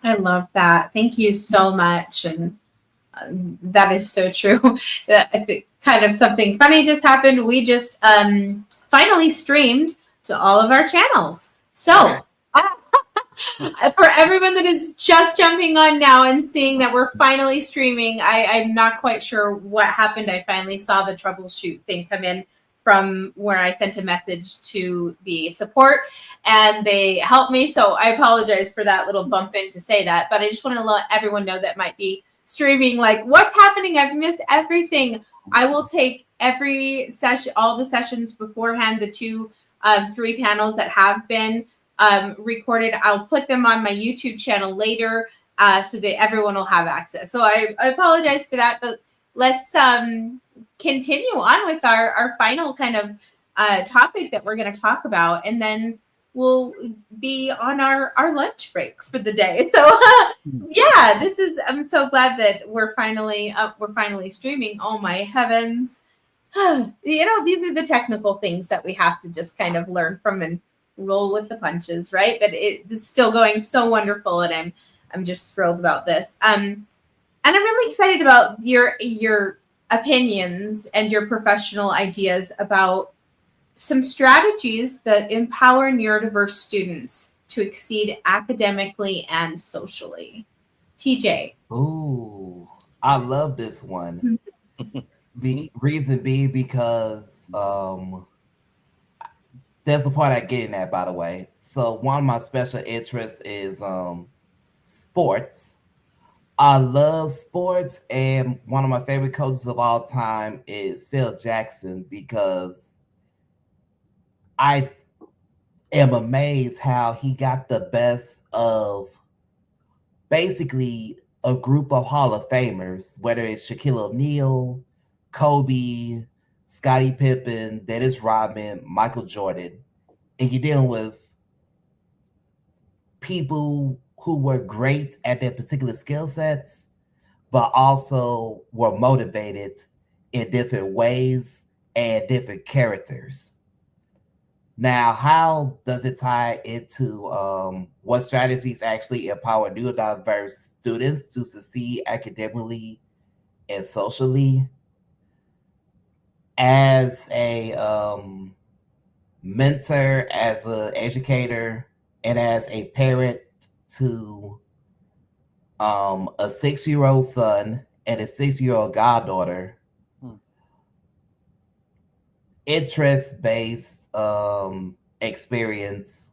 I love that. Thank you so much. And that is so true. I think kind of something funny just happened. We just finally streamed to all of our channels. So for everyone that is just jumping on now and seeing that we're finally streaming, I'm not quite sure what happened. I finally saw the troubleshoot thing come in from where I sent a message to the support and they helped me. So I apologize for that little bump in to say that, but I just want to let everyone know that might be streaming like, what's happening? I've missed everything. I will take every session, all the sessions beforehand, the 3 panels that have been recorded. I'll put them on my YouTube channel later so that everyone will have access. So I apologize for that, but let's continue on with our final kind of topic that we're going to talk about, and then we'll be on our lunch break for the day. So yeah, I'm so glad that we're finally streaming. Oh my heavens. These are the technical things that we have to just kind of learn from and roll with the punches, right? But it's still going so wonderful, and I'm just thrilled about this. And I'm really excited about your opinions and your professional ideas about some strategies that empower neurodiverse students to exceed academically and socially. TJ. Ooh, I love this one. Reason being because there's a part I get in that, by the way. So one of my special interests is sports. I love sports, and one of my favorite coaches of all time is Phil Jackson because I am amazed how he got the best of basically a group of Hall of Famers, whether it's Shaquille O'Neal, Kobe, Scottie Pippen, Dennis Rodman, Michael Jordan, and you're dealing with people who were great at their particular skill sets, but also were motivated in different ways and different characters. Now, how does it tie into what strategies actually empower neurodiverse students to succeed academically and socially? As a mentor, as an educator, and as a parent to a 6-year-old son and a 6-year-old goddaughter, interest-based experience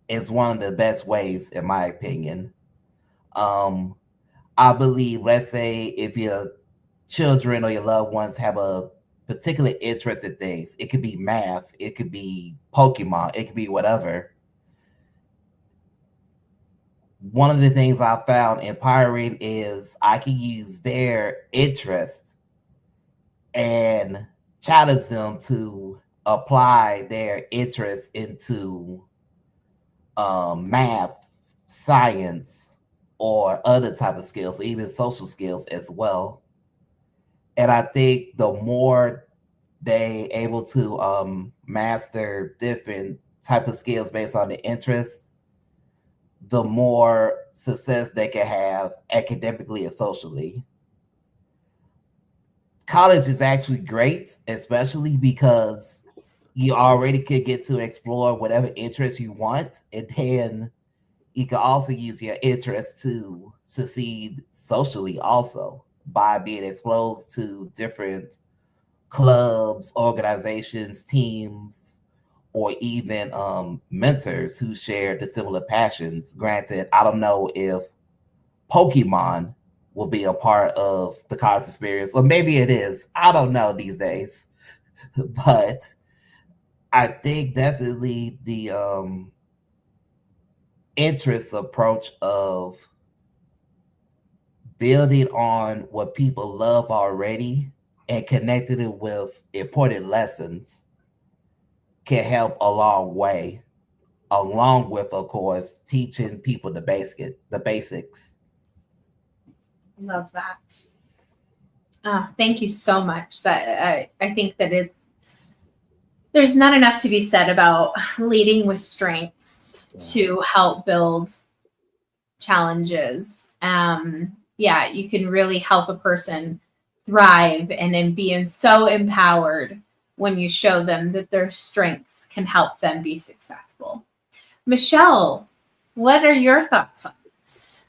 is one of the best ways, in my opinion. I believe, let's say, if your children or your loved ones have a particular interest in things, it could be math, it could be Pokemon, it could be whatever. One of the things I found empowering is I can use their interest and challenge them to apply their interest into math, science, or other type of skills, even social skills as well. And I think the more they able to master different type of skills based on the interest, the more success they can have academically and socially. College is actually great, especially because you already could get to explore whatever interest you want, and then you can also use your interest to succeed socially also by being exposed to different clubs, organizations, teams, or even mentors who share the similar passions. Granted, I don't know if Pokemon will be a part of the college experience, or maybe it is. I don't know these days, but I think definitely the interest approach of building on what people love already and connecting it with important lessons can help a long way, along with, of course, teaching people the basics. Love that. Thank you so much. That I think that there's not enough to be said about leading with strengths to help build challenges, yeah, you can really help a person thrive and then be so empowered when you show them that their strengths can help them be successful. Michelle, what are your thoughts on this?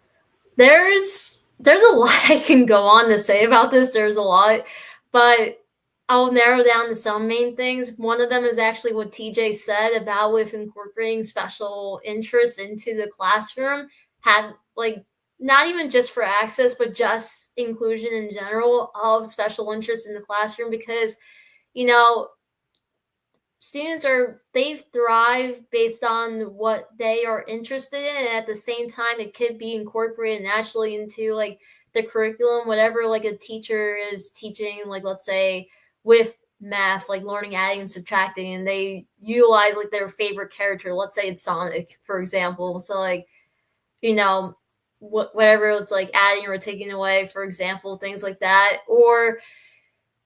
There's a lot I can go on to say about this. There's a lot, but I'll narrow down to some main things. One of them is actually what TJ said about with incorporating special interests into the classroom, had like not even just for access, but just inclusion in general of special interests in the classroom, because, you know, students they thrive based on what they are interested in, and at the same time it could be incorporated naturally into like the curriculum, whatever like a teacher is teaching, like let's say with math, like learning adding and subtracting, and they utilize like their favorite character, let's say it's Sonic, for example. So like, you know, whatever it's like adding or taking away, for example, things like that. Or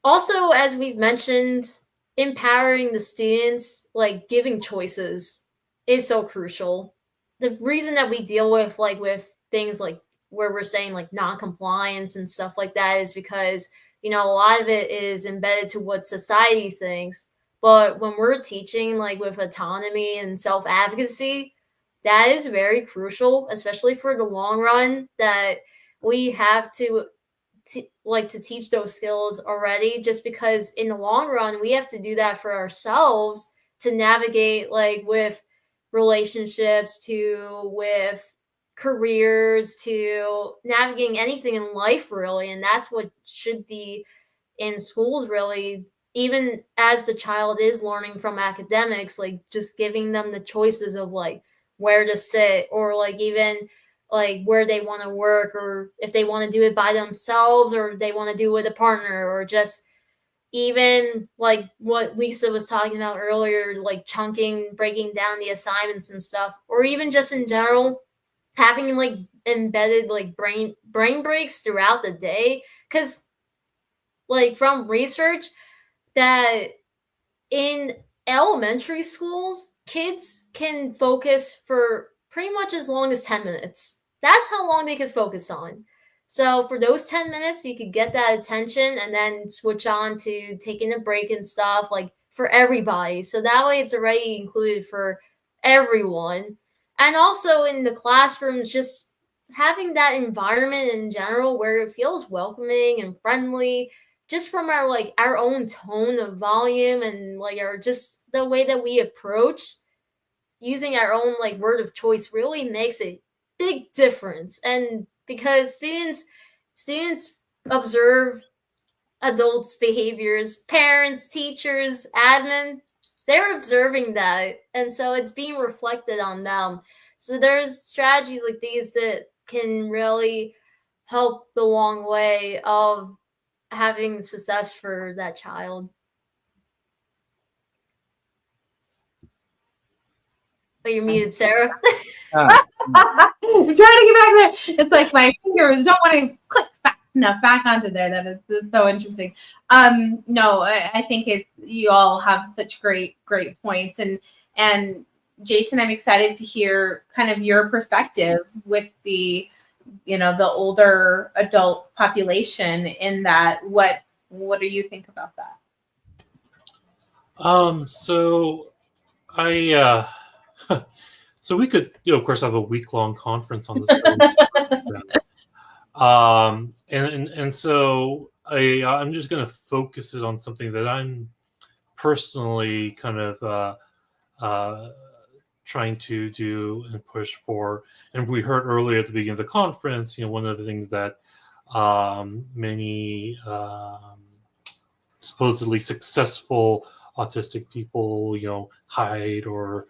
also, as we've mentioned, empowering the students, like giving choices, is so crucial. The reason that we deal with things like where we're saying like non-compliance and stuff like that is because, you know, a lot of it is embedded to what society thinks. But when we're teaching like with autonomy and self-advocacy, that is very crucial, especially for the long run, that we have to teach those skills already, just because in the long run we have to do that for ourselves to navigate like with relationships, to with careers, to navigating anything in life really. And that's what should be in schools really, even as the child is learning from academics, like just giving them the choices of like where to sit, or like even like where they want to work, or if they want to do it by themselves, or they want to do it with a partner, or just even like what Lisa was talking about earlier, like chunking, breaking down the assignments and stuff, or even just in general having like embedded like brain breaks throughout the day. Because like from research that in elementary schools, kids can focus for pretty much as long as 10 minutes. That's how long they could focus on. So for those 10 minutes, you could get that attention and then switch on to taking a break and stuff, like for everybody. So that way it's already included for everyone. And also in the classrooms, just having that environment in general where it feels welcoming and friendly, just from our like our own tone of volume and like our just the way that we approach using our own like word of choice really makes a big difference. And because students observe adults' behaviors, parents, teachers, admin, they're observing that, and so it's being reflected on them. So there's strategies like these that can really help the long way of having success for that child. But you're muted, Sarah. I'm trying to get back there. It's like my fingers don't want to click fast enough back onto there. That's so interesting. No, I think it's, you all have such great points, and Jason, I'm excited to hear kind of your perspective with the, you know, the older adult population in that. What do you think about that? So I so we could, you know, of course, have a week-long conference on this. And so I'm just going to focus it on something that I'm personally kind of trying to do and push for. And we heard earlier at the beginning of the conference, you know, one of the things that many supposedly successful autistic people, you know, hide or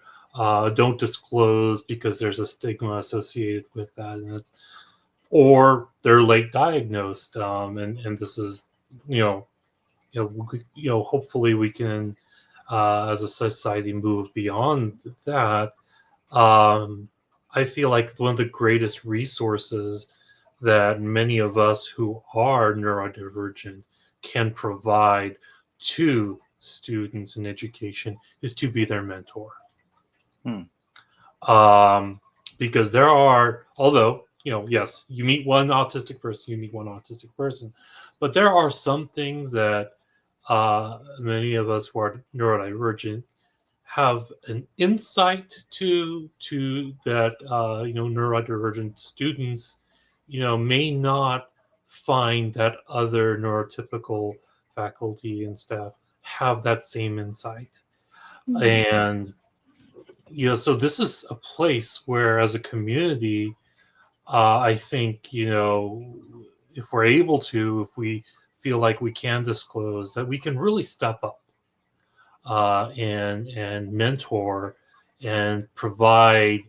don't disclose because there's a stigma associated with that, or they're late diagnosed. And this is, hopefully we can, as a society, move beyond that. I feel like one of the greatest resources that many of us who are neurodivergent can provide to students in education is to be their mentor. Because there are, although yes, you meet one autistic person, you meet one autistic person, but there are some things that many of us who are neurodivergent have an insight to that neurodivergent students may not find that other neurotypical faculty and staff have that same insight. And so this is a place where, as a community, I think if we're able to, if we feel like we can disclose, that we can really step up and mentor and provide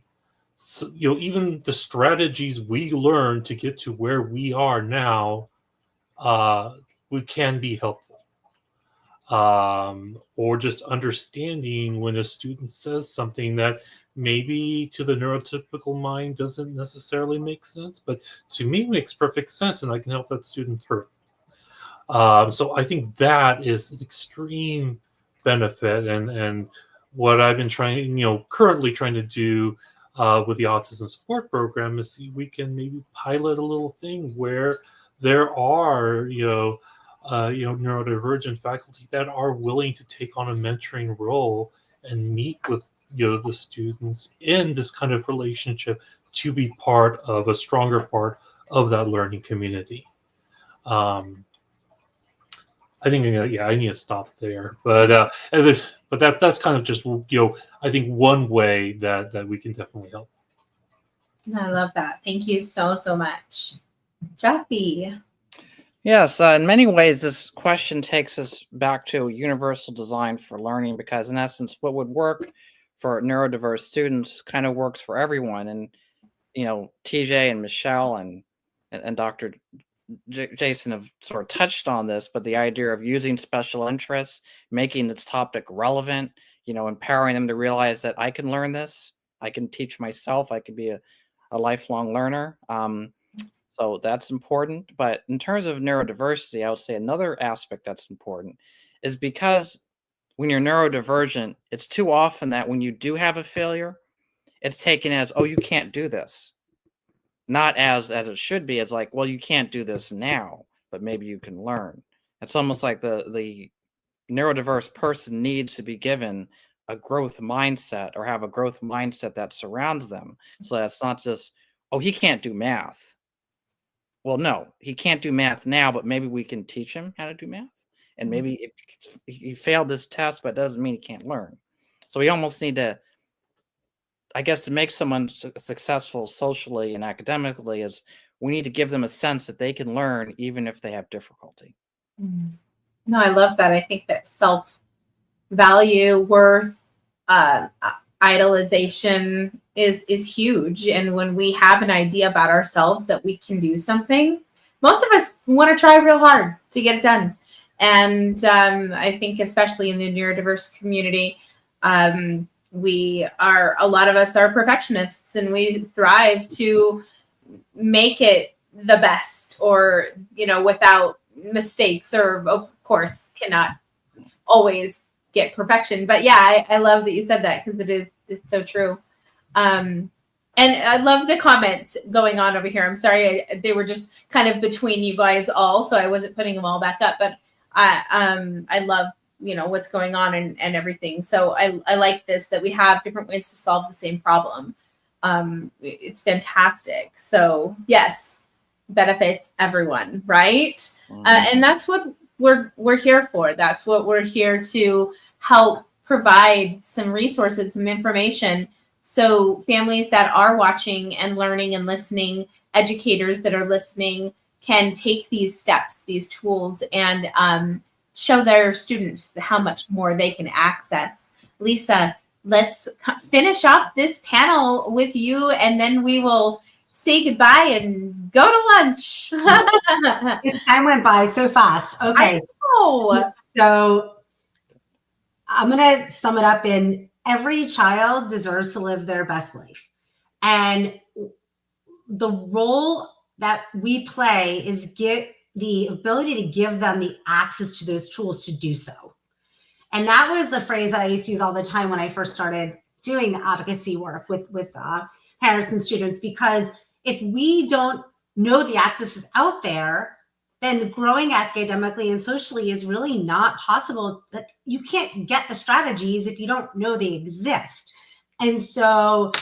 even the strategies we learn to get to where we are now. We can be helpful, or just understanding when a student says something that maybe to the neurotypical mind doesn't necessarily make sense, but to me makes perfect sense, and I can help that student through. So I think that is extreme benefit, and what I've been currently trying to do with the autism support program is see we can maybe pilot a little thing where there are neurodivergent faculty that are willing to take on a mentoring role and meet with the students in this kind of relationship to be part of a stronger part of that learning community. I think I need to stop there, but that's kind of just I think one way that we can definitely help. I love that. Thank you so much, Jeffy. Yes, in many ways, this question takes us back to universal design for learning, because in essence, what would work for neurodiverse students kind of works for everyone. And TJ and Michelle and Dr. Jason have sort of touched on this, but the idea of using special interests, making this topic relevant, empowering them to realize that I can learn this, I can teach myself, I can be a lifelong learner. So that's important. But in terms of neurodiversity, I would say another aspect that's important is because when you're neurodivergent, it's too often that when you do have a failure, it's taken as, oh, you can't do this. Not as it should be. It's like, well, you can't do this now, but maybe you can learn. It's almost like the neurodiverse person needs to be given a growth mindset, or have a growth mindset that surrounds them. So that's not just, oh, he can't do math. Well, no, he can't do math now, but maybe we can teach him how to do math. And maybe if he failed this test, but it doesn't mean he can't learn. So we almost need to, I guess, to make someone successful socially and academically, is we need to give them a sense that they can learn even if they have difficulty. No, I love that. I think that self-value, worth, idolization is huge. And when we have an idea about ourselves that we can do something, most of us want to try real hard to get it done. And I think especially in the neurodiverse community, a lot of us are perfectionists, and we thrive to make it the best, or without mistakes, or of course cannot always get perfection. But yeah, I love that you said that, because it's so true. And I love the comments going on over here. I'm sorry, they were just kind of between you guys all, so I wasn't putting them all back up. But I love what's going on and everything. So I like this, that we have different ways to solve the same problem. It's fantastic. So yes, benefits everyone, right? And that's what we're here for. That's what we're here to help provide, some resources, some information, so families that are watching and learning and listening, educators that are listening, can take these steps, these tools, and show their students how much more they can access. Lisa, let's finish up this panel with you, and then we will say goodbye and go to lunch. This time went by so fast. Okay. So I'm going to sum it up in, every child deserves to live their best life. And the role that we play is give the ability to give them the access to those tools to do so. And that was the phrase that I used to use all the time when I first started doing the advocacy work with parents and students, because if we don't know the access is out there, then growing academically and socially is really not possible. That you can't get the strategies if you don't know they exist. And so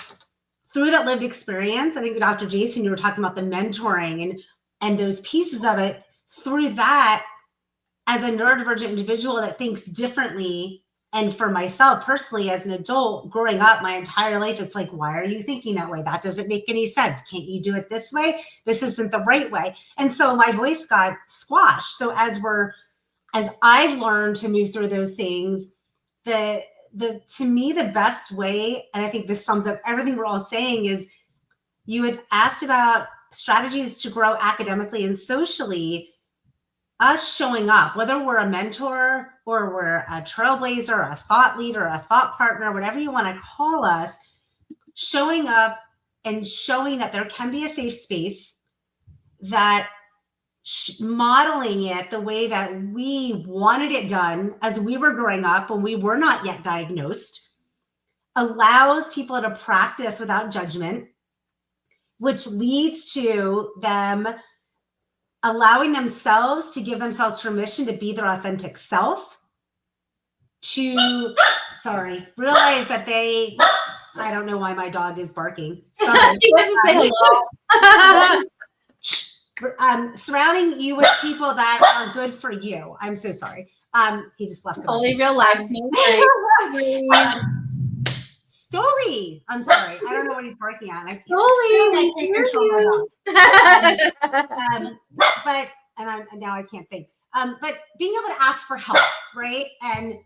through that lived experience, I think Dr. Jason, you were talking about the mentoring and those pieces of it. Through that, as a neurodivergent individual that thinks differently, and for myself personally as an adult growing up my entire life, it's like, why are you thinking that way? That doesn't make any sense. Can't you do it this way? This isn't the right way. And so my voice got squashed. So as I've learned to move through those things, to me, the best way, and I think this sums up everything we're all saying, is you had asked about strategies to grow academically and socially. Us showing up, whether we're a mentor or we're a trailblazer, a thought leader, a thought partner, whatever you want to call us, showing up and showing that there can be a safe space, that modeling it the way that we wanted it done as we were growing up when we were not yet diagnosed, allows people to practice without judgment, which leads to them allowing themselves to give themselves permission to be their authentic self, to, realize that I don't know why my dog is barking. Sorry. He wants to say hello. Surrounding you with people that are good for you. I'm so sorry. He just left. Totally real life. Stoli. I'm sorry. I don't know what he's barking at. Now I can't think. But being able to ask for help, right? And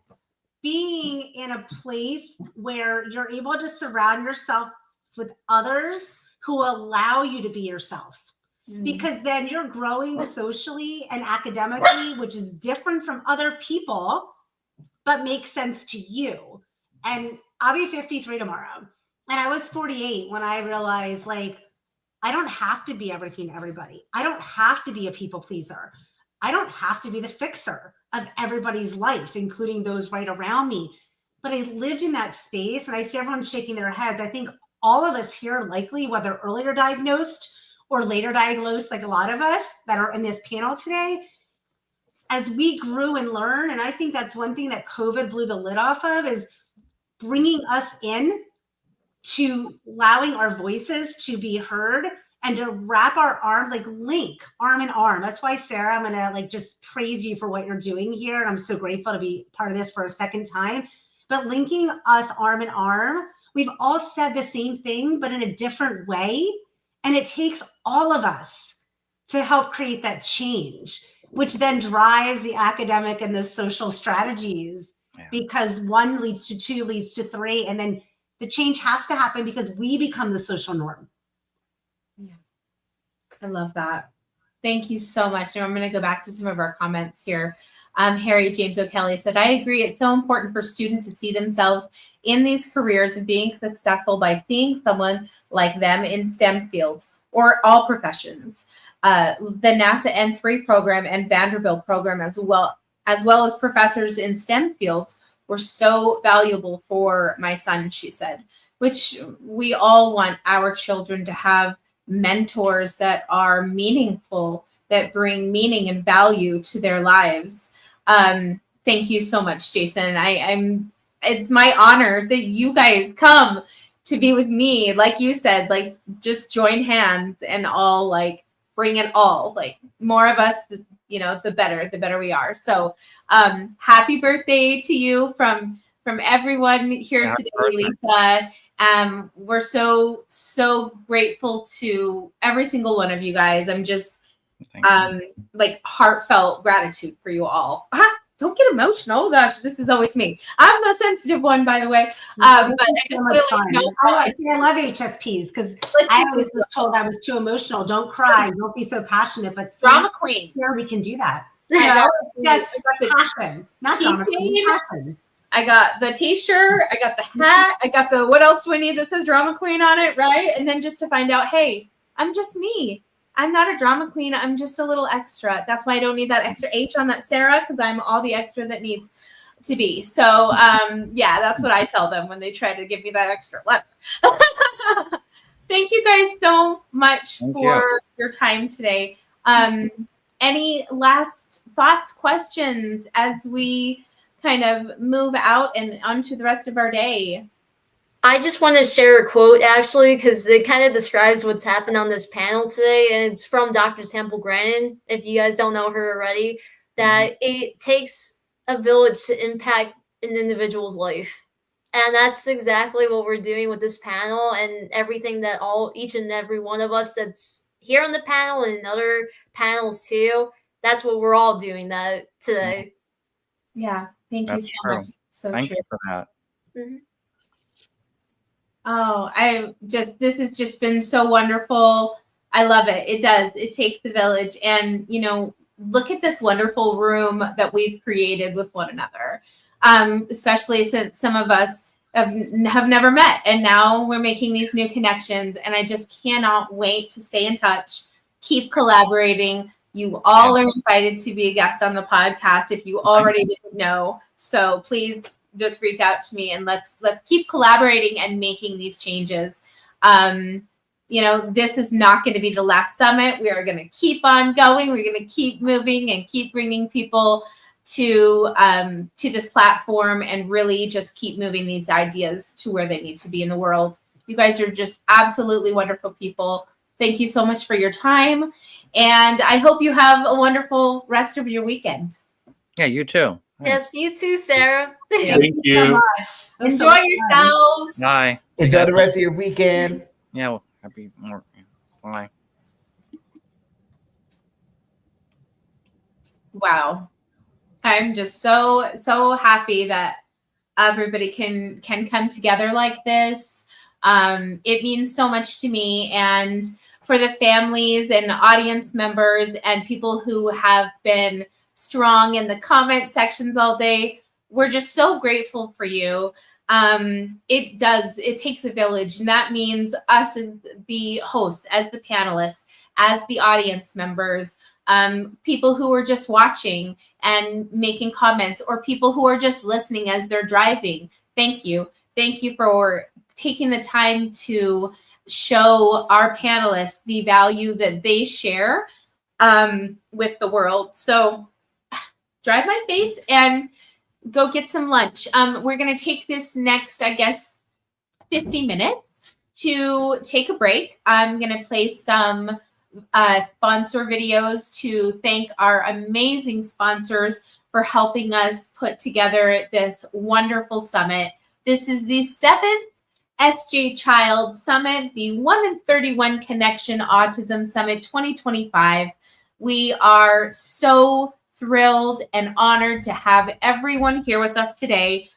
being in a place where you're able to surround yourself with others who allow you to be yourself. Because then you're growing socially and academically, which is different from other people, but makes sense to you. And I'll be 53 tomorrow. And I was 48 when I realized, like, I don't have to be everything to everybody. I don't have to be a people pleaser. I don't have to be the fixer of everybody's life, including those right around me. But I lived in that space, and I see everyone shaking their heads. I think all of us here, likely, whether earlier diagnosed or later diagnosed, like a lot of us that are in this panel today, as we grew and learned, and I think that's one thing that COVID blew the lid off of, is bringing us in to allowing our voices to be heard and to wrap our arms, like link arm in arm. That's why, Sara, I'm going to just praise you for what you're doing here. And I'm so grateful to be part of this for a second time. But linking us arm in arm, we've all said the same thing, but in a different way. And it takes all of us to help create that change, which then drives the academic and the social strategies. Because one leads to two, leads to three, and then the change has to happen because we become the social norm. Yeah, I love that. Thank you so much. Now I'm going to go back to some of our comments here. Harry James O'Kelly said, I agree. It's so important for students to see themselves in these careers and being successful by seeing someone like them in STEM fields or all professions. The NASA N3 program and Vanderbilt program as well as professors in STEM fields were so valuable for my son, she said, which we all want our children to have mentors that are meaningful, that bring meaning and value to their lives. Thank you so much, Jason. It's my honor that you guys come to be with me. Like you said, like just join hands and all like bring it all, like more of us, the better we are. So happy birthday to you from everyone here today, Lisa. We're so grateful to every single one of you guys. I'm just like heartfelt gratitude for you all. Don't get emotional. Oh gosh, this is always me. I'm the sensitive one, by the way. But I just want to let you know. I love HSPs because I always was told I was too emotional. Don't cry. Don't be so passionate. But drama queen. Here we can do that. Just passion, not drama queen. Passion. I got the t-shirt. I got the hat. I got the, what else do I need that says drama queen on it, right? And then just to find out, hey, I'm just me. I'm not a drama queen. I'm just a little extra. That's why I don't need that extra H on that Sara, because I'm all the extra that needs to be. So, yeah, that's what I tell them when they try to give me that extra letter. Thank you guys so much Thank for you. your time today. Any last thoughts, questions as we kind of move out and onto the rest of our day? I just want to share a quote, actually, because it kind of describes what's happened on this panel today, and it's from Dr. Temple Grandin, if you guys don't know her already, that it takes a village to impact an individual's life. And that's exactly what we're doing with this panel and everything that each and every one of us that's here on the panel and in other panels too. That's what we're all doing that today. Yeah, thank you That's so true. much. So Thank true. you for that. Oh, this has just been so wonderful. I love it. It does. It takes the village. And, look at this wonderful room that we've created with one another, especially since some of us have never met. And now we're making these new connections. And I just cannot wait to stay in touch, keep collaborating. You all are invited to be a guest on the podcast if you already didn't know. So please just reach out to me and let's keep collaborating and making these changes. This is not going to be the last summit. We are going to keep on going. We're going to keep moving and keep bringing people to this platform and really just keep moving these ideas to where they need to be in the world. You guys are just absolutely wonderful people. Thank you so much for your time. And I hope you have a wonderful rest of your weekend. Yeah, you too. Yes, you too, Sarah. Thank you. So much. Enjoy yourselves. Bye. Enjoy the rest of your weekend. Yeah, well, happy more. Bye. Wow. I'm just so happy that everybody can come together like this. It means so much to me, and for the families and audience members and people who have been strong in the comment sections all day. We're just so grateful for you. It takes a village, and that means us as the hosts, as the panelists, as the audience members, people who are just watching and making comments, or people who are just listening as they're driving. Thank you. Thank you for taking the time to show our panelists the value that they share with the world. So drive my face and go get some lunch. We're going to take this next, 50 minutes to take a break. I'm going to play some sponsor videos to thank our amazing sponsors for helping us put together this wonderful summit. This is the 7th SJ Child Summit, the 1 in 31 Connection Autism Summit 2025. We are so thrilled and honored to have everyone here with us today.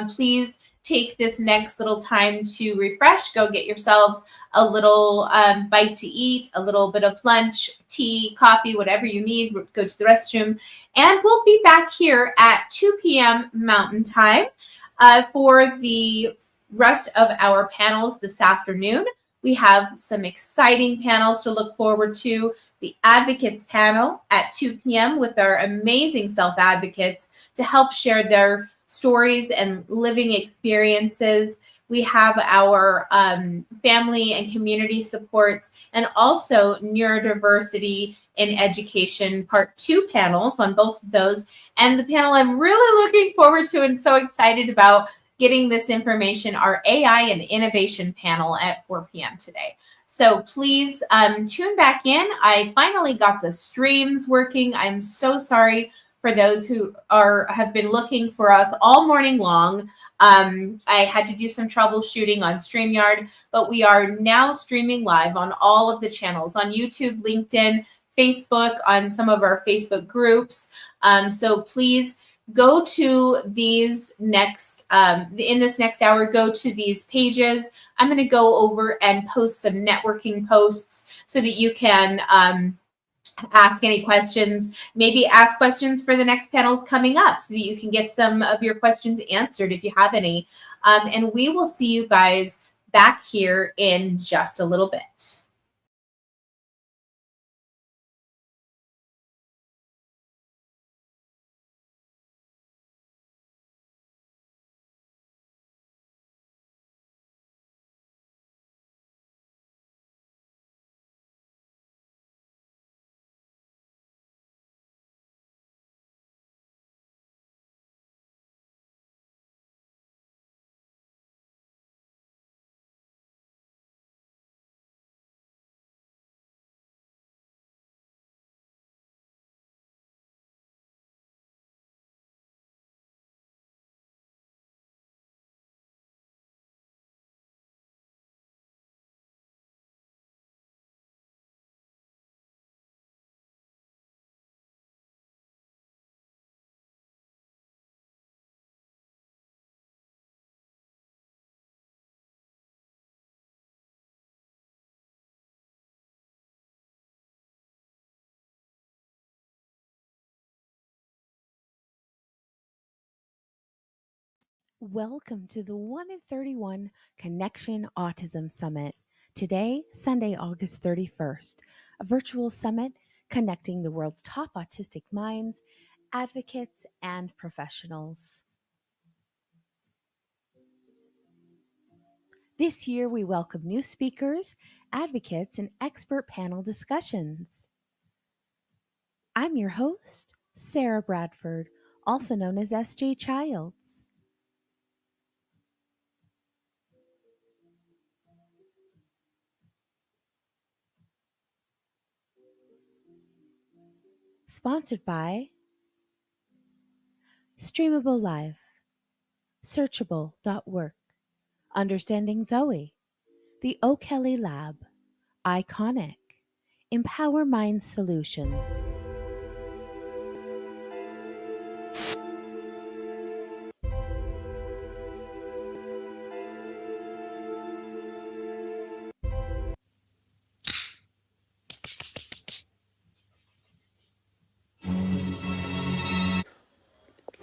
Please take this next little time to refresh. Go get yourselves a little bite to eat, a little bit of lunch, tea, coffee, whatever you need. Go to the restroom. And we'll be back here at 2 p.m. Mountain Time for the rest of our panels this afternoon. We have some exciting panels to look forward to. The Advocates panel at 2 p.m. with our amazing self-advocates to help share their stories and living experiences. We have our family and community supports, and also neurodiversity in education part 2 panels on both of those. And the panel I'm really looking forward to and so excited about getting this information, our AI and innovation panel at 4 p.m. today. So please tune back in. I finally got the streams working. I'm so sorry for those who have been looking for us all morning long. I had to do some troubleshooting on StreamYard, but we are now streaming live on all of the channels, on YouTube, LinkedIn, Facebook, on some of our Facebook groups. So please go to these next, in this next hour, go to these pages. I'm going to go over and post some networking posts so that you can ask any questions, maybe ask questions for the next panels coming up so that you can get some of your questions answered if you have any. And we will see you guys back here in just a little bit. Welcome to the 1 in 31 Connection Autism Summit. Today, Sunday, August 31st, a virtual summit connecting the world's top autistic minds, advocates, and professionals. This year, we welcome new speakers, advocates, and expert panel discussions. I'm your host, Sara Bradford, also known as SJ Childs. Sponsored by Streamable Live, Searchable.work, Understanding Zoe, The O'Kelly Lab, Iconic, Empower Mind Solutions.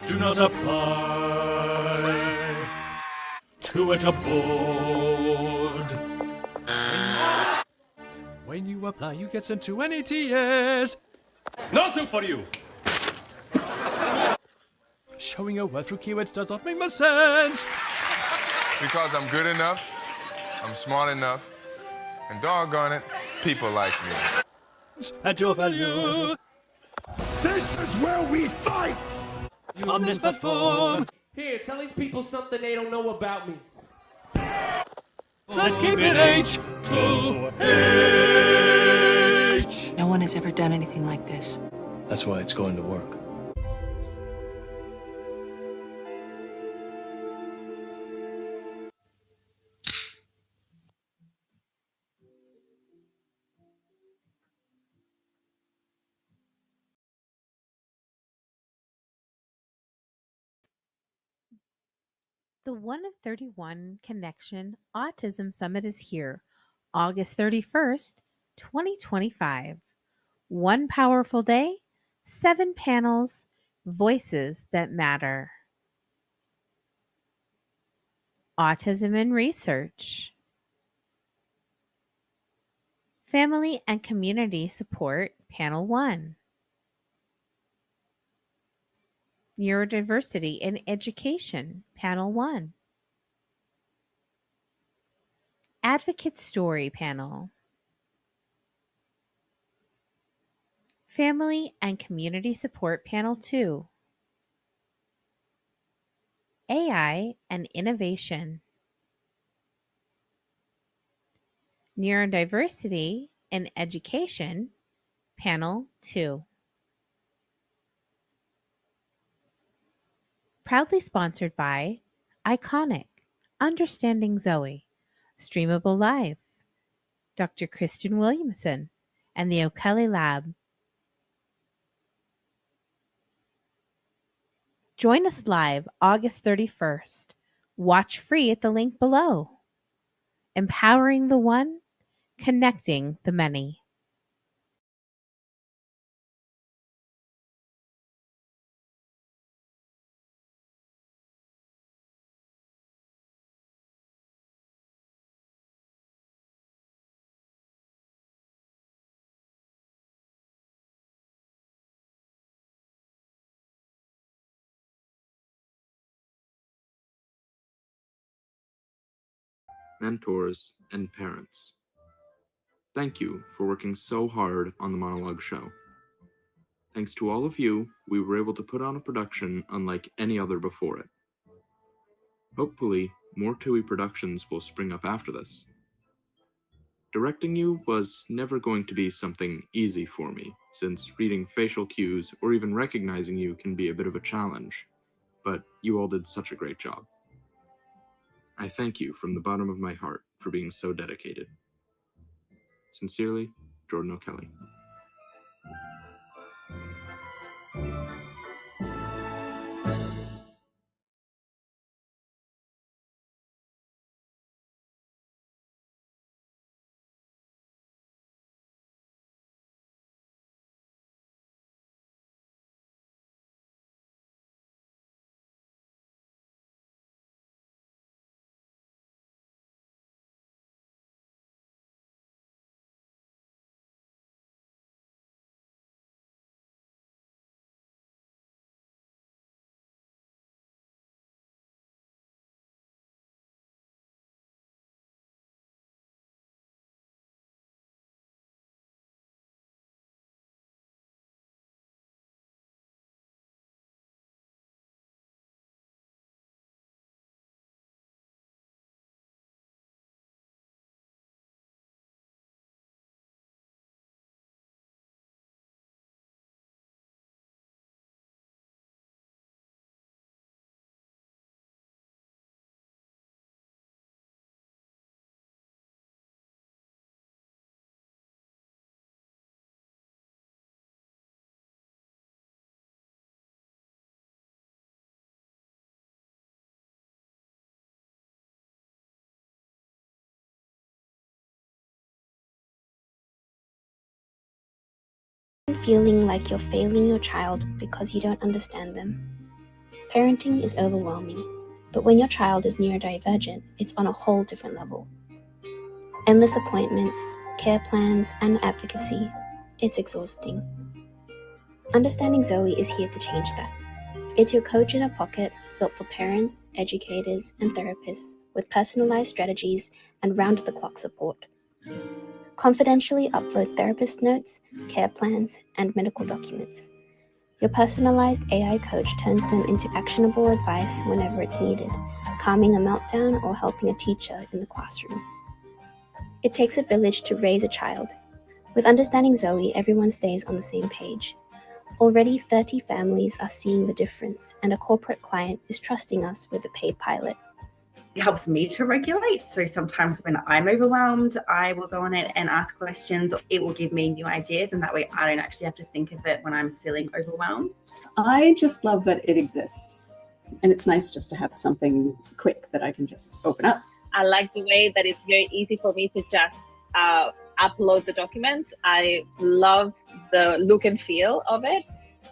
Do not apply to it aboard. When you apply, you get sent to NETS. Nothing for you. Showing your worth through keywords does not make much sense. Because I'm good enough, I'm smart enough, and doggone it, people like me. And your value. This is where we fight! On this platform. Here, tell these people something they don't know about me. Let's keep it H to H. No one has ever done anything like this. That's why it's going to work. The 1 in 31 Connection Autism Summit is here, August 31st, 2025. One powerful day, 7 panels, voices that matter. Autism and research. Family and community support, panel 1. Neurodiversity in education, panel 1. Advocate story panel. Family and community support, panel 2. AI and innovation. Neurodiversity in education, panel 2. Proudly sponsored by Iconic, Understanding Zoe, Streamable Live, Dr. Kristen Williamson, and the O'Kelly Lab. Join us live August 31st. Watch free at the link below. Empowering the one, connecting the many. Mentors, and parents. Thank you for working so hard on the monologue show. Thanks to all of you, we were able to put on a production unlike any other before it. Hopefully, more TUI productions will spring up after this. Directing you was never going to be something easy for me, since reading facial cues or even recognizing you can be a bit of a challenge, but you all did such a great job. I thank you from the bottom of my heart for being so dedicated. Sincerely, Jordan O'Kelly. feeling like you're failing your child because you don't understand them. Parenting is overwhelming, but when your child is neurodivergent, it's on a whole different level. Endless appointments, care plans, and advocacy. It's exhausting. Understanding Zoe is here to change that. It's your coach in a pocket, built for parents, educators, and therapists, with personalized strategies and round-the-clock support. Confidentially upload therapist notes, care plans, and medical documents. Your personalized AI coach turns them into actionable advice whenever it's needed, calming a meltdown or helping a teacher in the classroom. It takes a village to raise a child. With Understanding Zoe, everyone stays on the same page. Already 30 families are seeing the difference, and a corporate client is trusting us with a paid pilot. It helps me to regulate. So sometimes when I'm overwhelmed, I will go on it and ask questions. It will give me new ideas, and that way I don't actually have to think of it when I'm feeling overwhelmed. I just love that it exists. And it's nice just to have something quick that I can just open up. I like the way that it's very easy for me to just upload the documents. I love the look and feel of it.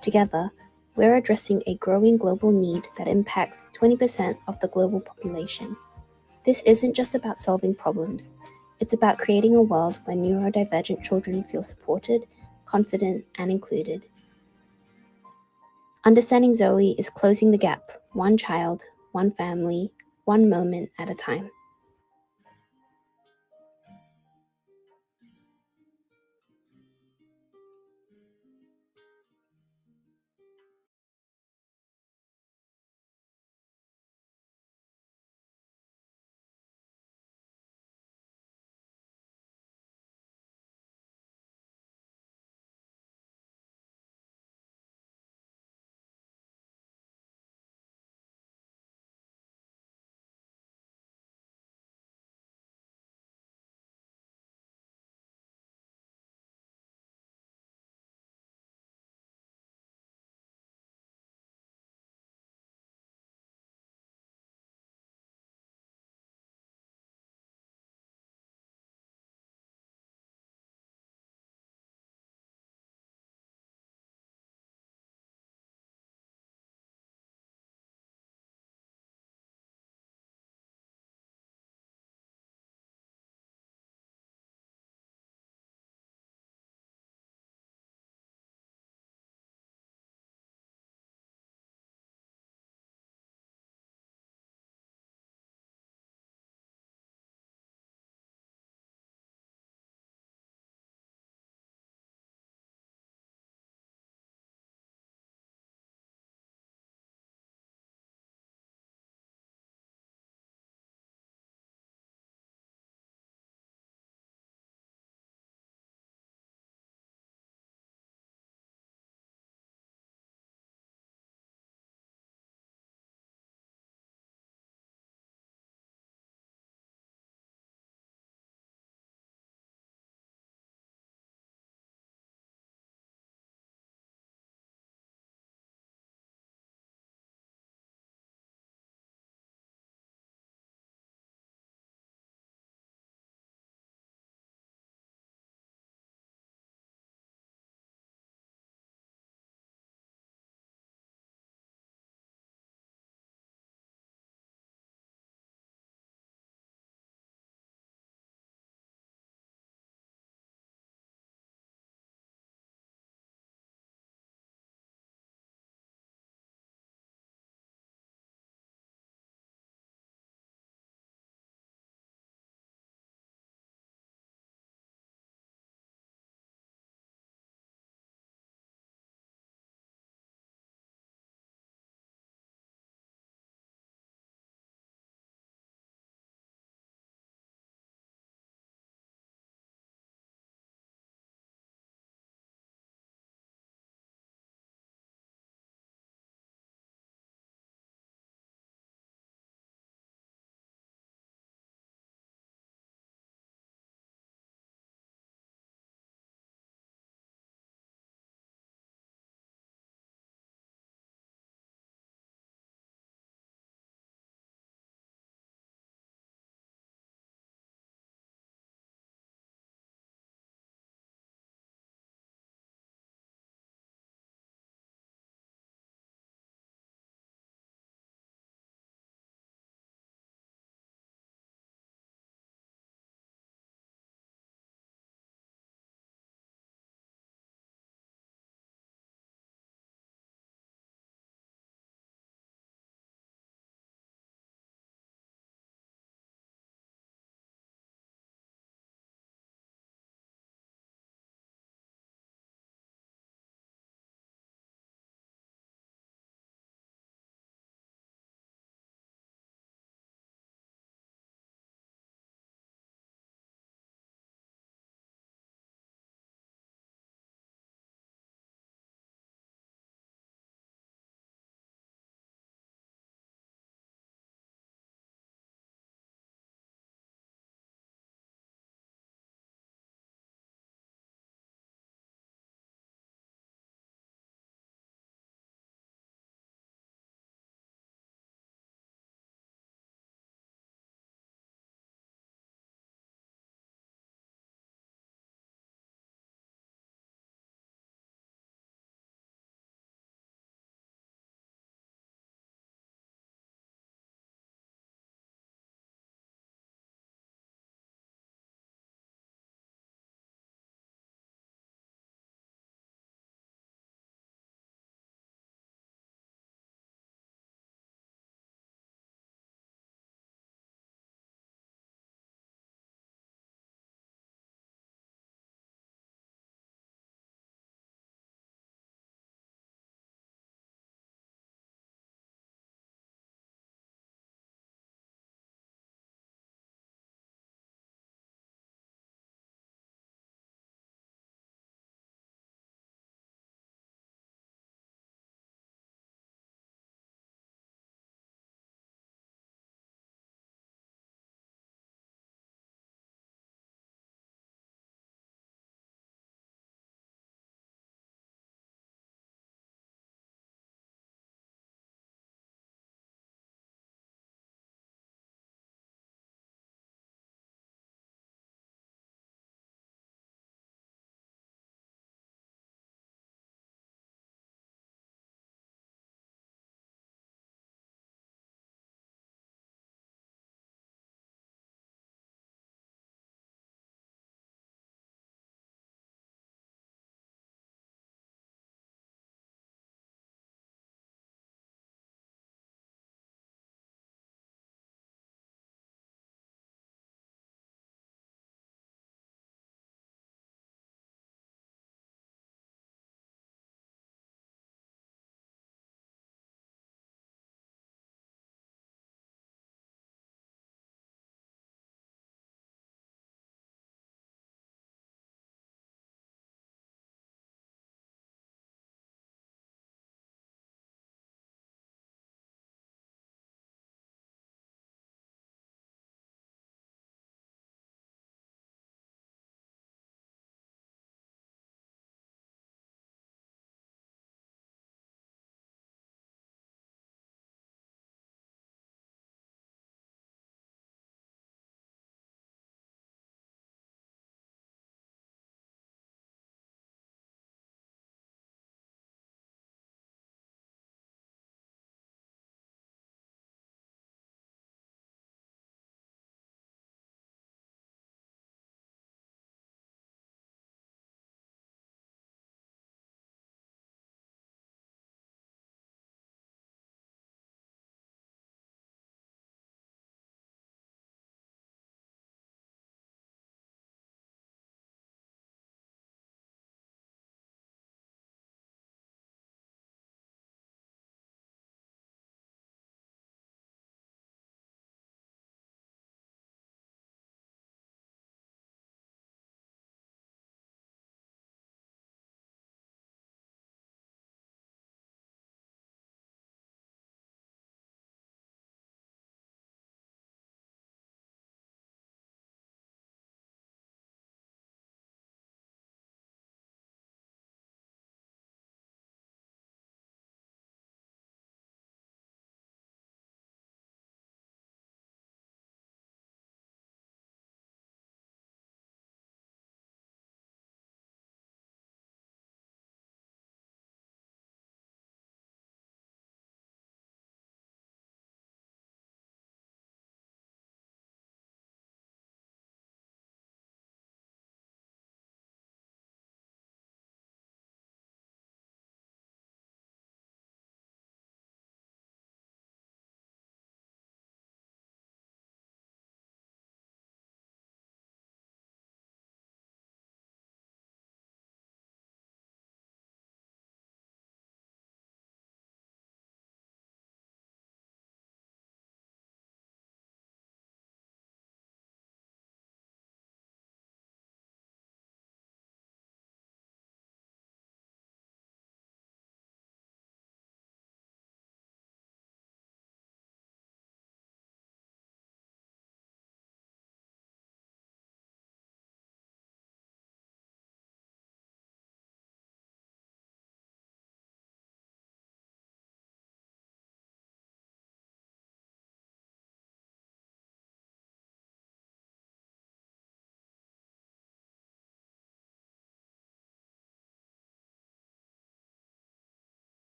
Together, we're addressing a growing global need that impacts 20% of the global population. This isn't just about solving problems. It's about creating a world where neurodivergent children feel supported, confident, and included. Understanding Zoe is closing the gap, one child, one family, one moment at a time.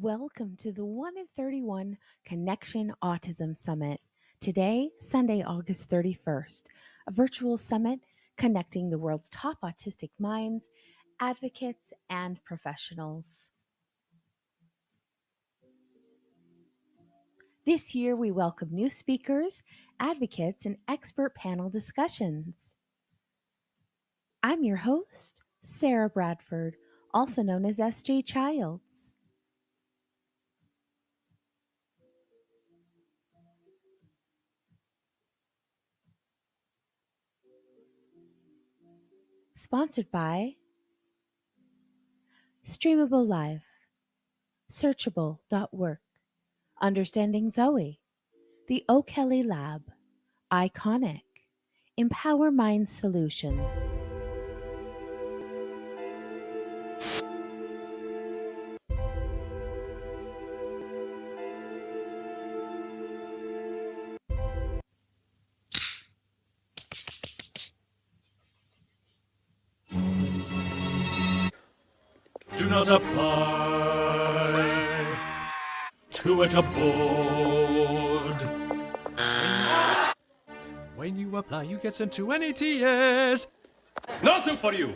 Welcome to the 1 in 31 Connection Autism Summit. Today, Sunday, August 31st, a virtual summit connecting the world's top autistic minds, advocates, and professionals. This year, we welcome new speakers, advocates, and expert panel discussions. I'm your host, Sara Bradford, also known as SJ Childs. Sponsored by Streamable Live, Searchable.work, Understanding Zoe, The O'Kelly Lab, Iconic, Empower Mind Solutions. Do not apply to it aboard. When you apply, you get sent to any TS. Nothing for you.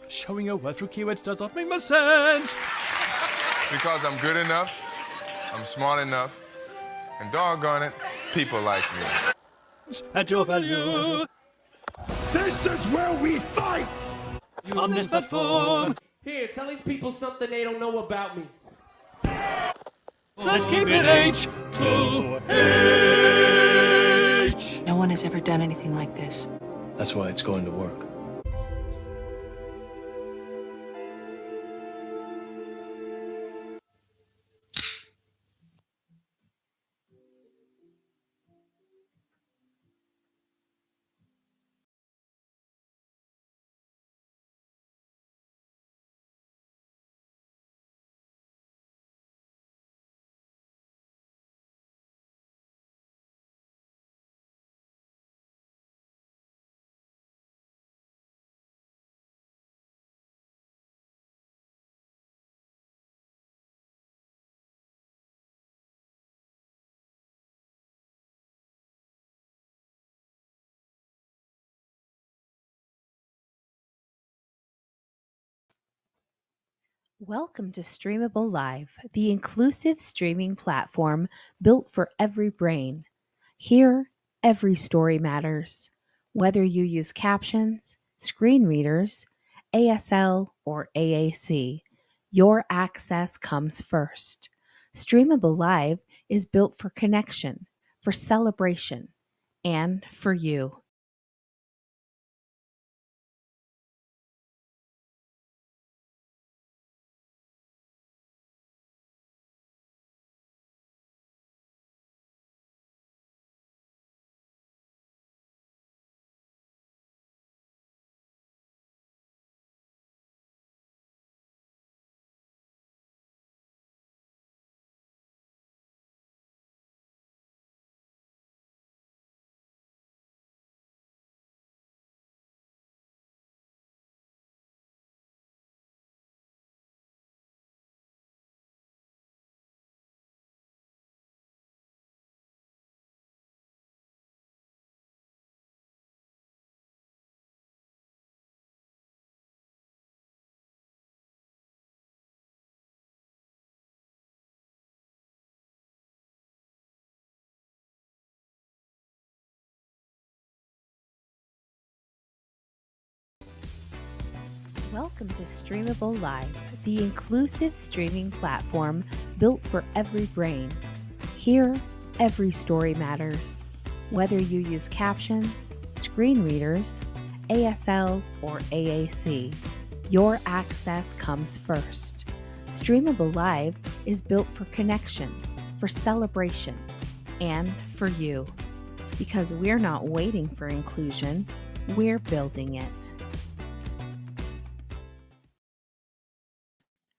Showing your worth through keywords does not make much sense. Because I'm good enough, I'm smart enough, and doggone it, people like me. And your value. This is where we fight! On this platform. Here, tell these people something they don't know about me. Let's keep it H to H. No one has ever done anything like this. That's why it's going to work. Welcome to Streamable Live, the inclusive streaming platform built for every brain. Here, every story matters. Whether you use captions, screen readers, ASL, or AAC, your access comes first. Streamable Live is built for connection, for celebration, and for you. Welcome to Streamable Live, the inclusive streaming platform built for every brain. Here, every story matters. Whether you use captions, screen readers, ASL, or AAC, your access comes first. Streamable Live is built for connection, for celebration, and for you. Because we're not waiting for inclusion, we're building it.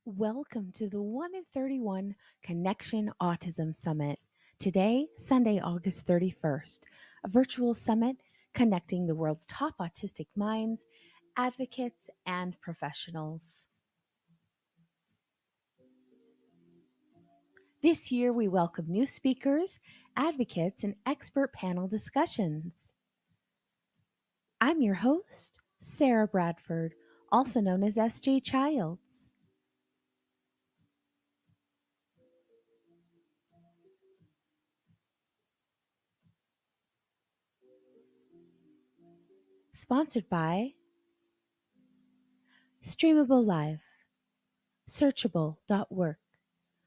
Welcome to the 1 in 31 Connection Autism Summit. Today, Sunday, August 31st, a virtual summit connecting the world's top autistic minds, advocates, and professionals. This year, we welcome new speakers, advocates, and expert panel discussions. I'm your host, Sara Bradford, also known as SJ Childs. Sponsored by Streamable Live, Searchable.work,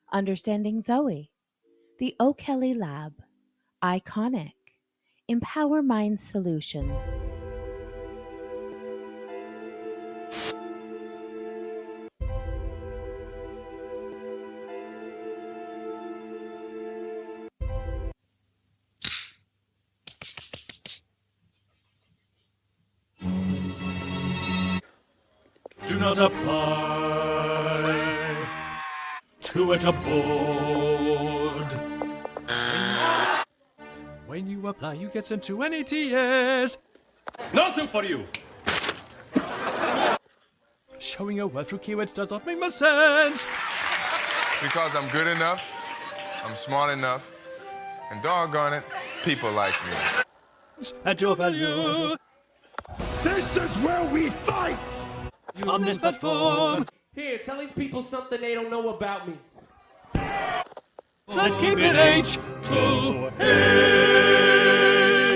Understanding Zoe, The O'Kelly Lab, Iconic, Empower Mind Solutions. Do not apply to it aboard. When you apply, you get sent to any TS. Nothing for you. Showing your worth through keywords does not make much sense. Because I'm good enough, I'm smart enough, and doggone it, people like me. At your value. This is where we fight! On this platform. Here, tell these people something they don't know about me. Let's keep it H to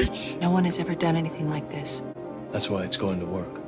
H. No one has ever done anything like this. That's why it's going to work.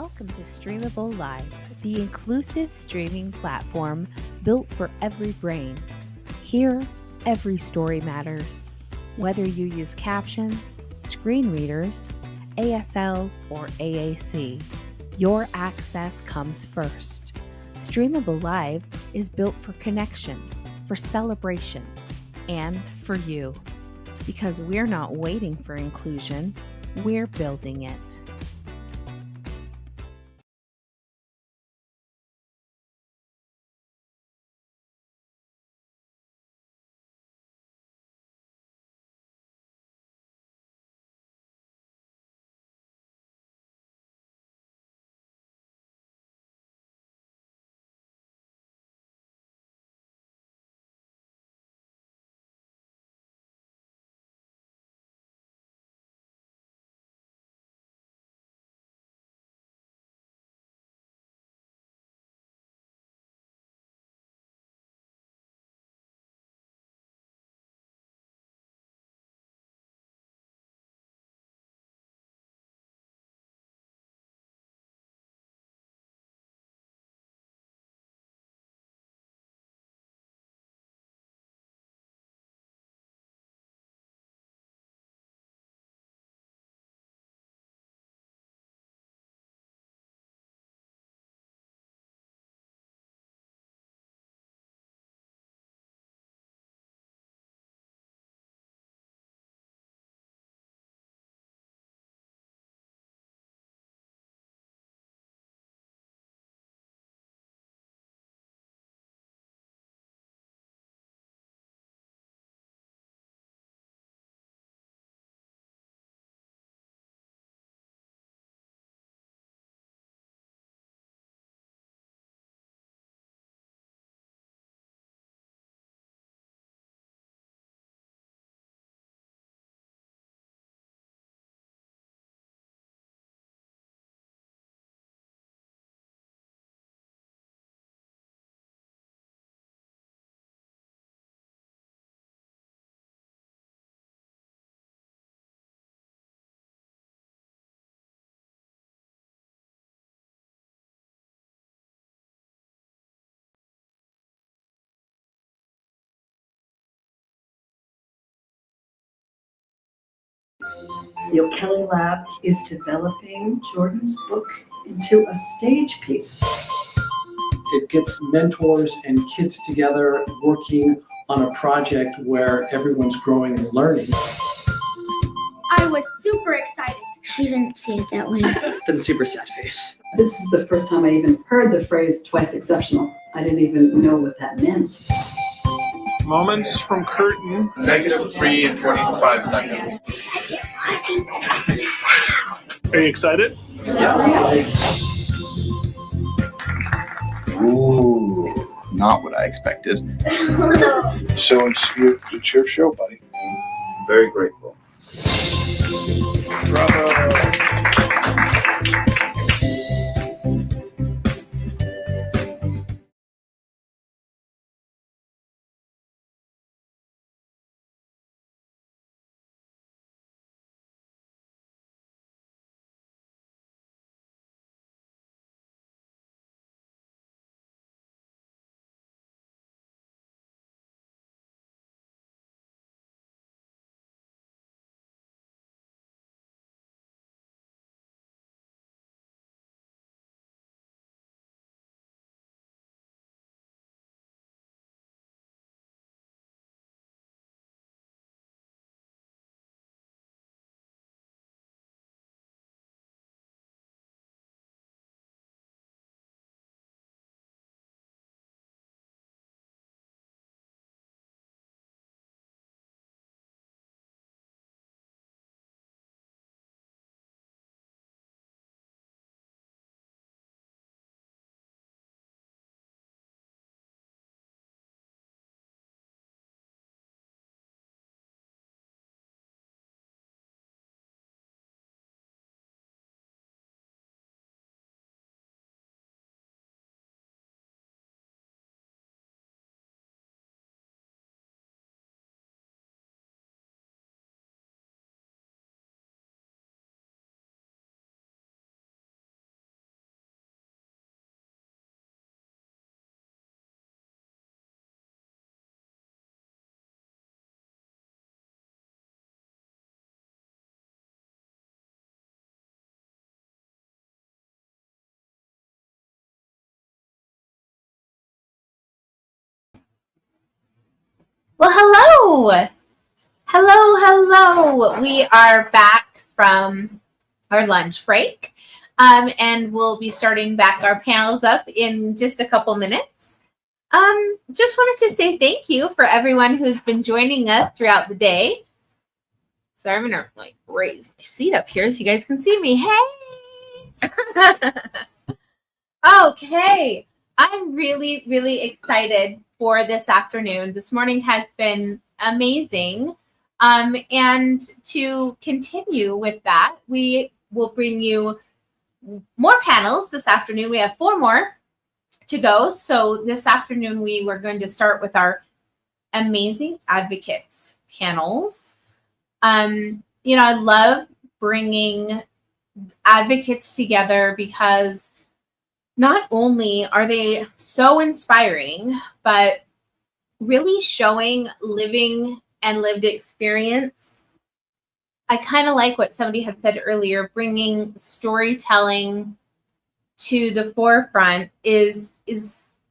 Welcome to Streamable Live, the inclusive streaming platform built for every brain. Here, every story matters. Whether you use captions, screen readers, ASL, or AAC, your access comes first. Streamable Live is built for connection, for celebration, and for you. Because we're not waiting for inclusion, we're building it. The O'Kelly Lab is developing Jordan's book into a stage piece. It gets mentors and kids together working on a project where everyone's growing and learning. I was super excited. She didn't see it that way. Then super sad face. This is the first time I even heard the phrase twice exceptional. I didn't even know what that meant. Moments from curtain. -3 and 25 seconds. Are you excited? Yes. Ooh, not what I expected. So it's your show, buddy. Very grateful. Bravo. Well, hello. Hello. We are back from our lunch break, and we'll be starting back our panels up in just a couple minutes. Just wanted to say thank you for everyone who's been joining us throughout the day. So I'm gonna like raise my seat up here so you guys can see me. Hey. Okay. I'm really, really excited for this afternoon. This morning has been amazing. And to continue with that, we will bring you more panels this afternoon. We have 4 more to go. So this afternoon, we were going to start with our amazing advocates panels. You know, I love bringing advocates together because not only are they so inspiring, but really showing living and lived experience. I kind of like what somebody had said earlier, bringing storytelling to the forefront is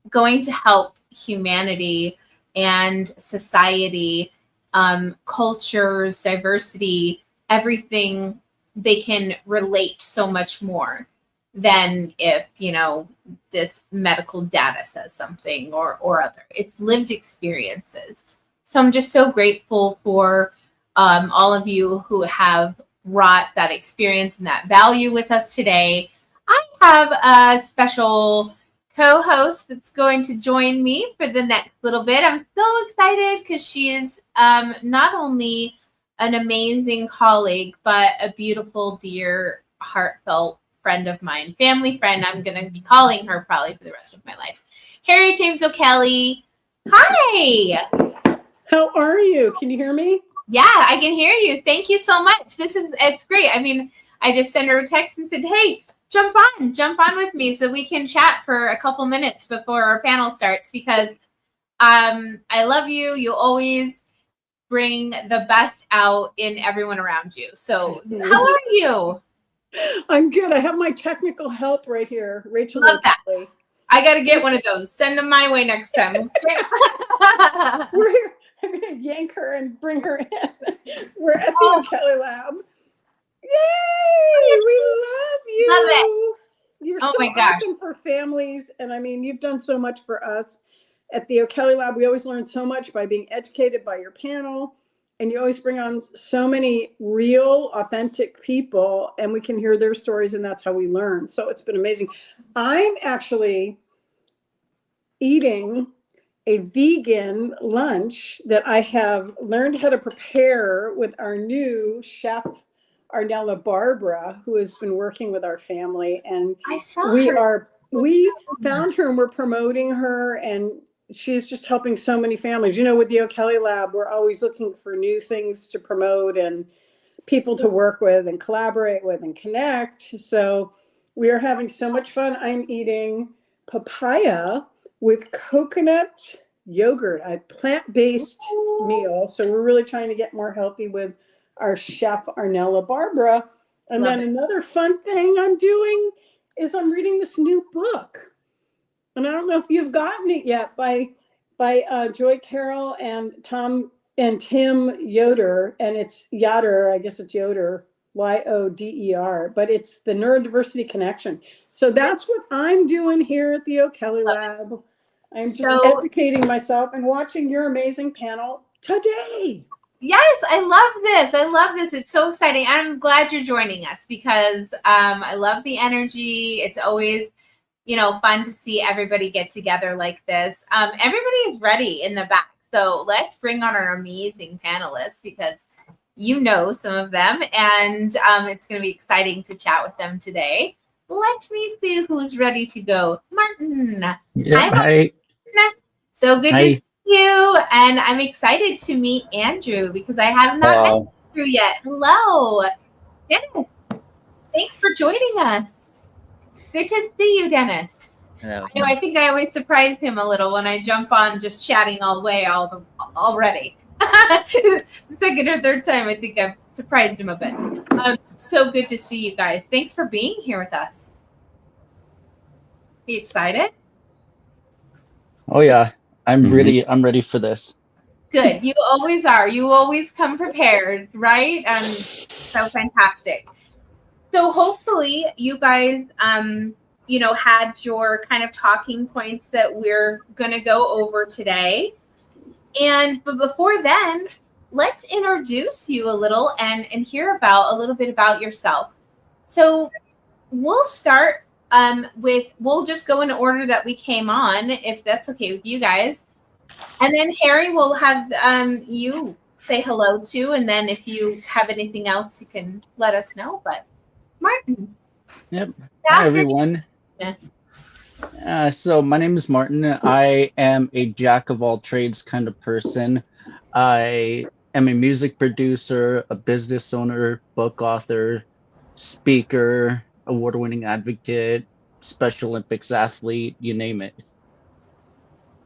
going to help humanity and society, cultures, diversity, everything. They can relate so much more than if, you know, this medical data says something or other. It's lived experiences. So I'm just so grateful for all of you who have brought that experience and that value with us today. I have a special co-host that's going to join me for the next little bit. I'm so excited because she is not only an amazing colleague, but a beautiful, dear, heartfelt friend of mine, family friend. I'm going to be calling her probably for the rest of my life. Harry James O'Kelly. Hi. How are you? Can you hear me? Yeah, I can hear you. Thank you so much. It's great. I mean, I just sent her a text and said, hey, jump on with me so we can chat for a couple minutes before our panel starts because I love you. You always bring the best out in everyone around you. So how are you? I'm good. I have my technical help right here. Rachel. Love that. I got to get one of those. Send them my way next time. We're here. I'm going to yank her and bring her in. We're at the O'Kelly Lab. Yay! We love you. Love it. You're Oh so my gosh. awesome for families. And I mean, you've done so much for us at the O'Kelly Lab. We always learn so much by being educated by your panel. And you always bring on so many real, authentic people, and we can hear their stories, and that's how we learn. So it's been amazing. I'm actually eating a vegan lunch that I have learned how to prepare with our new chef, Arnella Barbara, who has been working with our family. And we found her and we're promoting her, and she's just helping so many families. You know, with the O'Kelly Lab, we're always looking for new things to promote and people to work with and collaborate with and connect. So we are having so much fun. I'm eating papaya with coconut yogurt, a plant-based meal. So we're really trying to get more healthy with our chef, Arnella Barbara. And then another fun thing I'm doing is I'm reading this new book. And I don't know if you've gotten it yet by Joy Carroll and Tim Yoder, and it's Yoder, I guess it's Yoder, Yoder, but it's the Neurodiversity Connection. So that's what I'm doing here at the O'Kelly Lab. I'm just educating myself and watching your amazing panel today. Yes, I love this. It's so exciting. I'm glad you're joining us because I love the energy. It's always, you know, fun to see everybody get together like this. Everybody is ready in the back. So let's bring on our amazing panelists because you know some of them and it's going to be exciting to chat with them today. Let me see who's ready to go. Martin. Yeah, Hi, Martin. So good to see you. And I'm excited to meet Andrew because I have not met Andrew yet. Hello. Dennis. Thanks for joining us. Good to see you, Dennis. Hello. I think I always surprise him a little when I jump on just chatting all the way already. Second or third time, I think I've surprised him a bit. So good to see you guys. Thanks for being here with us. Are you excited? Oh yeah, I'm ready for this. Good. You always are. You always come prepared, right? So fantastic. So hopefully you guys, had your kind of talking points that we're going to go over today. But before then, let's introduce you a little and hear a little bit about yourself. So we'll start we'll just go in order that we came on, if that's okay with you guys. And then Harry will have you say hello to, and then if you have anything else, you can let us know. But Martin. Yep. Hi, everyone. So my name is Martin. I am a jack of all trades kind of person. I am a music producer, a business owner, book author, speaker, award-winning advocate, Special Olympics athlete, you name it.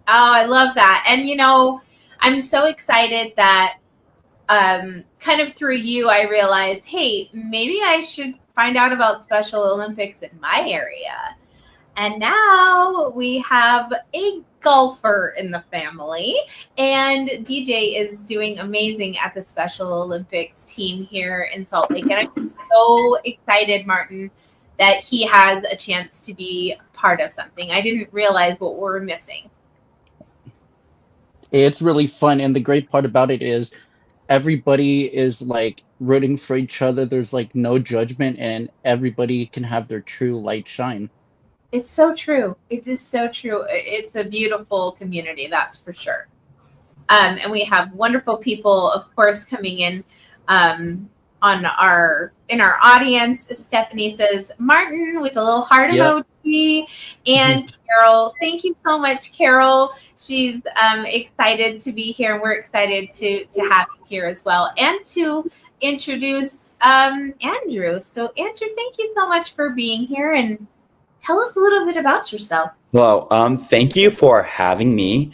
Oh, I love that. And, I'm so excited that kind of through you, I realized, hey, maybe I should find out about Special Olympics in my area. And now we have a golfer in the family, and DJ is doing amazing at the Special Olympics team here in Salt Lake. And I'm so excited, Martin, that he has a chance to be part of something. I didn't realize what we're missing. It's really fun, and the great part about it is everybody is like rooting for each other. There's like no judgment, and everybody can have their true light shine. It's so true. It is so true. It's a beautiful community, that's for sure. And we have wonderful people, of course, coming in in our audience. Stephanie says Martin with a little heart emoji, and Carol. Thank you so much, Carol. She's excited to be here, and we're excited to have you here as well, and to introduce Andrew. So, Andrew, thank you so much for being here, and tell us a little bit about yourself. Hello. Thank you for having me.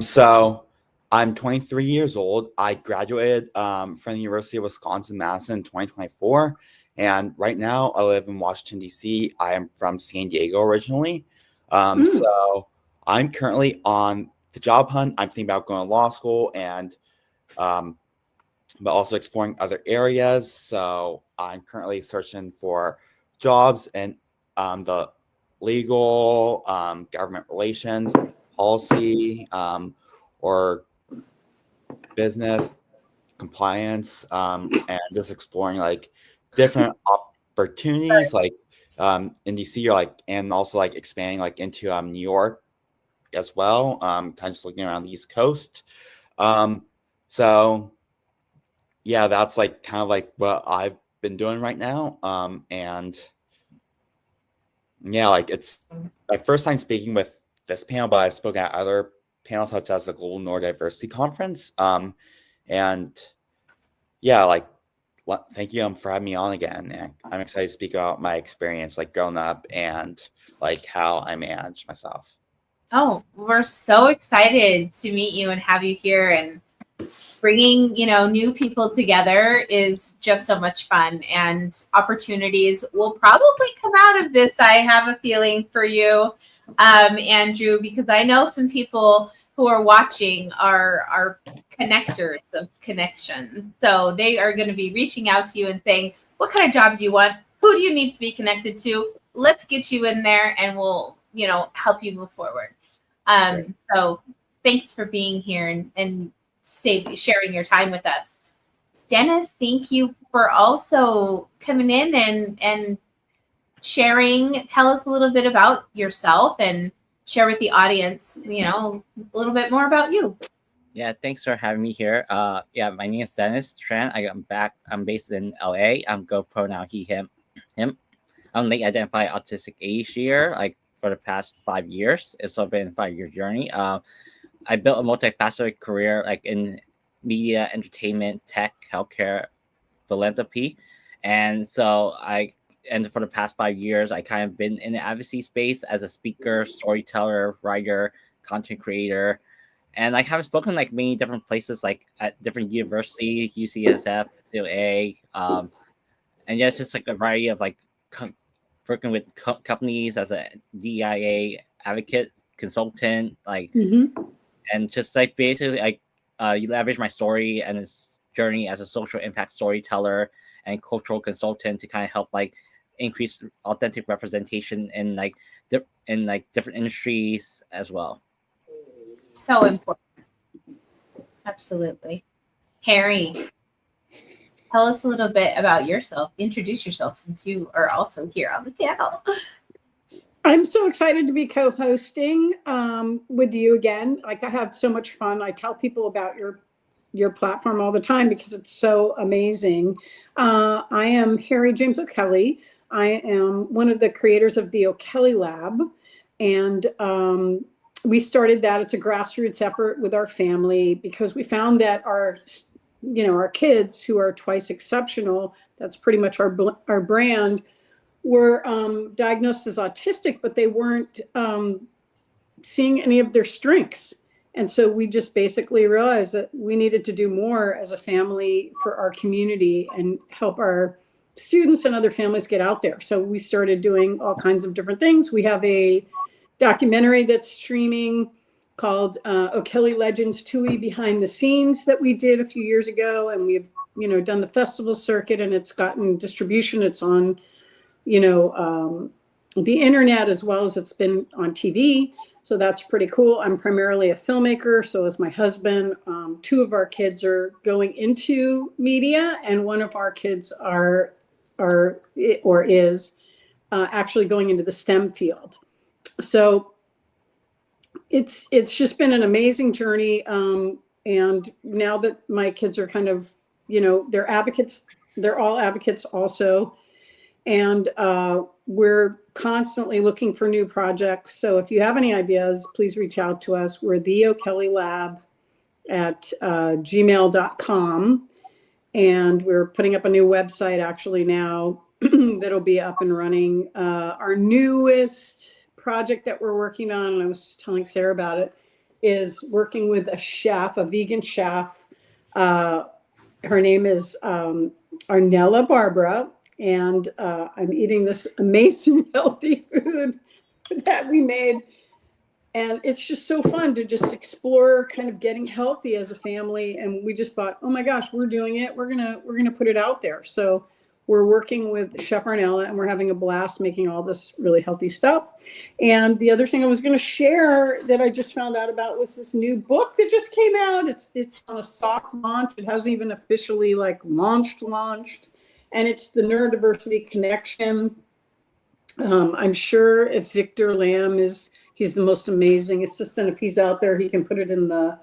So I'm 23 years old. I graduated from the University of Wisconsin-Madison in 2024. And right now I live in Washington, D.C. I am from San Diego originally. So I'm currently on the job hunt. I'm thinking about going to law school and but also exploring other areas. So I'm currently searching for jobs and the legal, government relations, policy, or business compliance, and just exploring like different opportunities, like in DC, or like, and also like expanding like into New York as well. Kind of just looking around the East Coast. So yeah, that's like kind of like what I've been doing right now. And yeah, like it's my first time speaking with this panel, but I've spoken at other panels such as the Global Neurodiversity Conference. And yeah, like thank you for having me on again. And I'm excited to speak about my experience like growing up and like how I manage myself. Oh, we're so excited to meet you and have you here, and bringing, new people together is just so much fun, and opportunities will probably come out of this. I have a feeling for you, Andrew, because I know some people who are watching are connectors of connections. So they are going to be reaching out to you and saying, what kind of job do you want? Who do you need to be connected to? Let's get you in there and we'll, help you move forward. So thanks for being here and sharing your time with us. Dennis, thank you for also coming in and sharing. Tell us a little bit about yourself and share with the audience, a little bit more about you. Yeah, thanks for having me here. Yeah, my name is Dennis Tran. I'm based in LA. I'm go pronoun he, him. I'm late identified autistic age year, like for the past 5 years. It's been a 5-year journey. I built a multifaceted career like in media, entertainment, tech, healthcare, philanthropy. And so for the past 5 years, I kind of been in the advocacy space as a speaker, storyteller, writer, content creator. And I have spoken like many different places, like at different universities, UCSF, COA. And yeah, it's just like a variety of like working with companies as a DEIA advocate, consultant, like, and just like basically like leverage my story and its journey as a social impact storyteller and cultural consultant to kind of help like increase authentic representation in like different industries as well. So important. Absolutely. Harry, tell us a little bit about yourself. Introduce yourself since you are also here on the panel. I'm so excited to be co-hosting with you again. Like, I have so much fun. I tell people about your platform all the time because it's so amazing. I am Harry James O'Kelly. I am one of the creators of the O'Kelly Lab, and we started that. It's a grassroots effort with our family because we found that our kids who are twice exceptional, that's pretty much our brand, were diagnosed as autistic, but they weren't seeing any of their strengths. And so we just basically realized that we needed to do more as a family for our community and help our students and other families get out there. So we started doing all kinds of different things. We have a documentary that's streaming called O'Kelly Legends TUI Behind the Scenes that we did a few years ago. And we've, done the festival circuit, and it's gotten distribution. It's on, the internet as well as it's been on TV. So that's pretty cool. I'm primarily a filmmaker. So is my husband. Two of our kids are going into media, and one of our kids is actually going into the STEM field. So it's just been an amazing journey. And now that my kids are kind of, they're advocates, they're all advocates also. And we're constantly looking for new projects. So if you have any ideas, please reach out to us. We're the O'Kelly Lab at gmail.com. And we're putting up a new website actually now that'll be up and running. Our newest project that we're working on, and I was just telling Sara about it, is working with a chef, a vegan chef. Her name is Arnella Barbara. And I'm eating this amazing healthy food that we made. And it's just so fun to just explore kind of getting healthy as a family. And we just thought, oh my gosh, we're doing it. We're gonna put it out there. So we're working with Chef Arnella, and we're having a blast making all this really healthy stuff. And the other thing I was gonna share that I just found out about was this new book that just came out. It's on a soft launch. It hasn't even officially like launched. And it's the Neurodiversity Connection. I'm sure if Victor Lamb he's the most amazing assistant. If he's out there, he can put it in the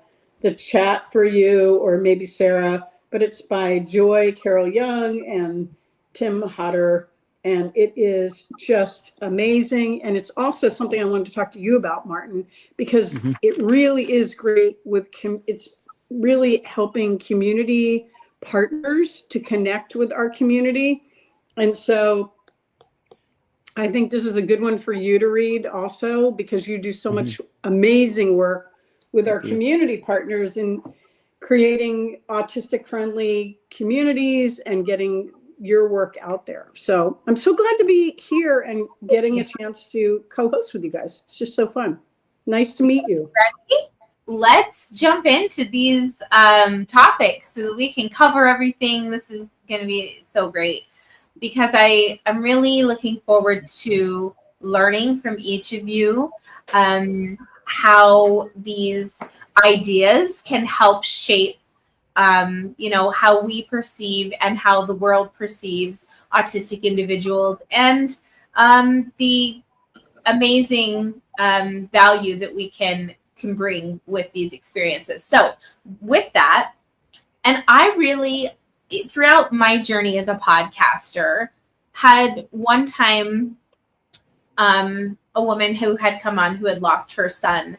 chat for you, or maybe Sara. But it's by Joy Carol Young and Tim Hodder. And it is just amazing. And it's also something I wanted to talk to you about, Martin, because it really is great it's really helping community partners to connect with our community. And so I think this is a good one for you to read also, because you do so much amazing work with our community partners in creating autistic friendly communities and getting your work out there. So I'm so glad to be here and getting a chance to co-host with you guys. It's just so fun. Nice to meet you. Ready? Let's jump into these topics so that we can cover everything. This is going to be so great because I'm really looking forward to learning from each of you how these ideas can help shape how we perceive and how the world perceives autistic individuals, and the amazing value that we can bring with these experiences. So with that, and I really, throughout my journey as a podcaster, had one time a woman who had come on who had lost her son,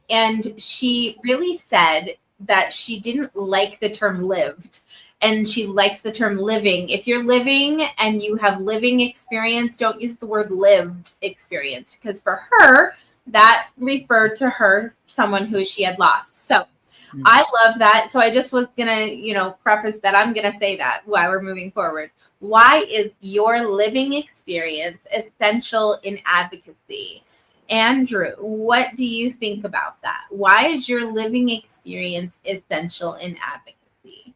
and she really said that she didn't like the term lived, and she likes the term living. If you're living and you have living experience, don't use the word lived experience, because for her, that referred to her, someone who she had lost. So I love that. So I just was going to, preface that I'm going to say that while we're moving forward. Why is your living experience essential in advocacy? Andrew, what do you think about that? Why is your living experience essential in advocacy?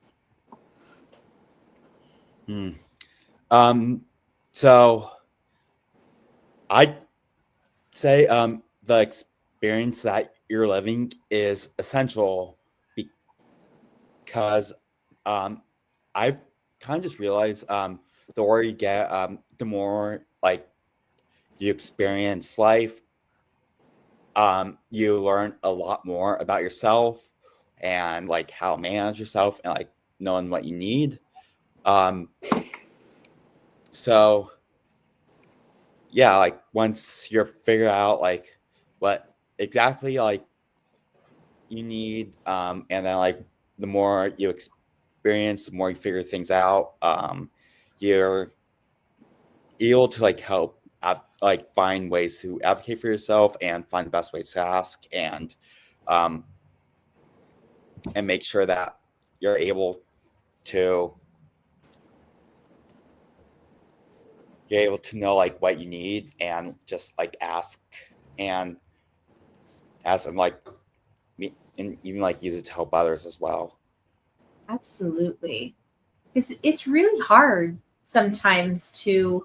So I'd say the experience that you're living is essential because I've kind of just realized the older you get, the more like you experience life, you learn a lot more about yourself and like how to manage yourself and like knowing what you need. So yeah, like once you're figure out like what exactly like you need, and then like the more you experience, the more you figure things out, you're able to like help like find ways to advocate for yourself and find the best ways to ask and make sure that you're able to know like what you need and just like ask and like and even like use it to help others as well. Absolutely. It's really hard sometimes to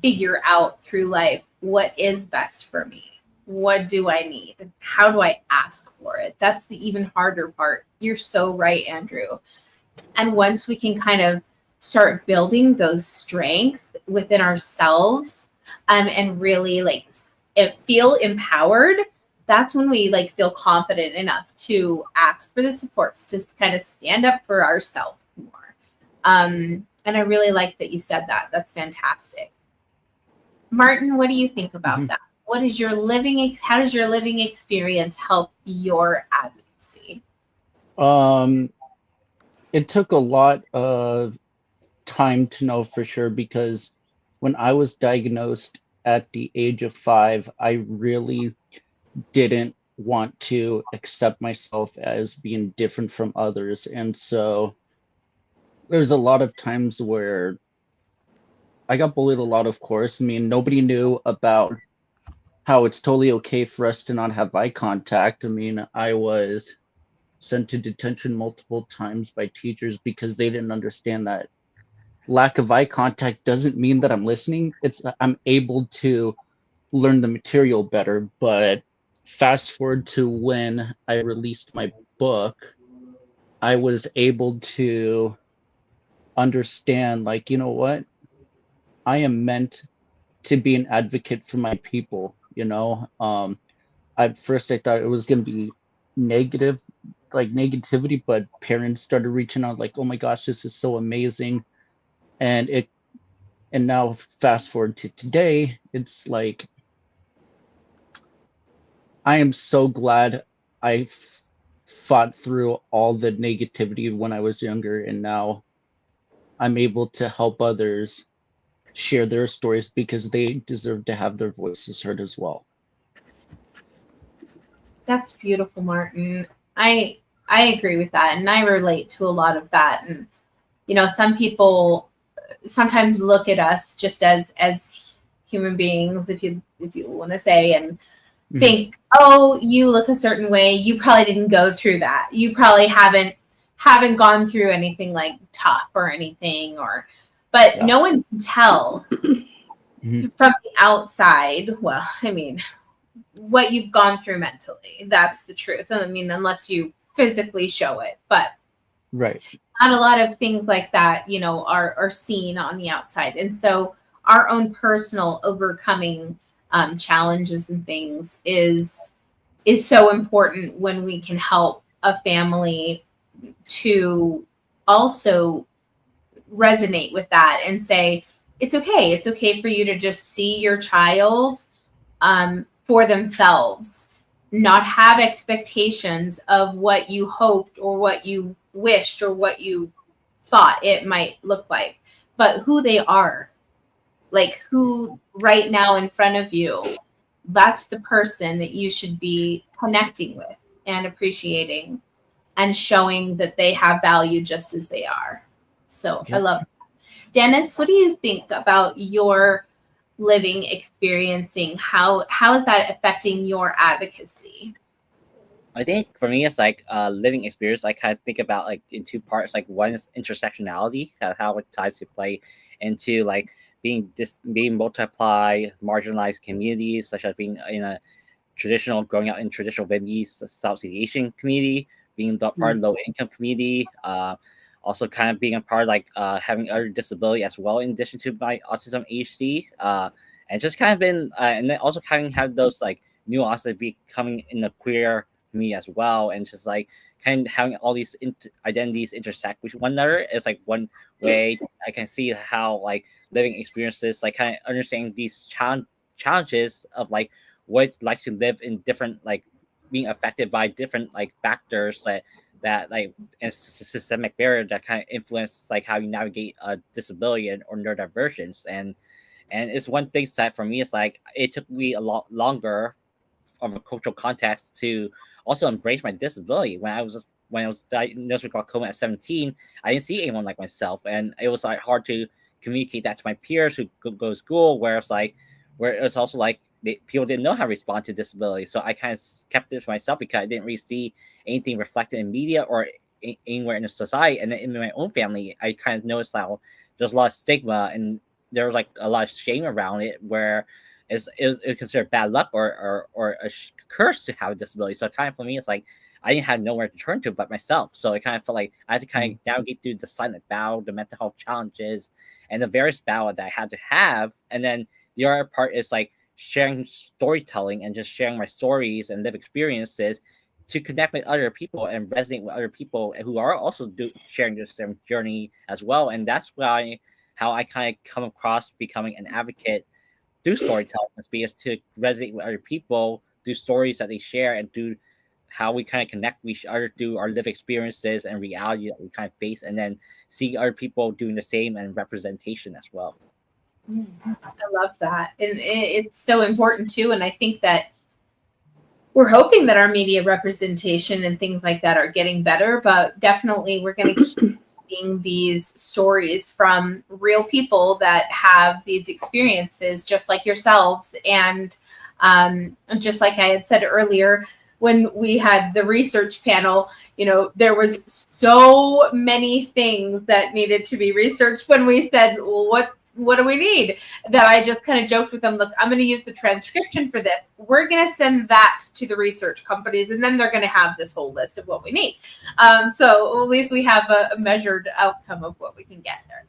figure out through life what is best for me. What do I need? How do I ask for it? That's the even harder part. You're so right, Andrew. And once we can kind of start building those strengths within ourselves, and really like feel empowered, that's when we like feel confident enough to ask for the supports to kind of stand up for ourselves more. And I really like that you said that. That's fantastic. Martin, what do you think about that? What is your how does your living experience help your advocacy? It took a lot of time to know for sure, because when I was diagnosed at the age of 5, I really didn't want to accept myself as being different from others. And so there's a lot of times where I got bullied a lot, of course. I mean, nobody knew about how it's totally okay for us to not have eye contact. I mean, I was sent to detention multiple times by teachers because they didn't understand that lack of eye contact doesn't mean that I'm listening. It's I'm able to learn the material better. But fast forward to when I released my book, I was able to understand, like, you know what? I am meant to be an advocate for my people, you know? At first I thought it was going to be negative, like negativity, but parents started reaching out like, oh my gosh, this is so amazing. And now fast forward to today, it's like, I am so glad I fought through all the negativity when I was younger, and now I'm able to help others share their stories because they deserve to have their voices heard as well. That's beautiful, Martin. I agree with that, and I relate to a lot of that. And you know, some people sometimes look at us just as human beings, if you want to say, and think, oh, you look a certain way. You probably didn't go through that. You probably haven't gone through anything like tough or anything, but no one can tell from the outside. Well, I mean, what you've gone through mentally, that's the truth. I mean, unless you physically show it, but right. Not a lot of things like that, you know, are seen on the outside. And so our own personal overcoming challenges and things is so important when we can help a family to also resonate with that and say, it's okay for you to just see your child for themselves, not have expectations of what you hoped or what you wished or what you thought it might look like, but who they are, like who right now in front of you, that's the person that you should be connecting with and appreciating and showing that they have value just as they are. So I love that. Dennis, what do you think about your living, experiencing? How is that affecting your advocacy? I think for me, it's like living experience. I kind of think about like in two parts. Like one is intersectionality, how it ties to play into like being multiply marginalized communities, such as being in a growing up in traditional Vietnamese Southeast Asian community, being part of low income community. Also kind of being a part of like having other disability as well, in addition to my autism ADHD, and just kind of been and then also having had those like nuances becoming in the queer me as well, and just like kind of having all these identities intersect with one another is like one way I can see how like living experiences, like kind of understanding these challenges of like what it's like to live in different, like being affected by different like factors that like and systemic barrier that kind of influence like how you navigate a disability or neurodivergence. And it's one thing that for me, it's like it took me a lot longer of a cultural context to also embrace my disability. When I was diagnosed with glaucoma at 17, I didn't see anyone like myself, and it was like hard to communicate that to my peers who go to school, where it's also like people didn't know how to respond to disability. So I kind of kept it to myself because I didn't really see anything reflected in media or anywhere in the society. And then in my own family, I kind of noticed how there's a lot of stigma and there was like a lot of shame around it, where it's considered bad luck or a curse to have a disability. So kind of for me, it's like I didn't have nowhere to turn to but myself. So it kind of felt like I had to kind of navigate through the silent battle, the mental health challenges, and the various battle that I had to have. And then the other part is like sharing storytelling and just sharing my stories and live experiences to connect with other people and resonate with other people who are also sharing the same journey as well. And that's how I kind of come across becoming an advocate through storytelling, be able to resonate with other people, do stories that they share, and do how we kind of connect with each other through our lived experiences and reality that we kind of face, and then see other people doing the same and representation as well. I love that. And it's so important too. And I think that we're hoping that our media representation and things like that are getting better, but definitely we're going to keep seeing these stories from real people that have these experiences just like yourselves. And just like I had said earlier, when we had the research panel, there was so many things that needed to be researched when we said, well, what do we need? That I just kind of joked with them, look, I'm going to use the transcription for this. We're going to send that to the research companies, and then they're going to have this whole list of what we need. So at least we have a measured outcome of what we can get there.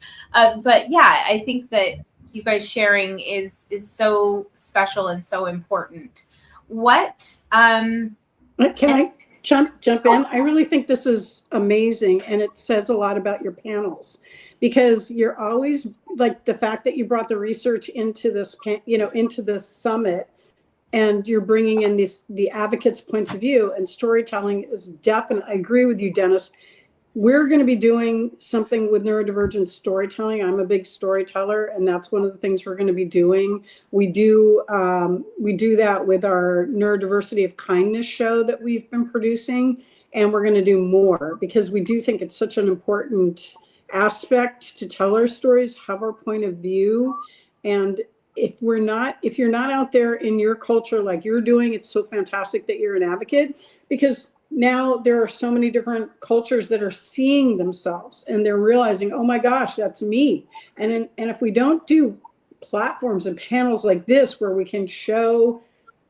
But yeah, I think that you guys sharing is so special and so important. What can I jump in? I really think this is amazing, and it says a lot about your panels, because you're always like the fact that you brought the research into this, into this summit, and you're bringing in the advocates' points of view, and storytelling is definitely. I agree with you, Dennis. We're going to be doing something with neurodivergent storytelling. I'm a big storyteller, and that's one of the things we're going to be doing. We do that with our Neurodiversity of Kindness show that we've been producing, and we're going to do more because we do think it's such an important aspect to tell our stories, have our point of view. And if you're not out there in your culture like you're doing, it's so fantastic that you're an advocate, because now there are so many different cultures that are seeing themselves and they're realizing, oh my gosh, that's me. And if we don't do platforms and panels like this where we can show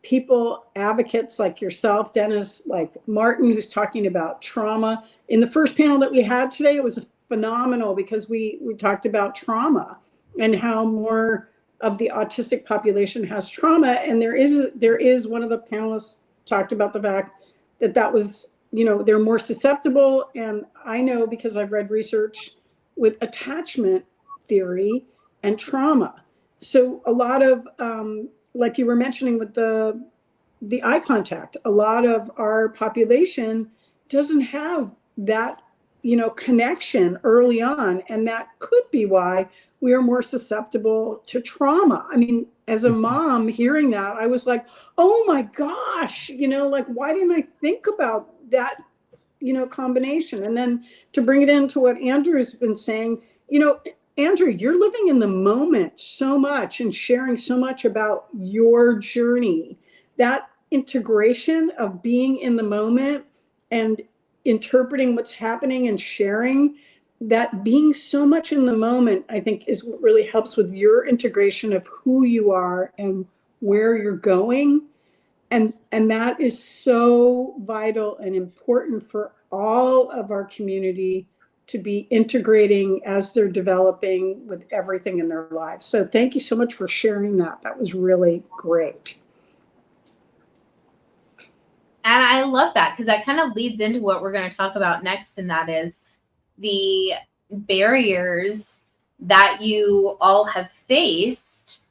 people, advocates like yourself, Dennis, like Martin, who's talking about trauma. In the first panel that we had today, it was phenomenal because we talked about trauma and how more of the autistic population has trauma. And there is one of the panelists talked about the fact that was, they're more susceptible. And I know because I've read research with attachment theory and trauma. So a lot of, like you were mentioning with the eye contact, a lot of our population doesn't have that, connection early on. And that could be why we are more susceptible to trauma. I mean, as a mom hearing that, I was like, oh my gosh, like, why didn't I think about that, combination? And then to bring it into what Andrew's been saying, Andrew, you're living in the moment so much and sharing so much about your journey. That integration of being in the moment and interpreting what's happening and sharing, that being so much in the moment, I think, is what really helps with your integration of who you are and where you're going. And that is so vital and important for all of our community to be integrating as they're developing with everything in their lives. So thank you so much for sharing that. That was really great. And I love that because that kind of leads into what we're going to talk about next, and that is the barriers that you all have faced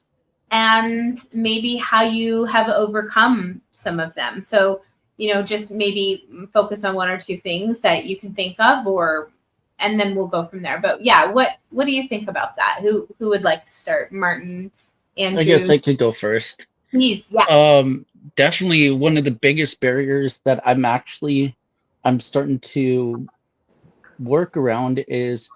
and maybe how you have overcome some of them. So, just maybe focus on one or two things that you can think of, and then we'll go from there. But yeah, what do you think about that? Who would like to start? Martin, Andrew? I guess I could go first. Please, yeah. Definitely one of the biggest barriers that I'm starting to work around is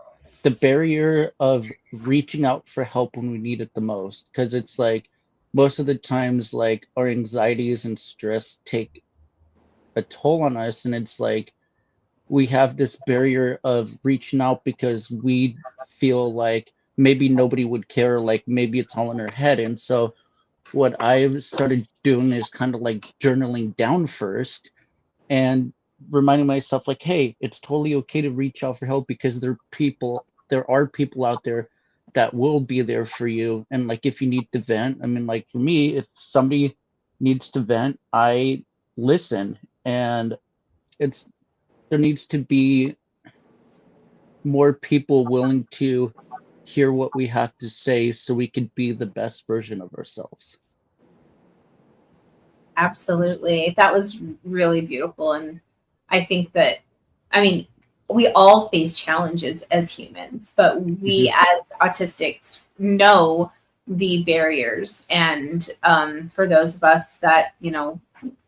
the barrier of reaching out for help when we need it the most. Because it's like most of the times, like our anxieties and stress take a toll on us, and it's like we have this barrier of reaching out because we feel like maybe nobody would care, like maybe it's all in our head. And so what I've started doing is kind of like journaling down first and reminding myself like, hey, it's totally okay to reach out for help because there are people out there that will be there for you. And like, if you need to vent, I mean, like for me, if somebody needs to vent, I listen. And there needs to be more people willing to hear what we have to say so we can be the best version of ourselves. Absolutely. That was really beautiful. And I think that, we all face challenges as humans, but we as autistics know the barriers. And for those of us that,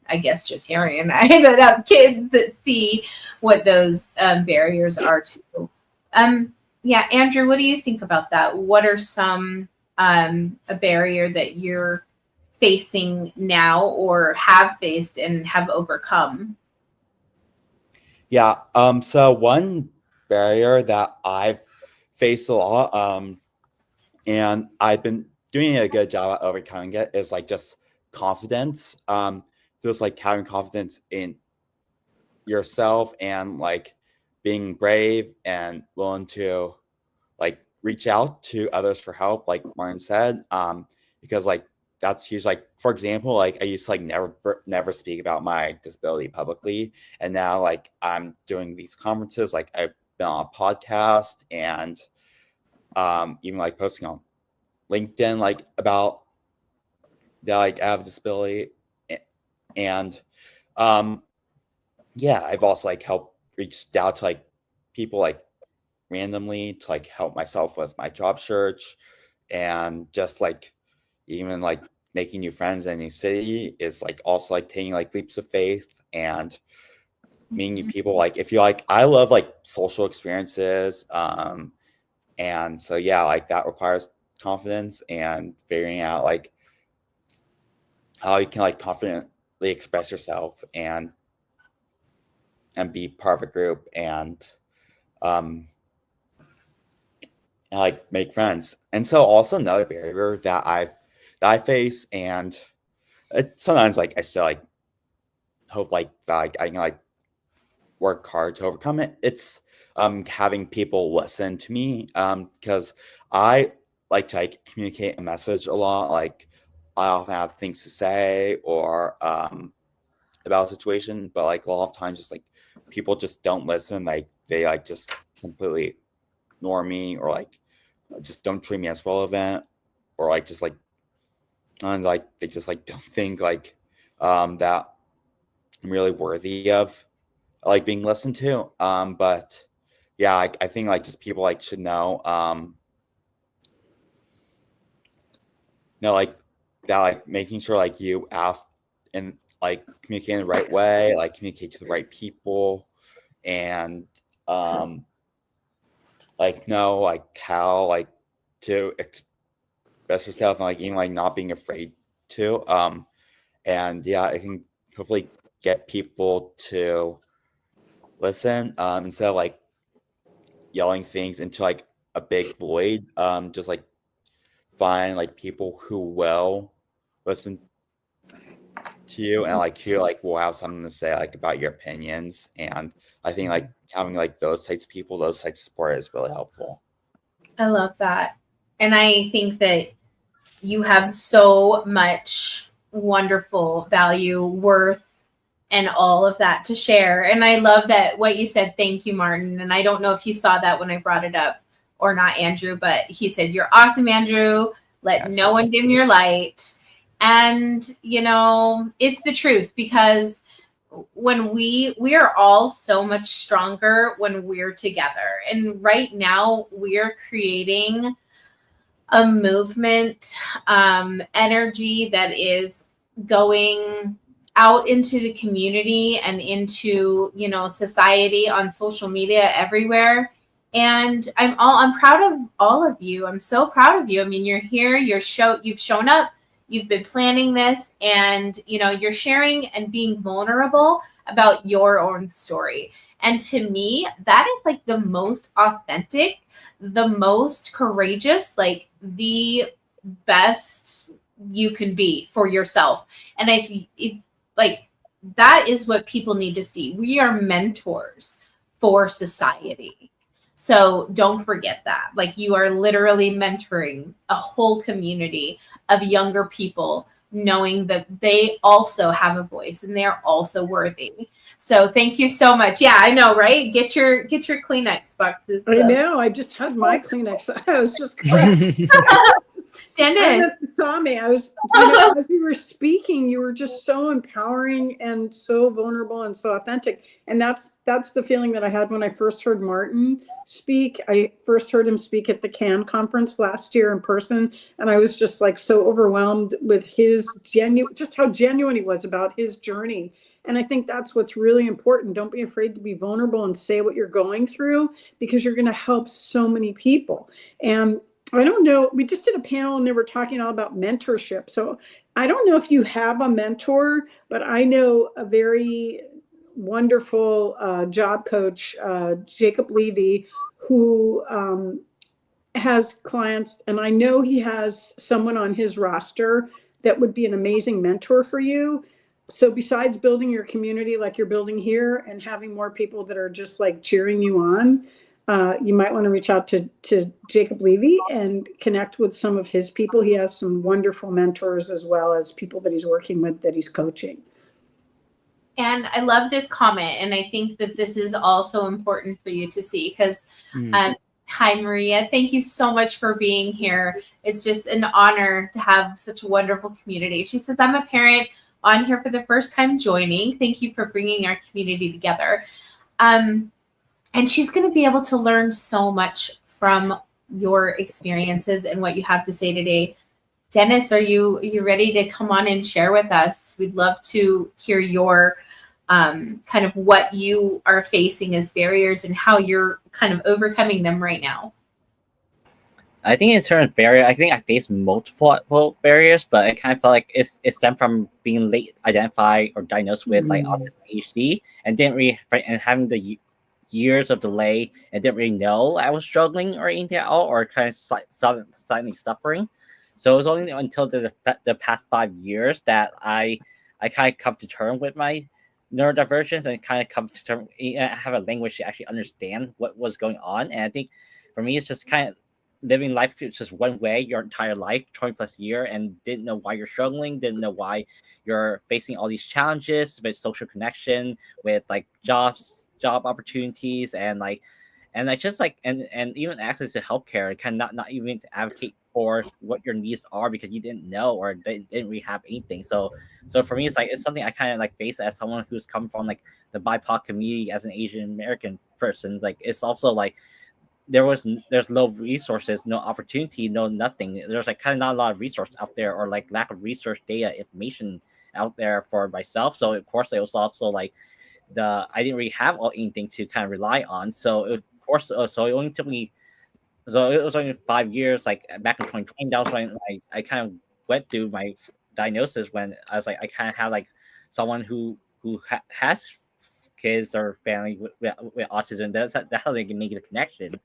I guess just Harry and I that have kids that see what those barriers are too. Yeah, Andrew, what do you think about that? What are some a barrier that you're facing now or have faced and have overcome? Yeah. So one barrier that I've faced a lot, and I've been doing a good job at overcoming it, is like just confidence. Just like having confidence in yourself and like being brave and willing to like reach out to others for help, like Martin said. Because like that's huge. Like, for example, like I used to like never speak about my disability publicly, and now like I'm doing these conferences, like I've been on a podcast and even like posting on LinkedIn like about that like I have a disability. And yeah, I've also like helped reach out to like people like randomly to like help myself with my job search, and just like even like making new friends in a new city is like also like taking like leaps of faith and meeting new people. Like if you like, I love like social experiences, and so yeah, like that requires confidence and figuring out like how you can like confidently express yourself and be part of a group and like make friends. And so also another barrier that I face, and sometimes like I still like hope like that like, I can like work hard to overcome it. It's having people listen to me, because I like to like communicate a message a lot. Like I often have things to say or about a situation, but like a lot of times just like people just don't listen. Like they like just completely ignore me, or like just don't treat me as relevant, or like just like and like they just like don't think like that I'm really worthy of like being listened to. But yeah, I think like just people like should know like that, like making sure like you ask and like communicate in the right way, like communicate to the right people, and like know like how like to express yourself and like even like not being afraid to. And yeah, it can hopefully get people to listen instead of like yelling things into like a big void. Just like find like people who will listen to you and like who like will have something to say like about your opinions. And I think like having like those types of people, those types of support is really helpful. I love that. And I think that you have so much wonderful value, worth, and all of that to share. And I love that what you said. Thank you, Martin. And I don't know if you saw that when I brought it up or not, Andrew, but he said, "You're awesome, Andrew. Let no one dim your light." And, you know, it's the truth, because when we are all so much stronger when we're together. And right now we're creating a movement, energy that is going out into the community and into, you know, society, on social media, everywhere. And I'm proud of all of you. I'm so proud of you. I mean, you're here, you've shown up, you've been planning this, and, you know, you're sharing and being vulnerable about your own story. And to me, that is like the most authentic, the most courageous, like the best you can be for yourself. And if like, that is what people need to see. We are mentors for society. So don't forget that. Like, you are literally mentoring a whole community of younger people, knowing that they also have a voice and they're also worthy. So thank you so much. Yeah, I know, right? Get your Kleenex boxes. I know. I just had my Kleenex. I was just Dennis saw me. I was, you know, as you were speaking, you were just so empowering and so vulnerable and so authentic. And that's the feeling that I had when I first heard Martin speak. I first heard him speak at the Cannes conference last year in person, and I was just like so overwhelmed with his just how genuine he was about his journey. And I think that's what's really important. Don't be afraid to be vulnerable and say what you're going through, because you're going to help so many people. And I don't know, we just did a panel and they were talking all about mentorship. So I don't know if you have a mentor, but I know a very wonderful job coach, Jacob Levy, who has clients, and I know he has someone on his roster that would be an amazing mentor for you. So besides building your community like you're building here and having more people that are just like cheering you on, you might want to reach out to Jacob Levy and connect with some of his people. He has some wonderful mentors, as well as people that he's working with, that he's coaching. And I love this comment. And I think that this is also important for you to see, because hi, Maria. Thank you so much for being here. It's just an honor to have such a wonderful community. She says, "I'm a parent on here for the first time joining. Thank you for bringing our community together." And she's going to be able to learn so much from your experiences and what you have to say today. Dennis, are you ready to come on and share with us? We'd love to hear your kind of what you are facing as barriers and how you're kind of overcoming them right now. I think in terms of barrier, I think I faced multiple barriers, but I kind of felt like it stemmed from being late identified or diagnosed with like autism ADHD, and didn't really, and having the years of delay and didn't really know I was struggling or anything at all, or kind of silently suffering. So it was only until the past 5 years that I kind of come to terms with my neurodivergence and kind of come to terms, have a language to actually understand what was going on. And I think for me, it's just kind of living life just one way your entire life, 20 plus year, and didn't know why you're struggling, didn't know why you're facing all these challenges with social connection, with like job opportunities, and just like and even access to healthcare, and kind of not even to advocate for what your needs are because you didn't know or didn't really have anything. So for me, it's something I kind of like face as someone who's come from like the BIPOC community as an Asian American person. Like, it's also like there's low resources, no opportunity, no nothing. There's like kind of not a lot of resource out there, or like lack of research, data, information out there for myself. So of course, it was also like I didn't really have anything to kind of rely on. So of course, so it only took me so it was only 5 years, like back in 2020. That was when I kind of went through my diagnosis, when I was like, I kind of have like someone who has kids or family with autism. That's how they can make a connection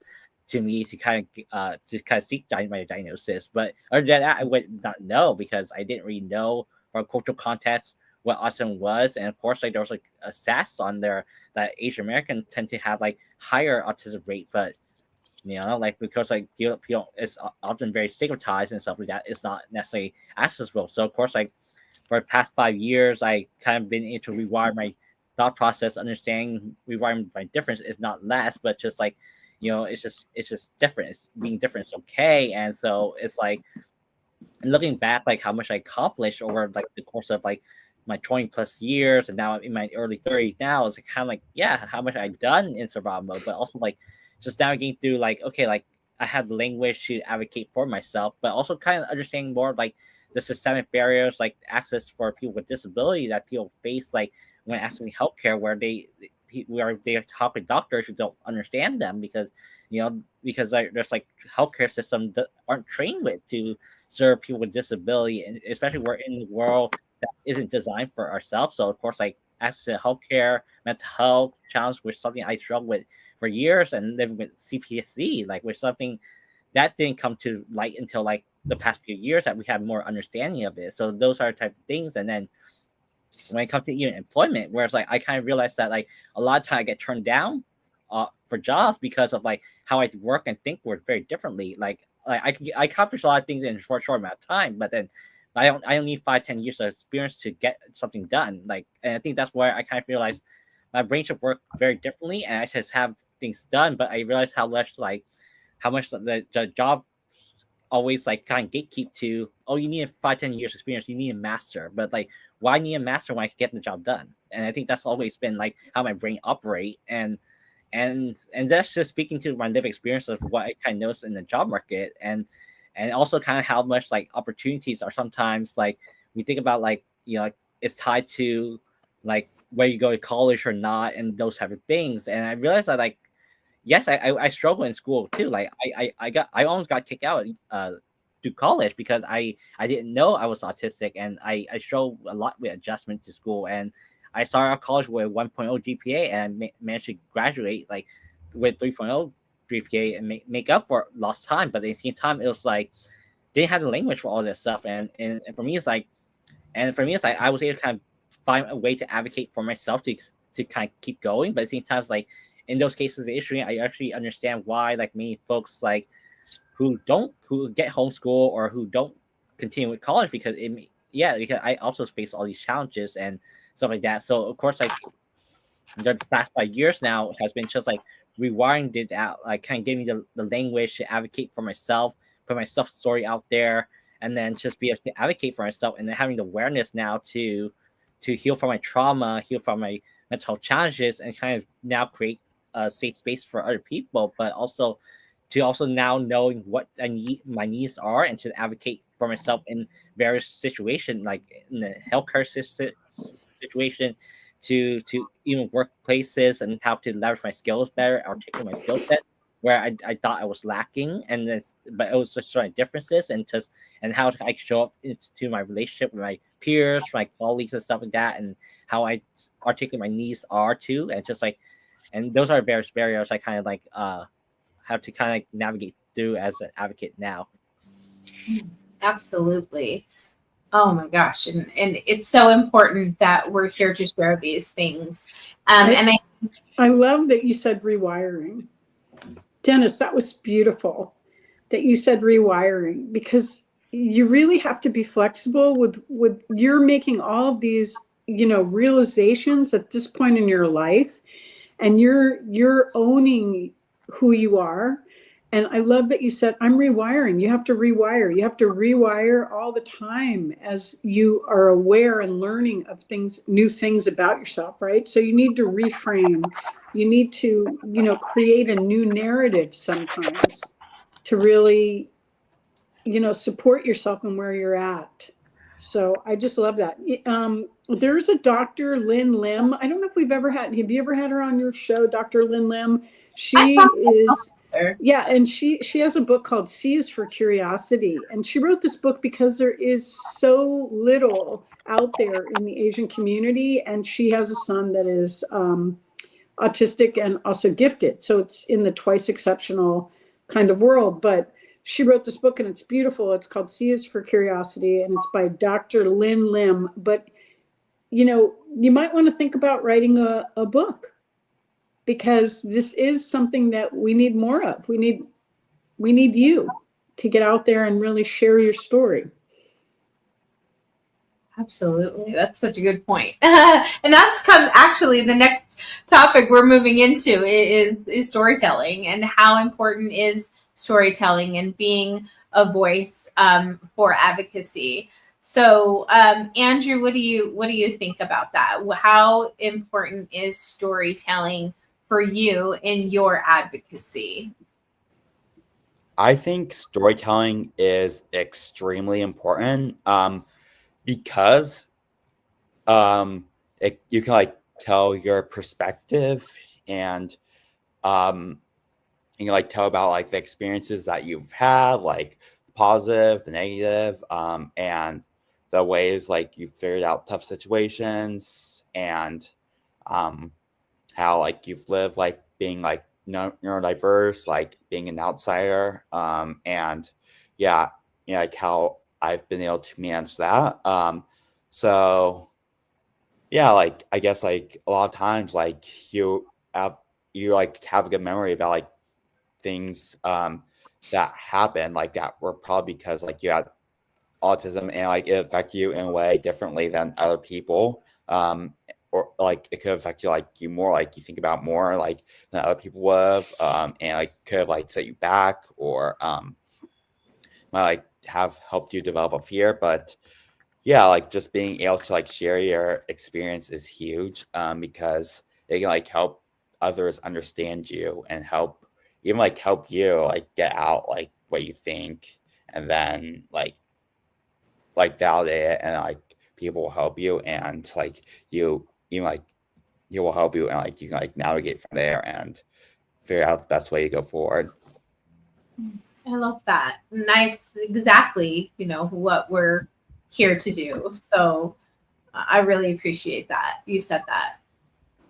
to me to kind of seek my diagnosis. But other than that, I would not know, because I didn't really know from cultural context what autism was. And of course, like there was like a stats on there that Asian Americans tend to have like higher autism rate, but like because like people it's often very stigmatized and stuff like that, it's not necessarily accessible. So of course, like for the past 5 years, I kind of been able to rewire my thought process, understanding rewiring my difference is not less, but just like it's just different. It's being different is okay. And so it's like looking back, like how much I accomplished over like the course of like my 20 plus years, and now I'm in my early 30s now, it's like kind of like, yeah, how much I've done in survival mode, but also like just navigating through like, okay, like I have the language to advocate for myself, but also kind of understanding more of like the systemic barriers, like access for people with disability that people face, like when asking healthcare, where they're talking to doctors who don't understand them, because like, there's like healthcare systems that aren't trained with to serve people with disability, and especially we're in a world that isn't designed for ourselves. So of course, like access to healthcare, mental health challenge, which is something I struggled with for years, and living with CPSC, like which something that didn't come to light until like the past few years that we have more understanding of it. So those are the types of things. And then when it comes to even employment, whereas like I kind of realized that like a lot of time I get turned down for jobs because of like how I work and think work very differently. Like I accomplish a lot of things in a short amount of time, but then I don't need 5-10 years of experience to get something done. Like, and I think that's where I kind of realized my brain should work very differently, and I just have things done. But I realized how much the job always like kind of gatekeep to, oh, you need a 5-10 years experience, you need a master. But like, why need a master when I can get the job done? And I think that's always been like how my brain operate. And that's just speaking to my lived experience of what I kind of noticed in the job market, and also kind of how much like opportunities are sometimes like we think about like like it's tied to like where you go to college or not, and those type of things. And I realized that like, yes, I struggle in school too. Like I almost got kicked out to college because I didn't know I was autistic, and I struggled a lot with adjustment to school. And I started out college with 1.0 GPA, and I managed to graduate like with 3.0 GPA and make up for lost time. But at the same time, it was like they didn't have the language for all this stuff, and for me it's like, I was able to kind of find a way to advocate for myself to kind of keep going. But at the same time, it's like in those cases, the issue, I actually understand why like many folks like who get homeschool or who don't continue with college, because because I also face all these challenges and stuff like that. So of course, like the past 5 years now has been just like rewiring it out, like kind of giving me the language to advocate for myself, put my stuff story out there, and then just be able to advocate for myself, and then having the awareness now to heal from my trauma, heal from my mental health challenges, and kind of now create a safe space for other people, but also now knowing what my needs are, and to advocate for myself in various situations, like in the healthcare situation, to even workplaces, and how to leverage my skills better, articulate my skill set where I thought I was lacking, but it was just certain differences, and how I show up into my relationship with my peers, my colleagues, and stuff like that, and how I articulate my needs are too, and just like, and those are various barriers I kind of like have to kind of like navigate through as an advocate now. Absolutely. Oh my gosh. And it's so important that we're here to share these things. And I love that you said rewiring. Dennis, that was beautiful that you said rewiring, because you really have to be flexible with you're making all of these, realizations at this point in your life, and you're owning who you are. And I love that you said, I'm rewiring. You have to rewire. You have to rewire all the time as you are aware and learning of new things about yourself, right? So you need to reframe. You need to, create a new narrative sometimes to really, support yourself and where you're at. So I just love that. There's a Dr. Lynn Lim. I don't know if have you ever had her on your show, Dr. Lynn Lim? She is Yeah, and she has a book called C is for Curiosity, and she wrote this book because there is so little out there in the Asian community, and she has a son that is autistic and also gifted, so it's in the twice exceptional kind of world. But she wrote this book, and it's beautiful. It's called C is for Curiosity, and it's by Dr. Lin Lim. But you might want to think about writing a book, because this is something that we need more of. We need you to get out there and really share your story. Absolutely. That's such a good point. And that's actually the next topic we're moving into is storytelling, and how important is storytelling and being a voice for advocacy. So, Andrew, what do you think about that? How important is storytelling for you in your advocacy? I think storytelling is extremely important because you can like tell your perspective, and you can like tell about like the experiences that you've had, like positive, the negative, and the ways like you figured out tough situations, and how like you've lived like being like neurodiverse, like being an outsider, and like how I've been able to manage that. So yeah, like I guess like a lot of times like you have a good memory about like things that happened like that were probably because like you had autism, and like it affected you in a way differently than other people. Or like it could affect you more, like you think about more like than other people would have, and like could have like set you back, or might like have helped you develop a fear. But yeah, like just being able to like share your experience is huge, because it can like help others understand you, and help you like get out like what you think, and then like validate it, and like people will help you, and like you will help you, and like you can like navigate from there and figure out the best way to go forward. I love that. And that's exactly, what we're here to do. So I really appreciate that. You said that.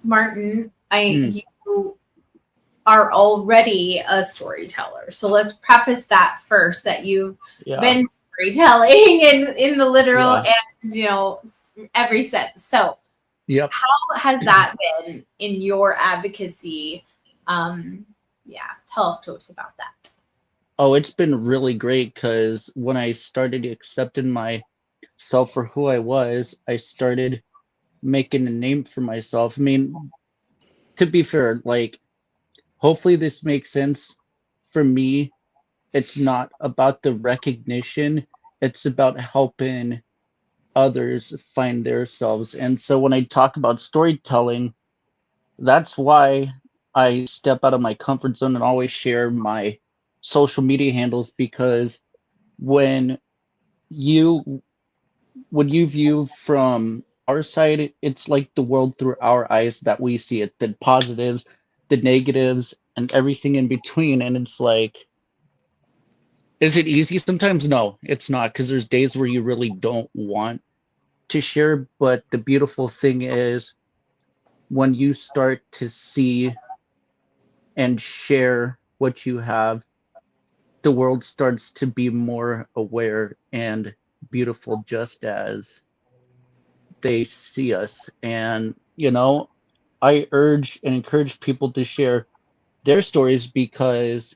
Martin, you are already a storyteller. So let's preface that first, that you've been storytelling in the literal and, every sense. So how has that been in your advocacy? Talk to us about that. Oh, it's been really great, because when I started accepting myself for who I was, I started making a name for myself. I mean, to be fair, like, hopefully this makes sense. For me, it's not about the recognition, it's about helping others find themselves. And so when I talk about storytelling, that's why I step out of my comfort zone and always share my social media handles, because when you view from our side, it's like the world through our eyes that we see it, the positives, the negatives, and everything in between. And it's like, is it easy? Sometimes no, it's not, because there's days where you really don't want to share. But the beautiful thing is, when you start to see and share what you have, the world starts to be more aware and beautiful, just as they see us. And I urge and encourage people to share their stories, because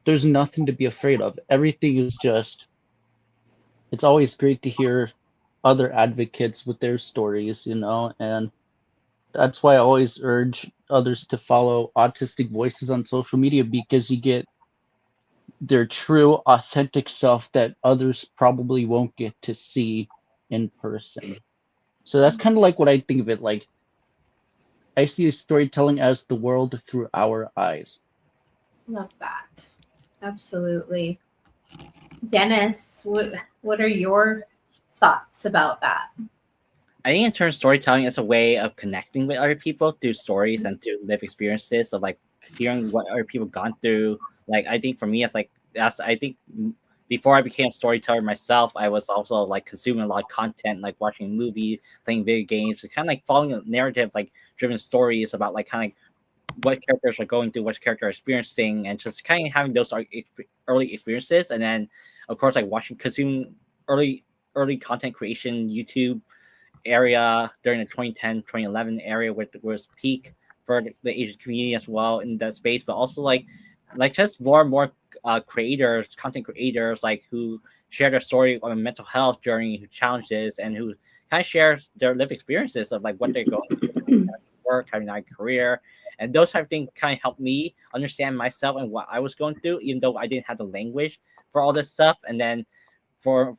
there's nothing to be afraid of. Everything is just, it's always great to hear other advocates with their stories, and that's why I always urge others to follow Autistic Voices on social media, because you get their true, authentic self that others probably won't get to see in person. So that's kind of like what I think of it. Like, I see storytelling as the world through our eyes. Love that. Absolutely. Dennis, what are your thoughts about that? I think in terms of storytelling, it's a way of connecting with other people through stories and through live experiences of like hearing what other people gone through. Like I think for me, it's like I think before I became a storyteller myself, I was also like consuming a lot of content, like watching movies, playing video games, kind of like following a narrative, like driven stories about like kind of like what characters are going through, what characters are experiencing, and just kind of having those early experiences. And then, of course, like consuming early content creation, YouTube area during the 2010, 2011 area, which was peak for the Asian community as well in that space, but also like just more and more content creators, like who share their story on mental health journey, challenges, and who kind of shares their lived experiences of like what they're going through, work, having a career, and those type of things kind of helped me understand myself and what I was going through, even though I didn't have the language for all this stuff. And then for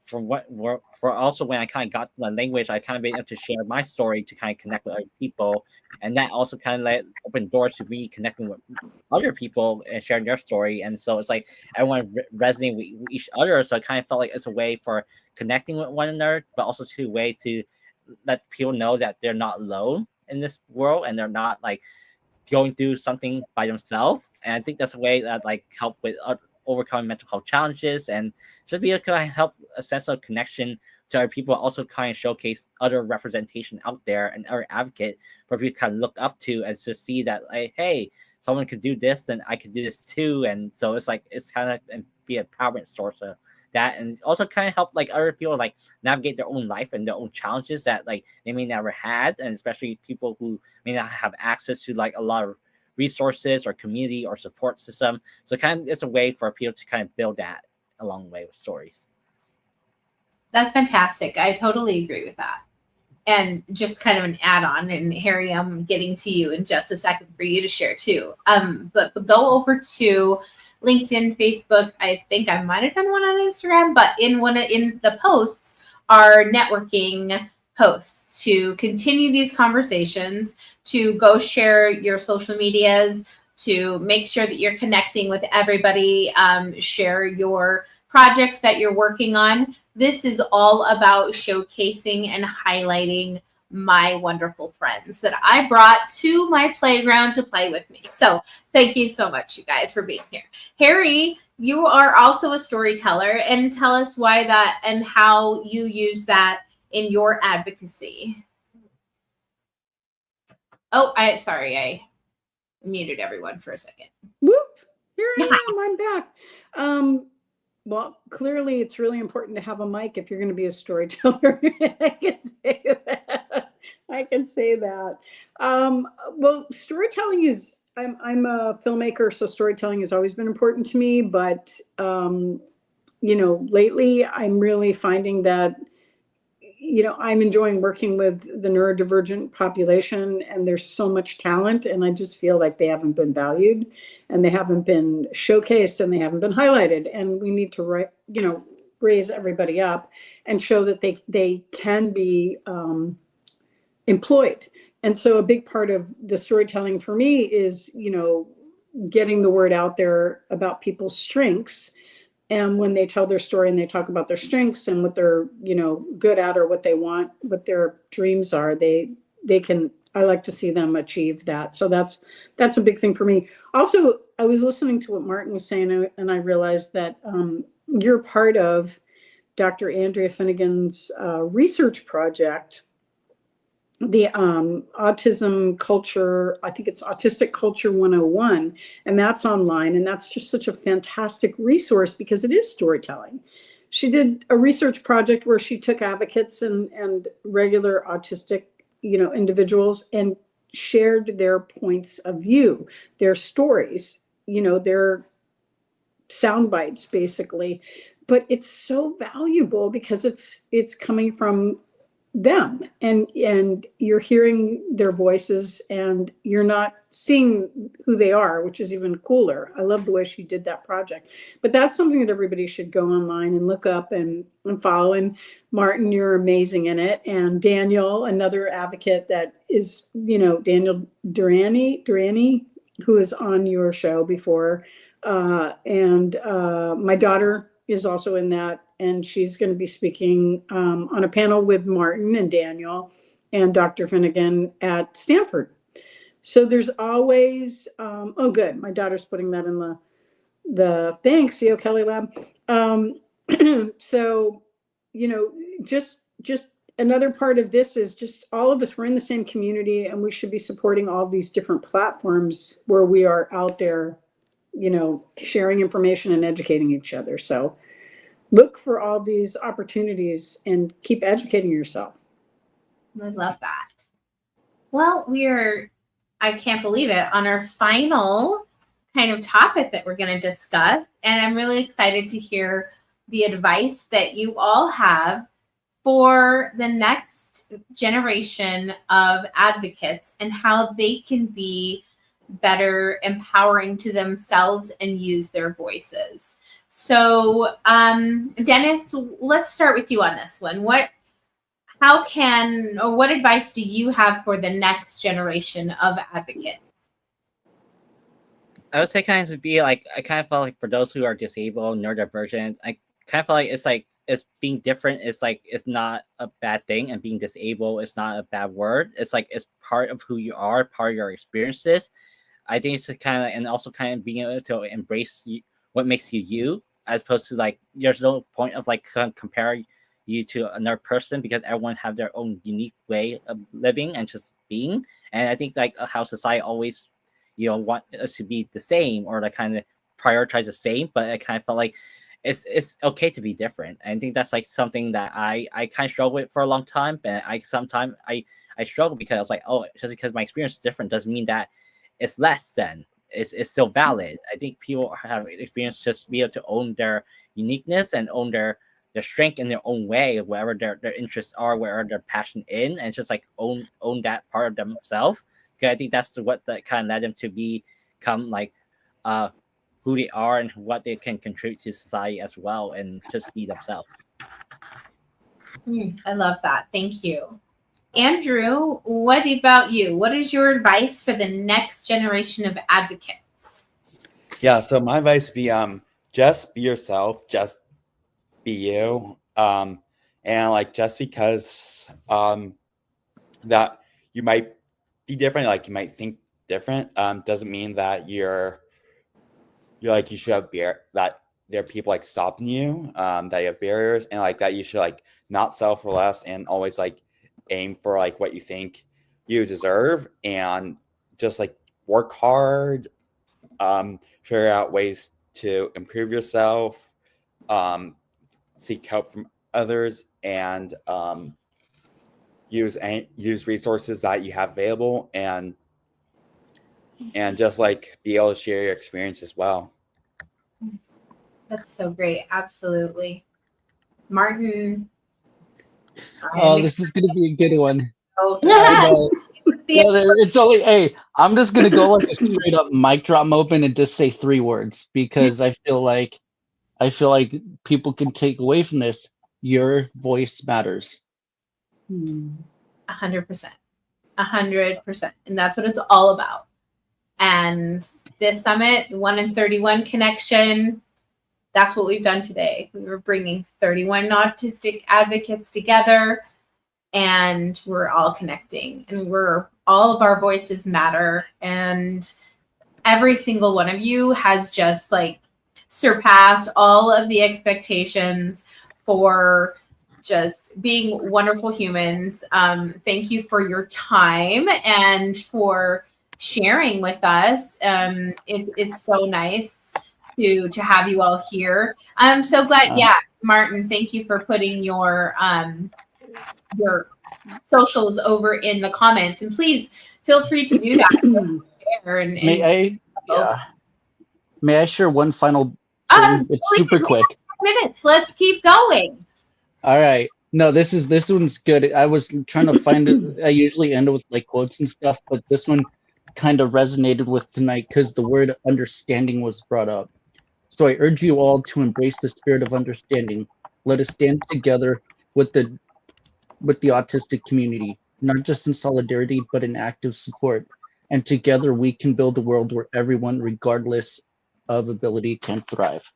also when I kind of got the language, I kind of been able to share my story to kind of connect with other people, and that also kind of like opened doors to me connecting with other people and sharing their story. And so it's like everyone resonating with each other. So I kind of felt like it's a way for connecting with one another, but also a way to let people know that they're not alone in this world and they're not like going through something by themselves. And I think that's a way that like help with overcoming mental health challenges, and just be able to kind of help a sense of connection to other people, also kind of showcase other representation out there and other advocate for people to kind of look up to and just see that like, hey, someone could do this, then I could do this too. And so it's like it's kind of be an empowerment source of that, and also kind of help like other people like navigate their own life and their own challenges that like they may never had, and especially people who may not have access to like a lot of resources or community or support system. So kind of it's a way for people to kind of build that along the way with stories. That's fantastic. I totally agree with that. And just kind of an add-on, and Harry, I'm getting to you in just a second for you to share too. But go over to LinkedIn, Facebook. I think I might have done one on Instagram, but in the posts are networking posts to continue these conversations, to go share your social medias, to make sure that you're connecting with everybody, share your projects that you're working on. This is all about showcasing and highlighting my wonderful friends that I brought to my playground to play with me. So thank you so much, you guys, for being here. Harry, you are also a storyteller, and tell us why that and how you use that in your advocacy. Oh, I muted everyone for a second. Whoop! Here I am. I'm back. Well, clearly it's really important to have a mic if you're going to be a storyteller. I can say that. Well, storytelling is, I'm a filmmaker, so storytelling has always been important to me. But, lately I'm really finding that, I'm enjoying working with the neurodivergent population, and there's so much talent, and I just feel like they haven't been valued, and they haven't been showcased, and they haven't been highlighted. And we need to, raise everybody up and show that they can be employed. And so a big part of the storytelling for me is, getting the word out there about people's strengths. And when they tell their story and they talk about their strengths and what they're, good at, or what they want, what their dreams are, they can, I like to see them achieve that. So that's a big thing for me. Also, I was listening to what Martin was saying, and I realized that you're part of Dr. Andrea Finnegan's research project, the autism culture, I think it's Autistic Culture 101, and that's online. And that's just such a fantastic resource because it is storytelling. She did a research project where she took advocates and regular autistic, individuals, and shared their points of view, their stories, their sound bites basically. But it's so valuable because it's coming from them, and you're hearing their voices, and you're not seeing who they are, which is even cooler. I love the way she did that project. But that's something that everybody should go online and look up and follow. And Martin, you're amazing in it. And Daniel, another advocate that is, Daniel Durrani, who is on your show before. And my daughter is also in that, and she's going to be speaking on a panel with Martin and Daniel and Dr. Finnegan at Stanford. So there's always, oh, good. My daughter's putting that in the thanks, CO Kelly Lab. So, you know, just another part of this is just all of us, we're in the same community, and we should be supporting all these different platforms where we are out there, you know, sharing information and educating each other. So look for all these opportunities and keep educating yourself. I love that. Well, I can't believe it, on our final kind of topic that we're going to discuss. And I'm really excited to hear the advice that you all have for the next generation of advocates and how they can be better empowering to themselves and use their voices. So, Dennis, let's start with you on this one. What advice do you have for the next generation of advocates? I would say kind of be like, I kind of felt like for those who are disabled, neurodivergent, I kind of feel like it's being different. It's like, it's not a bad thing, and being disabled is not a bad word. It's like, it's part of who you are, part of your experiences. I think it's kind of, and also kind of being able to embrace what makes you you, as opposed to like, there's no point of like comparing you to another person, because everyone have their own unique way of living and just being. And I think like how society always, you know, want us to be the same, or like kind of prioritize the same, but I kind of felt like it's okay to be different. And I think that's like something that I kind of struggle with for a long time. But sometimes I struggle because I was like, oh, just because my experience is different doesn't mean that it's less than. It's still valid. I think people have experience just be able to own their uniqueness and own their strength in their own way, wherever their interests are, wherever their passion in, and just like own that part of themselves. Because I think that's what that kind of led them to become like who they are and what they can contribute to society as well, and just be themselves. I love that. Thank you. Andrew, what about you? What is your advice for the next generation of advocates? Yeah, so my advice would be just be yourself, just be you. And like, just because that you might be different, like you might think different, doesn't mean that you're like, you should have that there are people like stopping you, that you have barriers, and like that you should like not settle for less, and always like aim for like what you think you deserve, and just like work hard, figure out ways to improve yourself, seek help from others, and use resources that you have available, and just like be able to share your experience as well. That's so great. Absolutely. Martin. Oh, this is going to be a good one. Okay. It's only, hey, I'm just going to go like a straight up mic drop moment and just say 3 words, because I feel like people can take away from this. Your voice matters. 100%. 100%. And that's what it's all about. And this summit, 1 in 31 connection, that's what we've done today. We were bringing 31 autistic advocates together, and we're all connecting, and all of our voices matter. And every single one of you has just like surpassed all of the expectations for just being wonderful humans. Thank you for your time and for sharing with us. It's so nice to have you all here. I'm so glad. Yeah, Martin, thank you for putting your socials over in the comments, and please feel free to do that. Share May I share one final thing? It's super quick. 10 minutes. Let's keep going. All right. No, this one's good. I was trying to find it. I usually end with like quotes and stuff, but this one kind of resonated with tonight because the word understanding was brought up. So I urge you all to embrace the spirit of understanding. Let us stand together with the autistic community, not just in solidarity, but in active support. And together we can build a world where everyone, regardless of ability, can thrive.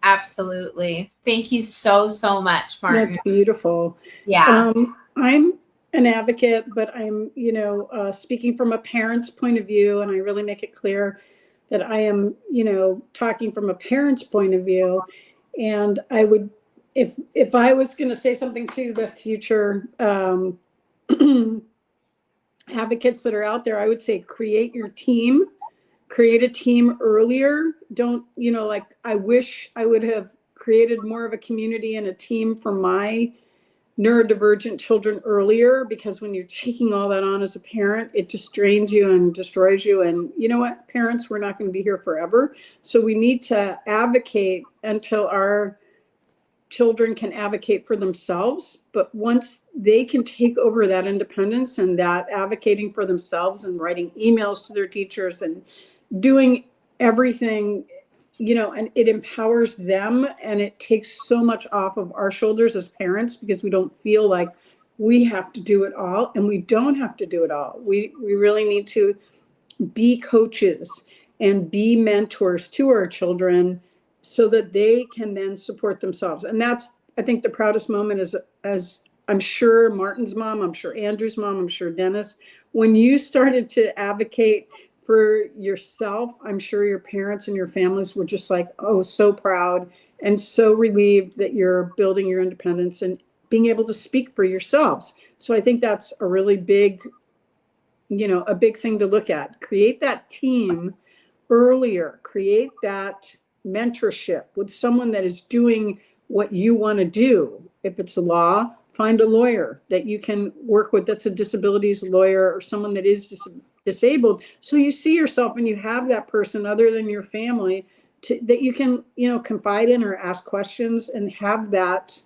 Absolutely. Thank you so much, Martin. That's beautiful. Yeah. an advocate, but I'm, speaking from a parent's point of view, and I really make it clear that I am, talking from a parent's point of view. And I would, if I was going to say something to the future advocates that are out there, I would say create your team, create a team earlier. Don't, I wish I would have created more of a community and a team for my neurodivergent children earlier, because when you're taking all that on as a parent, it just drains you and destroys you. And you know what, parents, we're not going to be here forever. So we need to advocate until our children can advocate for themselves. But once they can take over that independence and that advocating for themselves and writing emails to their teachers and doing everything, and it empowers them, and it takes so much off of our shoulders as parents, because we don't feel like we have to do it all, and we don't have to do it all. We really need to be coaches and be mentors to our children so that they can then support themselves. And that's, I think, the proudest moment is, as I'm sure Martin's mom, I'm sure Andrew's mom, I'm sure Dennis, when you started to advocate for yourself, I'm sure your parents and your families were just like, oh, so proud and so relieved that you're building your independence and being able to speak for yourselves. So I think that's a really big, a big thing to look at. Create that team earlier, create that mentorship with someone that is doing what you want to do. If it's law, find a lawyer that you can work with that's a disabilities lawyer or someone that is disabled, so you see yourself and you have that person other than your family that you can confide in or ask questions, and have that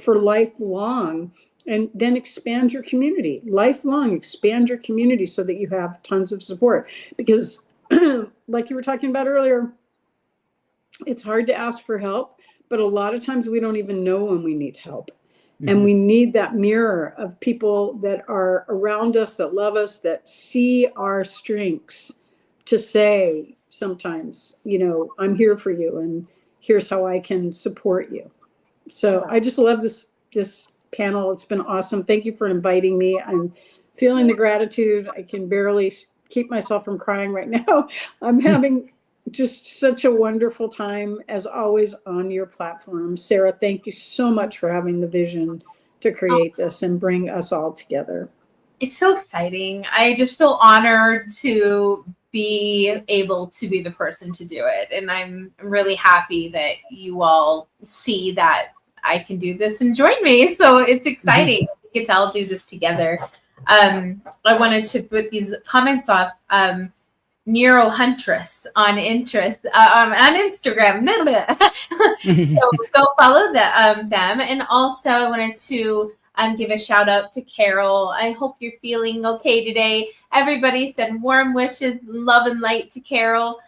for lifelong. And then expand your community lifelong, expand your community so that you have tons of support. Because like you were talking about earlier, it's hard to ask for help, but a lot of times we don't even know when we need help. And we need that mirror of people that are around us, that love us, that see our strengths, to say sometimes, I'm here for you and here's how I can support you. So I just love this panel. It's been awesome. Thank you for inviting me. I'm feeling the gratitude. I can barely keep myself from crying right now. I'm having just such a wonderful time, as always, on your platform. Sara, thank you so much for having the vision to create this and bring us all together. It's so exciting. I just feel honored to be able to be the person to do it. And I'm really happy that you all see that I can do this and join me. So it's exciting. We get to all do this together. I wanted to put these comments off. Neuro Huntress on Instagram. So go follow them. And also I wanted to give a shout out to Carol. I hope you're feeling okay today. Everybody send warm wishes, love and light to Carol.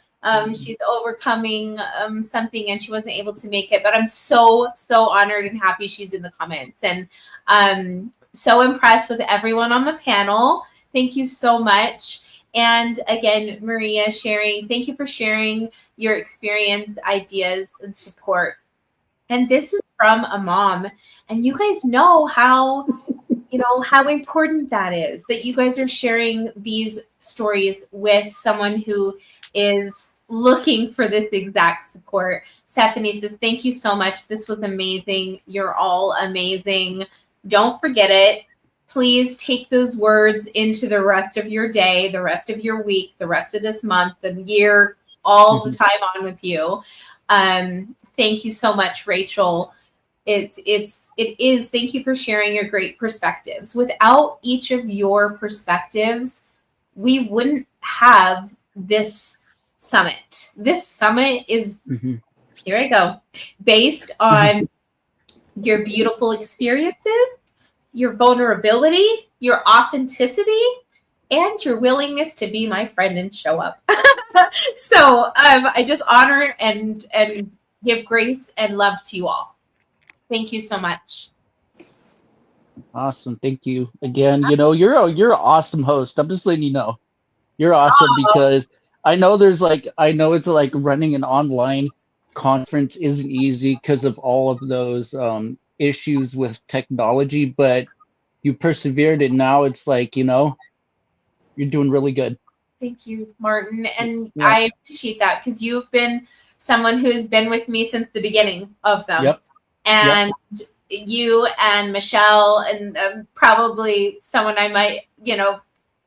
She's overcoming something and she wasn't able to make it, but I'm so honored and happy she's in the comments, and so impressed with everyone on the panel. Thank you so much. And again, Maria, thank you for sharing your experience, ideas, and support. And this is from a mom, and you guys know how important that is, that you guys are sharing these stories with someone who is looking for this exact support. Stephanie says, thank you so much. This was amazing. You're all amazing. Don't forget it. Please take those words into the rest of your day, the rest of your week, the rest of this month, the year, all the time on with you. Thank you so much, Rachel. It is. Thank you for sharing your great perspectives. Without each of your perspectives, we wouldn't have this summit. This summit is, here I go, based on your beautiful experiences, your vulnerability, your authenticity, and your willingness to be my friend and show up. So I just honor and give grace and love to you all. Thank you so much. Awesome. Thank you again. You're an awesome host. I'm just letting you know. You're awesome because I know it's like running an online conference isn't easy because of all of those issues with technology, but you persevered, and now it's like, you're doing really good. Thank you, Martin. And Yeah. I appreciate that because you've been someone who has been with me since the beginning of them. Yep. And you and Michelle, and probably someone I might,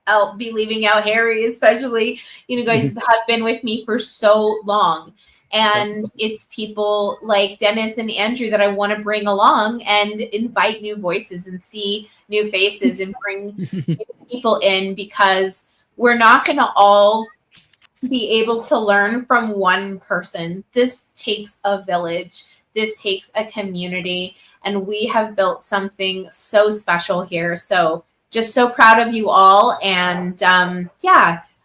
I'll be leaving out, Harry, especially, guys have been with me for so long. And it's people like Dennis and Andrew that I want to bring along and invite new voices and see new faces and bring new people in, because we're not going to all be able to learn from one person. This takes a village. This takes a community. And we have built something so special here. So just so proud of you all. And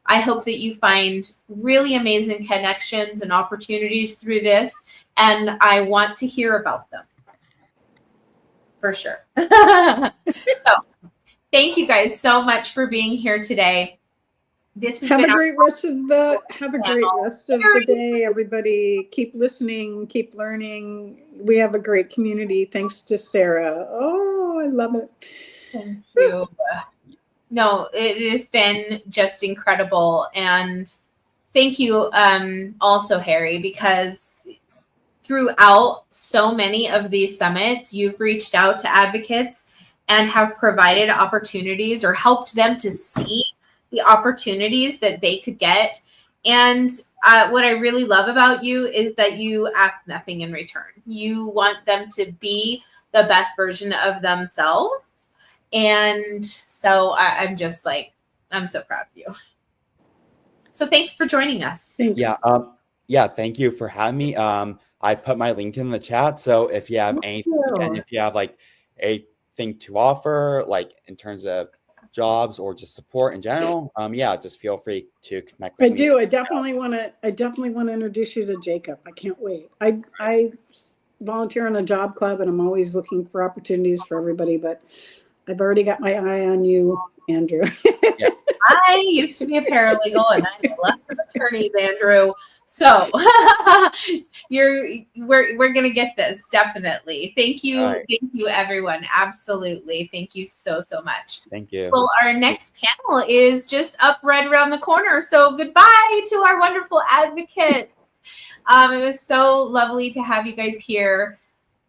I hope that you find really amazing connections and opportunities through this. And I want to hear about them. For sure. So thank you guys so much for being here today. This has Have been a great rest of the day, everybody. Keep listening, keep learning. We have a great community thanks to Sara. Oh, I love it. Thank you. No, it has been just incredible. And thank you also, Harry, because throughout so many of these summits, you've reached out to advocates and have provided opportunities or helped them to see the opportunities that they could get. And what I really love about you is that you ask nothing in return. You want them to be the best version of themselves. And so I'm just like, I'm so proud of you. So thanks for joining us. Thanks. Thank you for having me. I put my link in the chat. So if you have anything, and if you have like anything to offer, like in terms of jobs or just support in general, just feel free to connect with me. I definitely want to introduce you to Jacob. I can't wait. I volunteer on a job club, and I'm always looking for opportunities for everybody, but I've already got my eye on you, Andrew. I used to be a paralegal, and I'm a left of attorneys, Andrew. So we're gonna get this, definitely. Thank you, Thank you, everyone. Absolutely, thank you so much. Thank you. Well, our next panel is just up right around the corner. So goodbye to our wonderful advocates. It was so lovely to have you guys here.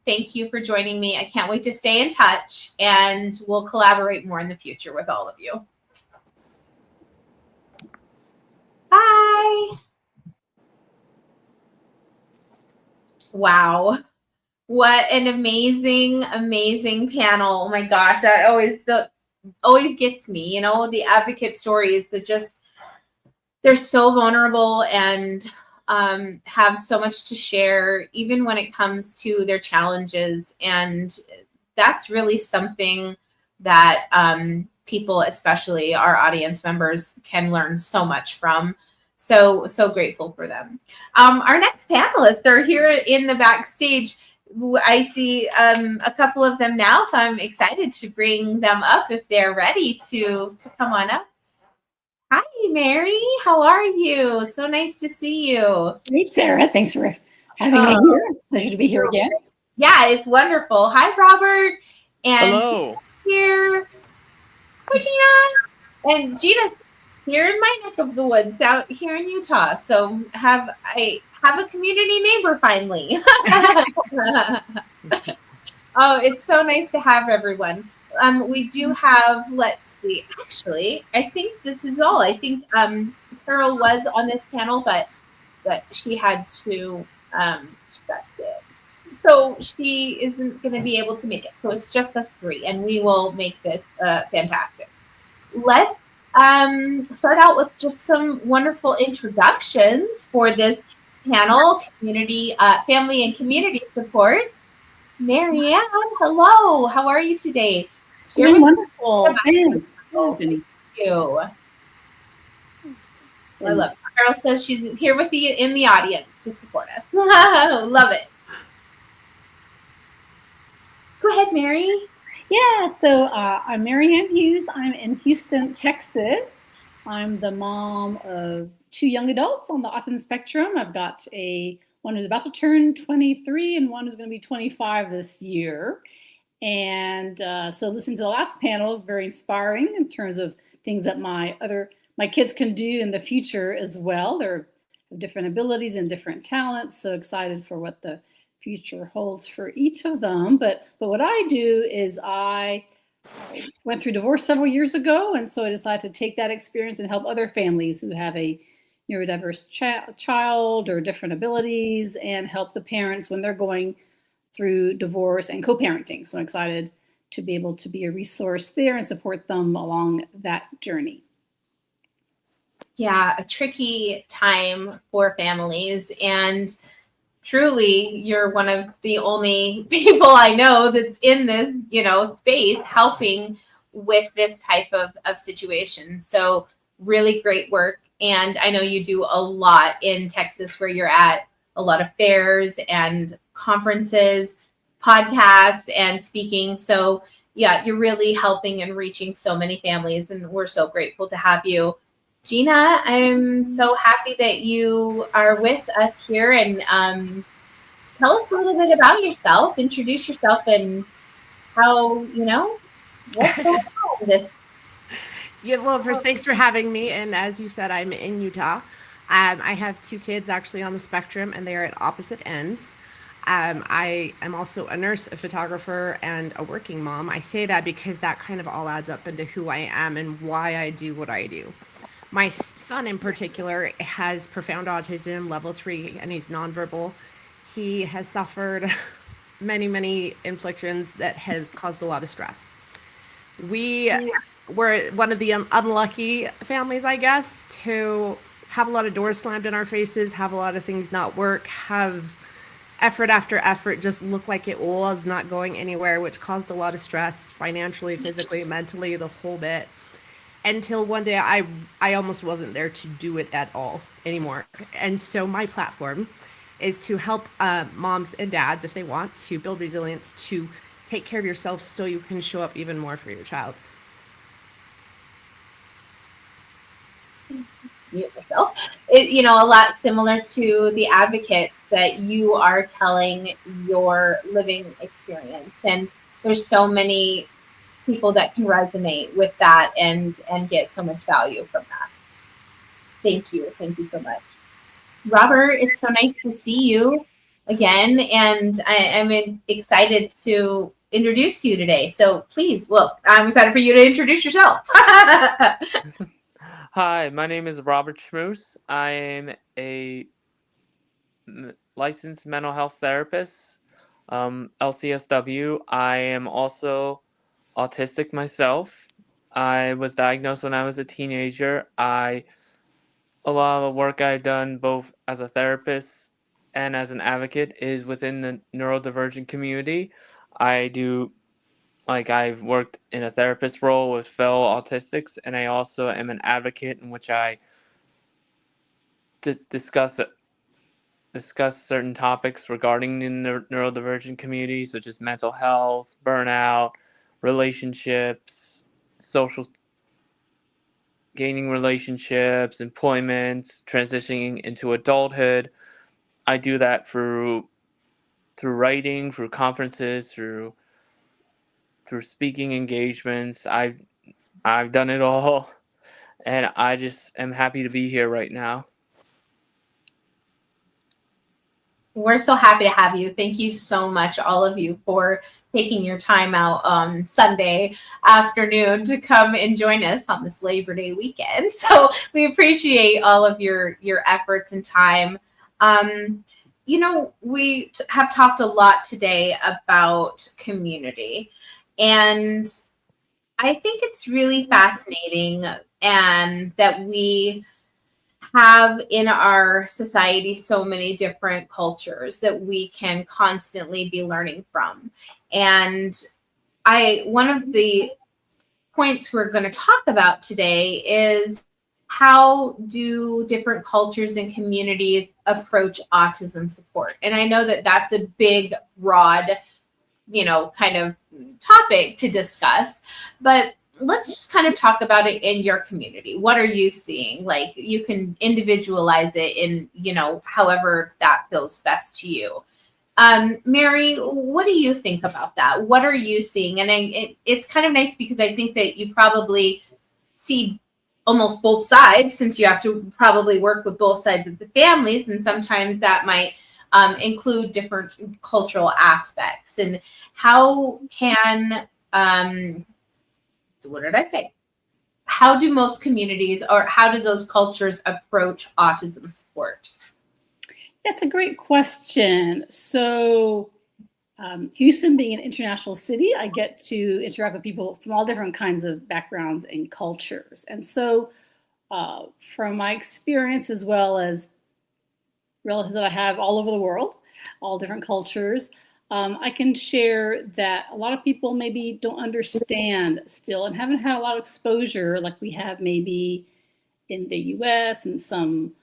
Thank you for joining me. I can't wait to stay in touch, and we'll collaborate more in the future with all of you. Bye. Wow. What an amazing panel. Oh my gosh, that always gets me, the advocate stories that just, they're so vulnerable and have so much to share, even when it comes to their challenges. And that's really something that people, especially our audience members, can learn so much from. So grateful for them. Our next panelists are here in the backstage. I see a couple of them now, so I'm excited to bring them up if they're ready to come on up. Hi, Mary. How are you? So nice to see you. Great, Sarah. Thanks for having me here. Pleasure to be here again. Yeah, it's wonderful. Hi, Robert. And hello. Gina's here. Hi, Gina. And Gina's here in my neck of the woods out here in Utah. So I have a community neighbor finally. Oh, it's so nice to have everyone. We do have, let's see, actually, I think this is all. I think Carol was on this panel, but she had to, that's it. So she isn't going to be able to make it. So it's just us three, and we will make this fantastic. Let's start out with just some wonderful introductions for this panel, community, family and community support. Marianne, hello. How are you today? Doing wonderful. Thanks. Thank you. I love it. Carol says she's here with in the audience to support us. Love it. Go ahead, Mary. Yeah, so I'm Marianne Hughes. I'm in Houston, Texas. I'm the mom of 2 young adults on the autism spectrum. I've got one who's about to turn 23 and one who's going to be 25 this year. And so listening to the last panel is very inspiring in terms of things that my kids can do in the future as well. They're different abilities and different talents. So excited for what the future holds for each of them. But what I do is I went through divorce several years ago, and so I decided to take that experience and help other families who have a neurodiverse child or different abilities, and help the parents when they're going through divorce and co-parenting. So I'm excited to be able to be a resource there and support them along that journey. Yeah, a tricky time for families, and truly you're one of the only people I know that's in this, space helping with this type of situation. So really great work. And I know you do a lot in Texas where you're at a lot of fairs and conferences, podcasts, and speaking. So yeah, you're really helping and reaching so many families, and we're so grateful to have you. Gina, I'm so happy that you are with us here, and tell us a little bit about yourself, introduce yourself, and how, what's going on with this. Yeah, well, first, thanks for having me. And as you said, I'm in Utah. I have 2 kids actually on the spectrum, and they are at opposite ends. I am also a nurse, a photographer, and a working mom. I say that because that kind of all adds up into who I am and why I do what I do. My son in particular has profound autism, level 3, and he's nonverbal. He has suffered many, many inflictions that has caused a lot of stress. We were one of the unlucky families, I guess, to have a lot of doors slammed in our faces, have a lot of things not work, have effort after effort just look like it was not going anywhere, which caused a lot of stress financially, physically, mentally, the whole bit. Until one day I almost wasn't there to do it at all anymore. And so my platform is to help moms and dads, if they want, to build resilience, to take care of yourself so you can show up even more for your child. Yourself, a lot similar to the advocates that you are telling your living experience. And there's so many people that can resonate with that and get so much value from that. Thank you so much. Robert, it's so nice to see you again, and I'm excited to introduce you today. So please, I'm excited for you to introduce yourself. Hi, my name is Robert Schmoose. I am a licensed mental health therapist, LCSW. I am also autistic myself. I was diagnosed when I was a teenager. A lot of the work I've done both as a therapist and as an advocate is within the neurodivergent community. I've worked in a therapist role with fellow autistics, and I also am an advocate in which I discuss certain topics regarding the neurodivergent community, such as mental health, burnout, relationships, gaining relationships, employment, transitioning into adulthood. I do that through writing, through conferences, through speaking engagements. I've done it all, and I just am happy to be here right now. We're so happy to have you. Thank you so much, all of you, for taking your time out on Sunday afternoon to come and join us on this Labor Day weekend. So we appreciate all of your efforts and time. We have talked a lot today about community, and I think it's really fascinating and that we have in our society so many different cultures that we can constantly be learning from. And one of the points we're going to talk about today is how do different cultures and communities approach autism support? And I know that that's a big, broad, kind of topic to discuss, but let's just kind of talk about it in your community. What are you seeing? Like, you can individualize it in, however that feels best to you. Mary, what do you think about that? What are you seeing? And it's kind of nice because I think that you probably see almost both sides, since you have to probably work with both sides of the families, and sometimes that might include different cultural aspects. And how can what did I say? How do most communities, or how do those cultures approach autism support? That's a great question. So Houston being an international city, I get to interact with people from all different kinds of backgrounds and cultures. And so from my experience, as well as relatives that I have all over the world, all different cultures, I can share that a lot of people maybe don't understand still and haven't had a lot of exposure like we have maybe in the US and some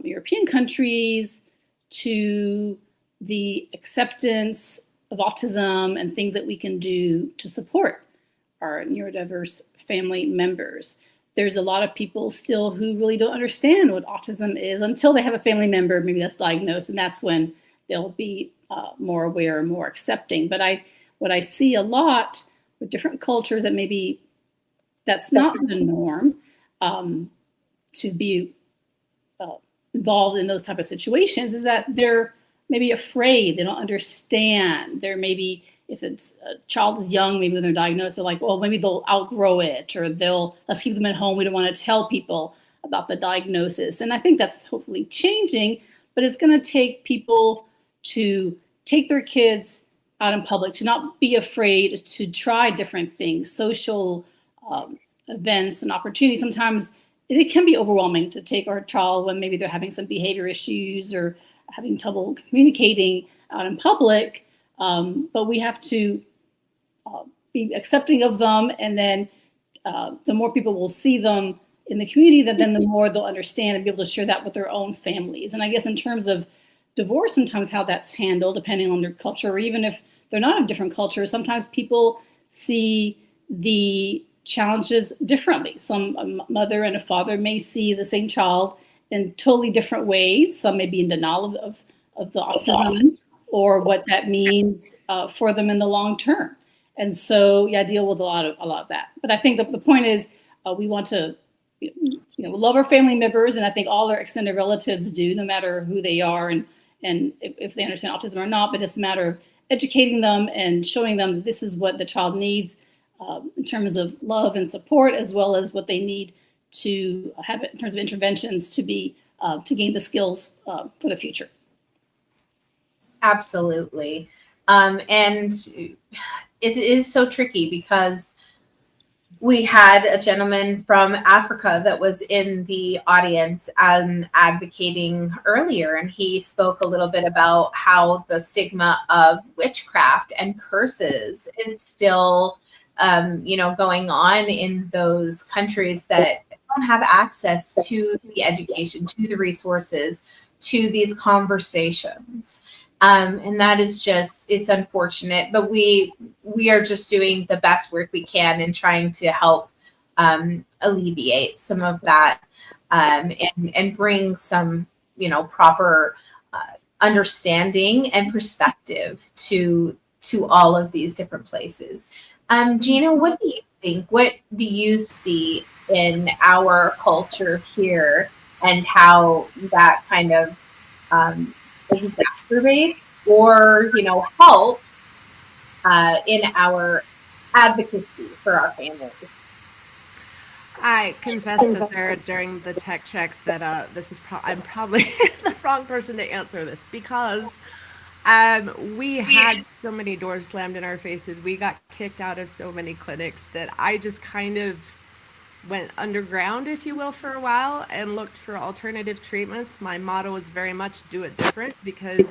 European countries to the acceptance of autism and things that we can do to support our neurodiverse family members. There's a lot of people still who really don't understand what autism is until they have a family member maybe that's diagnosed, and that's when they'll be more aware and more accepting. But what I see a lot with different cultures that maybe that's not the norm to be involved in those type of situations is that they're maybe afraid, they don't understand. They're maybe, if it's a child is young, maybe when they're diagnosed, they're like, well, maybe they'll outgrow it, or let's keep them at home. We don't want to tell people about the diagnosis. And I think that's hopefully changing, but it's going to take people to take their kids out in public, to not be afraid to try different things, social events and opportunities. Sometimes it can be overwhelming to take our child when maybe they're having some behavior issues or having trouble communicating out in public, but we have to be accepting of them, and then the more people will see them in the community, then the more they'll understand and be able to share that with their own families. And I guess in terms of divorce, sometimes how that's handled, depending on their culture, or even if they're not of different cultures, sometimes people see the challenges differently. Some mother and a father may see the same child in totally different ways. Some may be in denial of the autism or what that means for them in the long term. And so, yeah, I deal with a lot of that. But I think the point is we want to love our family members, and I think all our extended relatives do, no matter who they are and if they understand autism or not. But it's a matter of educating them and showing them that this is what the child needs in terms of love and support, as well as what they need to have in terms of interventions to gain the skills for the future. Absolutely. And it is so tricky because we had a gentleman from Africa that was in the audience and advocating earlier, and he spoke a little bit about how the stigma of witchcraft and curses is still going on in those countries that don't have access to the education, to the resources, to these conversations. And that is just, it's unfortunate, but we are just doing the best work we can in trying to help alleviate some of that and bring some, proper understanding and perspective to all of these different places. Gina, what do you think? What do you see in our culture here, and how that kind of exacerbates or helps in our advocacy for our families? I confessed to Sara during the tech check that I'm probably the wrong person to answer this, because we had so many doors slammed in our faces. We got kicked out of so many clinics that I just kind of went underground, if you will, for a while and looked for alternative treatments. My motto is very much do it different, because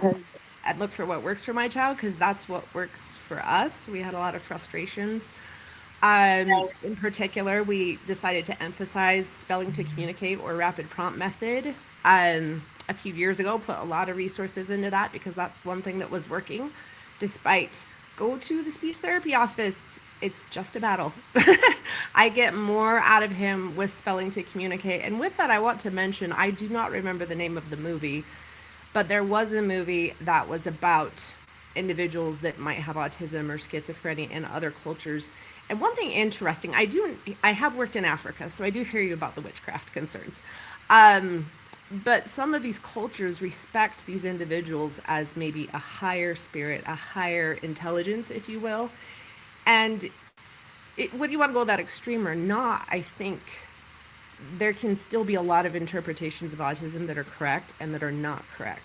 I'd look for what works for my child, because that's what works for us. We had a lot of frustrations. In particular, we decided to emphasize spelling to communicate, or rapid prompt method. A few years ago, put a lot of resources into that, because that's one thing that was working. Despite go to the speech therapy office, it's just a battle. I get more out of him with spelling to communicate. And with that, I want to mention, I do not remember the name of the movie, But there was a movie that was about individuals that might have autism or schizophrenia in other cultures. And one thing interesting, I have worked in Africa, so I do hear you about the witchcraft concerns. But some of these cultures respect these individuals as maybe a higher spirit, a higher intelligence, if you will. And whether you want to go that extreme or not, I think there can still be a lot of interpretations of autism that are correct and that are not correct.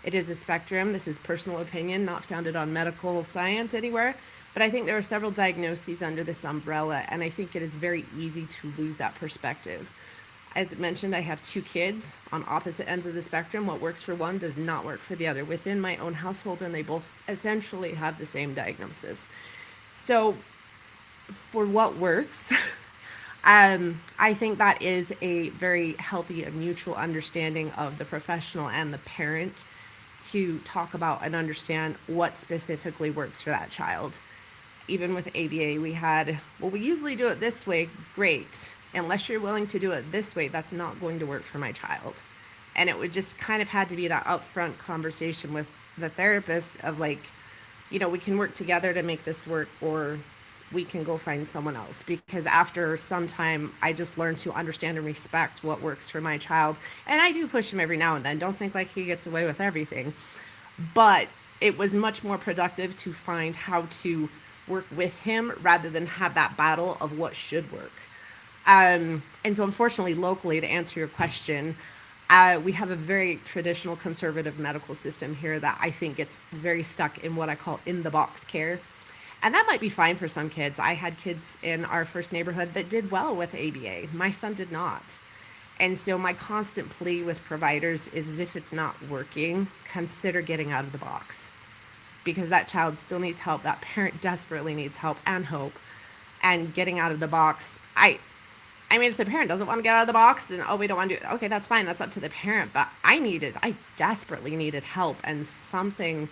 It is a spectrum. This is personal opinion, not founded on medical science anywhere. But I think there are several diagnoses under this umbrella, and I think it is very easy to lose that perspective. As mentioned, I have 2 kids on opposite ends of the spectrum. What works for one does not work for the other within my own household, and they both essentially have the same diagnosis. So for what works, I think that is a very healthy and mutual understanding of the professional and the parent to talk about and understand what specifically works for that child. Even with ABA, we usually do it this way. Great. Unless you're willing to do it this way, that's not going to work for my child. And it would just kind of had to be that upfront conversation with the therapist of like, we can work together to make this work, or we can go find someone else. Because after some time, I just learned to understand and respect what works for my child. And I do push him every now and then. Don't think like he gets away with everything. But it was much more productive to find how to work with him rather than have that battle of what should work. And so unfortunately, locally, to answer your question, we have a very traditional conservative medical system here that I think gets very stuck in what I call in-the-box care. And that might be fine for some kids. I had kids in our first neighborhood that did well with ABA. My son did not. And so my constant plea with providers is if it's not working, consider getting out of the box. Because that child still needs help. That parent desperately needs help and hope. And getting out of the box, I mean, if the parent doesn't want to get out of the box, then, we don't want to do it. Okay, that's fine. That's up to the parent. But I desperately needed help and something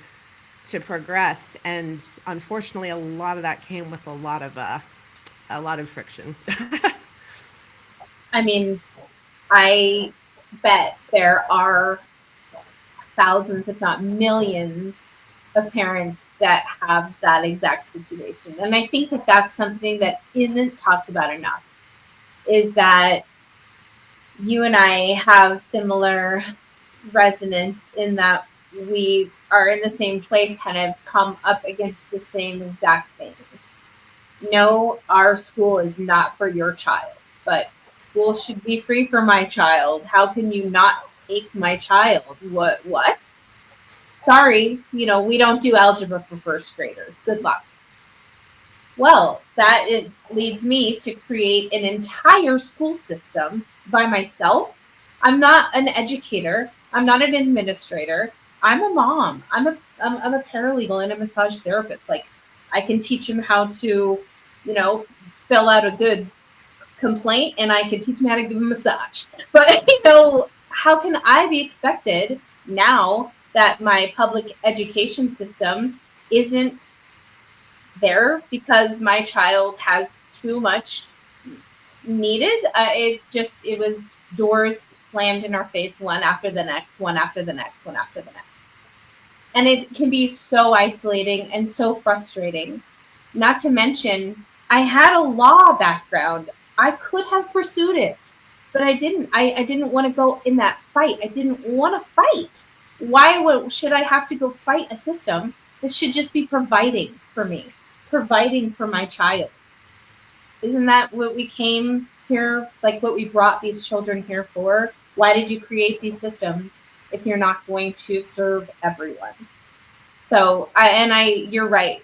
to progress. And unfortunately, a lot of that came with a lot of friction. I mean, I bet there are thousands, if not millions, of parents that have that exact situation. And I think that that's something that isn't talked about enough, is that you and I have similar resonance in that we are in the same place, kind of come up against the same exact things. No, our school is not for your child, but school should be free for my child. How can you not take my child? What? Sorry, we don't do algebra for first graders. Good luck. Well, it leads me to create an entire school system by myself. I'm not an educator. I'm not an administrator. I'm a mom. I'm a paralegal and a massage therapist. Like, I can teach him how to, fill out a good complaint, and I can teach him how to give a massage. But, how can I be expected now that my public education system isn't there because my child has too much needed? It was doors slammed in our face, one after the next, one after the next, one after the next. And it can be so isolating and so frustrating. Not to mention, I had a law background. I could have pursued it, but I didn't. I didn't want to go in that fight. I didn't want to fight. Why should I have to go fight a system that should just be providing for me, providing for my child? Isn't that what we came here, like what we brought these children here for? Why did you create these systems if you're not going to serve everyone? So, you're right.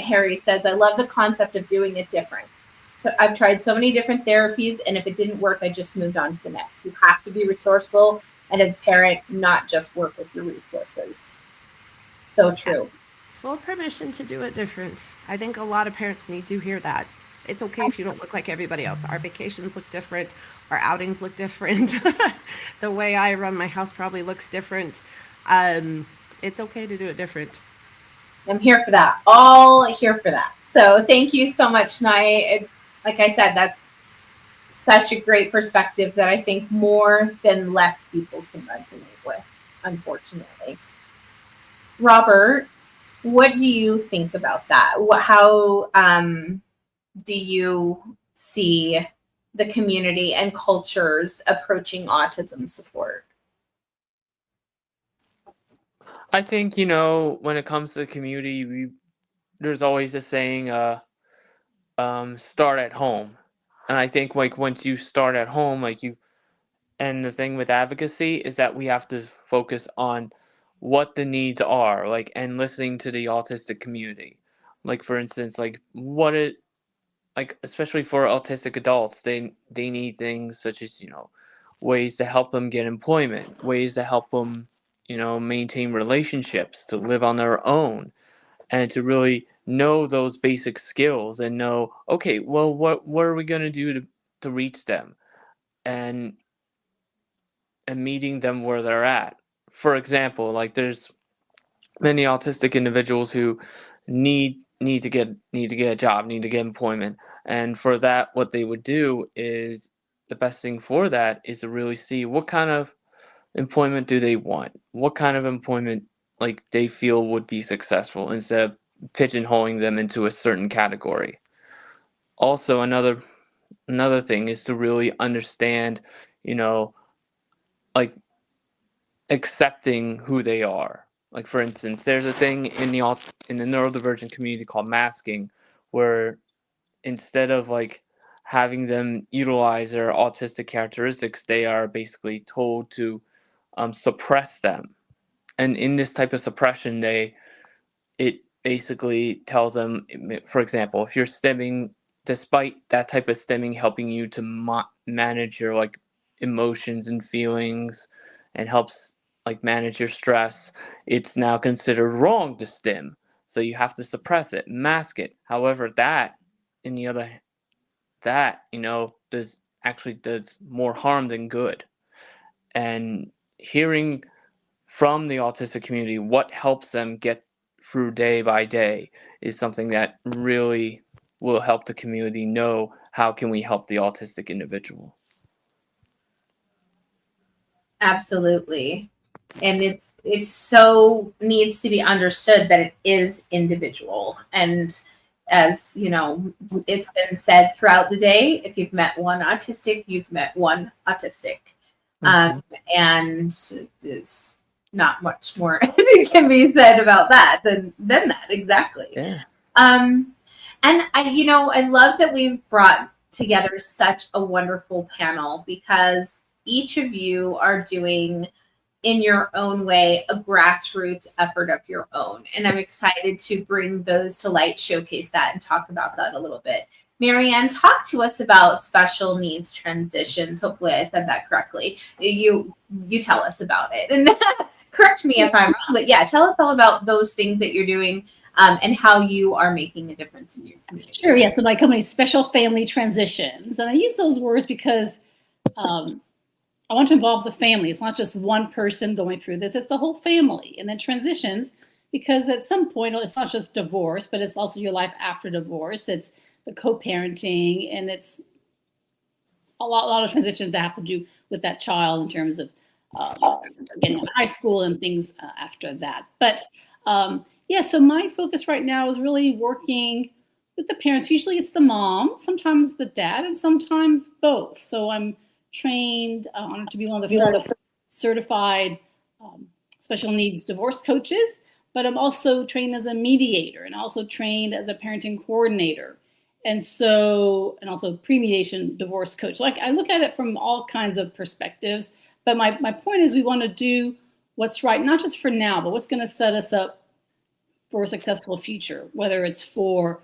Harry says, I love the concept of doing it different. So I've tried so many different therapies, and if it didn't work, I just moved on to the next. You have to be resourceful, and as a parent, not just work with your resources. So true. Full permission to do it different. I think a lot of parents need to hear that. It's okay if you don't look like everybody else. Our vacations look different. Our outings look different. The way I run my house probably looks different. It's okay to do it different. I'm here for that. All here for that. So thank you so much, Nai. Like I said, that's such a great perspective that I think more than less people can resonate with. unfortunately. Robert, what do you think about that? How do you see the community and cultures approaching autism support? I think, you know, when it comes to the community, there's always a saying, start at home. And I think like once you start at home, and the thing with advocacy is that we have to focus on what the needs are, like, and listening to the autistic community. Like, for instance, especially for autistic adults, they need things such as, you know, ways to help them get employment, ways to help them, you know, maintain relationships, to live on their own, and to really know those basic skills and know, okay, well, what are we going to do to reach them, and meeting them where they're at. For example, like there's many autistic individuals who need to get a job, need to get employment, and for that, what they would do is the best thing for that is to really see what kind of employment do they want, what kind of employment like they feel would be successful, instead of pigeonholing them into a certain category. Also, another thing is to really understand, you know, like accepting who they are. Like, for instance, there's a thing in the neurodivergent community called masking, where instead of like having them utilize their autistic characteristics, they are basically told to suppress them. And in this type of suppression, it basically tells them, for example, if you're stimming, despite that type of stimming helping you to manage your like emotions and feelings, and helps like manage your stress, it's now considered wrong to stim. So you have to suppress it, mask it. However, that you know, does more harm than good. And hearing from the autistic community what helps them get through day by day is something that really will help the community know how can we help the autistic individual. Absolutely. And it's so needs to be understood that it is individual. And as you know, it's been said throughout the day, if you've met one autistic, you've met one autistic. And it's not much more can be said about that than that. Exactly. Yeah. And I love that we've brought together such a wonderful panel, because each of you are doing in your own way a grassroots effort of your own. And I'm excited to bring those to light, showcase that, and talk about that a little bit. Marianne, talk to us about special needs transitions. Hopefully I said that correctly. You tell us about it. And correct me if I'm wrong, but yeah, tell us all about those things that you're doing and how you are making a difference in your community. Sure, yeah. So my company is Special Family Transitions. And I use those words because I want to involve the family. It's not just one person going through this, it's the whole family. And then transitions, because at some point, it's not just divorce, but it's also your life after divorce. It's the co-parenting, and it's a lot of transitions that have to do with that child in terms of getting out of high school and things after that. But so my focus right now is really working with the parents. Usually it's the mom, sometimes the dad, and sometimes both. So I'm trained to be one of the first certified special needs divorce coaches, but I'm also trained as a mediator and also trained as a parenting coordinator. And also pre-mediation divorce coach. So I look at it from all kinds of perspectives. But my point is we want to do what's right, not just for now, but what's going to set us up for a successful future, whether it's for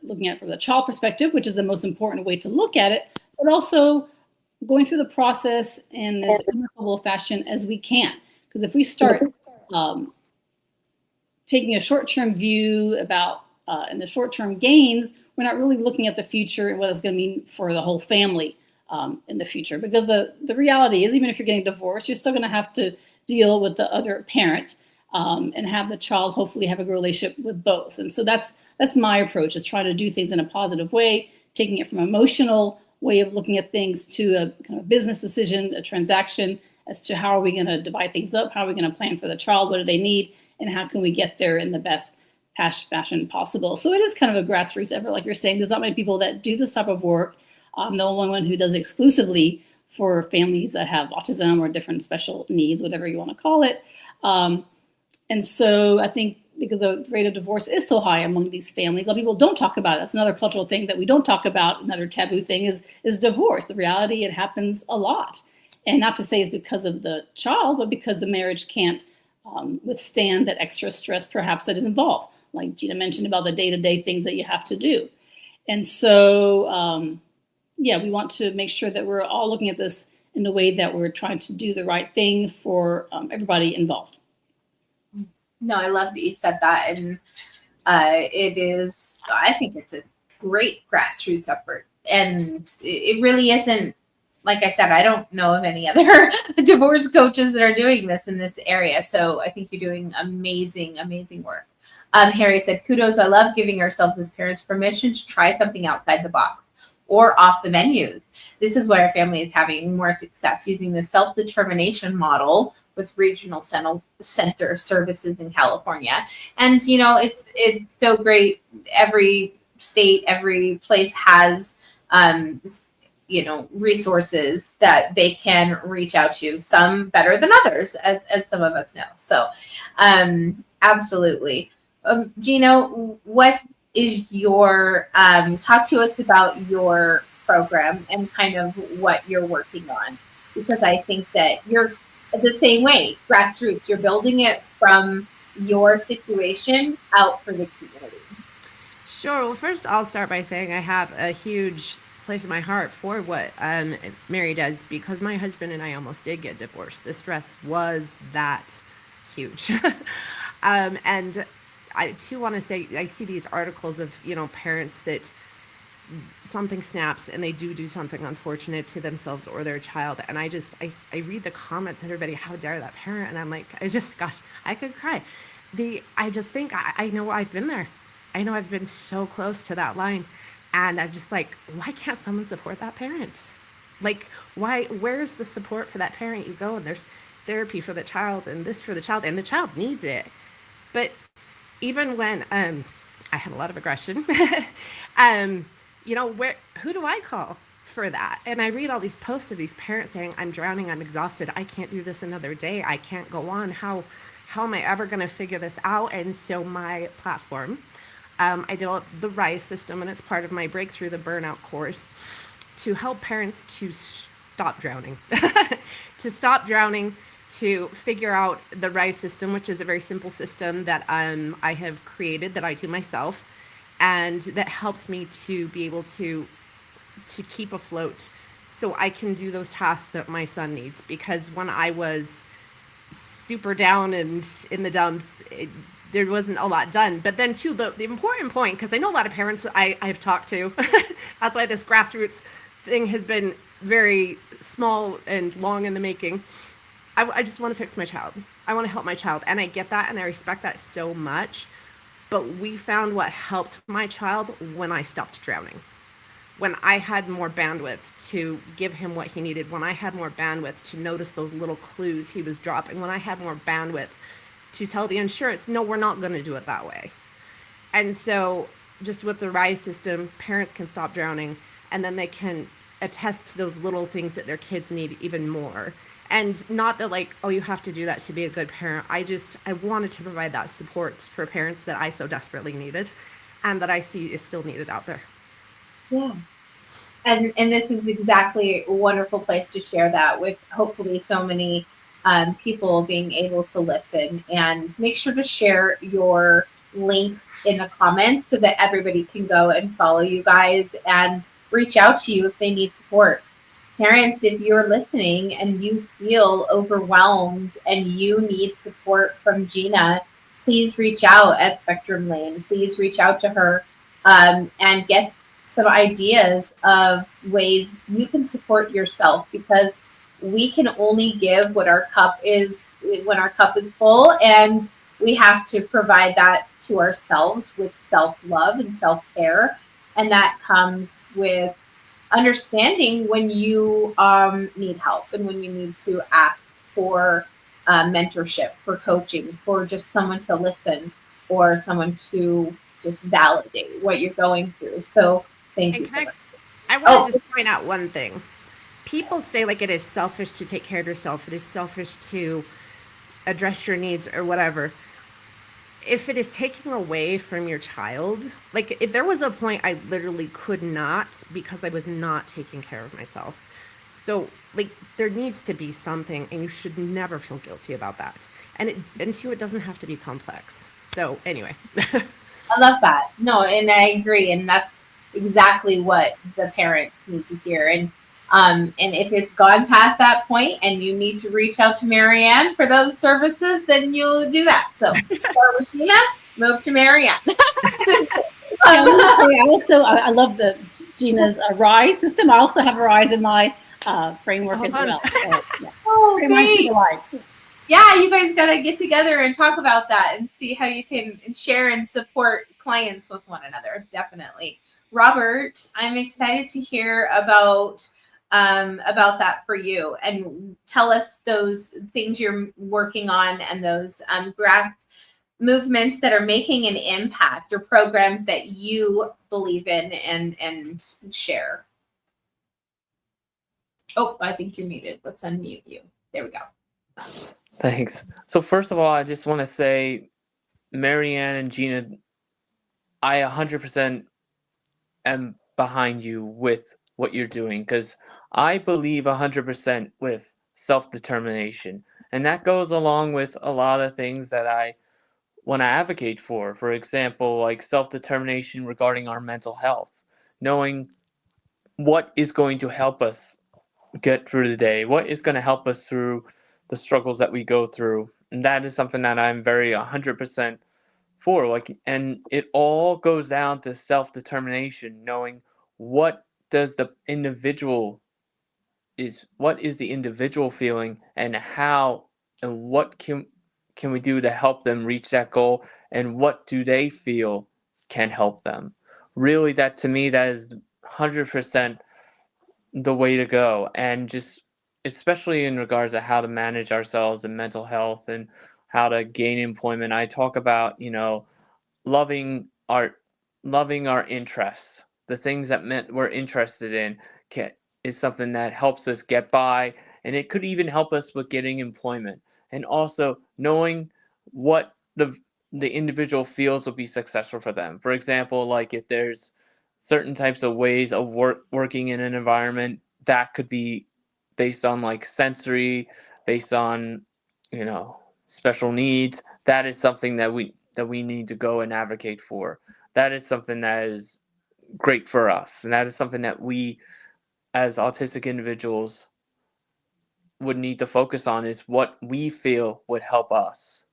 looking at it from the child perspective, which is the most important way to look at it, but also going through the process in as amicable fashion as we can. Because if we start taking a short-term view about and the short-term gains, we're not really looking at the future and what it's going to mean for the whole family in the future. Because the reality is, even if you're getting divorced, you're still going to have to deal with the other parent and have the child hopefully have a good relationship with both. And so that's my approach, is trying to do things in a positive way, taking it from an emotional way of looking at things to a kind of business decision, a transaction, as to how are we going to divide things up, how are we going to plan for the child, what do they need, and how can we get there in the best fashion possible. So it is kind of a grassroots effort, like you're saying. There's not many people that do this type of work. I'm the only one who does it exclusively for families that have autism or different special needs, whatever you want to call it. And so I think because the rate of divorce is so high among these families, a lot of people don't talk about it. That's another cultural thing that we don't talk about. Another taboo thing is divorce. The reality, it happens a lot. And not to say it's because of the child, but because the marriage can't withstand that extra stress perhaps that is involved. Like Gina mentioned about the day-to-day things that you have to do. And so, we want to make sure that we're all looking at this in a way that we're trying to do the right thing for everybody involved. No, I love that you said that. And I think it's a great grassroots effort. And it really isn't, like I said, I don't know of any other divorce coaches that are doing this in this area. So I think you're doing amazing, amazing work. Harry said, kudos. I love giving ourselves as parents permission to try something outside the box or off the menus. This is why our family is having more success using the self-determination model with regional center services in California. And, it's so great. Every state, every place has, resources that they can reach out to, some better than others, as some of us know. So absolutely. Gina, what is your, talk to us about your program and kind of what you're working on, because I think that you're the same way, grassroots, you're building it from your situation out for the community. Sure. Well, first I'll start by saying I have a huge place in my heart for what Mary does, because my husband and I almost did get divorced. The stress was that huge. And I too want to say, I see these articles of, parents that something snaps and they do something unfortunate to themselves or their child. And I read the comments and everybody, how dare that parent? And I'm like, gosh, I could cry. I just think, I know I've been there. I know I've been so close to that line. And I'm just like, why can't someone support that parent? Like, where's the support for that parent? You go and there's therapy for the child and this for the child, and the child needs it. But even when I had a lot of aggression, who do I call for that? And I read all these posts of these parents saying, I'm drowning, I'm exhausted, I can't do this another day, I can't go on. How am I ever going to figure this out? And so my platform, I developed the RISE system, and it's part of my Breakthrough the Burnout course, to help parents to stop drowning, to figure out the RISE system, which is a very simple system that I have created, that I do myself, and that helps me to be able to keep afloat so I can do those tasks that my son needs. Because when I was super down and in the dumps, there wasn't a lot done. But then too, the important point, because I know a lot of parents I've talked to, that's why this grassroots thing has been very small and long in the making. I just want to fix my child. I want to help my child. And I get that, and I respect that so much. But we found what helped my child when I stopped drowning. When I had more bandwidth to give him what he needed, when I had more bandwidth to notice those little clues he was dropping, when I had more bandwidth to tell the insurance, no, we're not going to do it that way. And so just with the RISE system, parents can stop drowning, and then they can attest to those little things that their kids need even more. And not that like, oh, you have to do that to be a good parent. I wanted to provide that support for parents that I so desperately needed, and that I see is still needed out there. Yeah. And this is exactly a wonderful place to share that with hopefully so many people being able to listen. And make sure to share your links in the comments so that everybody can go and follow you guys and reach out to you if they need support. Parents, if you're listening and you feel overwhelmed and you need support from Gina, please reach out at Spectrum Lane. Please reach out to her and get some ideas of ways you can support yourself, because we can only give what our cup is when our cup is full, and we have to provide that to ourselves with self-love and self-care. And that comes with understanding when you need help and when you need to ask for mentorship, for coaching, for just someone to listen or someone to just validate what you're going through. So thank you so much. I want to just point out one thing. People say like it is selfish to take care of yourself. It is selfish to address your needs or whatever. If it is taking away from your child, like if there was a point I literally could not because I was not taking care of myself. So like there needs to be something, and you should never feel guilty about that. And two, it doesn't have to be complex. So anyway. I love that. No, and I agree. And that's exactly what the parents need to hear. And if it's gone past that point and you need to reach out to Marianne for those services, then you'll do that. So start with Gina, move to Marianne. I love the Gina's RISE system. I also have a RISE in my framework as well. So, yeah. Oh, great. Yeah, you guys got to get together and talk about that and see how you can share and support clients with one another. Definitely. Robert, I'm excited to hear about that for you, and tell us those things you're working on and those grass movements that are making an impact, or programs that you believe in and share. Oh, I think you're muted. Let's unmute you. There we go. Thanks. So first of all, I just want to say, Marianne and Gina, I 100% am behind you with what you're doing, because I believe 100% with self-determination. And that goes along with a lot of things that I want to advocate for. For example, like self-determination regarding our mental health, knowing what is going to help us get through the day, what is going to help us through the struggles that we go through. And that is something that I'm very 100% for. Like, and it all goes down to self-determination, knowing what is the individual feeling, and how and what can we do to help them reach that goal, and what do they feel can help them. Really, that to me, that is 100% the way to go. And just especially in regards to how to manage ourselves and mental health and how to gain employment, I talk about, loving our interests, the things that we're interested in, is something that helps us get by, and it could even help us with getting employment. And also knowing what the individual feels will be successful for them. For example, like if there's certain types of ways of working in an environment that could be based on like sensory, based on special needs, that is something that we need to go and advocate for. That is something that is great for us, and that is something that we as autistic individuals would need to focus on, is what we feel would help us.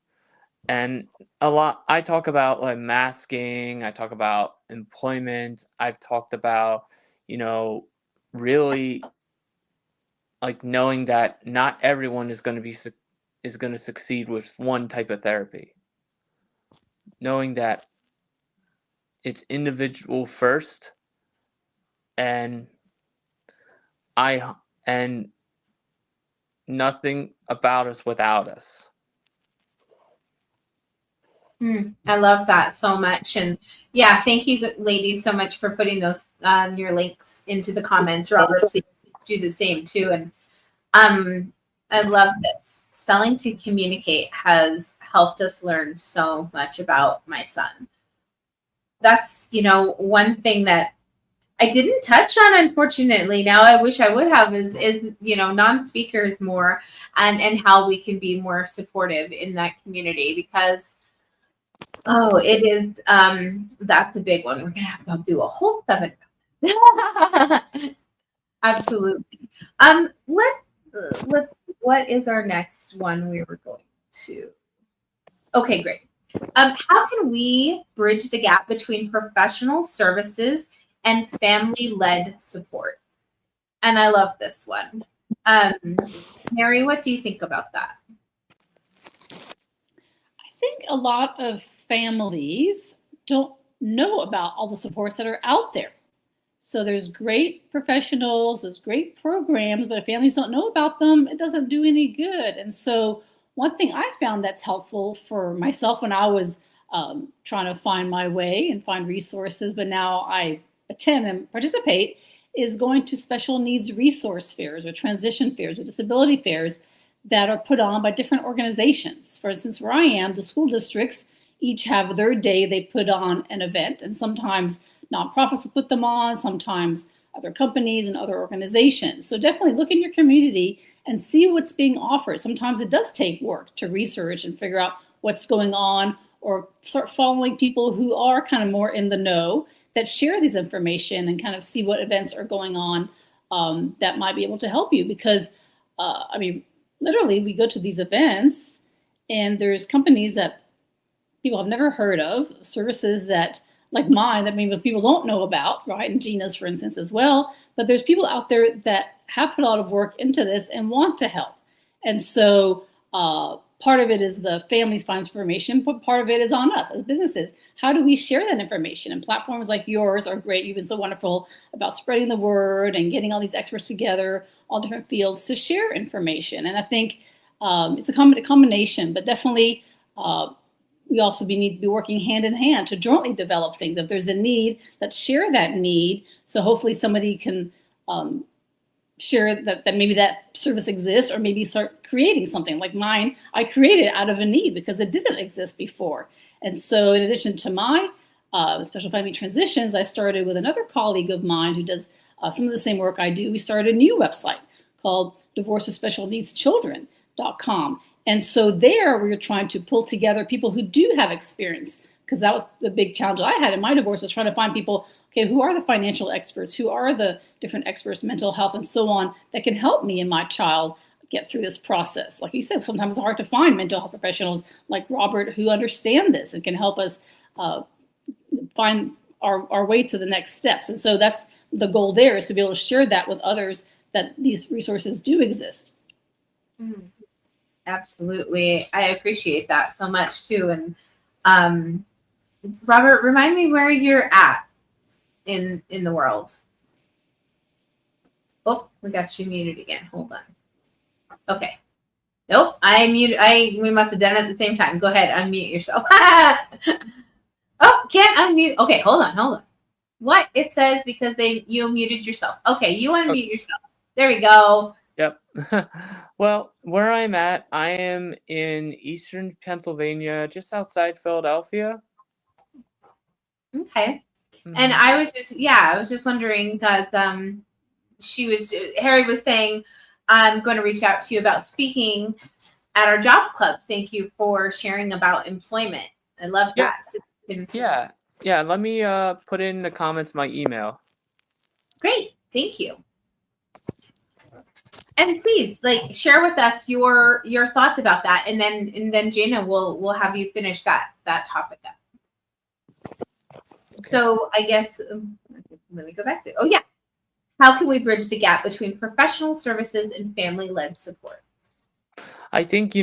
And a lot, I talk about like masking, I talk about employment, I've talked about, really like knowing that not everyone is going to succeed with one type of therapy. Knowing that it's individual first, and nothing about us without us. I love that so much. And yeah, thank you ladies so much for putting those your links into the comments. Robert, please do the same too. And I love this. Spelling to Communicate has helped us learn so much about my son. That's, one thing that I didn't touch on, unfortunately. Now I wish I would have, is non-speakers more, and how we can be more supportive in that community, because it is that's a big one. We're gonna have to do a whole 7. Absolutely. Let's what is our next one we were going to? Okay, great. How can we bridge the gap between professional services and family-led supports? And I love this one. Mary, what do you think about that? I think a lot of families don't know about all the supports that are out there. So there's great professionals, there's great programs, but if families don't know about them, it doesn't do any good. And so one thing I found that's helpful for myself when I was trying to find my way and find resources, but now I attend and participate, is going to special needs resource fairs or transition fairs or disability fairs that are put on by different organizations. For instance, where I am, the school districts each have their day they put on an event, and sometimes nonprofits will put them on, sometimes other companies and other organizations. So definitely look in your community and see what's being offered. Sometimes it does take work to research and figure out what's going on, or start following people who are kind of more in the know that share these information and kind of see what events are going on that might be able to help you. Because, I mean, literally we go to these events and there's companies that people have never heard of, services that, like mine, that maybe people don't know about, right? And Gina's, for instance, as well. But there's people out there that have put a lot of work into this and want to help. And so part of it is the families find information, but part of it is on us as businesses. How do we share that information? And platforms like yours are great. You've been so wonderful about spreading the word and getting all these experts together, all different fields to share information. And I think it's a combination, but definitely we also need to be working hand in hand to jointly develop things. If there's a need, let's share that need. So hopefully somebody can share that maybe that service exists, or maybe start creating something like mine. I created out of a need because it didn't exist before. And so in addition to my special family transitions, I started with another colleague of mine who does some of the same work I do. We started a new website called divorcewithspecialneedschildren.com. And so there we were trying to pull together people who do have experience, because that was the big challenge I had in my divorce, was trying to find people, okay, who are the financial experts, who are the different experts, mental health and so on, that can help me and my child get through this process. Like you said, sometimes it's hard to find mental health professionals like Robert who understand this and can help us find our way to the next steps. And so that's the goal there, is to be able to share that with others, that these resources do exist. Mm. Absolutely. I appreciate that so much too. And Robert, remind me where you're at in the world. Oh, we got you muted again. Hold on. Okay. Nope, I muted. We must have done it at the same time. Go ahead, unmute yourself. Oh, can't unmute. Okay, hold on. What? It says because you muted yourself. Okay, you unmute yourself. There we go. Yep. Well, where I'm at, I am in eastern Pennsylvania, just outside Philadelphia. Okay. And I was just wondering, because Harry was saying, I'm going to reach out to you about speaking at our job club. Thank you for sharing about employment. I love that. So Yeah. Let me put in the comments my email. Great. Thank you. And please, share with us your thoughts about that, and then Jana will have you finish that topic up. Okay. So I guess let me go back to how can we bridge the gap between professional services and family-led supports? I think,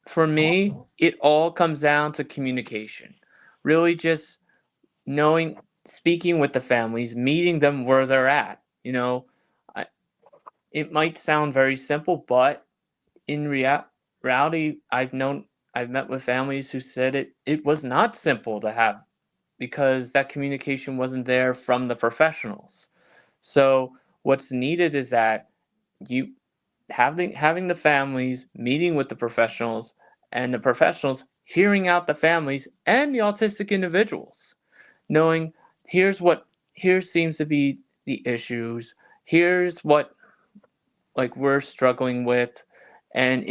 for me, it all comes down to communication. Really just speaking with the families, meeting them where they're at. It might sound very simple, but in reality, I've met with families who said it was not simple to have, because that communication wasn't there from the professionals. So what's needed is that you having the families meeting with the professionals, and the professionals hearing out the families and the autistic individuals, knowing here seems to be the issues, here's what we're struggling with, and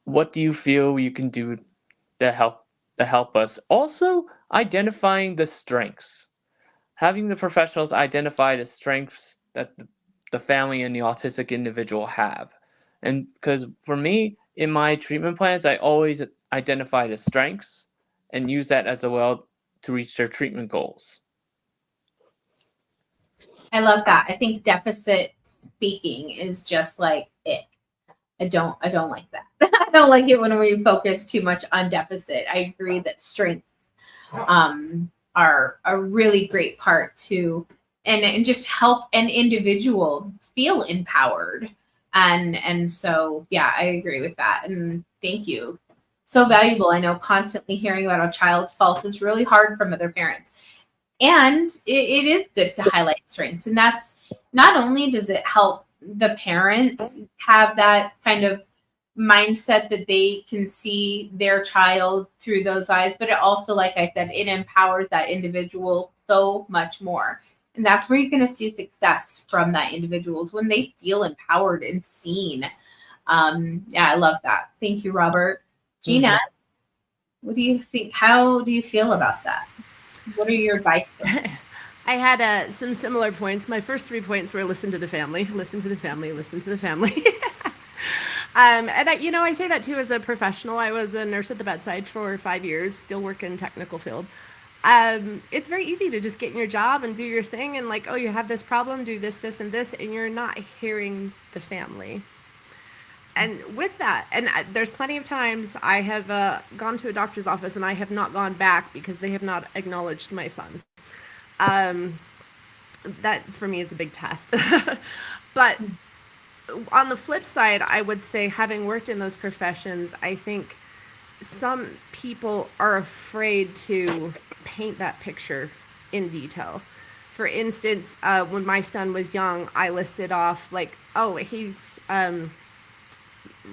what do you feel you can do to help us. Also identifying the strengths, having the professionals identify the strengths that the family and the autistic individual have. And because for me, in my treatment plans, I always identify the strengths and use that as well to reach their treatment goals. I love that. I think deficit speaking is just like it. I don't like that. I don't like it when we focus too much on deficit. I agree that strengths are a really great part to and just help an individual feel empowered. And so, yeah, I agree with that. And thank you. So valuable. I know constantly hearing about a child's faults is really hard from other parents. And it is good to highlight strengths. And that's not only does it help the parents have that kind of mindset that they can see their child through those eyes, but it also, like I said, it empowers that individual so much more. And that's where you're going to see success from that individuals when they feel empowered and seen. Yeah, I love that. Thank you, Robert. Gina, what do you think? How do you feel about that? What are your advice for me? I had some similar points. My first 3 points were listen to the family, listen to the family, listen to the family. And I say that too as a professional. I was a nurse at the bedside for 5 years, still work in technical field. It's very easy to just get in your job and do your thing and like, oh, you have this problem, do this, this, and this, and you're not hearing the family. And with that, and there's plenty of times I have gone to a doctor's office and I have not gone back because they have not acknowledged my son. That for me is a big test. But on the flip side, I would say, having worked in those professions, I think some people are afraid to paint that picture in detail. For instance, when my son was young, I listed off like, oh, he's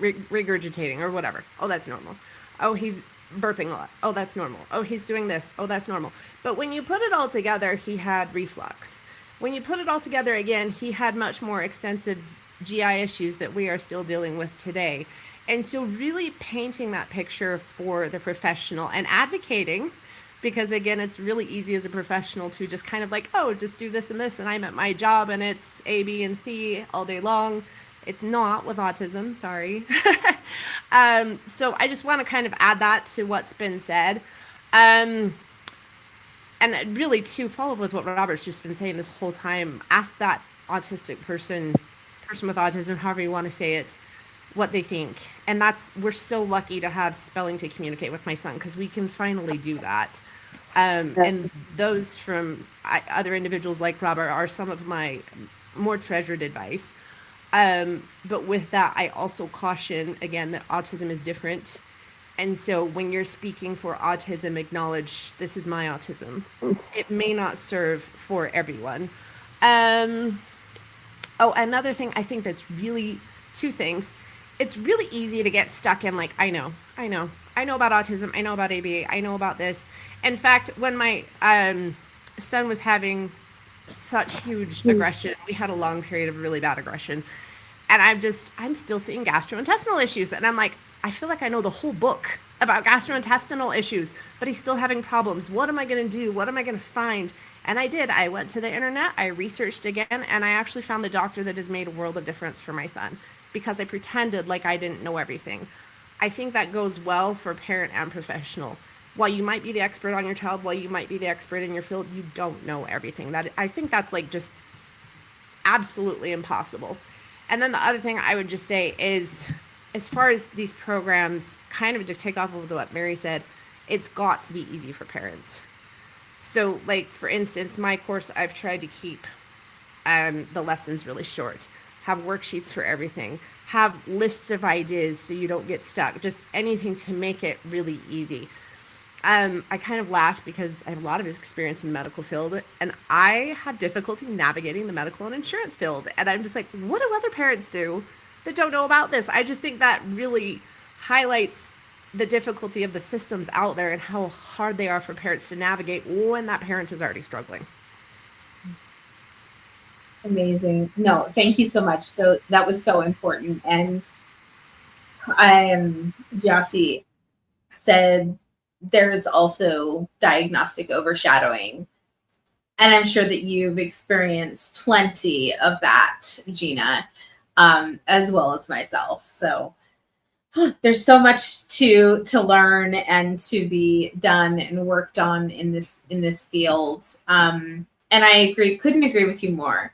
regurgitating or whatever. Oh, that's normal. Oh, he's burping a lot. Oh, that's normal. Oh, he's doing this. Oh, that's normal. But when you put it all together, he had reflux. When you put it all together again, he had much more extensive GI issues that we are still dealing with today. And so really painting that picture for the professional and advocating, because again, it's really easy as a professional to just kind of like, oh, just do this and this, and I'm at my job and it's A, B, and C all day long. It's not with autism, sorry. So I just want to kind of add that to what's been said. And really to follow up with what Robert's just been saying this whole time, ask that autistic person with autism, however you want to say it, what they think. And we're so lucky to have spelling to communicate with my son because we can finally do that. And those from other individuals like Robert are some of my more treasured advice. But with that, I also caution, again, that autism is different. And so when you're speaking for autism, acknowledge this is my autism. It may not serve for everyone. Oh, another thing I think that's really, 2 things. It's really easy to get stuck in like, I know about autism. I know about ABA. I know about this. In fact, when my son was having such huge aggression, we had a long period of really bad aggression. And I'm still seeing gastrointestinal issues. And I'm like, I feel like I know the whole book about gastrointestinal issues, but he's still having problems. What am I going to do? What am I going to find? And I did. I went to the internet, I researched again, and I actually found the doctor that has made a world of difference for my son because I pretended like I didn't know everything. I think that goes well for parent and professional. While you might be the expert on your child, while you might be the expert in your field, you don't know everything. I think that's like just absolutely impossible. And then the other thing I would just say is, as far as these programs, kind of to take off of what Mary said, it's got to be easy for parents. So like, for instance, my course, I've tried to keep the lessons really short, have worksheets for everything, have lists of ideas so you don't get stuck, just anything to make it really easy. I kind of laughed because I have a lot of experience in the medical field and I have difficulty navigating the medical and insurance field. And I'm just like, what do other parents do that don't know about this? I just think that really highlights the difficulty of the systems out there and how hard they are for parents to navigate when that parent is already struggling. Amazing. No, thank you so much. So that was so important. And Jassy said there's also diagnostic overshadowing. And I'm sure that you've experienced plenty of that, Gina, as well as myself. So there's so much to learn and to be done and worked on in this field. And I couldn't agree with you more.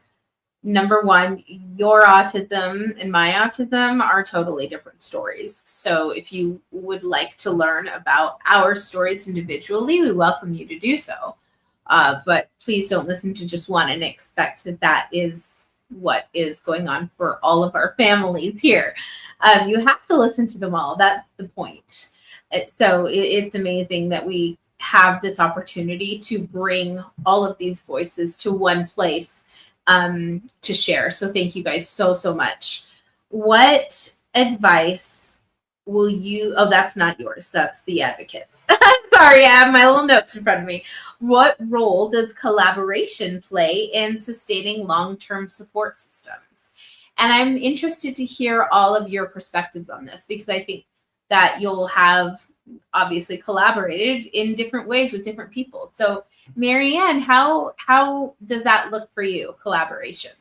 Number one, your autism and my autism are totally different stories. So if you would like to learn about our stories individually, we welcome you to do so. But please don't listen to just one and expect that that is what is going on for all of our families here. You have to listen to them all. That's the point. So it's amazing that we have this opportunity to bring all of these voices to one place to share. So thank you guys so, so much. What advice will you, oh, that's not yours. That's the advocates. Sorry, I have my little notes in front of me. What role does collaboration play in sustaining long-term support systems? And I'm interested to hear all of your perspectives on this, because I think that you'll have obviously collaborated in different ways with different people. So Marianne, how does that look for you, collaboration?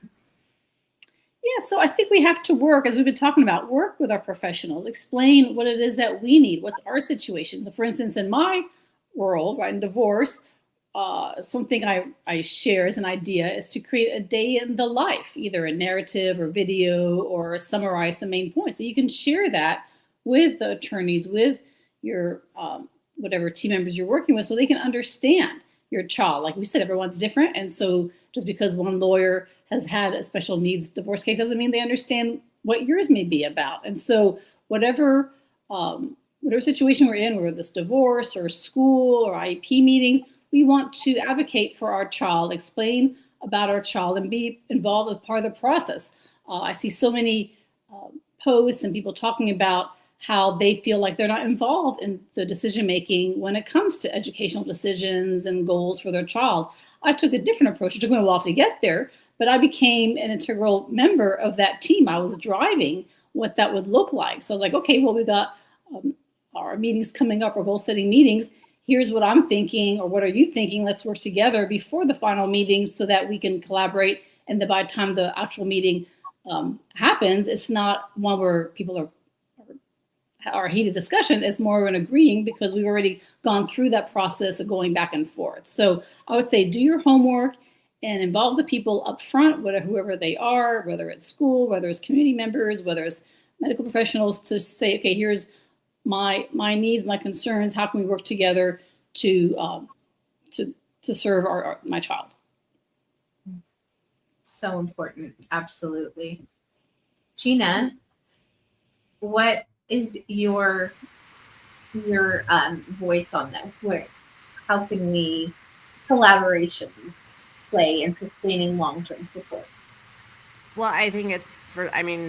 Yeah, so I think we have to work, as we've been talking about, work with our professionals, explain what it is that we need, what's our situation. So for instance, in my world, right, in divorce, something I share as an idea is to create a day in the life, either a narrative or video, or summarize some main points. So you can share that with the attorneys, with your whatever team members you're working with, so they can understand your child. Like we said, everyone's different. And so just because one lawyer has had a special needs divorce case doesn't mean they understand what yours may be about. And so whatever situation we're in, whether it's divorce or school or IEP meetings, we want to advocate for our child, explain about our child, and be involved as part of the process. I see so many posts and people talking about how they feel like they're not involved in the decision-making when it comes to educational decisions and goals for their child. I took a different approach. It took me a while to get there, but I became an integral member of that team. I was driving what that would look like. So I was like, okay, well, we got our meetings coming up, our goal-setting meetings. Here's what I'm thinking, or what are you thinking? Let's work together before the final meetings so that we can collaborate. And then by the time the actual meeting happens, it's not one where people are heated discussion. It's more of an agreeing, because we've already gone through that process of going back and forth. So I would say do your homework and involve the people up front, whoever they are, whether it's school, whether it's community members, whether it's medical professionals, to say, okay, here's my needs, my concerns. How can we work together to serve my child? So important. Absolutely. Gina, what is your voice on this? How can we collaboration play in sustaining long-term support? Well, I think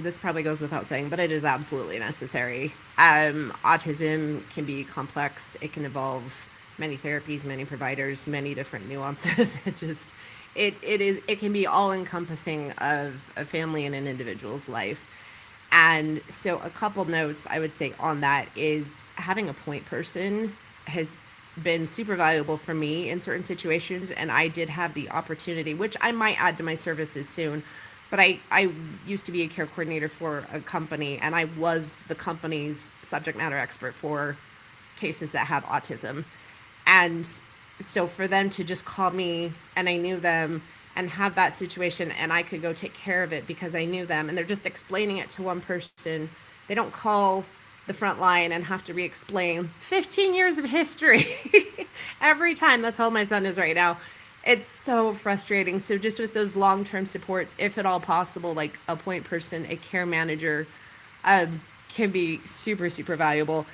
this probably goes without saying, but it is absolutely necessary. Autism can be complex. It can involve many therapies, many providers, many different nuances. It can be all encompassing of a family and an individual's life. And so a couple notes I would say on that is having a point person has been super valuable for me in certain situations. And I did have the opportunity, which I might add to my services soon, but I used to be a care coordinator for a company, and I was the company's subject matter expert for cases that have autism. And so for them to just call me, and I knew them, and have that situation, and I could go take care of it because I knew them, and they're just explaining it to one person. They don't call the front line and have to re-explain 15 years of history every time. That's how my son is right now. It's so frustrating. So just with those long-term supports, if at all possible, like a point person, a care manager, can be super, super valuable.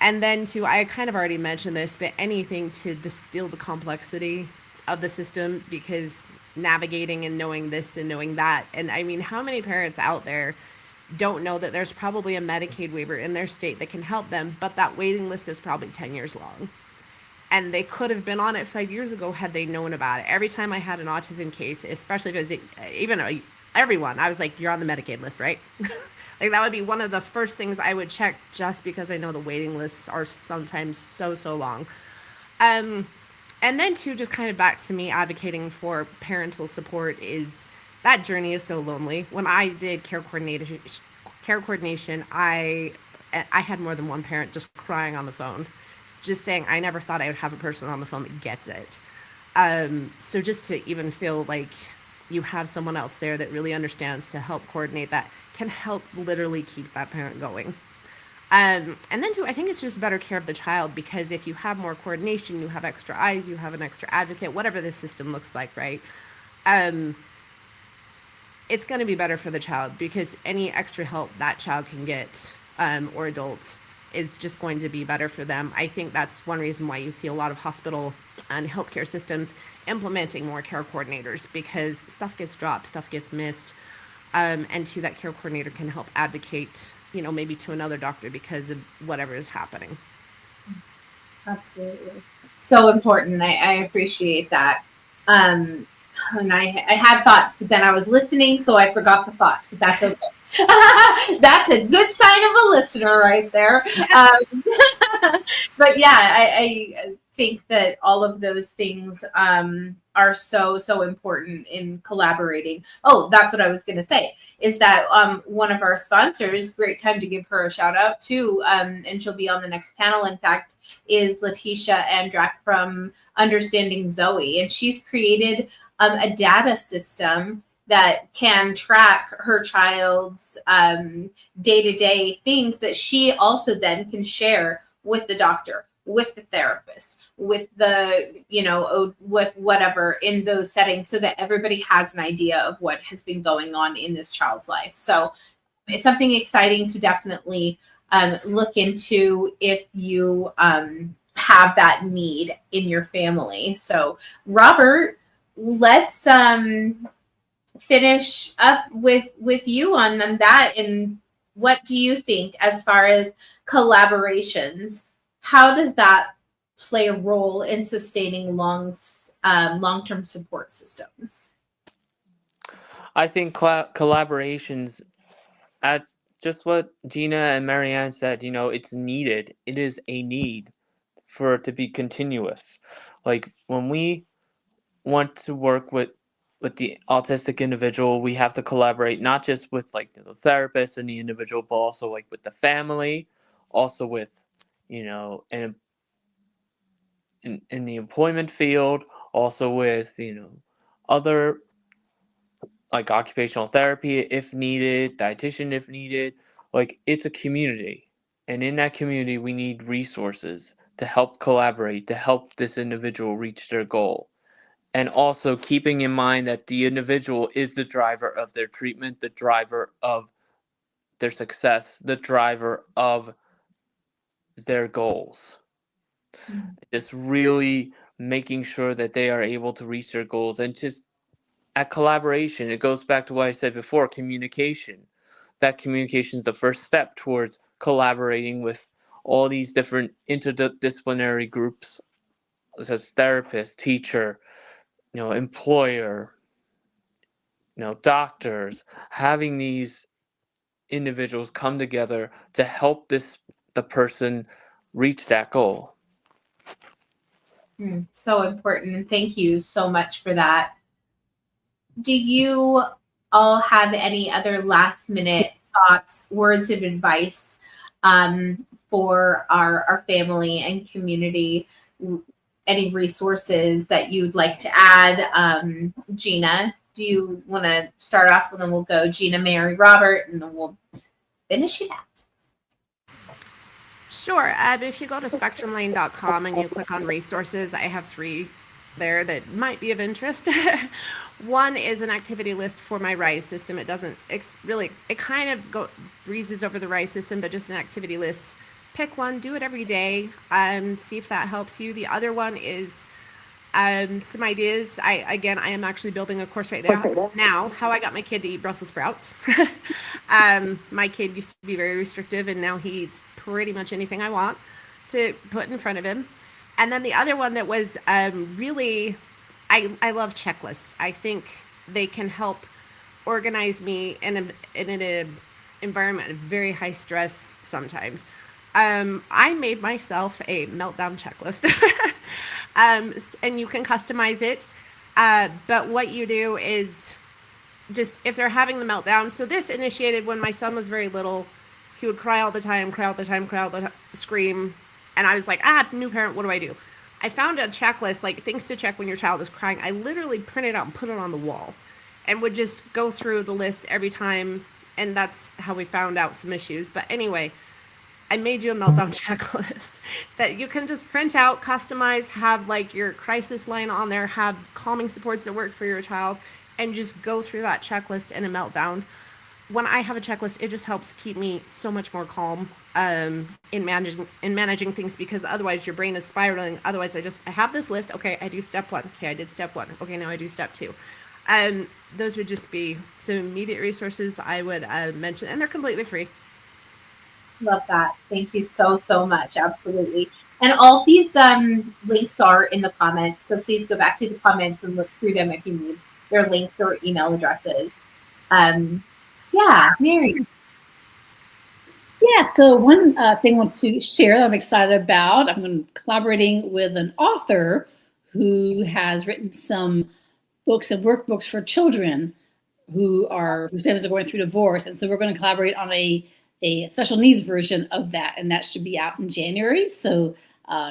And then I kind of already mentioned this, but anything to distill the complexity of the system, because navigating and knowing this and knowing that. And I mean, how many parents out there don't know that there's probably a Medicaid waiver in their state that can help them, but that waiting list is probably 10 years long. And they could have been on it 5 years ago had they known about it. Every time I had an autism case, especially if it was even everyone, I was like, you're on the Medicaid list, right? Like that would be one of the first things I would check, just because I know the waiting lists are sometimes so long. And then just kind of back to me advocating for parental support, is that journey is so lonely. When I did care coordination, I had more than one parent just crying on the phone, just saying, I never thought I would have a person on the phone that gets it. So just to even feel like you have someone else there that really understands to help coordinate that, can help literally keep that parent going. And then too, I think it's just better care of the child, because if you have more coordination, you have extra eyes, you have an extra advocate, whatever this system looks like, right? It's going to be better for the child, because any extra help that child can get, or adults, is just going to be better for them. I think that's one reason why you see a lot of hospital and healthcare systems implementing more care coordinators, because stuff gets dropped, stuff gets missed, and too, that care coordinator can help advocate, maybe to another doctor because of whatever is happening. Absolutely. So important. I appreciate that. And I had thoughts, but then I was listening, so I forgot the thoughts, but that's okay. That's a good sign of a listener right there. But yeah, I think that all of those things are so important in collaborating. Oh, that's what I was going to say, is that one of our sponsors, great time to give her a shout out too, and she'll be on the next panel, in fact, is Letitia Andrak from Understanding Zoe. And she's created a data system that can track her child's day-to-day things that she also then can share with the doctor, with the therapist, with the, with whatever in those settings, so that everybody has an idea of what has been going on in this child's life. So it's something exciting to definitely look into if you have that need in your family. So Robert, let's finish up with you on that. And what do you think as far as collaborations? How does that play a role in sustaining long-term support systems? I think collaborations, at just what Gina and Marianne said, it's needed. It is a need for it to be continuous. Like when we want to work with the autistic individual, we have to collaborate not just with like the therapist and the individual, but also like with the family, also with, in the employment field, also with, other like occupational therapy if needed, dietitian if needed. Like it's a community, and in that community we need resources to help collaborate, to help this individual reach their goal. And also keeping in mind that the individual is the driver of their treatment, the driver of their success, the driver of their goals. Just really making sure that they are able to reach their goals. And just at collaboration, it goes back to what I said before, communication. That communication is the first step towards collaborating with all these different interdisciplinary groups, such as therapist, teacher, employer, doctors, having these individuals come together to help the person reach that goal. So important. Thank you so much for that. Do you all have any other last minute thoughts, words of advice for our family and community? Any resources that you'd like to add? Gina, do you want to start off? And then we'll go Gina, Mary, Robert, and then we'll finish it up. Sure. If you go to spectrumlane.com and you click on resources, I have 3 there that might be of interest. One is an activity list for my RISE system. It doesn't really, it kind of breezes over the RISE system, but just an activity list. Pick one, do it every day, see if that helps you. The other one is some ideas. I am actually building a course right there now, how I got my kid to eat Brussels sprouts. My kid used to be very restrictive, and now he eats pretty much anything I want to put in front of him. And then the other one that was really, I love checklists. I think they can help organize me in an environment of very high stress sometimes. I made myself a meltdown checklist, and you can customize it. But what you do is just, if they're having the meltdown, so this initiated when my son was very little. He would cry all the time, scream. And I was like, new parent, what do I do? I found a checklist, like things to check when your child is crying. I literally printed out and put it on the wall and would just go through the list every time. And that's how we found out some issues. But anyway, I made you a meltdown checklist that you can just print out, customize, have like your crisis line on there, have calming supports that work for your child, and just go through that checklist in a meltdown. When I have a checklist, it just helps keep me so much more calm in managing things, because otherwise your brain is spiraling. Otherwise, I have this list. Okay, I do step 1. Okay, I did step 1. Okay, now I do step 2. Those would just be some immediate resources I would mention, and they're completely free. Love that. Thank you so much. Absolutely. And all these links are in the comments. So please go back to the comments and look through them if you need their links or email addresses. Yeah, Mary. Yeah, so one thing I want to share that I'm excited about, I'm collaborating with an author who has written some books and workbooks for children whose families are going through divorce. And so we're going to collaborate on a special needs version of that, and that should be out in January. So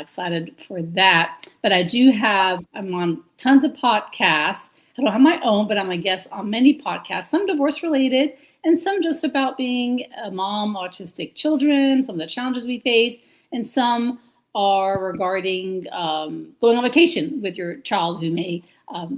excited for that. But I'm on tons of podcasts. I don't have my own, but I'm a guest on many podcasts, some divorce related and some just about being a mom, autistic children, some of the challenges we face, and some are regarding going on vacation with your child who may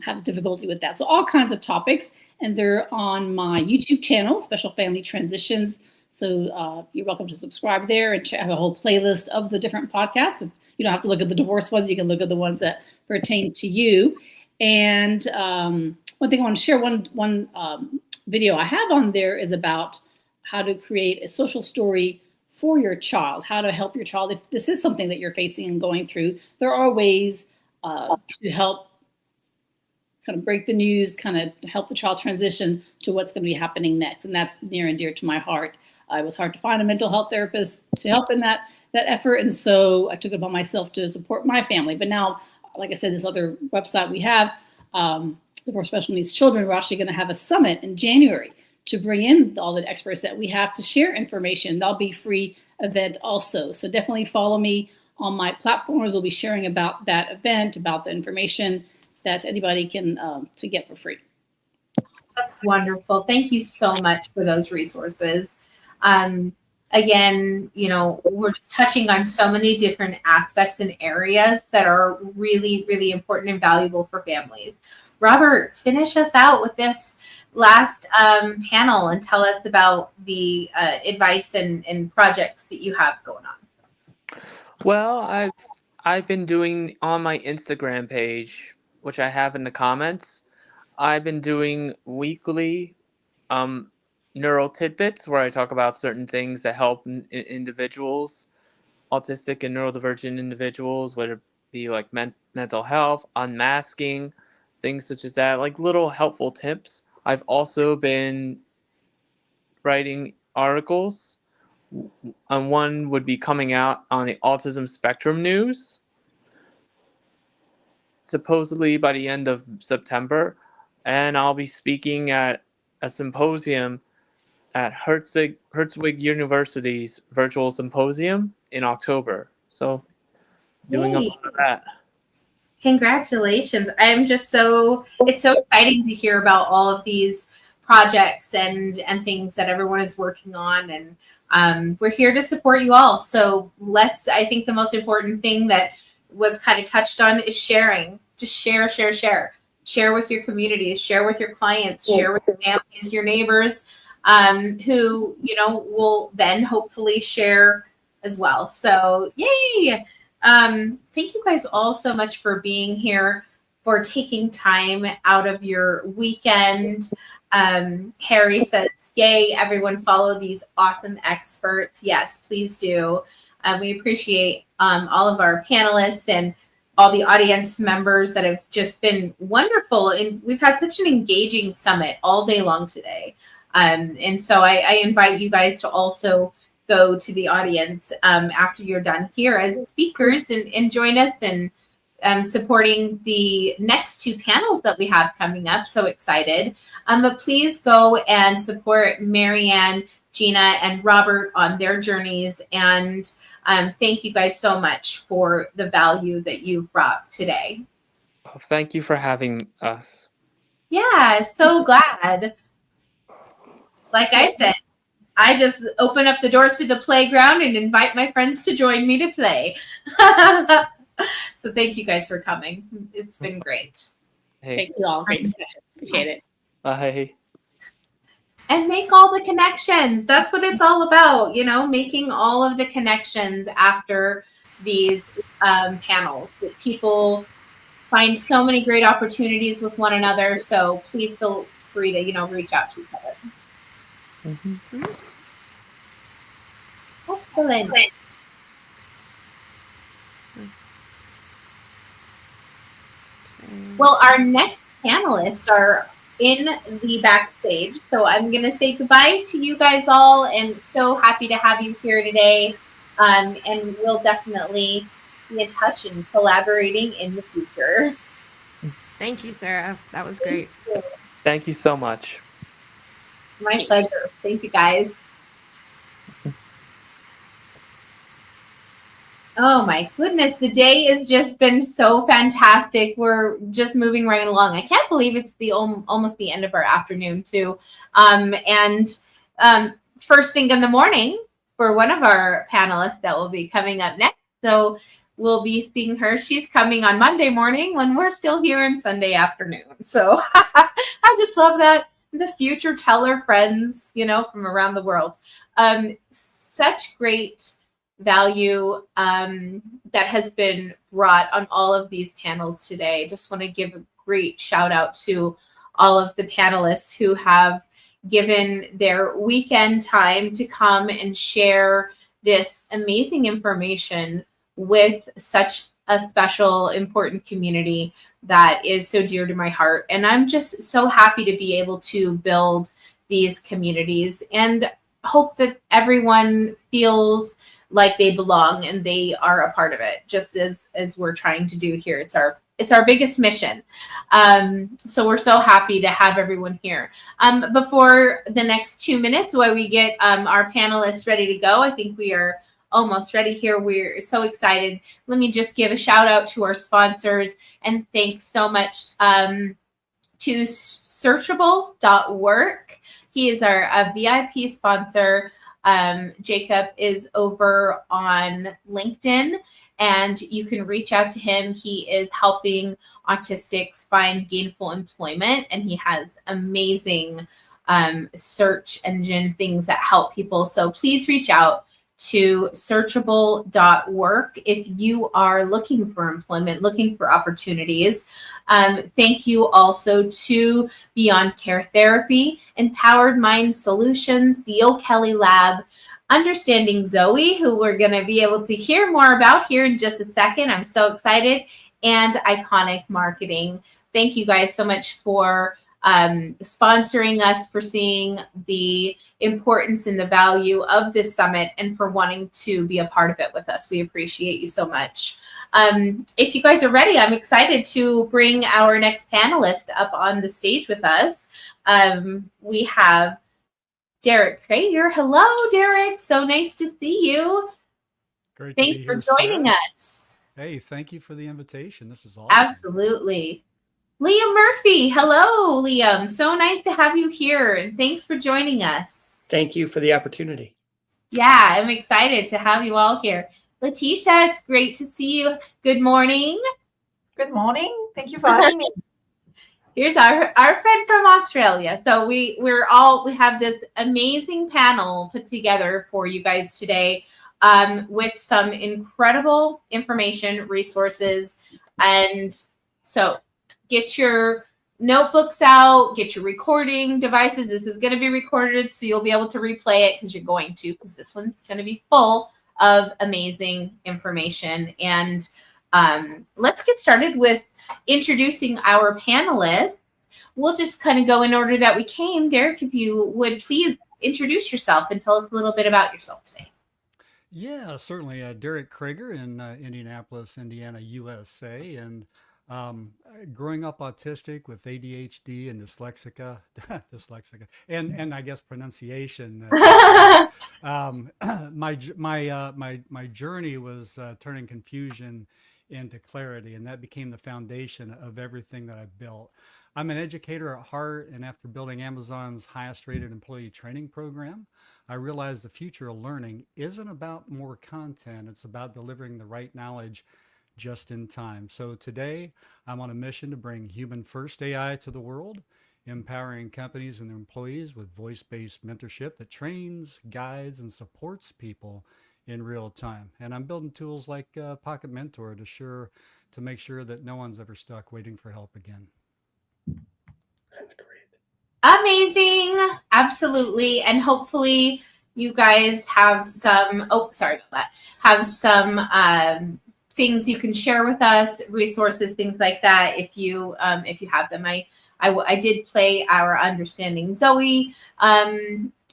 have difficulty with that. So all kinds of topics, and they're on my YouTube channel, Special Family Transitions. So you're welcome to subscribe there and have a whole playlist of the different podcasts. You don't have to look at the divorce ones. You can look at the ones that pertain to you. And one thing I want to share, one video I have on there is about how to create a social story for your child, how to help your child. If this is something that you're facing and going through, there are ways to help kind of break the news, kind of help the child transition to what's going to be happening next. And that's near and dear to my heart. It was hard to find a mental health therapist to help in that effort. And so I took it upon myself to support my family. But now, like I said, this other website we have, for special needs children, we're actually going to have a summit in January to bring in all the experts that we have to share information. That'll be a free event also. So definitely follow me on my platforms. We'll be sharing about that event, about the information that anybody can to get for free. That's wonderful. Thank you so much for those resources. Again, we're just touching on so many different aspects and areas that are really, really important and valuable for families. Robert, finish us out with this last panel and tell us about the advice and projects that you have going on. Well, I've been doing on my Instagram page, which I have in the comments, I've been doing weekly neural tidbits where I talk about certain things that help individuals, autistic and neurodivergent individuals, whether it be like mental health, unmasking, things such as that, like little helpful tips. I've also been writing articles, and one would be coming out on the Autism Spectrum News, supposedly by the end of September, and I'll be speaking at a symposium at Hertzwig University's virtual symposium in October. So doing a lot of that. Congratulations. It's so exciting to hear about all of these projects and things that everyone is working on. And we're here to support you all. So I think the most important thing that was kind of touched on is sharing. Just share. Share with your communities, share with your clients, share with your families, your neighbors, who, will then hopefully share as well. So yay. Thank you guys all so much for being here, for taking time out of your weekend. Harry says, yay, everyone follow these awesome experts. Yes, please do. We appreciate all of our panelists and all the audience members that have just been wonderful. And we've had such an engaging summit all day long today. And so I invite you guys to also go to the audience after you're done here as speakers and join us in supporting the next two panels that we have coming up. So excited. But please go and support Marianne, Gina, and Robert on their journeys. And thank you guys so much for the value that you've brought today. Thank you for having us. Yeah, so glad. Like I said, I just open up the doors to the playground and invite my friends to join me to play. So thank you guys for coming. It's been great. Hey. Thank you all. Great discussion. Appreciate it. Bye. And make all the connections. That's what it's all about, making all of the connections after these panels. That people find so many great opportunities with one another. So please feel free to, reach out to each other. Mm-hmm. Excellent. Well, our next panelists are in the backstage. So I'm going to say goodbye to you guys all, and so happy to have you here today. And we'll definitely be in touch and collaborating in the future. Thank you, Sarah. That was great. Thank you so much. My pleasure. Thank you, guys. Oh my goodness, the day has just been so fantastic. We're just moving right along. I can't believe it's almost the end of our afternoon too. First thing in the morning for one of our panelists that will be coming up next. So we'll be seeing her. She's coming on Monday morning when we're still here on Sunday afternoon. So I just love that. The future teller friends, from around the world. Such great value that has been brought on all of these panels today. Just want to give a great shout out to all of the panelists who have given their weekend time to come and share this amazing information with such a special, important community that is so dear to my heart. And I'm just so happy to be able to build these communities and hope that everyone feels like they belong and they are a part of it, just as we're trying to do here. It's our biggest mission. So we're so happy to have everyone here. Before the next 2 minutes, while we get our panelists ready to go, I think we are almost ready here. We're so excited. Let me just give a shout out to our sponsors and thanks so much to searchable.work. He is our VIP sponsor. Jacob is over on LinkedIn and you can reach out to him. He is helping autistics find gainful employment and he has amazing search engine things that help people. So please reach out to searchable.work if you are looking for employment, looking for opportunities. Thank you also to Beyond Care Therapy, Empowered Mind Solutions, the O'Kelly Lab, Understanding Zoe, who we're going to be able to hear more about here in just a second. I'm so excited. And Iconic Marketing. Thank you guys so much for sponsoring us, for seeing the importance and the value of this summit, and for wanting to be a part of it with us. We appreciate you so much. If you guys are ready, I'm excited to bring our next panelist up on the stage with us. We have Derek Krager. Hello, Derek. So nice to see you. Great. Thanks for joining us. Hey, thank you for the invitation. This is awesome. Absolutely. Liam Murphy. Hello, Liam. So nice to have you here. And thanks for joining us. Thank you for the opportunity. Yeah, I'm excited to have you all here. Letitia, it's great to see you. Good morning. Good morning. Thank you for having me. Here's our friend from Australia. So we have this amazing panel put together for you guys today with some incredible information, resources. And so get your notebooks out, get your recording devices. This is going to be recorded, so you'll be able to replay it because this one's going to be full of amazing information. And let's get started with introducing our panelists. We'll just kind of go in order that we came. Derek, if you would please introduce yourself and tell us a little bit about yourself today. Yeah, certainly. Derek Krager in Indianapolis, Indiana, USA. And growing up autistic with ADHD and dyslexica, and I guess pronunciation. My journey was turning confusion into clarity, and that became the foundation of everything that I've built. I'm an educator at heart, and after building Amazon's highest rated employee training program, I realized the future of learning isn't about more content, it's about delivering the right knowledge just in time. So today, I'm on a mission to bring human first AI to the world, empowering companies and their employees with voice-based mentorship that trains, guides, and supports people in real time. And I'm building tools like Pocket Mentor to make sure that no one's ever stuck waiting for help again. That's great. Amazing. Absolutely. And hopefully you guys have some, have some things you can share with us, resources, things like that. If you have them, I did play our Understanding Zoe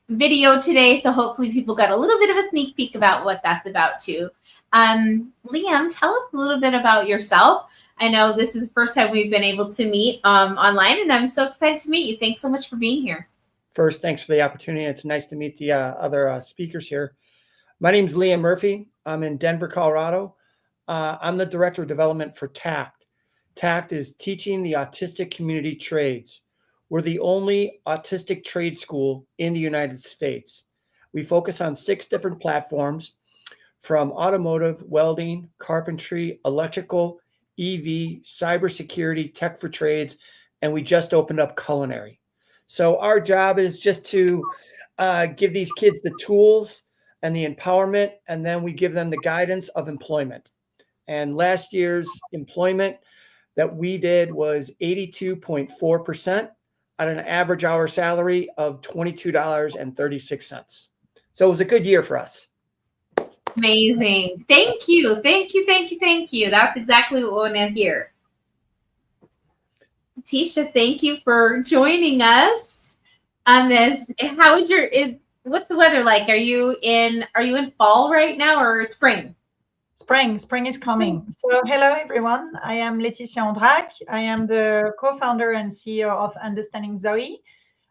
video today, so hopefully people got a little bit of a sneak peek about what that's about too. Liam, tell us a little bit about yourself. I know this is the first time we've been able to meet online, and I'm so excited to meet you. Thanks so much for being here. First, thanks for the opportunity. It's nice to meet the other speakers here. My name is Liam Murphy. I'm in Denver, Colorado. I'm the Director of Development for TACT. TACT is Teaching the Autistic Community Trades. We're the only autistic trade school in the United States. We focus on 6 different platforms, from automotive, welding, carpentry, electrical, EV, cybersecurity, tech for trades, and we just opened up culinary. So our job is just to give these kids the tools and the empowerment, and then we give them the guidance of employment. And last year's employment that we did was 82.4% at an average hour salary of $22.36. So it was a good year for us. Amazing. Thank you. Thank you. Thank you. Thank you. That's exactly what we want to hear. Tisha, thank you for joining us on this. How is what's the weather like? Are you in fall right now or spring? Spring is coming. So hello everyone. I am Laetitia Ondrac. I am the co-founder and CEO of Understanding Zoe.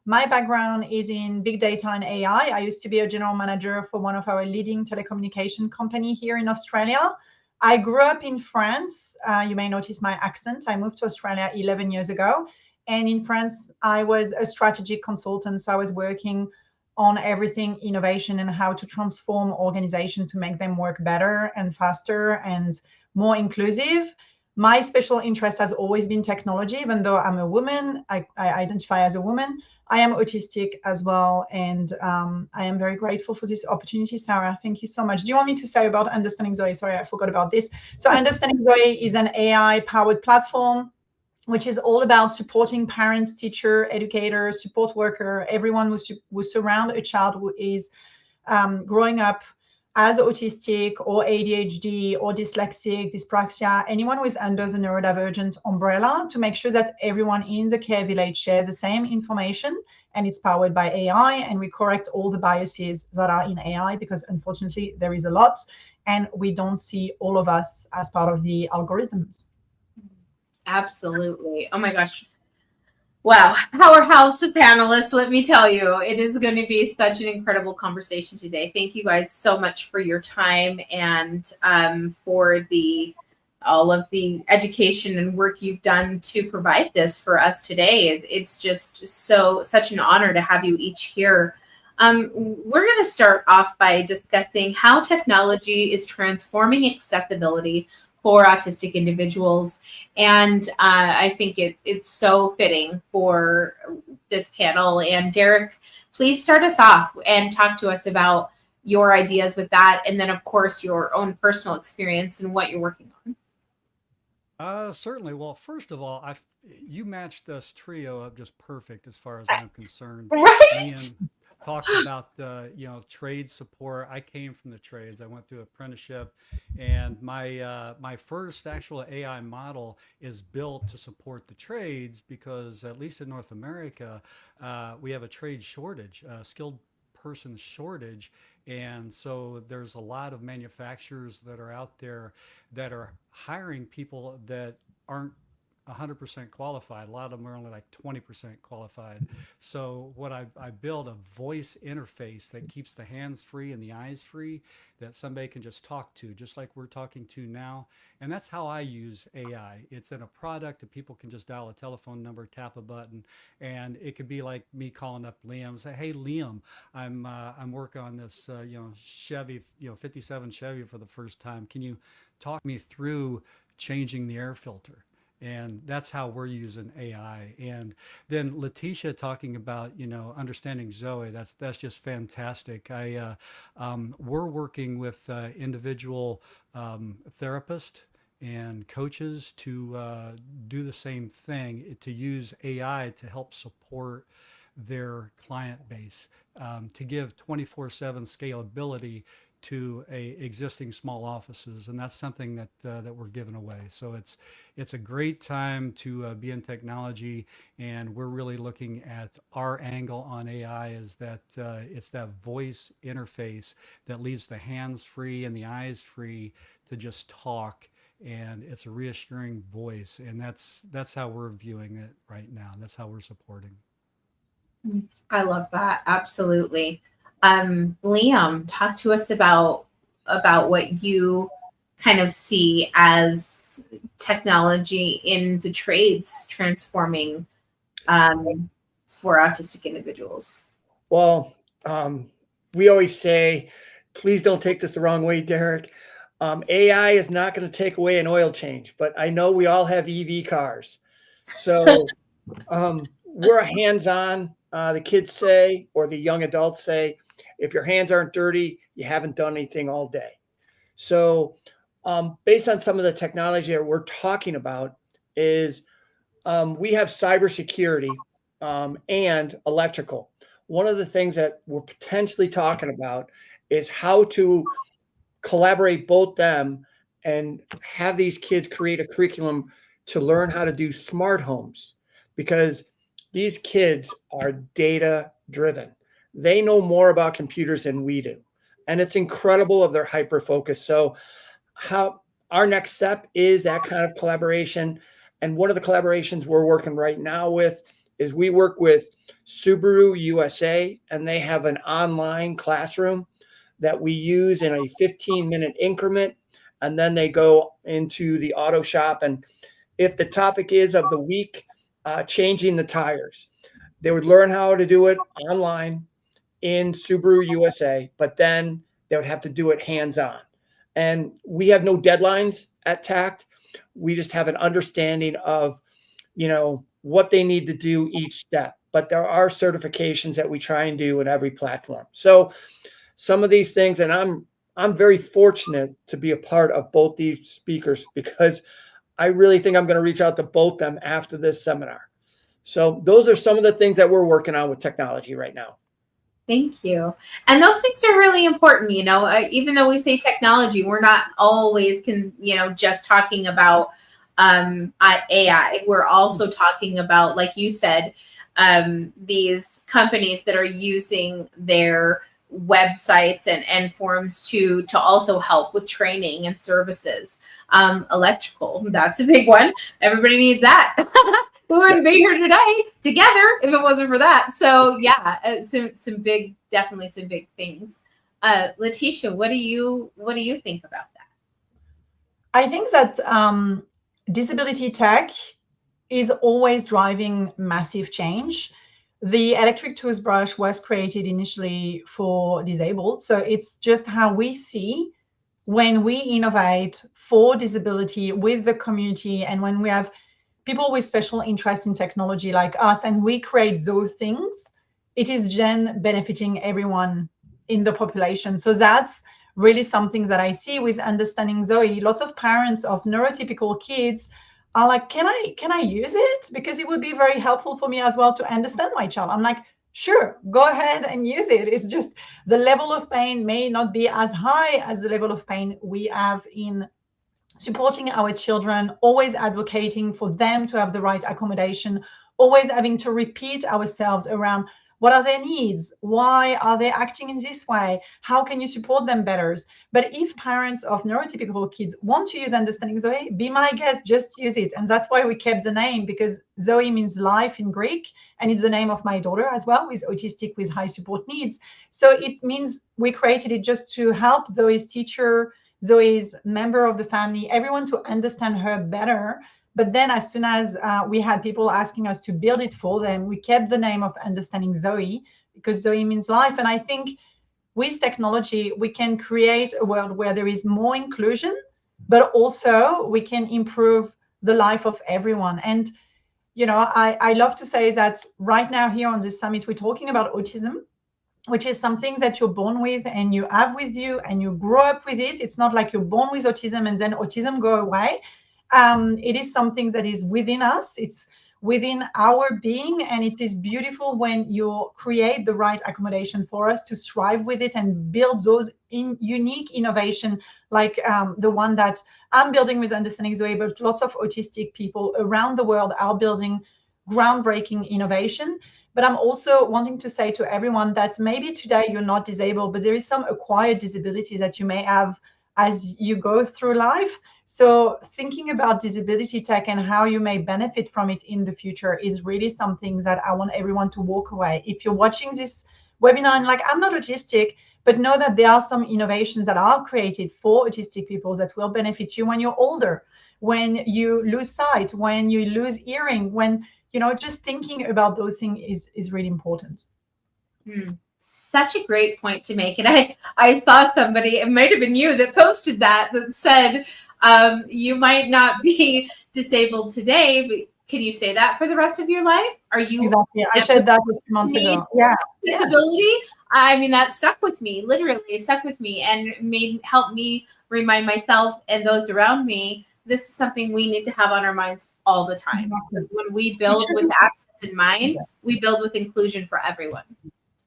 My background is in big data and AI. I used to be a general manager for one of our leading telecommunication company here in Australia. I grew up in France. You may notice my accent. I moved to Australia 11 years ago. And in France, I was a strategic consultant. So I was working on everything innovation and how to transform organizations to make them work better and faster and more inclusive. My special interest has always been technology. Even though I'm a woman, I identify as a woman. I am autistic as well, and I am very grateful for this opportunity, Sarah. Thank you so much. Do you want me to say about Understanding Zoe? Sorry, I forgot about this. So Understanding Zoe is an AI-powered platform which is all about supporting parents, teacher, educators, support worker, everyone who surround a child who is growing up as autistic or ADHD or dyslexic, dyspraxia, anyone who is under the neurodivergent umbrella, to make sure that everyone in the care village shares the same information, and it's powered by AI, and we correct all the biases that are in AI, because unfortunately there is a lot, and we don't see all of us as part of the algorithms. Absolutely. Oh my gosh. Wow. Powerhouse of panelists. Let me tell you, it is going to be such an incredible conversation today. Thank you guys so much for your time and for all of the education and work you've done to provide this for us today. It's just such an honor to have you each here. We're going to start off by discussing how technology is transforming accessibility for autistic individuals. And I think it's so fitting for this panel. And Derek, please start us off and talk to us about your ideas with that. And then, of course, your own personal experience and what you're working on. Certainly. Well, first of all, you matched this trio up just perfect as far as I'm concerned. Right? Liam talked about trade support. I came from the trades. I went through apprenticeship, and my first actual AI model is built to support the trades, because at least in North America, we have a trade shortage, a skilled person shortage. And so there's a lot of manufacturers that are out there that are hiring people that aren't 100% qualified. A lot of them are only like 20% qualified. So what I build a voice interface that keeps the hands free and the eyes free, that somebody can just talk to, just like we're talking to now. And that's how I use AI. It's in a product that people can just dial a telephone number, tap a button, and it could be like me calling up Liam and say, "Hey Liam, I'm working on this Chevy, 57 Chevy for the first time. Can you talk me through changing the air filter?" And that's how we're using AI. And then Letitia talking about, understanding Zoe, that's just fantastic. We're working with individual therapists and coaches to do the same thing, to use AI to help support their client base, to give 24/7 scalability to existing small offices, and that's something that we're giving away. So it's a great time to be in technology, and we're really looking at our angle on AI is that it's that voice interface that leaves the hands free and the eyes free to just talk, and it's a reassuring voice, and that's how we're viewing it right now. That's how we're supporting. I love that. Absolutely. Liam, talk to us about what you kind of see as technology in the trades transforming for autistic individuals. Well, we always say, please don't take this the wrong way, Derek. AI is not going to take away an oil change, but I know we all have EV cars. So we're hands-on. The kids say, or the young adults say, if your hands aren't dirty, you haven't done anything all day. So based on some of the technology that we're talking about is we have cybersecurity and electrical. One of the things that we're potentially talking about is how to collaborate both them and have these kids create a curriculum to learn how to do smart homes, because these kids are data driven. They know more about computers than we do. And it's incredible of their hyper focus. So how our next step is that kind of collaboration. And one of the collaborations we're working right now with is we work with Subaru USA, and they have an online classroom that we use in a 15-minute increment. And then they go into the auto shop. And if the topic is of the week, changing the tires, they would learn how to do it online in Subaru USA, but then they would have to do it hands-on. And we have no deadlines at TACT. We just have an understanding of, what they need to do each step. But there are certifications that we try and do in every platform. So some of these things, and I'm very fortunate to be a part of both these speakers, because I really think I'm going to reach out to both them after this seminar. So those are some of the things that we're working on with technology right now. Thank you. And those things are really important, even though we say technology, we're not always just talking about AI. We're also talking about, like you said, these companies that are using their websites and forums to also help with training and services. Electrical, that's a big one. Everybody needs that. We wouldn't be here today together if it wasn't for that. So yeah, definitely some big things. Letitia, what do you think about that? I think that disability tech is always driving massive change. The electric toothbrush was created initially for disabled. So it's just how we see when we innovate for disability with the community, and when we have people with special interest in technology like us, and we create those things, it is then benefiting everyone in the population. So that's really something that I see with Understanding Zoe. Lots of parents of neurotypical kids are like, can I use it? Because it would be very helpful for me as well to understand my child. I'm like, sure, go ahead and use it. It's just the level of pain may not be as high as the level of pain we have in supporting our children, always advocating for them to have the right accommodation, always having to repeat ourselves around What are their needs? Why are they acting in this way? How can you support them better? But if parents of neurotypical kids want to use Understanding Zoe, be my guest, just use it. And that's why we kept the name, because Zoe means life in Greek, and it's the name of my daughter as well, who is autistic with high support needs. So it means we created it just to help Zoe's teacher, Zoe's member of the family, everyone to understand her better. But then as soon as we had people asking us to build it for them, we kept the name of Understanding Zoe, because Zoe means life. And I think with technology, we can create a world where there is more inclusion, but also we can improve the life of everyone. And, you know, I love to say that right now here on this summit, we're talking about autism, which is something that you're born with and you have with you and you grow up with it. It's not like you're born with autism and then autism go away. It is something that is within us. It's within our being, and it is beautiful when you create the right accommodation for us to strive with it and build those unique innovation, like the one that I'm building with Understanding Zoe, but lots of autistic people around the world are building groundbreaking innovation. But I'm also wanting to say to everyone that maybe today you're not disabled, but there is some acquired disability that you may have as you go through life. So thinking about disability tech and how you may benefit from it in the future is really something that I want everyone to walk away. If you're watching this webinar and like, I'm not autistic, but know that there are some innovations that are created for autistic people that will benefit you when you're older, when you lose sight, when you lose hearing, when, you know, just thinking about those things is really important. Such a great point to make. And I saw somebody, it might have been you, that posted that said, you might not be disabled today, but can you say that for the rest of your life? Are you exactly? I shared that a few months ago. Yeah. Disability. I mean, that stuck with me, literally stuck with me, and helped me remind myself and those around me this is something we need to have on our minds all the time. Because when we build with access in mind, we build with inclusion for everyone.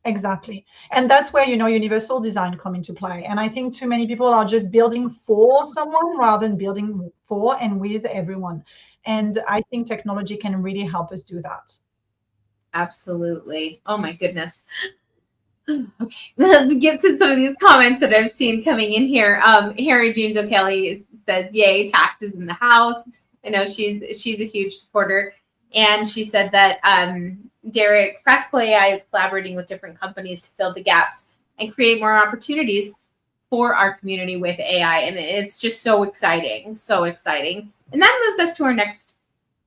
Exactly. And that's where, you know, universal design come into play. And I think too many people are just building for someone rather than building for and with everyone. And I think technology can really help us do that. Absolutely. Oh my goodness. Okay, let's get to some of these comments that I've seen coming in here. Harry James O'Kelly says, "Yay, Tact is in the house." I know she's a huge supporter, and she said that Derek's Practical AI is collaborating with different companies to fill the gaps and create more opportunities for our community with AI, and it's just so exciting, so exciting. And that moves us to our next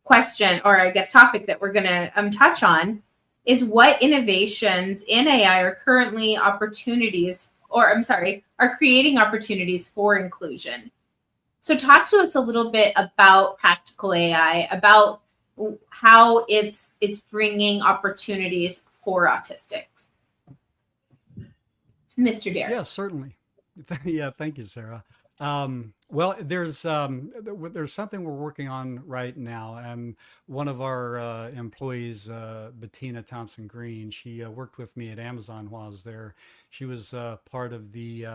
question, or I guess topic that we're gonna touch on. Is what innovations in AI are currently opportunities, or I'm sorry, are creating opportunities for inclusion. So talk to us a little bit about Practical AI, about how it's bringing opportunities for autistics. Mr. Derek. Yeah, certainly. Yeah, thank you, Sarah. Well, there's something we're working on right now. One of our employees, Bettina Thompson Green, she worked with me at Amazon while I was there. She was part of the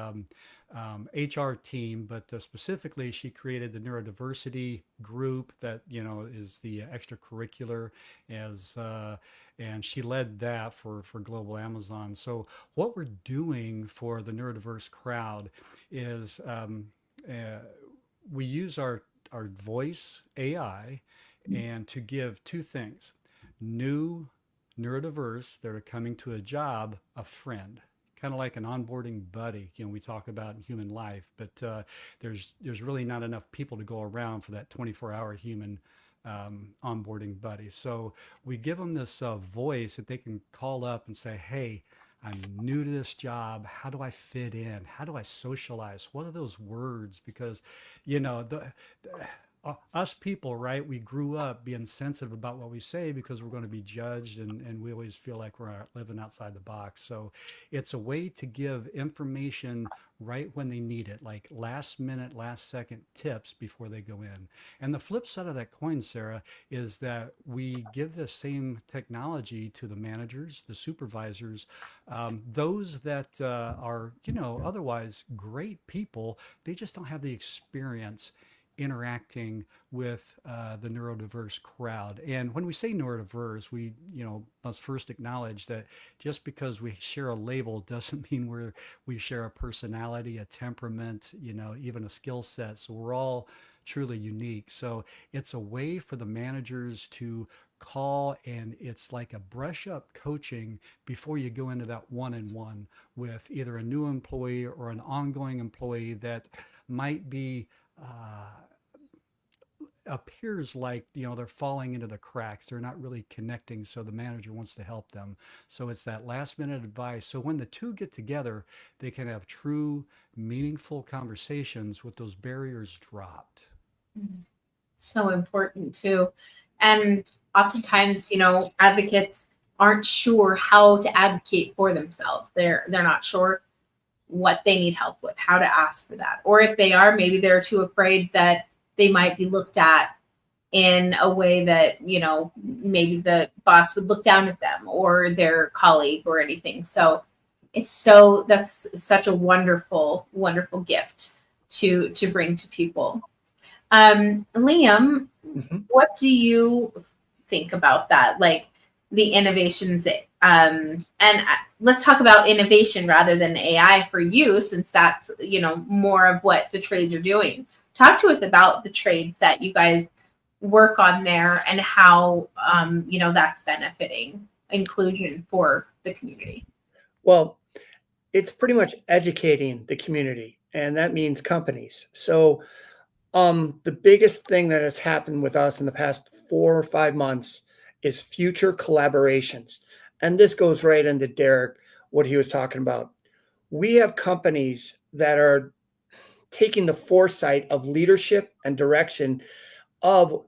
HR team, but specifically she created the Neurodiversity group that, you know, is the extracurricular and she led that for Global Amazon. So what we're doing for the neurodiverse crowd is we use our voice AI and to give two things: new neurodiverse that are coming to a job, a friend, kind of like an onboarding buddy, you know, we talk about in human life, but there's really not enough people to go around for that 24-hour human onboarding buddy. So we give them this voice that they can call up and say, hey, I'm new to this job. How do I fit in? How do I socialize? What are those words? Because, you know, us people, right? We grew up being sensitive about what we say because we're going to be judged, and we always feel like we're living outside the box. So it's a way to give information right when they need it, like last minute, last second tips before they go in. And the flip side of that coin, Sarah, is that we give the same technology to the managers, the supervisors, those that are, you know, otherwise great people. They just don't have the experience interacting with the neurodiverse crowd. And when we say neurodiverse, we must first acknowledge that just because we share a label doesn't mean we share a personality, a temperament, even a skill set. So we're all truly unique. So it's a way for the managers to call, and it's like a brush up coaching before you go into that one-on-one with either a new employee or an ongoing employee that might be appears like they're falling into the cracks, they're not really connecting, so the manager wants to help them. So it's that last minute advice, so when the two get together they can have true meaningful conversations with those barriers dropped. So important too. And oftentimes advocates aren't sure how to advocate for themselves. They're not sure what they need help with, how to ask for that, or if they are, maybe they're too afraid that they might be looked at in a way that, maybe the boss would look down at them or their colleague or anything. So that's such a wonderful, wonderful gift to bring to people. Liam, what do you think about that? Like the innovations and let's talk about innovation rather than AI for you, since that's, more of what the trades are doing. Talk to us about the trades that you guys work on there and how, that's benefiting inclusion for the community. Well, it's pretty much educating the community, and that means companies. So the biggest thing that has happened with us in the past 4 or 5 months is future collaborations. And this goes right into Derek, what he was talking about. We have companies that are taking the foresight of leadership and direction of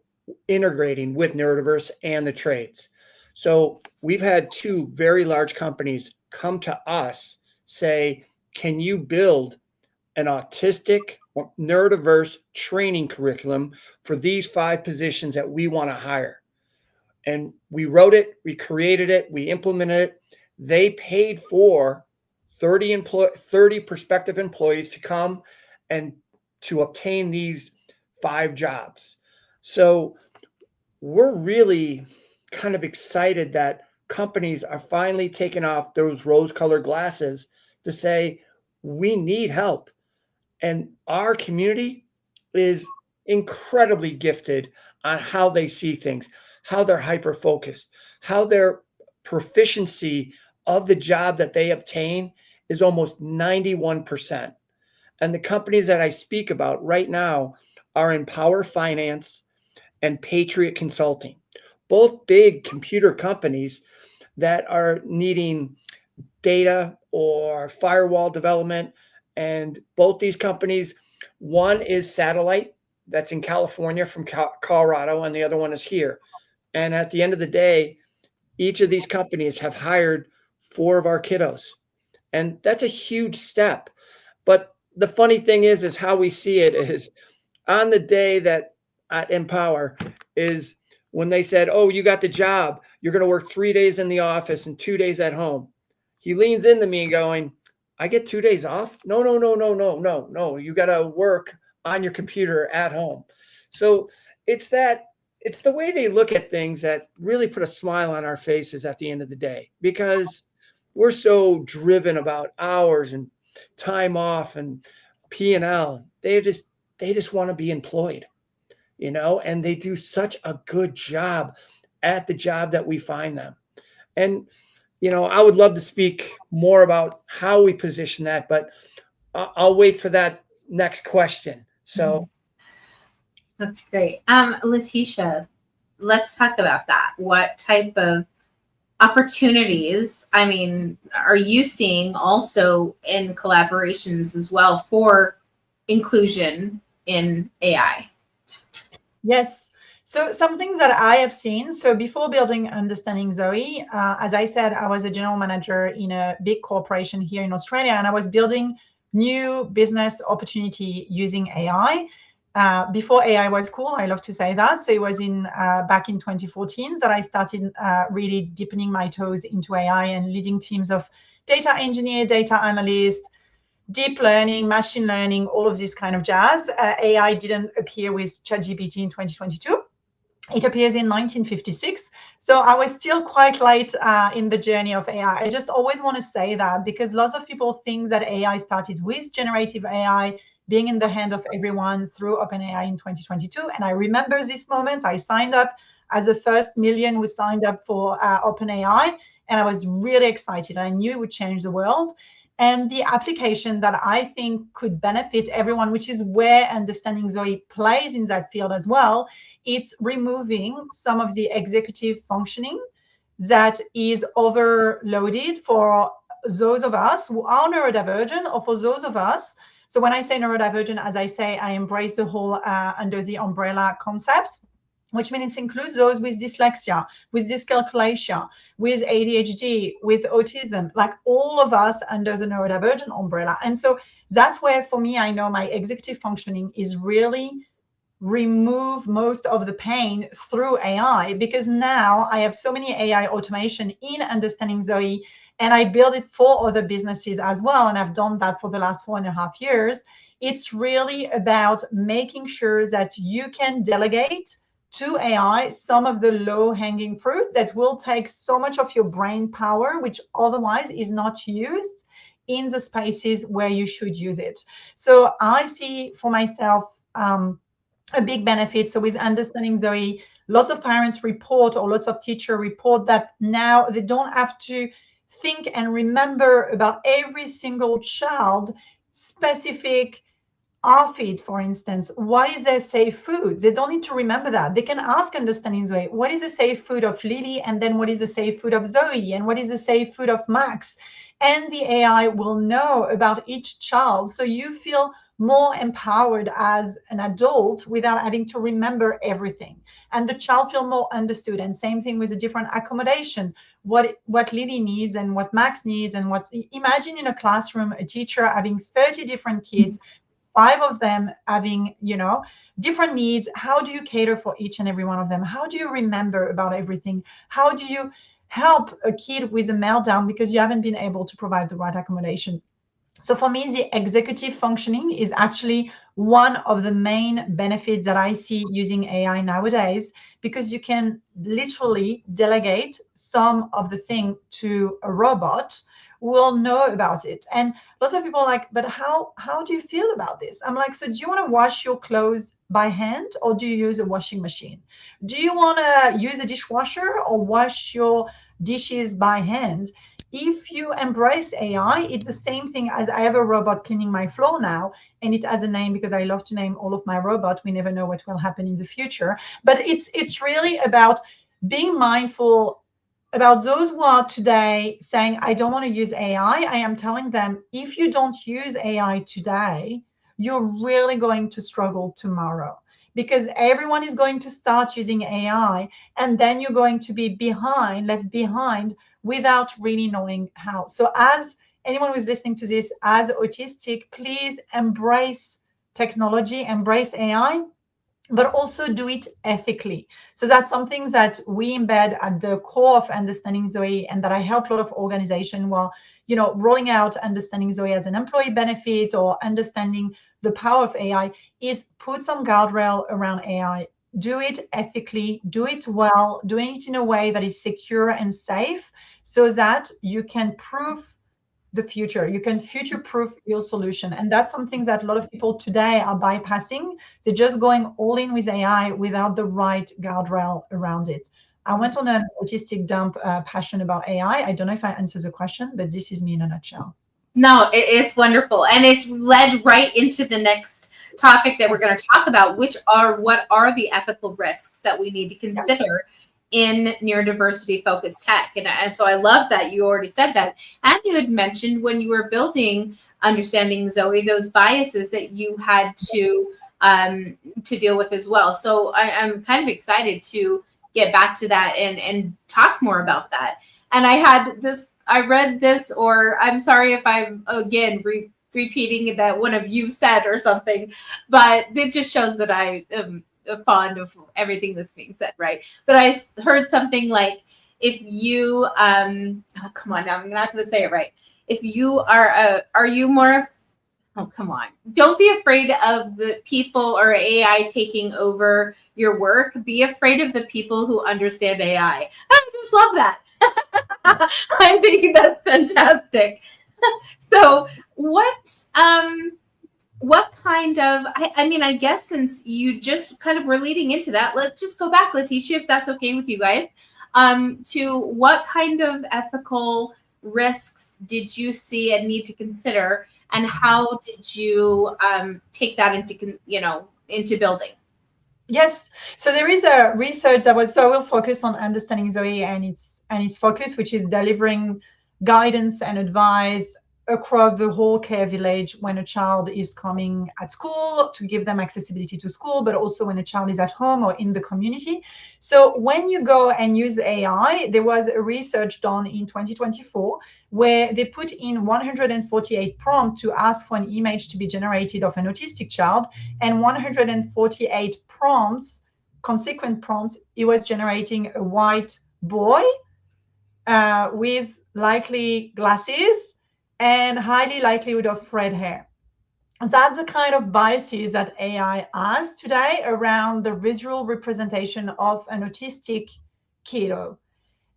integrating with neurodiverse and the trades. So we've had 2 very large companies come to us, say, can you build an autistic or neurodiverse training curriculum for these 5 positions that we want to hire? And we wrote it, we created it, we implemented it. They paid for 30 prospective employees to come and to obtain these 5 jobs. So we're really kind of excited that companies are finally taking off those rose-colored glasses to say, we need help. And our community is incredibly gifted on how they see things, how they're hyper-focused, how their proficiency of the job that they obtain is almost 91%. And the companies that I speak about right now are Empower Finance and Patriot Consulting, both big computer companies that are needing data or firewall development. And both these companies, one is Satellite, that's in California from Colorado, and the other one is here. And at the end of the day, each of these companies have hired 4 of our kiddos. And that's a huge step. But the funny thing is how we see it is on the day that at Empower is when they said, oh, you got the job, you're going to work 3 days in the office and 2 days at home. He leans into me going, I get 2 days off? No. You got to work on your computer at home. So it's the way they look at things that really put a smile on our faces at the end of the day, because we're so driven about hours and time off and P&L. They just want to be employed, and they do such a good job at the job that we find them. And, I would love to speak more about how we position that, but I'll wait for that next question. So that's great. Letitia, let's talk about that. What type of opportunities, are you seeing also in collaborations as well for inclusion in AI? Yes. So some things that I have seen. So before building Understanding Zoe, as I said, I was a general manager in a big corporation here in Australia, and I was building new business opportunity using AI. Before AI was cool, I love to say that. So it was back in 2014 that I started really deepening my toes into AI and leading teams of data engineer, data analyst, deep learning, machine learning, all of this kind of jazz. AI didn't appear with ChatGPT in 2022. It appears in 1956. So I was still quite late in the journey of AI. I just always want to say that because lots of people think that AI started with generative AI being in the hand of everyone through OpenAI in 2022. And I remember this moment. I signed up as the first million who signed up for OpenAI. And I was really excited. I knew it would change the world. And the application that I think could benefit everyone, which is where Understanding Zoe plays in that field as well, it's removing some of the executive functioning that is overloaded for those of us who are neurodivergent, or for those of us. So when I say neurodivergent, as I say, I embrace the whole under the umbrella concept, which means it includes those with dyslexia, with dyscalculia, with ADHD, with autism, like all of us under the neurodivergent umbrella. And so that's where, for me, I know my executive functioning is really remove most of the pain through AI, because now I have so many AI automation in Understanding Zoe, and I build it for other businesses as well. And I've done that for the last 4.5 years. It's really about making sure that you can delegate to AI some of the low-hanging fruits that will take so much of your brain power, which otherwise is not used in the spaces where you should use it. So I see for myself a big benefit. So with Understanding Zoe, lots of parents report, or lots of teachers report, that now they don't have to think and remember about every single child specific outfit. For instance, what is their safe food? They don't need to remember that. They can ask Understanding Zoe, what is the safe food of Lily? And then what is the safe food of Zoe? And what is the safe food of Max? And the AI will know about each child. So you feel more empowered as an adult without having to remember everything. And the child feel more understood. And same thing with a different accommodation, what Lily needs and what Max needs. And imagine in a classroom, a teacher having 30 different kids, 5 of them having, different needs. How do you cater for each and every one of them? How do you remember about everything? How do you help a kid with a meltdown because you haven't been able to provide the right accommodation? So for me, the executive functioning is actually one of the main benefits that I see using AI nowadays, because you can literally delegate some of the thing to a robot who will know about it. And lots of people are like, but how do you feel about this? I'm like, so do you want to wash your clothes by hand, or do you use a washing machine? Do you want to use a dishwasher or wash your dishes by hand? If you embrace AI, it's the same thing as I have a robot cleaning my floor now, and it has a name because I love to name all of my robots. We never know what will happen in the future. But it's really about being mindful about those who are today saying, I don't want to use AI. I am telling them, if you don't use AI today, you're really going to struggle tomorrow, because everyone is going to start using AI, and then you're going to be left behind without really knowing how. So as anyone who's listening to this as autistic, please embrace technology, embrace AI, but also do it ethically. So that's something that we embed at the core of Understanding Zoe, and that I help a lot of organizations while, rolling out Understanding Zoe as an employee benefit, or understanding the power of AI, is put some guardrail around AI. Do it ethically, do it well, doing it in a way that is secure and safe, so that you can prove the future. You can future-proof your solution. And that's something that a lot of people today are bypassing. They're just going all in with AI without the right guardrail around it. I went on an autistic dump passion about AI. I don't know if I answered the question, but this is me in a nutshell. No, it's wonderful. And it's led right into the next topic that we're going to talk about, which are what are the ethical risks that we need to consider in neurodiversity focused tech. And so I love that you already said that. And you had mentioned when you were building Understanding Zoe, those biases that you had to deal with as well. So I'm kind of excited to get back to that and talk more about that. And I read this, or I'm sorry if I'm again repeating that one of you said or something, but it just shows that I am fond of everything that's being said, right? But I heard something like, if you come on now, I'm not going to say it right. If you are you more Oh, come on. Don't be afraid of the people or AI taking over your work. Be afraid of the people who understand AI. I just love that. I think that's fantastic. So what kind of, I mean, I guess since you just kind of were leading into that, let's just go back, Leticia, if that's okay with you guys, to what kind of ethical risks did you see and need to consider, and how did you take that into building? Yes. So there is a research that was, so I will focus on Understanding Zoe and its focus, which is delivering guidance and advice across the whole care village when a child is coming at school, to give them accessibility to school, but also when a child is at home or in the community. So when you go and use AI, there was a research done in 2024 where they put in 148 prompts to ask for an image to be generated of an autistic child, and 148 prompts, consequent prompts, it was generating a white boy with likely glasses and highly likelihood of red hair. That's the kind of biases that AI has today around the visual representation of an autistic kiddo.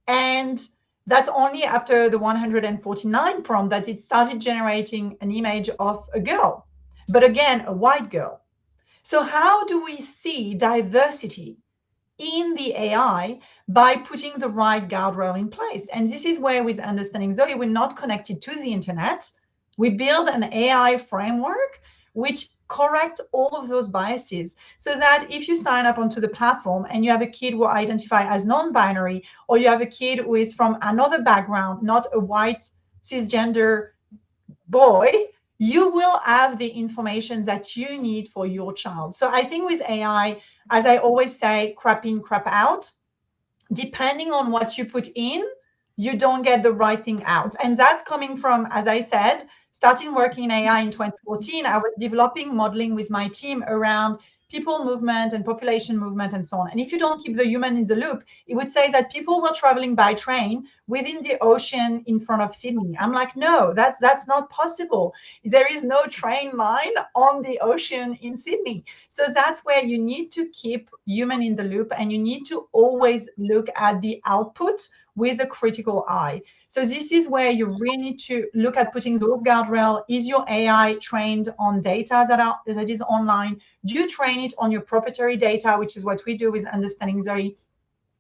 And that's only after the 149 prompt that it started generating an image of a girl, but again, a white girl. So how do we see diversity in the AI? By putting the right guardrail in place. And this is where, with Understanding Zoe, we're not connected to the internet. We build an AI framework which correct all of those biases, so that if you sign up onto the platform and you have a kid who identify as non-binary, or you have a kid who is from another background, not a white cisgender boy, you will have the information that you need for your child. So I think with AI, as I always say, crap in, crap out. Depending on what you put in, you don't get the right thing out. And that's coming from, as I said, starting working in AI in 2014, I was developing modeling with my team around people movement and population movement and so on. And if you don't keep the human in the loop, it would say that people were traveling by train within the ocean in front of Sydney. I'm like, no, that's not possible. There is no train line on the ocean in Sydney. So that's where you need to keep human in the loop, and you need to always look at the output with a critical eye. So this is where you really need to look at putting those guardrails. Is your AI trained on data that is online? Do you train it on your proprietary data, which is what we do with Understanding Zoe?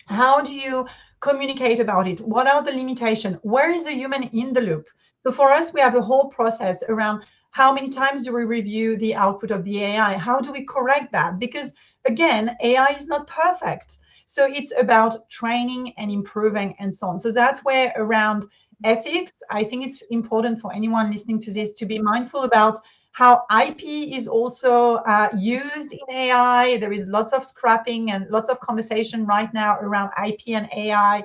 How do you communicate about it? What are the limitations? Where is the human in the loop? So for us, we have a whole process around how many times do we review the output of the AI? How do we correct that? Because again, AI is not perfect. So it's about training and improving and so on. So that's where around ethics, I think it's important for anyone listening to this to be mindful about how IP is also used in AI. There is lots of scrapping and lots of conversation right now around IP and AI.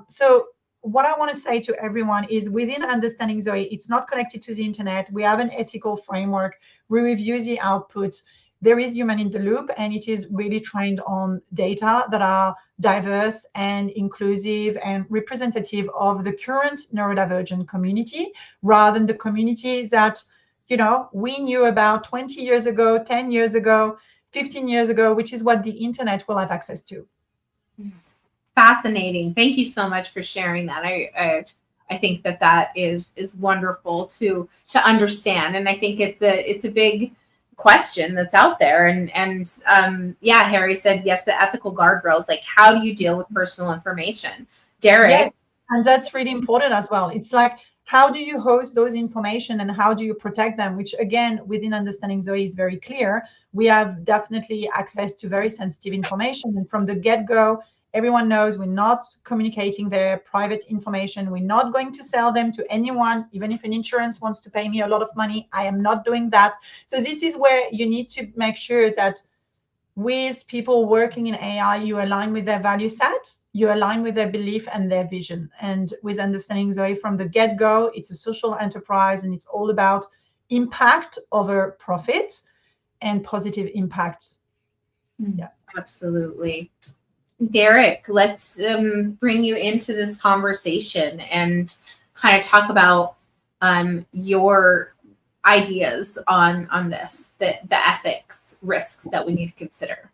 So what I want to say to everyone is, within Understanding Zoe, it's not connected to the internet. We have an ethical framework. We review the output. There is human in the loop, and it is really trained on data that are diverse and inclusive and representative of the current neurodivergent community, rather than the community that, you know, we knew about 20 years ago, 10 years ago, 15 years ago, which is what the internet will have access to. Fascinating. Thank you so much for sharing that. I think that is wonderful to understand, and I think it's a big question that's out there. And yeah, Harry said yes, the ethical guardrails. Like, how do you deal with personal information, Derek? Yes, and that's really important as well. It's like, how do you host those information and how do you protect them? Which again, within Understanding Zoe is very clear. We have definitely access to very sensitive information, and from the get-go, everyone knows we're not communicating their private information. We're not going to sell them to anyone. Even if an insurance wants to pay me a lot of money, I am not doing that. So this is where you need to make sure that with people working in AI, you align with their value set, you align with their belief and their vision. And with Understanding Zoe from the get-go, it's a social enterprise, and it's all about impact over profit and positive impact. Yeah, absolutely. Derek, let's bring you into this conversation and kind of talk about your ideas on this, the ethics risks that we need to consider?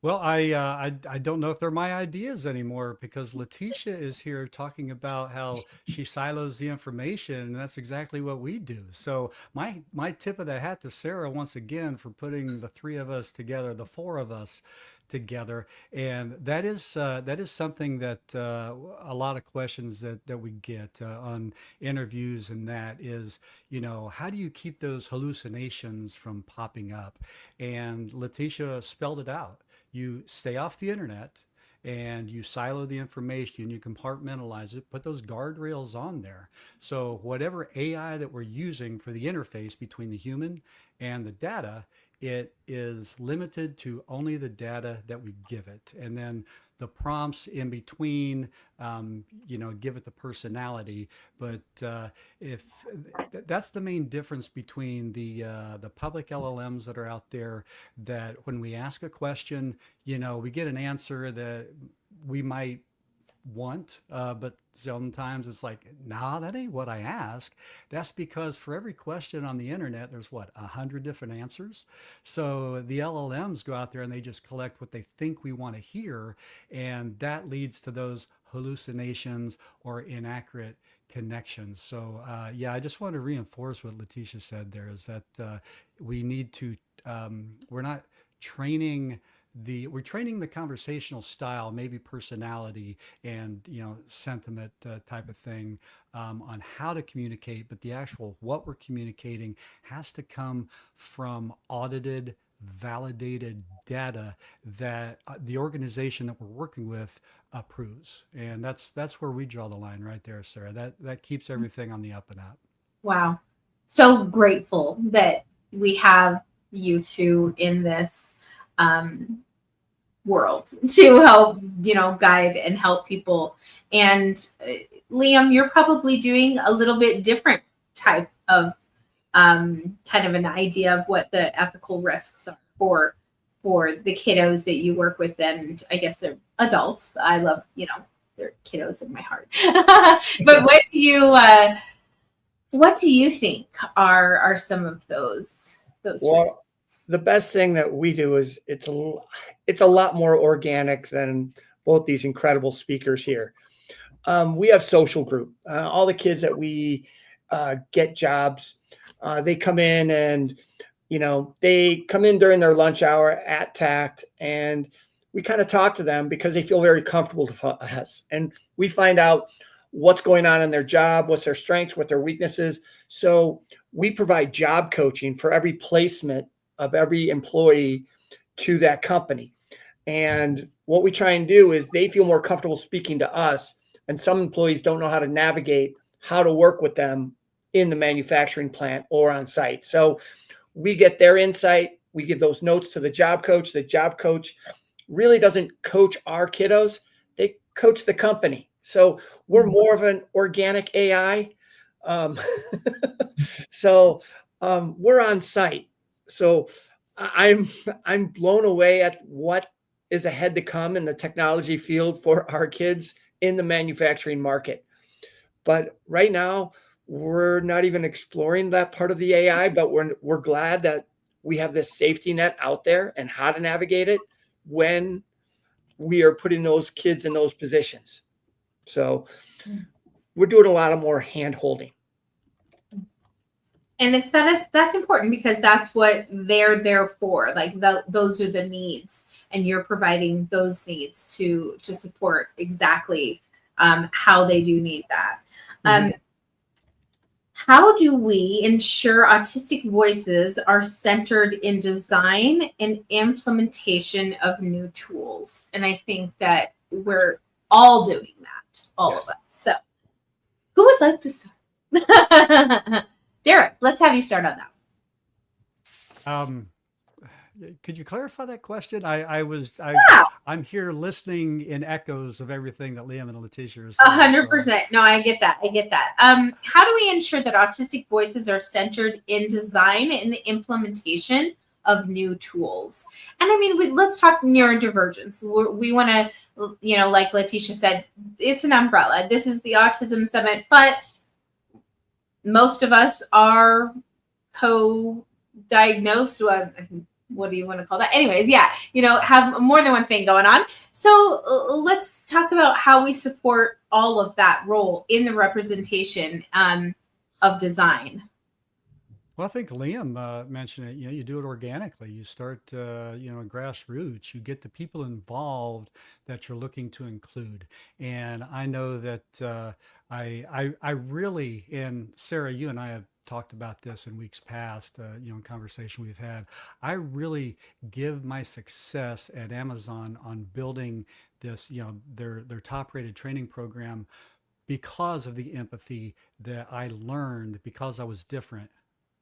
Well, I don't know if they're my ideas anymore because Letitia is here talking about how she silos the information, and that's exactly what we do. So my tip of the hat to Sarah once again for putting the three of us together, the four of us together, and that is something that a lot of questions that we get on interviews, and that is, how do you keep those hallucinations from popping up? And Letitia spelled it out. You stay off the internet and you silo the information, you compartmentalize it, put those guardrails on there. So whatever AI that we're using for the interface between the human and the data, it is limited to only the data that we give it. And then the prompts in between, give it the personality. But if that's the main difference between the public LLMs that are out there, that when we ask a question, we get an answer that we might want, but sometimes it's like, nah, that ain't what I asked. That's because for every question on the internet, there's 100 different answers. So the LLMs go out there and they just collect what they think we want to hear, and that leads to those hallucinations or inaccurate connections. So I just want to reinforce what Letitia said there, is that we need to, we're training the conversational style, maybe personality and sentiment type of thing, on how to communicate, but the actual what we're communicating has to come from audited, validated data that the organization that we're working with approves. And that's where we draw the line right there, Sarah. That keeps everything on the up and up. Wow. So grateful that we have you two in this world to help, guide and help people. And Liam, you're probably doing a little bit different type of kind of an idea of what the ethical risks are for the kiddos that you work with. And I guess they're adults. I love, they're kiddos in my heart. But what do you think are some of those risks? The best thing that we do is it's a lot more organic than both these incredible speakers here. We have social group. All the kids that we get jobs, they come in and, they come in during their lunch hour at TACT, and we kind of talk to them because they feel very comfortable to us. And we find out what's going on in their job, what's their strengths, what their weaknesses. So we provide job coaching for every placement of every employee to that company. And what we try and do is they feel more comfortable speaking to us. And some employees don't know how to navigate how to work with them in the manufacturing plant or on site. So we get their insight. We give those notes to the job coach. The job coach really doesn't coach our kiddos. They coach the company. So we're more of an organic AI. So we're on site. So I'm blown away at what is ahead to come in the technology field for our kids in the manufacturing market. But right now, we're not even exploring that part of the AI, but we're glad that we have this safety net out there and how to navigate it when we are putting those kids in those positions. So we're doing a lot of more hand holding. And that's important because that's what they're there for. Like those are the needs, and you're providing those needs to support exactly how they do need that. How do we ensure autistic voices are centered in design and implementation of new tools? And I think that we're all doing that, all of us. So who would like to start? Derek, let's have you start on that. Could you clarify that question? I'm here listening in echoes of everything that Liam and Letitia are saying. 100%. No, I get that. How do we ensure that autistic voices are centered in design and the implementation of new tools? And I mean, let's talk neurodivergence. We want to, like Letitia said, it's an umbrella. This is the Autism Summit, but most of us are co-diagnosed, what do you want to call that? Anyways, yeah, have more than one thing going on. So let's talk about how we support all of that role in the representation of design. Well, I think Liam mentioned it. You do it organically. You start, grassroots. You get the people involved that you're looking to include. And I know that I really, and Sarah, you and I have talked about this in weeks past, in conversation we've had. I really give my success at Amazon on building this, their top-rated training program because of the empathy that I learned because I was different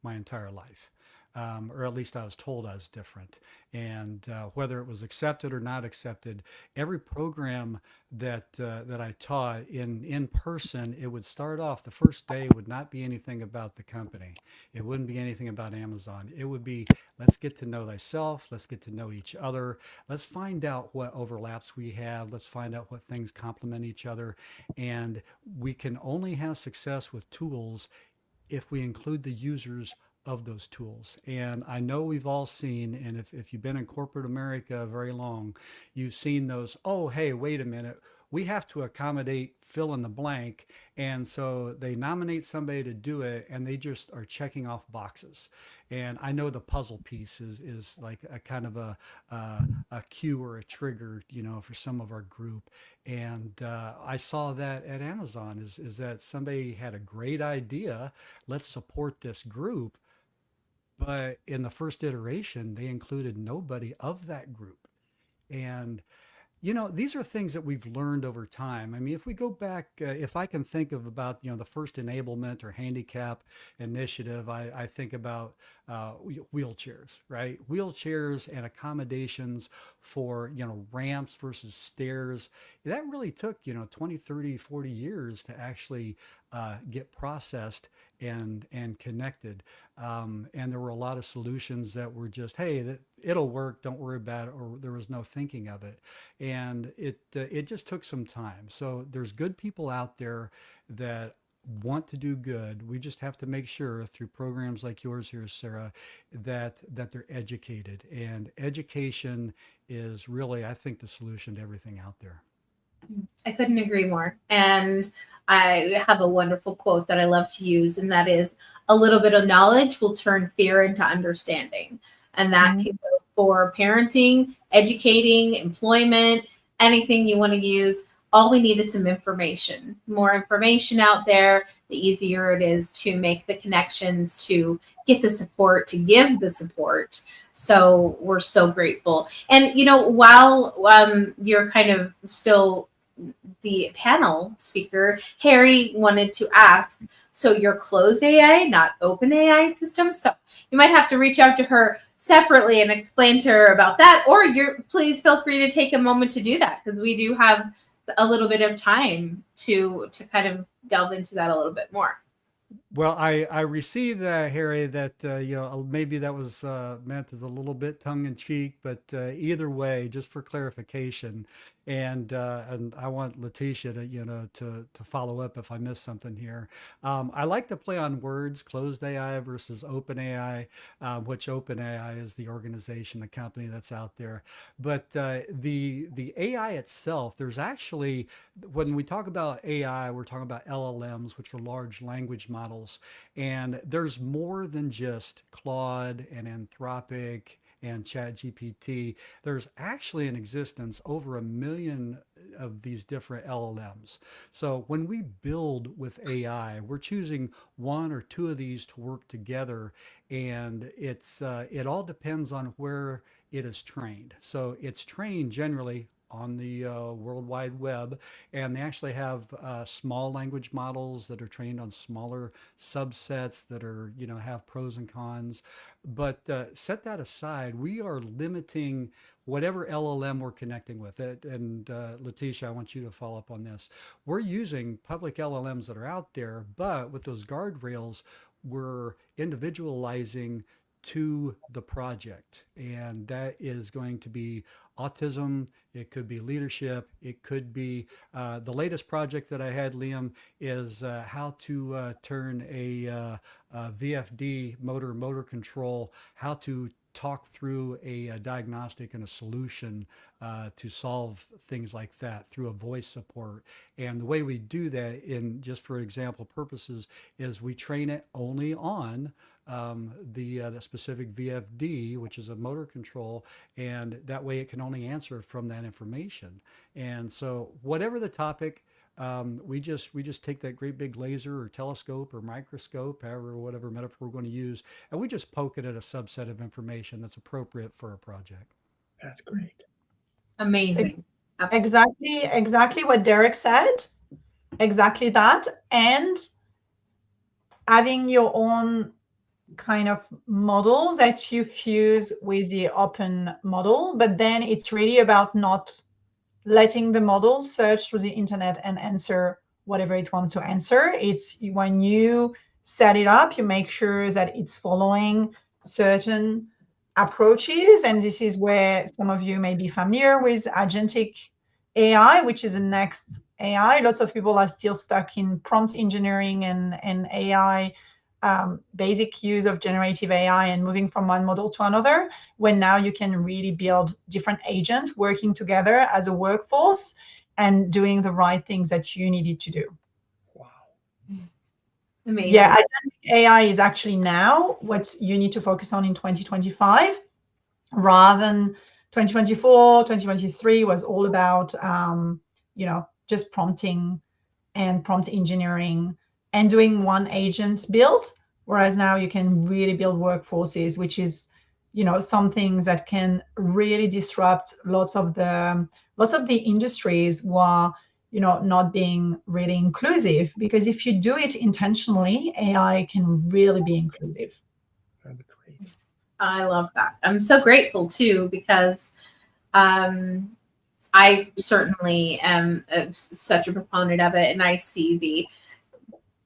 my entire life. Or at least I was told I was different. And whether it was accepted or not accepted, every program that I taught in person, it would start off the first day would not be anything about the company. It wouldn't be anything about Amazon. It would be, let's get to know thyself. Let's get to know each other. Let's find out what overlaps we have. Let's find out what things complement each other. And we can only have success with tools if we include the users of those tools. And I know we've all seen, and if you've been in corporate America very long, you've seen those, oh, hey, wait a minute, we have to accommodate fill in the blank. And so they nominate somebody to do it, and they just are checking off boxes. And I know the puzzle piece is like a kind of a cue or a trigger, for some of our group. And I saw that at Amazon is that somebody had a great idea. Let's support this group. But in the first iteration, they included nobody of that group. And these are things that we've learned over time. I mean, if we go back, if I can think of about, the first enablement or handicap initiative, I think about wheelchairs, right? Wheelchairs and accommodations for, ramps versus stairs. That really took, 20, 30, 40 years to actually get processed and connected. And there were a lot of solutions that were just, hey, it'll work, don't worry about it, or there was no thinking of it. And it just took some time. So there's good people out there that want to do good. We just have to make sure through programs like yours here, Sarah, that they're educated. And education is really, I think, the solution to everything out there. I couldn't agree more. And I have a wonderful quote that I love to use, and that is, a little bit of knowledge will turn fear into understanding. And that can go for parenting, educating, employment, anything you want to use. All we need is some information. More information out there, the easier it is to make the connections, to get the support, to give the support. So we're so grateful. And, while you're kind of still the panel speaker, Harry wanted to ask, so your closed AI, not open AI system. So you might have to reach out to her separately and explain to her about that, or please feel free to take a moment to do that, because we do have a little bit of time to kind of delve into that a little bit more. Well, I received Harry, that maybe that was meant as a little bit tongue in cheek, but either way, just for clarification, and I want Letitia to follow up if I missed something here. I like to play on words, closed AI versus open AI, which open AI is the organization, the company that's out there. But the AI itself, there's actually, when we talk about AI, we're talking about LLMs, which are large language models. And there's more than just Claude and Anthropic and ChatGPT. There's actually in existence over 1 million of these different LLMs. So when we build with AI, we're choosing one or two of these to work together, and it all depends on where it is trained. So it's trained generally on the World Wide Web, and they actually have small language models that are trained on smaller subsets that are, have pros and cons. But set that aside, we are limiting whatever LLM we're connecting with it. And Letitia, I want you to follow up on this. We're using public LLMs that are out there, but with those guardrails, we're individualizing to the project. And that is going to be autism. It could be leadership. It could be the latest project that I had, Liam, is how to turn a VFD motor control, how to talk through a diagnostic and a solution to solve things like that through a voice support. And the way we do that, in just for example purposes, is we train it only on the specific VFD, which is a motor control, and that way it can only answer from that information. And so whatever the topic, we just take that great big laser or telescope or microscope, however, whatever metaphor we're going to use, and we just poke it at a subset of information that's appropriate for a project. That's great. Amazing. Exactly what Derek said. Exactly that. And having your own kind of models that you fuse with the open model, but then it's really about not letting the model search through the internet and answer whatever it wants to answer. It's when you set it up, you make sure that it's following certain approaches. And this is where some of you may be familiar with agentic AI, which is the next AI. Lots of people are still stuck in prompt engineering and AI, basic use of generative AI and moving from one model to another, when now you can really build different agents working together as a workforce and doing the right things that you needed to do. Amazing. Yeah, AI is actually now what you need to focus on in 2025, rather than 2024, 2023 was all about, just prompting and prompt engineering and doing one agent build. Whereas now you can really build workforces, which is, some things that can really disrupt lots of the industries who are, not being really inclusive, because if you do it intentionally, AI can really be inclusive. I love that. I'm so grateful too, because I certainly am such a proponent of it, and I see the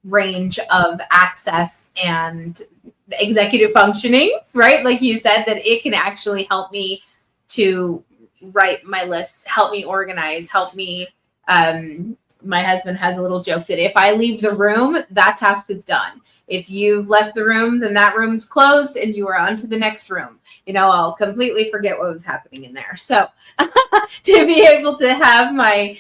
range of access and executive functionings, right? Like you said, that it can actually help me to write my lists, help me organize, help me. My husband has a little joke that if I leave the room, that task is done. If you've left the room, then that room's closed and you are on to the next room. I'll completely forget what was happening in there. So to be able to have my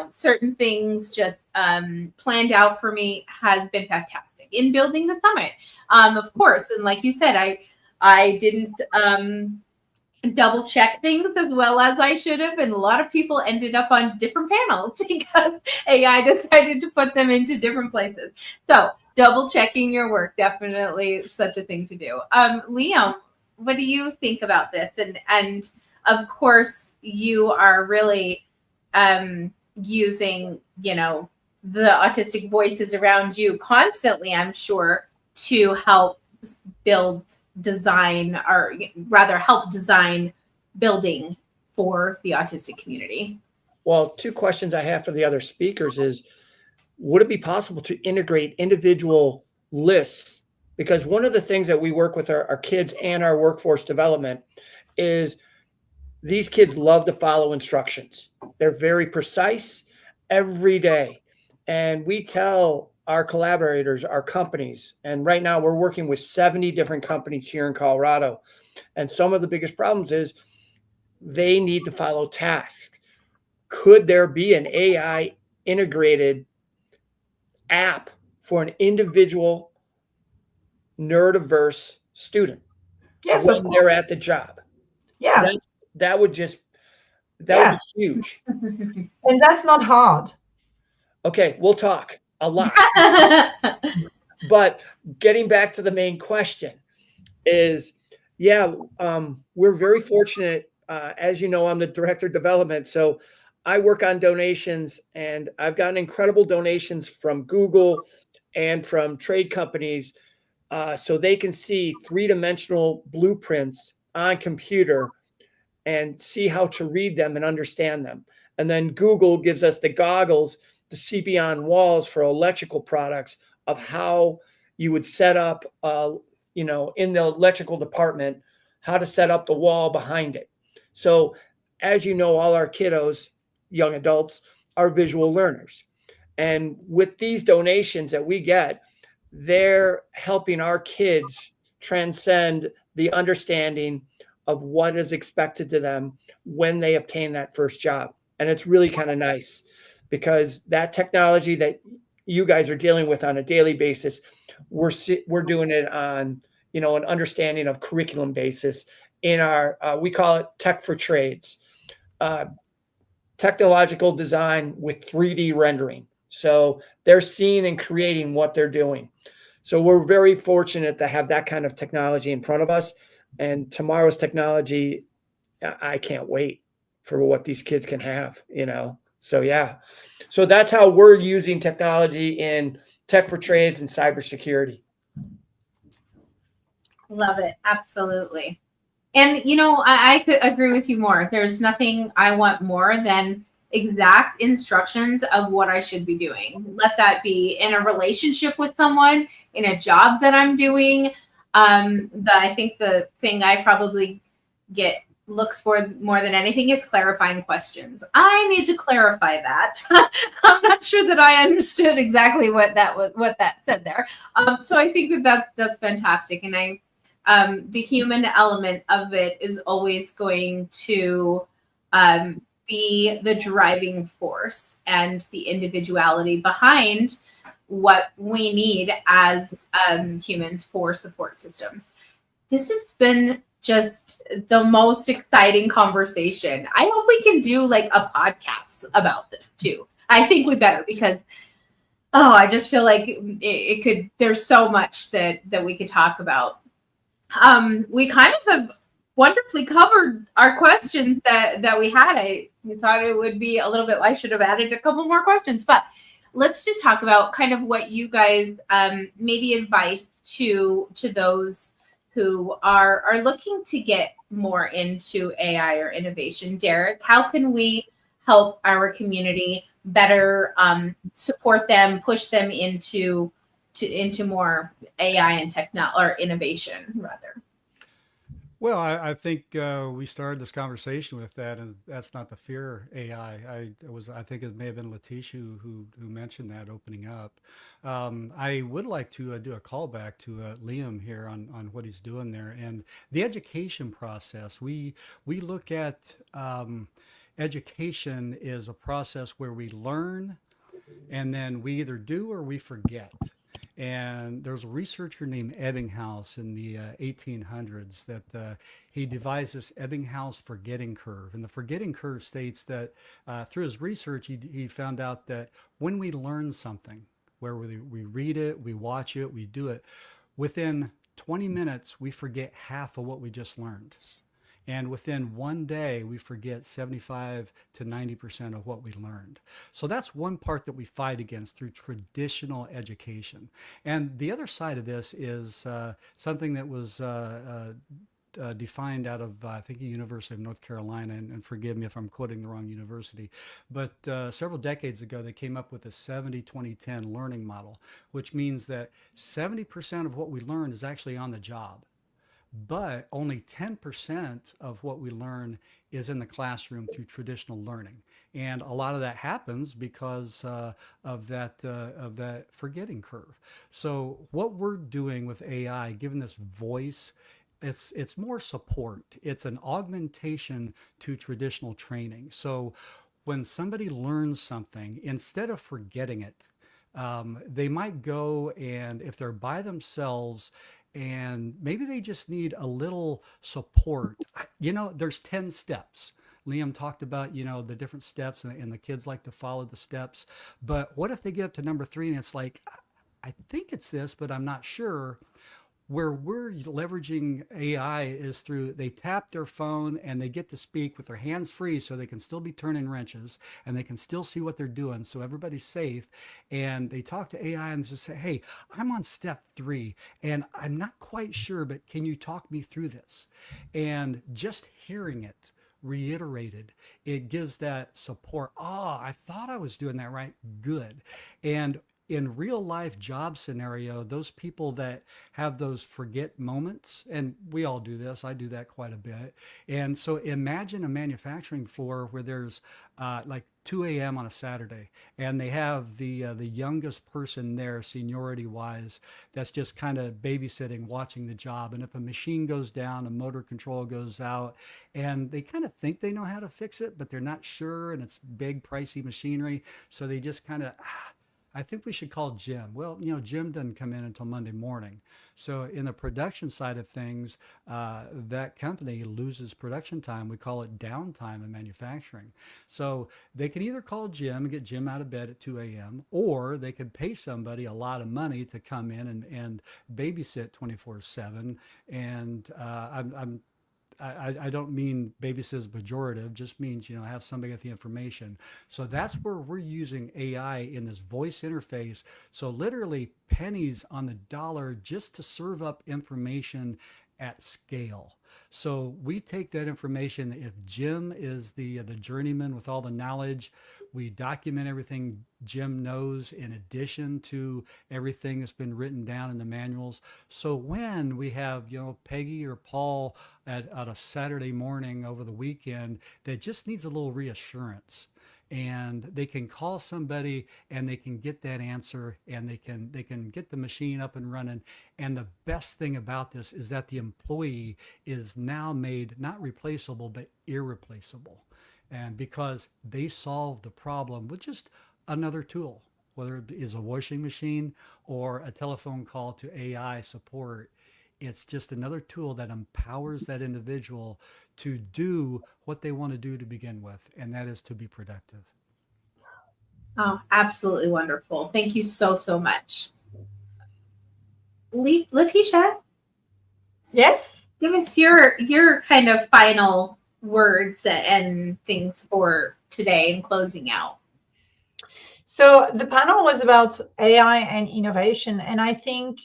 certain things just planned out for me has been fantastic in building the summit. Of course, and like you said, I didn't double check things as well as I should have, and a lot of people ended up on different panels because AI decided to put them into different places. So double checking your work, definitely such a thing to do. Liam, what do you think about this? And of course, you are really using, the autistic voices around you constantly, I'm sure, to help design building for the autistic community. Well, two questions I have for the other speakers is, would it be possible to integrate individual lists? Because one of the things that we work with our kids and our workforce development is these kids love to follow instructions. They're very precise every day. And we tell our collaborators, our companies, and right now we're working with 70 different companies here in Colorado. And some of the biggest problems is they need to follow tasks. Could there be an AI integrated app for an individual neurodiverse student? Yes, when they're at the job? Yeah. That would be huge. And that's not hard. Okay, we'll talk a lot. But getting back to the main question is, we're very fortunate. As you know, I'm the director of development, so I work on donations, and I've gotten incredible donations from Google and from trade companies, so they can see three-dimensional blueprints on computer and see how to read them and understand them. And then Google gives us the goggles to see beyond walls for electrical products of how you would set up in the electrical department, how to set up the wall behind it. So as you know, all our kiddos, young adults, are visual learners. And with these donations that we get, they're helping our kids transcend the understanding of what is expected to them when they obtain that first job. And it's really kind of nice because that technology that you guys are dealing with on a daily basis, we're doing it on an understanding of curriculum basis in our we call it tech for trades, technological design with 3D rendering. So they're seeing and creating what they're doing. So we're very fortunate to have that kind of technology in front of us. And tomorrow's technology, I can't wait for what these kids can have, So yeah. So that's how we're using technology in tech for trades and cybersecurity. Love it. Absolutely. And, I could agree with you more. There's nothing I want more than exact instructions of what I should be doing. Let that be in a relationship with someone, in a job that I'm doing. I think the thing I probably get looks for more than anything is clarifying questions. I need to clarify that. I'm not sure that I understood exactly what that said there. So I think that's fantastic. And the human element of it is always going to be the driving force and the individuality behind what we need as humans for support systems. This has been just the most exciting conversation. I hope we can do like a podcast about this too. I think we better because I just feel like it could. There's so much that we could talk about. We kind of have wonderfully covered our questions that we had. We thought it would be a little bit. I should have added a couple more questions, but let's just talk about kind of what you guys maybe advice to those who are looking to get more into AI or innovation. Derek, how can we help our community better support them, push them into more AI and technology or innovation rather? Well, I think we started this conversation with that, and that's not the fear AI. I think it may have been Letitia who mentioned that opening up. I would like to do a callback to Liam here on what he's doing there and the education process. We look at education is a process where we learn, and then we either do or we forget. And there's a researcher named Ebbinghaus in the 1800s that he devised this Ebbinghaus forgetting curve. And the forgetting curve states that through his research, he found out that when we learn something, where we read it, we watch it, we do it, within 20 minutes, we forget half of what we just learned. And within one day, we forget 75 to 90% of what we learned. So that's one part that we fight against through traditional education. And the other side of this is something that was defined out of, I think, the University of North Carolina, and forgive me if I'm quoting the wrong university, but several decades ago, they came up with a 70-20-10 learning model, which means that 70% of what we learn is actually on the job. But only 10% of what we learn is in the classroom through traditional learning. And a lot of that happens because of that forgetting curve. So what we're doing with AI, given this voice, it's more support. It's an augmentation to traditional training. So when somebody learns something, instead of forgetting it, they might go, and if they're by themselves, and maybe they just need a little support. There's 10 steps. Liam talked about, the different steps, and the kids like to follow the steps. But what if they get up to number 3 and it's like, I think it's this, but I'm not sure. Where we're leveraging AI is through, they tap their phone and they get to speak with their hands free so they can still be turning wrenches and they can still see what they're doing so everybody's safe. And they talk to AI and just say, hey, I'm on step 3 and I'm not quite sure, but can you talk me through this? And just hearing it reiterated, it gives that support. I thought I was doing that right. Good. And in real life job scenario, those people that have those forget moments, and we all do this, I do that quite a bit. And so imagine a manufacturing floor where there's like 2 a.m. on a Saturday, and they have the youngest person there, seniority wise, that's just kind of babysitting, watching the job. And if a machine goes down, a motor control goes out, and they kind of think they know how to fix it, but they're not sure, and it's big, pricey machinery, so they just kind of I think we should call Jim. Well, Jim doesn't come in until Monday morning. So in the production side of things, that company loses production time. We call it downtime in manufacturing. So they can either call Jim and get Jim out of bed at 2 a.m., or they could pay somebody a lot of money to come in and babysit 24/7. And I don't mean babysit as pejorative, just means, have somebody get the information. So that's where we're using AI in this voice interface. So literally pennies on the dollar just to serve up information at scale. So we take that information. If Jim is the journeyman with all the knowledge, we document everything Jim knows in addition to everything that's been written down in the manuals. So when we have, Peggy or Paul at a Saturday morning over the weekend that just needs a little reassurance, and they can call somebody and they can get that answer, and they can get the machine up and running. And the best thing about this is that the employee is now made not replaceable, but irreplaceable. And because they solve the problem with just another tool, whether it is a washing machine or a telephone call to AI support, it's just another tool that empowers that individual to do what they want to do to begin with, and that is to be productive. Oh, absolutely wonderful. Thank you so, so much. Letitia? Yes? Give us your kind of final words and things for today and closing out. So the panel was about AI and innovation. And I think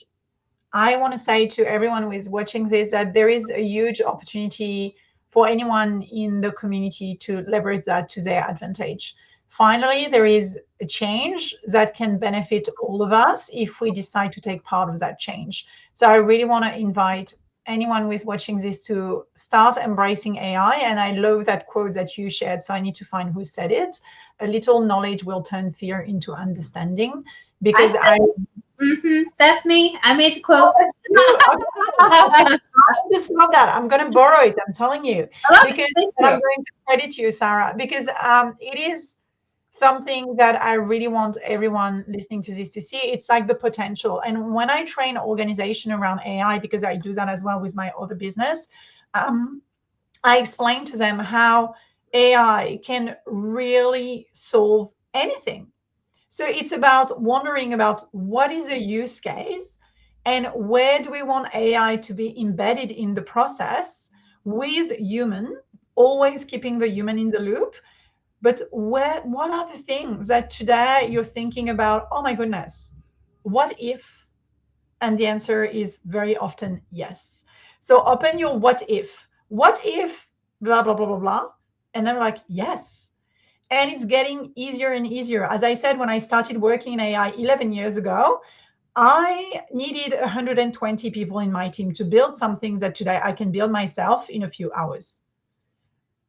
I want to say to everyone who is watching this that there is a huge opportunity for anyone in the community to leverage that to their advantage. Finally, there is a change that can benefit all of us if we decide to take part of that change. So I really want to invite anyone who is watching this to start embracing AI. And I love that quote that you shared, so I need to find who said it. A little knowledge will turn fear into understanding. Because that's me. I made the quote. I just love that. I'm going to borrow it. I'm telling you. Because I'm going to credit you, Sara, because it is something that I really want everyone listening to this to see. It's like the potential. And when I train organization around AI, because I do that as well with my other business, I explain to them how AI can really solve anything. So it's about wondering about what is the use case and where do we want AI to be embedded in the process with human, always keeping the human in the loop. But what are the things that today you're thinking about, oh my goodness, what if? And the answer is very often yes. So open your what if blah, blah, blah, blah, blah. And then we're like, yes. And it's getting easier and easier. As I said, when I started working in AI 11 years ago, I needed 120 people in my team to build something that today I can build myself in a few hours.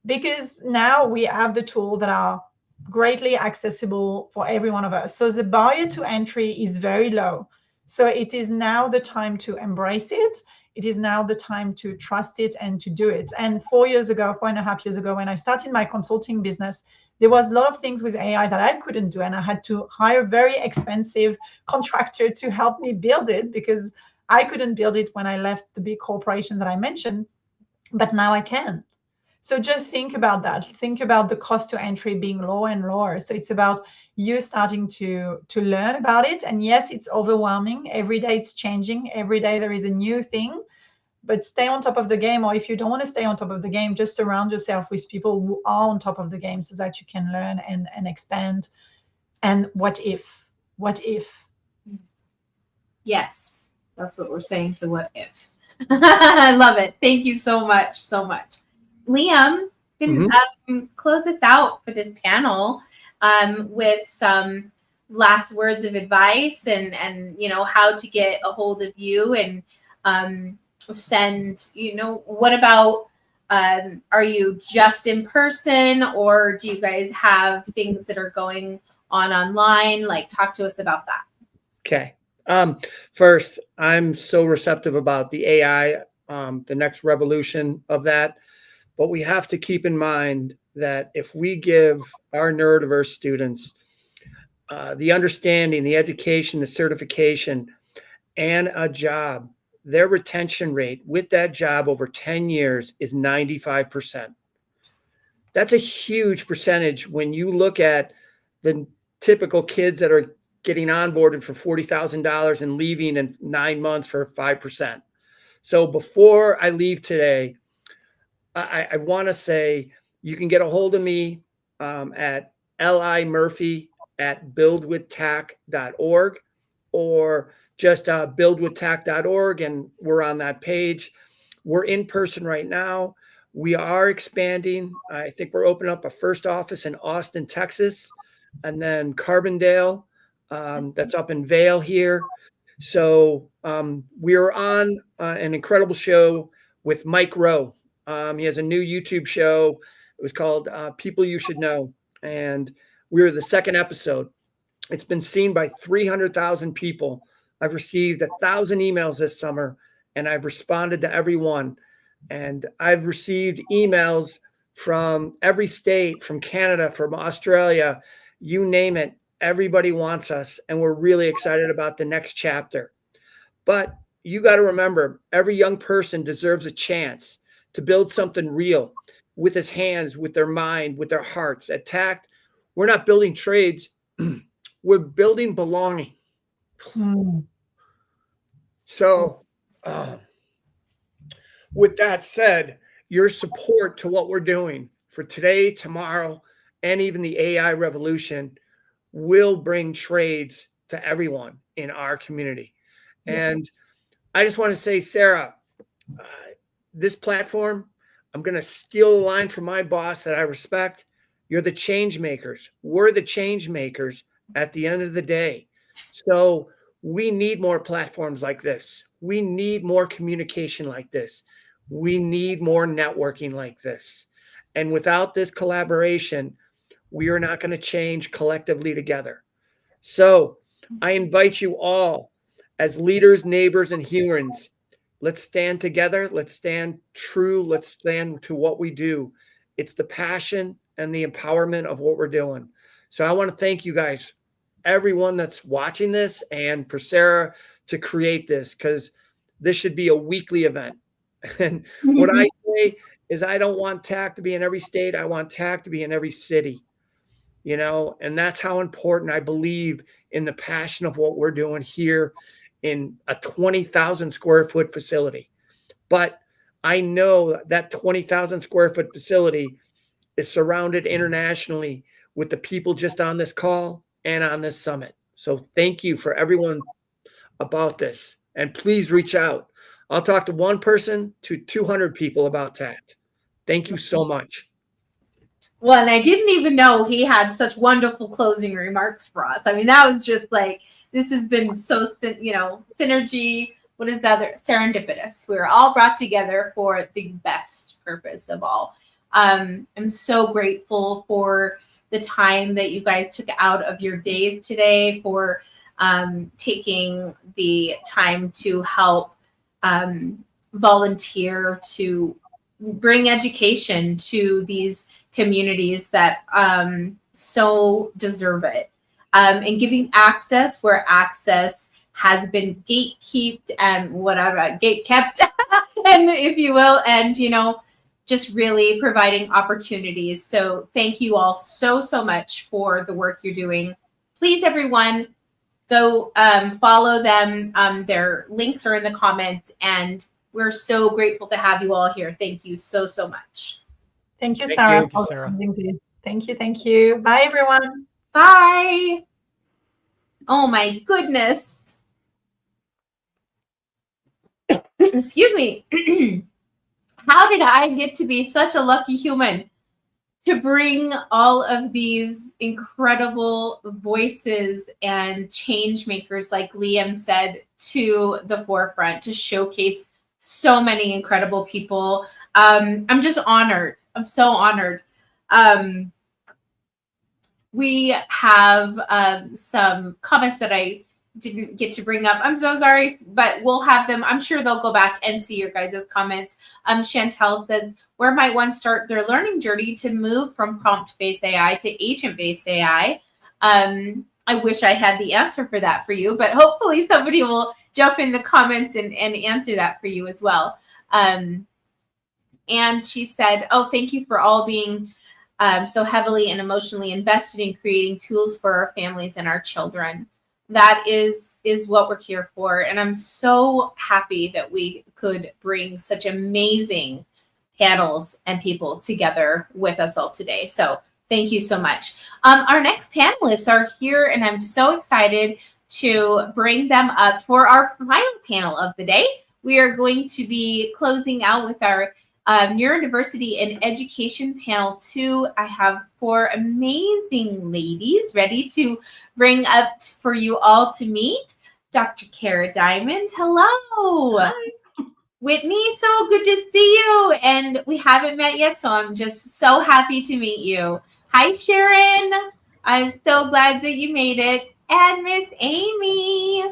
Because now we have the tools that are greatly accessible for every one of us. So the barrier to entry is very low. So it is now the time to embrace it. It is now the time to trust it and to do it. And 4.5 years ago, when I started my consulting business, there was a lot of things with AI that I couldn't do. And I had to hire a very expensive contractor to help me build it because I couldn't build it when I left the big corporation that I mentioned. But now I can. So just think about that. Think about the cost to entry being lower and lower. So it's about you starting to learn about it. And yes, it's overwhelming. Every day it's changing. Every day there is a new thing. But stay on top of the game. Or if you don't want to stay on top of the game, just surround yourself with people who are on top of the game so that you can learn and expand. And what if? What if? Yes, that's what we're saying to what if. I love it. Thank you so much, so much. Liam, can close us out for this panel with some last words of advice and how to get a hold of you and send, what about, are you just in person, or do you guys have things that are going on online? Like, talk to us about that. Okay. First, I'm so receptive about the AI, the next revolution of that. But we have to keep in mind that if we give our neurodiverse students the understanding, the education, the certification, and a job, their retention rate with that job over 10 years is 95%. That's a huge percentage when you look at the typical kids that are getting onboarded for $40,000 and leaving in 9 months for 5%. So before I leave today, I want to say you can get a hold of me at limurphy@buildwithtac.org, or just buildwithtac.org, and we're on that page. We're in person right now. We are expanding. I think we're opening up a first office in Austin, Texas, and then Carbondale, that's up in Vail here. So we are on an incredible show with Mike Rowe. He has a new YouTube show. It was called People You Should Know. And we were the second episode. It's been seen by 300,000 people. I've received 1,000 emails this summer, and I've responded to every one. And I've received emails from every state, from Canada, from Australia, you name it. Everybody wants us, and we're really excited about the next chapter. But you got to remember, every young person deserves a chance to build something real with his hands, with their mind, with their hearts. At TACT, we're not building trades. We're building belonging. So with that said, your support to what we're doing for today, tomorrow, and even the AI revolution will bring trades to everyone in our community. And I just want to say, Sara, this platform, I'm going to steal a line from my boss that I respect. You're the change makers. We're the change makers at the end of the day. So we need more platforms like this. We need more communication like this. We need more networking like this. And without this collaboration, we are not going to change collectively together. So I invite you all, as leaders, neighbors, and humans, let's stand together. Let's stand true. Let's stand to what we do. It's the passion and the empowerment of what we're doing. So I want to thank you guys, everyone that's watching this, and for Sara to create this, because this should be a weekly event. And what I say is, I don't want TAC to be in every state. I want TAC to be in every city, and that's how important I believe in the passion of what we're doing here in a 20,000 square foot facility. But I know that 20,000 square foot facility is surrounded internationally with the people just on this call and on this summit. So thank you for everyone about this. And please reach out. I'll talk to one person to 200 people about TACT. Thank you so much. Well, and I didn't even know he had such wonderful closing remarks for us. I mean, that was just like, this has been so, synergy. What is the other? Serendipitous. We were all brought together for the best purpose of all. I'm so grateful for the time that you guys took out of your days today, for taking the time to help volunteer to bring education to these communities that so deserve it, and giving access where access has been gatekept and gatekept, and if you will, and just really providing opportunities. So thank you all so much for the work you're doing. Please, everyone, go follow them. Their links are in the comments, and we're so grateful to have you all here. Thank you so much. Thank you, Sara. Thank you. Thank you. Bye, everyone. Bye. Oh my goodness. Excuse me. How did I get to be such a lucky human to bring all of these incredible voices and change makers, like Liam said, to the forefront, to showcase so many incredible people. I'm just honored. I'm so honored. We have some comments that I didn't get to bring up. I'm so sorry, but we'll have them. I'm sure they'll go back and see your guys' comments. Chantel says, where might one start their learning journey to move from prompt-based AI to agent-based AI? I wish I had the answer for that for you, but hopefully somebody will jump in the comments and answer that for you as well. And she said, oh, thank you for all being so heavily and emotionally invested in creating tools for our families and our children. That is what we're here for. And I'm so happy that we could bring such amazing panels and people together with us all today. So thank you so much. Our next panelists are here, and I'm so excited to bring them up for our final panel of the day. We are going to be closing out with our Neurodiversity and Education Panel 2. I have 4 amazing ladies ready to bring up for you all to meet. Dr. Kara Diamond, hello. Hi. Whitney, so good to see you. And we haven't met yet, so I'm just so happy to meet you. Hi, Sharon. I'm so glad that you made it. And Miss Amy.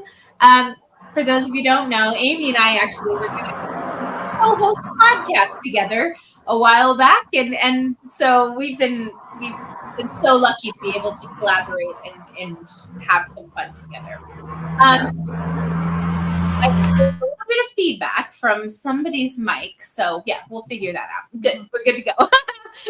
For those of you who don't know, Amy and I actually were going to co-host a podcast together a while back, and so we've been so lucky to be able to collaborate and have some fun together. I heard a little bit of feedback from somebody's mic, so yeah, we'll figure that out. Good, we're good to go.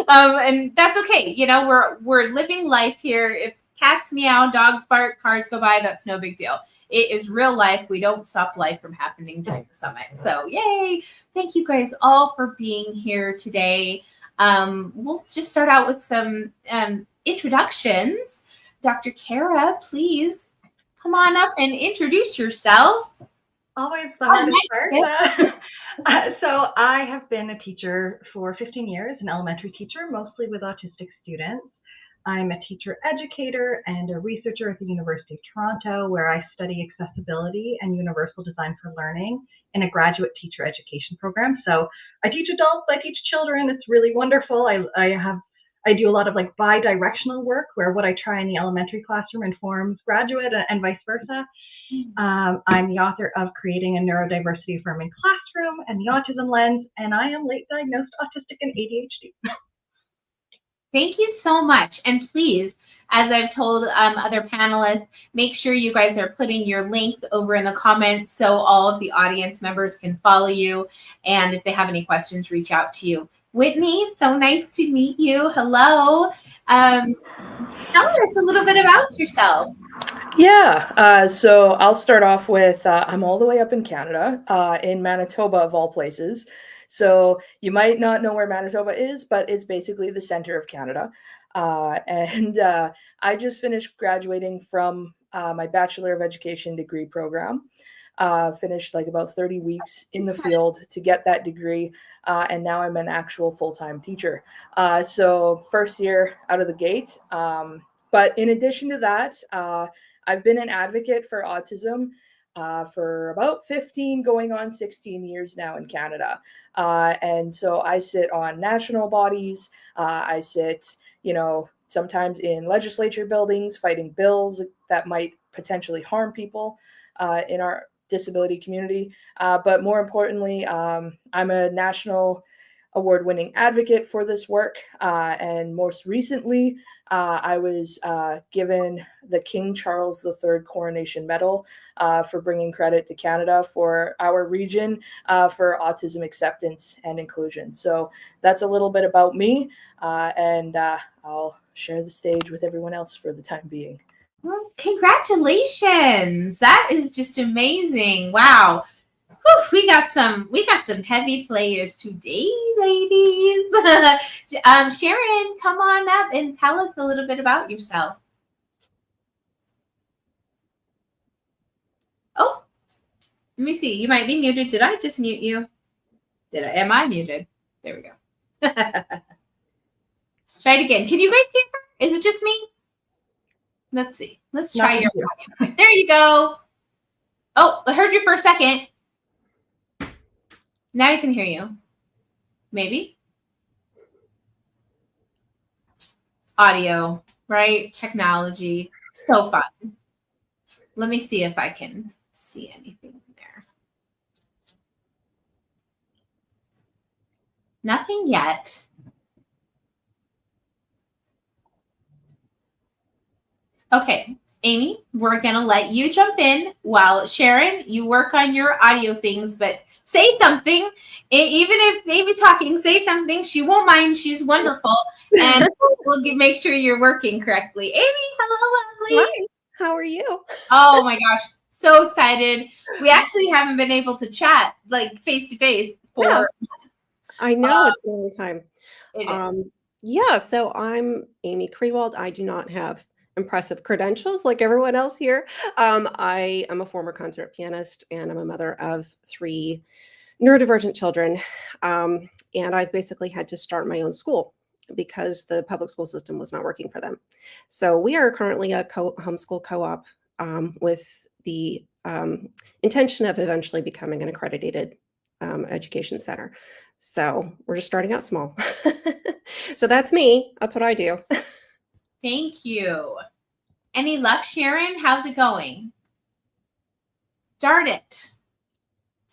And that's okay. You know, we're living life here. If cats meow, dogs bark, cars go by, that's no big deal. It is real life. We don't stop life from happening during the summit. So yay. Thank you guys all for being here today. We'll just start out with some introductions. Dr. Kara, please come on up and introduce yourself. Always fun to start. So I have been a teacher for 15 years, an elementary teacher, mostly with autistic students. I'm a teacher educator and a researcher at the University of Toronto, where I study accessibility and universal design for learning in a graduate teacher education program. So I teach adults, I teach children. It's really wonderful. I do a lot of like bi-directional work, where what I try in the elementary classroom informs graduate and vice versa. I'm the author of Creating a Neurodiversity Affirming Classroom and the Autism Lens, and I am late diagnosed autistic and ADHD. Thank you so much. And please, as I've told other panelists, make sure you guys are putting your links over in the comments so all of the audience members can follow you. And if they have any questions, reach out to you. Whitney, so nice to meet you. Hello. Tell us a little bit about yourself. Yeah, so I'll start off with, I'm all the way up in Canada, in Manitoba of all places. So you might not know where Manitoba is, but it's basically the center of Canada. I just finished graduating from my Bachelor of Education degree program. Finished like about 30 weeks in the field to get that degree, and now I'm an actual full-time teacher. So first year out of the gate. But in addition to that, I've been an advocate for autism for about 15 going on 16 years now in Canada. And so I sit on national bodies. I sit, sometimes in legislature buildings, fighting bills that might potentially harm people in our disability community. But more importantly, I'm a national award-winning advocate for this work. And most recently, I was given the King Charles III Coronation Medal for bringing credit to Canada for our region for autism acceptance and inclusion. So that's a little bit about me, and I'll share the stage with everyone else for the time being. Well, congratulations. That is just amazing. Wow. Whew, we got some heavy players today, ladies. Sharon, come on up and tell us a little bit about yourself. Oh, let me see. You might be muted. Did I just mute you? Am I muted? There we go. Try it again. Can you guys hear her? Is it just me? Let's see. Let's try your audio. There you go. Oh, I heard you for a second. Now I can hear you. Maybe. Audio, right? Technology. So fun. Let me see if I can see anything there. Nothing yet. Okay, Amy, we're going to let you jump in while Sharon, you work on your audio things, but say something. Even if Amy's talking, say something. She won't mind. She's wonderful. And we'll make sure you're working correctly. Amy, hello, lovely. Hi, how are you? Oh my gosh, so excited. We actually haven't been able to chat like face to face for months. I know it's a long time. It is. Yeah, so I'm Amy Krewald. I do not have impressive credentials like everyone else here. I am a former concert pianist and I'm a mother of 3 neurodivergent children. And I've basically had to start my own school because the public school system was not working for them. So we are currently a homeschool co-op with the intention of eventually becoming an accredited education center. So we're just starting out small. So that's me. That's what I do. Thank you. Any luck, Sharon? How's it going? Darn it.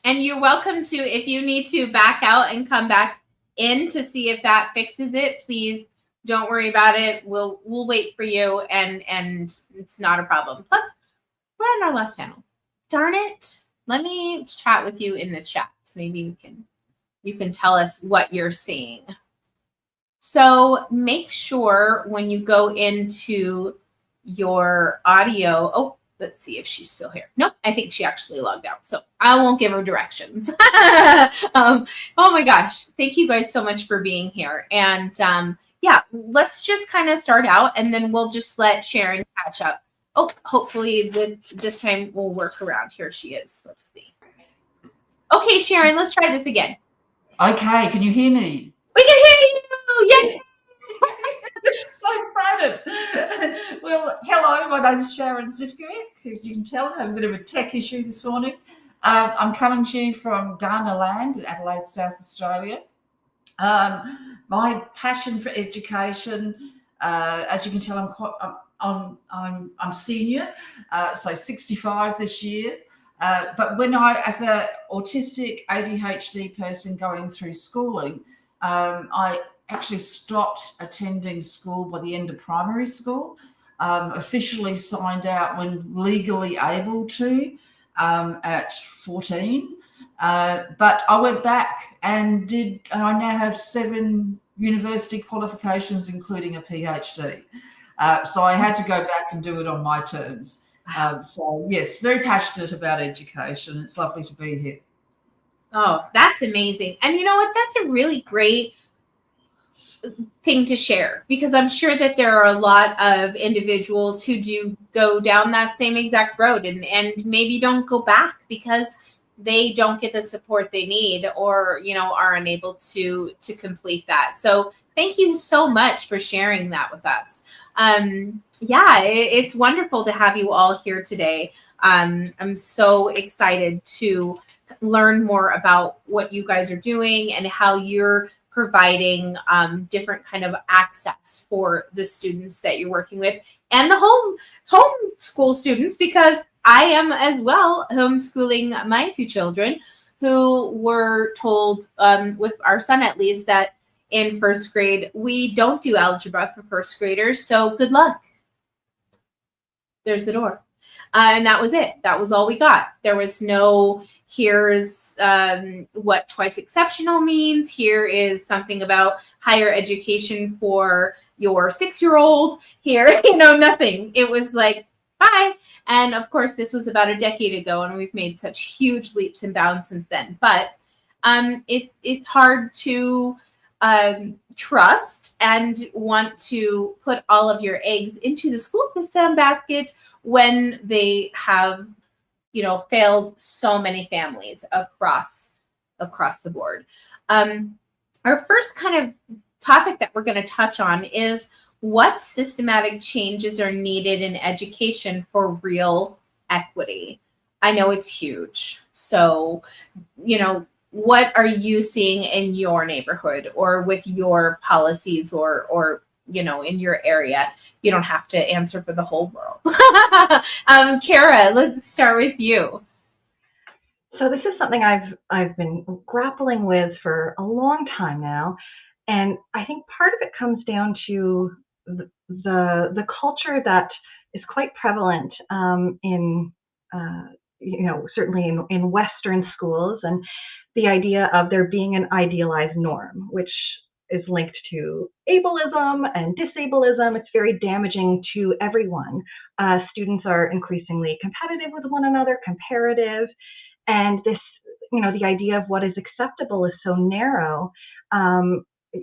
And you're welcome to, if you need to back out and come back in to see if that fixes it, please don't worry about it. We'll wait for you and it's not a problem. Plus, we're on our last panel. Darn it. Let me chat with you in the chat. Maybe you can tell us what you're seeing. So make sure when you go into your audio, oh, let's see if she's still here. Nope, I think she actually logged out. So I won't give her directions. Oh my gosh. Thank you guys so much for being here. And yeah, let's just kind of start out and then we'll just let Sharon catch up. Oh, hopefully this time we'll work around. Here she is. Let's see. Okay, Sharon, let's try this again. Okay, can you hear me? We can hear you. Yay! So excited. Well, hello, my name is Sharon Zivkovic. As you can tell, I have a bit of a tech issue this morning. I'm coming to you from Ghana Land in Adelaide, South Australia. My passion for education, as you can tell, I'm senior, so 65 this year. But when as an autistic ADHD person going through schooling, I actually stopped attending school by the end of primary school, officially signed out when legally able to at 14. But I went back and I now have 7 university qualifications, including a PhD. So I had to go back and do it on my terms. So yes, very passionate about education. It's lovely to be here. Oh, that's amazing. And you know what? That's a really great thing to share because I'm sure that there are a lot of individuals who do go down that same exact road and maybe don't go back because they don't get the support they need or, you know, are unable to complete that. So thank you so much for sharing that with us. Yeah, it's wonderful to have you all here today. I'm so excited to learn more about what you guys are doing and how you're providing different kind of access for the students that you're working with and the homeschool students, because I am as well homeschooling my 2 children who were told with our son at least that in 1st grade, we don't do algebra for 1st graders. So good luck. There's the door. And that was it. That was all we got. There was no, here's what twice exceptional means. Here is something about higher education for your 6-year-old. Here, you know, nothing. It was like, bye. And of course, this was about a decade ago, and we've made such huge leaps and bounds since then. But it's hard to trust and want to put all of your eggs into the school system basket when they have, you know, failed so many families across the board. Our first kind of topic that we're going to touch on is what systematic changes are needed in education for real equity. I know it's huge. So, what are you seeing in your neighborhood or with your policies or in your area? You don't have to answer for the whole world. Kara, let's start with you. So this is something I've been grappling with for a long time now, and I think part of it comes down to the culture that is quite prevalent in certainly in Western schools, and the idea of there being an idealized norm, which is linked to ableism and disableism. It's very damaging to everyone. Students are increasingly competitive with one another, comparative, and this, the idea of what is acceptable is so narrow.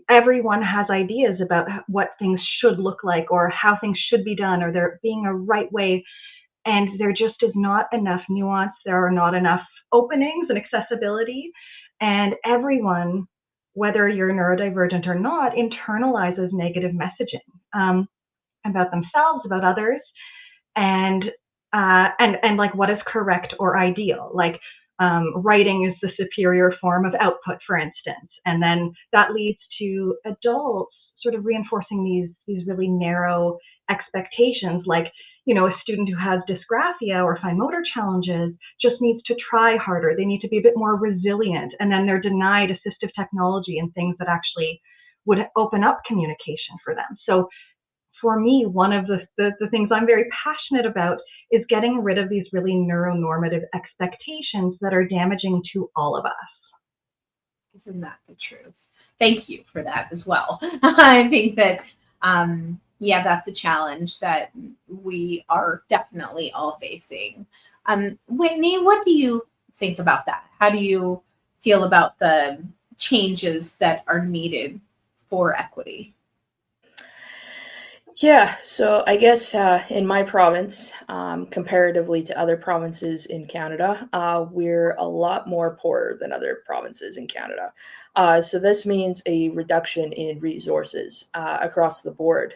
Everyone has ideas about what things should look like or how things should be done, or there being a right way. And there just is not enough nuance. There are not enough openings and accessibility. And everyone, whether you're neurodivergent or not, internalizes negative messaging about themselves, about others, and like what is correct or ideal. Like writing is the superior form of output, for instance. And then that leads to adults sort of reinforcing these really narrow expectations, like, a student who has dysgraphia or fine motor challenges just needs to try harder. They need to be a bit more resilient. And then they're denied assistive technology and things that actually would open up communication for them. So for me, one of the things I'm very passionate about is getting rid of these really neuronormative expectations that are damaging to all of us. Isn't that the truth? Thank you for that as well. I think that, that's a challenge that we are definitely all facing. Whitney, what do you think about that? How do you feel about the changes that are needed for equity? Yeah, so I guess in my province, comparatively to other provinces in Canada, we're a lot more poorer than other provinces in Canada. So this means a reduction in resources across the board.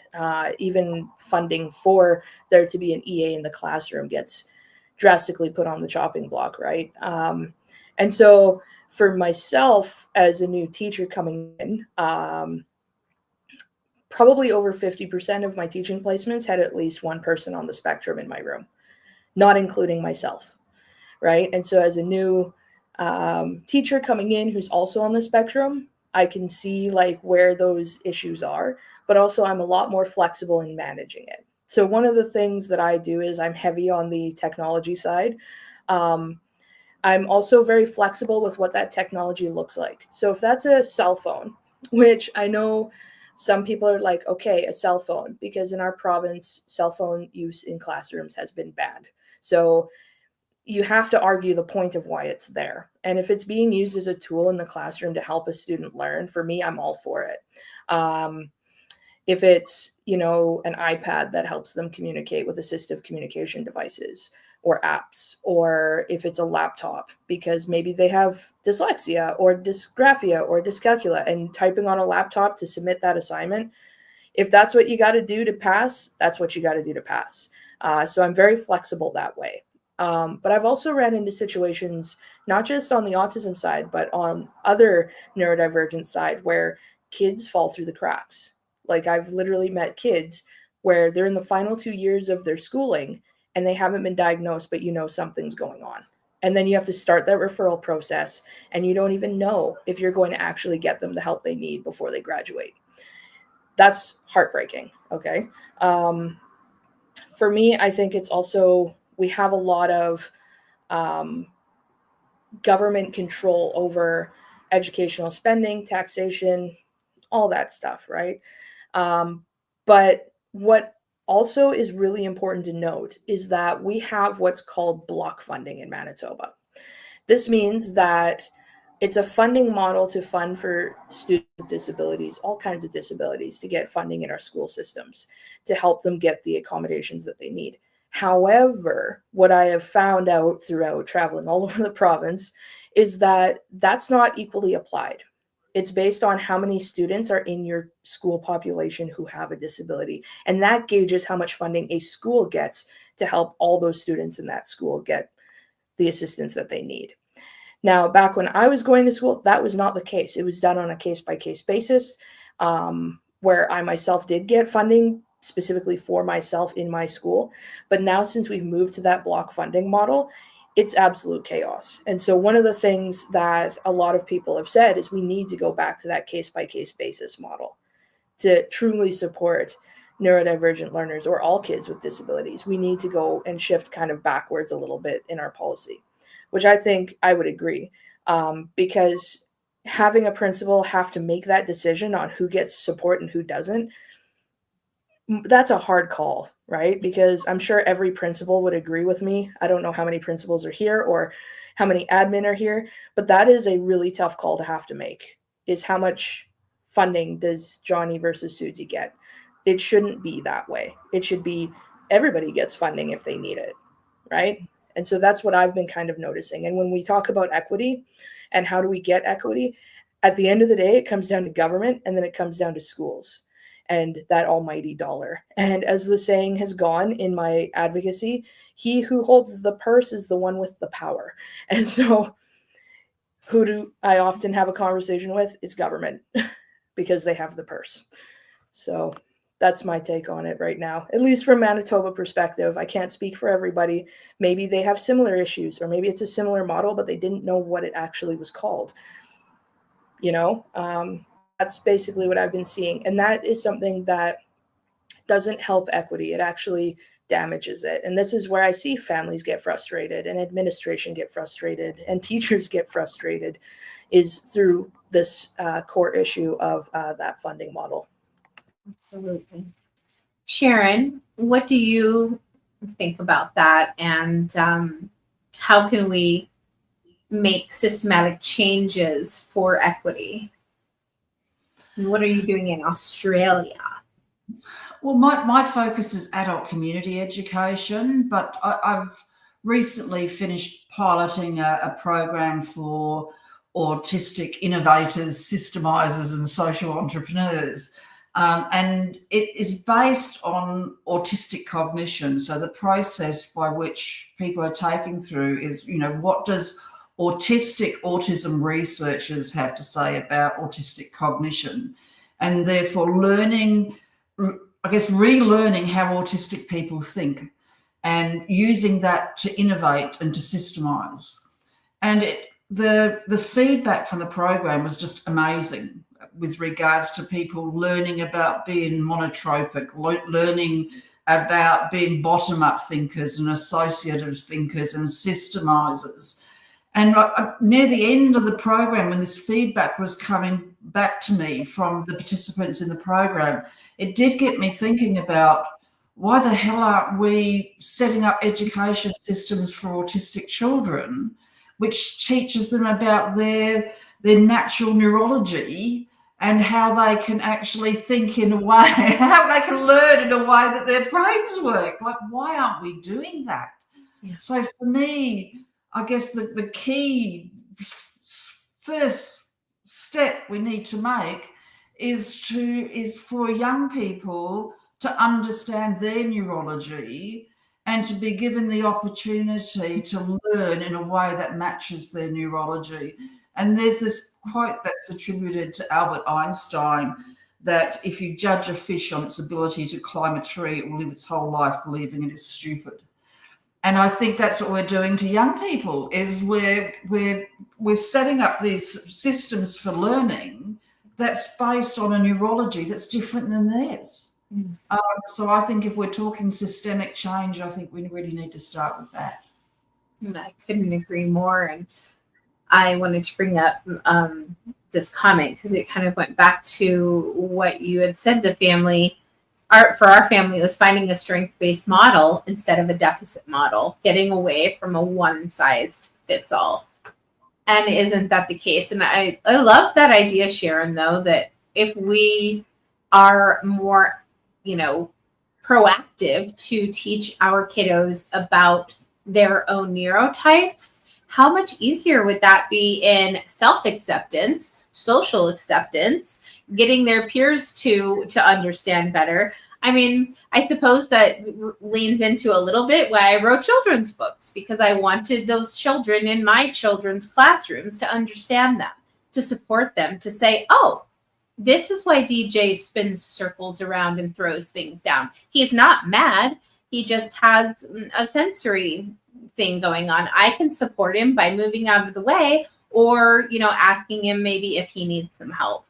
Even funding for there to be an EA in the classroom gets drastically put on the chopping block, right? And so for myself as a new teacher coming in, probably over 50% of my teaching placements had at least one person on the spectrum in my room, not including myself, right? And so as a new teacher coming in who's also on the spectrum, I can see like where those issues are, but also I'm a lot more flexible in managing it. So one of the things that I do is I'm heavy on the technology side. I'm also very flexible with what that technology looks like. So if that's a cell phone, which I know some people are like, okay, a cell phone, because in our province, cell phone use in classrooms has been banned. So you have to argue the point of why it's there. And if it's being used as a tool in the classroom to help a student learn, for me, I'm all for it. If it's, an iPad that helps them communicate with assistive communication devices or apps, or if it's a laptop because maybe they have dyslexia or dysgraphia or dyscalculia, and typing on a laptop to submit that assignment, if that's what you got to do to pass, that's what you got to do to pass. So I'm very flexible that way. But I've also ran into situations, not just on the autism side, but on other neurodivergent side where kids fall through the cracks. Like I've literally met kids where they're in the final 2 years of their schooling and they haven't been diagnosed, but something's going on. And then you have to start that referral process and you don't even know if you're going to actually get them the help they need before they graduate. That's heartbreaking, okay? For me, I think it's also, we have a lot of government control over educational spending, taxation, all that stuff, right? But what also is really important to note is that we have what's called block funding in Manitoba. This means that it's a funding model to fund for students with disabilities, all kinds of disabilities, to get funding in our school systems to help them get the accommodations that they need. However, what I have found out throughout traveling all over the province is that that's not equally applied. It's based on how many students are in your school population who have a disability. And that gauges how much funding a school gets to help all those students in that school get the assistance that they need. Now, back when I was going to school, that was not the case. It was done on a case-by-case basis, where I myself did get funding specifically for myself in my school. But now, since we've moved to that block funding model, it's absolute chaos. And so one of the things that a lot of people have said is we need to go back to that case-by-case basis model to truly support neurodivergent learners or all kids with disabilities. We need to go and shift kind of backwards a little bit in our policy, which I think I would agree, because having a principal have to make that decision on who gets support and who doesn't, that's a hard call, right? Because I'm sure every principal would agree with me. I don't know how many principals are here or how many admin are here, but that is a really tough call to have to make, is how much funding does Johnny versus Susie get? It shouldn't be that way. It should be everybody gets funding if they need it, right? And so that's what I've been kind of noticing. And when we talk about equity and how do we get equity, at the end of the day, it comes down to government and then it comes down to schools and that almighty dollar. And as the saying has gone in my advocacy, he who holds the purse is the one with the power. And so who do I often have a conversation with? It's government because they have the purse. So that's my take on it right now, at least from Manitoba perspective. I can't speak for everybody. Maybe they have similar issues, or maybe it's a similar model, but they didn't know what it actually was called. You know, that's basically what I've been seeing. And that is something that doesn't help equity. It actually damages it. And this is where I see families get frustrated and administration get frustrated and teachers get frustrated, is through this core issue of that funding model. Absolutely. Sharon, what do you think about that? And how can we make systematic changes for equity? And what are you doing in Australia? Well, my focus is adult community education, but I've recently finished piloting a program for autistic innovators, systemizers, and social entrepreneurs. And it is based on autistic cognition. So the process by which people are taking through is, you know, what does autism researchers have to say about autistic cognition? And therefore learning, I guess, relearning how autistic people think and using that to innovate and to systemize. And the feedback from the program was just amazing with regards to people learning about being monotropic, learning about being bottom-up thinkers and associative thinkers and systemizers. And near the end of the program, when this feedback was coming back to me from the participants in the program, it did get me thinking about why the hell aren't we setting up education systems for autistic children, which teaches them about their natural neurology and how they can actually think in a way, how they can learn in a way that their brains work. Like, why aren't we doing that? Yeah. So for me, I guess the key first step we need to make is for young people to understand their neurology and to be given the opportunity to learn in a way that matches their neurology. And there's this quote that's attributed to Albert Einstein that if you judge a fish on its ability to climb a tree, it will live its whole life believing it is stupid. And I think that's what we're doing to young people, is we're setting up these systems for learning that's based on a neurology that's different than theirs. So I think if we're talking systemic change, I think we really need to start with that. I couldn't agree more. And I wanted to bring up this comment because it kind of went back to what you had said. The family, for our family, was finding a strength-based model instead of a deficit model, getting away from a one-size-fits-all. And isn't that the case? And I love that idea, Sharon, though, that if we are more, proactive to teach our kiddos about their own neurotypes, how much easier would that be in self-acceptance social acceptance, getting their peers to understand better. I mean, I suppose that leans into a little bit why I wrote children's books, because I wanted those children in my children's classrooms to understand them, to support them, to say, oh, this is why DJ spins circles around and throws things down. He's not mad. He just has a sensory thing going on. I can support him by moving out of the way, or, you know, asking him maybe if he needs some help.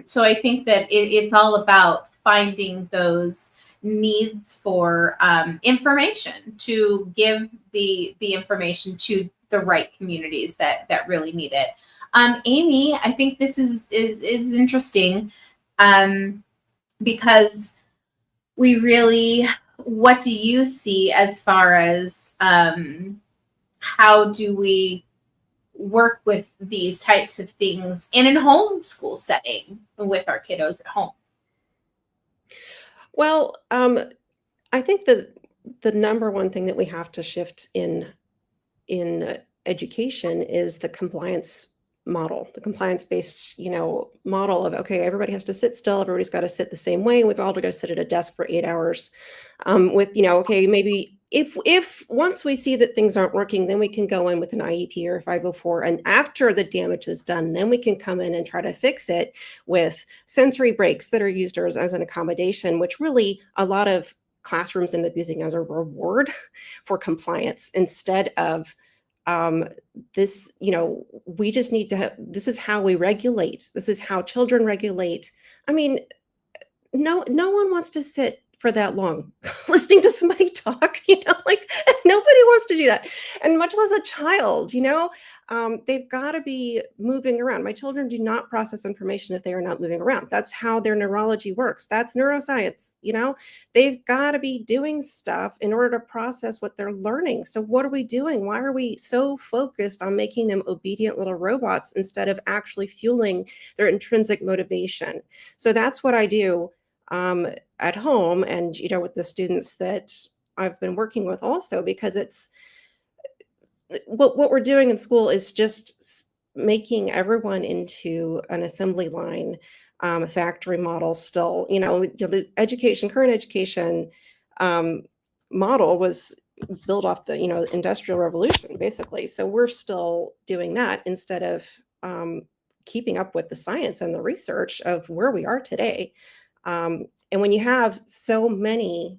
So I think that it's all about finding those needs for information, to give the information to the right communities that really need it. Amy, I think this is interesting, because we really, what do you see as far as how do we work with these types of things in a homeschool setting with our kiddos at home? Well, I think that the number one thing that we have to shift in education is the compliance model, the compliance-based, model of, okay, everybody has to sit still, everybody's got to sit the same way, and we've all got to sit at a desk for 8 hours. With, okay, maybe if once we see that things aren't working, then we can go in with an IEP or a 504, and after the damage is done, then we can come in and try to fix it with sensory breaks that are used as an accommodation, which really a lot of classrooms end up using as a reward for compliance instead of this, we just need to have, this is how we regulate. This is how children regulate. I mean, no one wants to sit for that long listening to somebody talk, like nobody wants to do that. And much less a child, they've got to be moving around. My children do not process information if they are not moving around. That's how their neurology works. That's neuroscience, they've got to be doing stuff in order to process what they're learning. So what are we doing? Why are we so focused on making them obedient little robots instead of actually fueling their intrinsic motivation? So that's what I do at home, and with the students that I've been working with also, because it's what we're doing in school is just making everyone into an assembly line, factory model still. The current education model was built off the industrial revolution basically. So we're still doing that instead of keeping up with the science and the research of where we are today. And when you have so many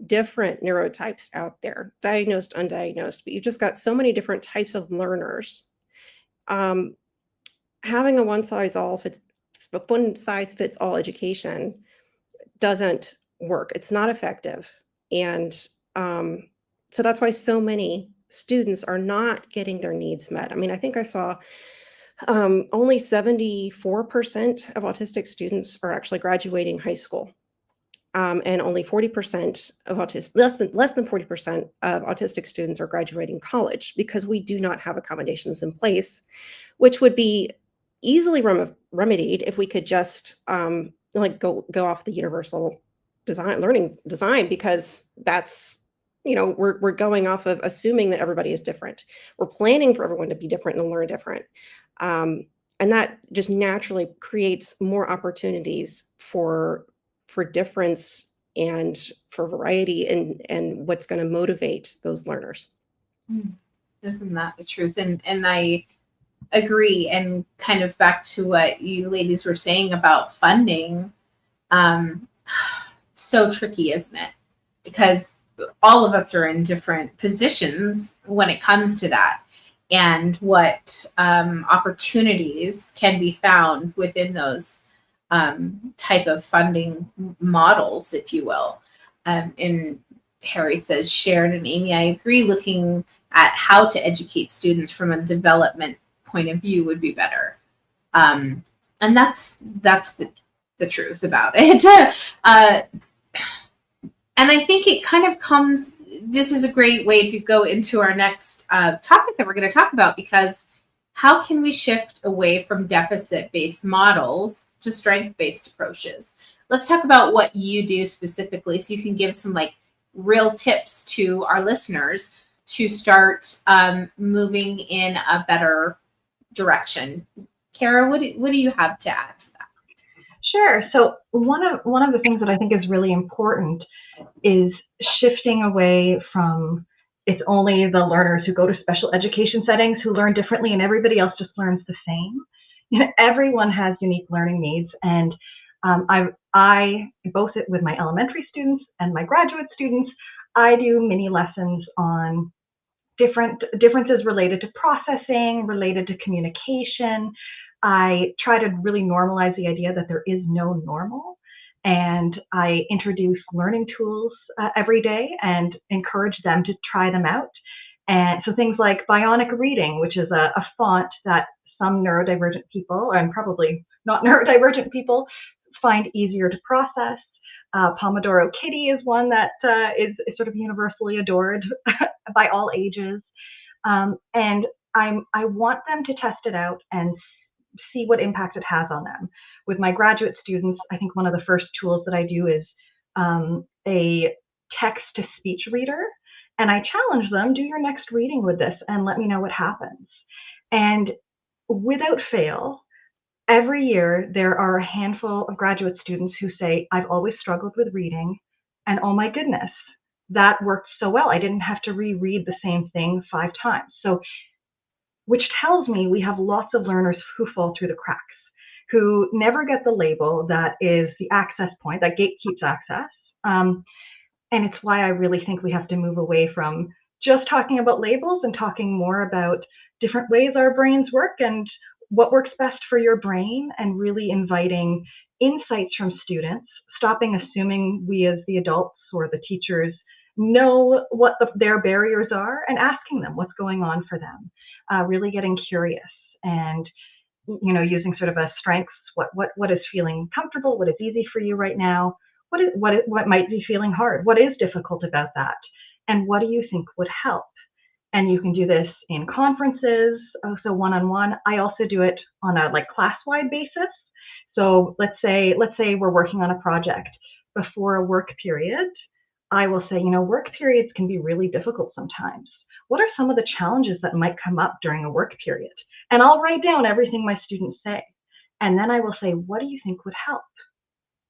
different neurotypes out there, diagnosed, undiagnosed, but you've just got so many different types of learners, having a one size fits all education doesn't work. It's not effective. And so that's why so many students are not getting their needs met. I mean, I think I saw only 74% of autistic students are actually graduating high school. And only 40% of less than 40% of autistic students are graduating college, because we do not have accommodations in place, which would be easily remedied if we could just go off the universal learning design, because that's, we're going off of assuming that everybody is different. We're planning for everyone to be different and learn different. And that just naturally creates more opportunities for difference and for variety and what's going to motivate those learners. Isn't that the truth? And I agree. And kind of back to what you ladies were saying about funding, so tricky, isn't it? Because all of us are in different positions when it comes to that, and what opportunities can be found within those type of funding models, if you will. And Harry says, Sharon and Amy, I agree, looking at how to educate students from a development point of view would be better. And that's the truth about it. And I think it kind of comes, this is a great way to go into our next topic that we're going to talk about, because how can we shift away from deficit-based models to strength-based approaches? Let's talk about what you do specifically, so you can give some real tips to our listeners to start moving in a better direction Kara, what do you have to add to that? Sure. So one of the things that I think is really important is shifting away from it's only the learners who go to special education settings who learn differently and everybody else just learns the same. You know, everyone has unique learning needs, and I both with my elementary students and my graduate students, I do mini lessons on differences related to processing, related to communication. I try to really normalize the idea that there is no normal, and I introduce learning tools every day and encourage them to try them out. And so things like bionic reading, which is a font that some neurodivergent people, and probably not neurodivergent people, find easier to process. Pomodoro Kitty is one that is sort of universally adored by all ages. And I want them to test it out and see what impact it has on them. With my graduate students, I think one of the first tools that I do is a text-to-speech reader. And I challenge them, do your next reading with this and let me know what happens. And without fail, every year there are a handful of graduate students who say, I've always struggled with reading, and oh my goodness, that worked so well. I didn't have to reread the same thing 5 times. So, which tells me we have lots of learners who fall through the cracks, who never get the label that is the access point, that gatekeeps access. And it's why I really think we have to move away from just talking about labels and talking more about different ways our brains work and what works best for your brain, and really inviting insights from students, stopping assuming we as the adults or the teachers know what their barriers are, and asking them what's going on for them. Really getting curious and, you know, using sort of a strengths, what is feeling comfortable, what is easy for you right now, what might be feeling hard, what is difficult about that, and what do you think would help. And you can do this in conferences, also one-on-one. I also do it on a class-wide basis. So let's say we're working on a project before a work period. I will say, you know, work periods can be really difficult sometimes. What are some of the challenges that might come up during a work period? And I'll write down everything my students say. And then I will say, what do you think would help?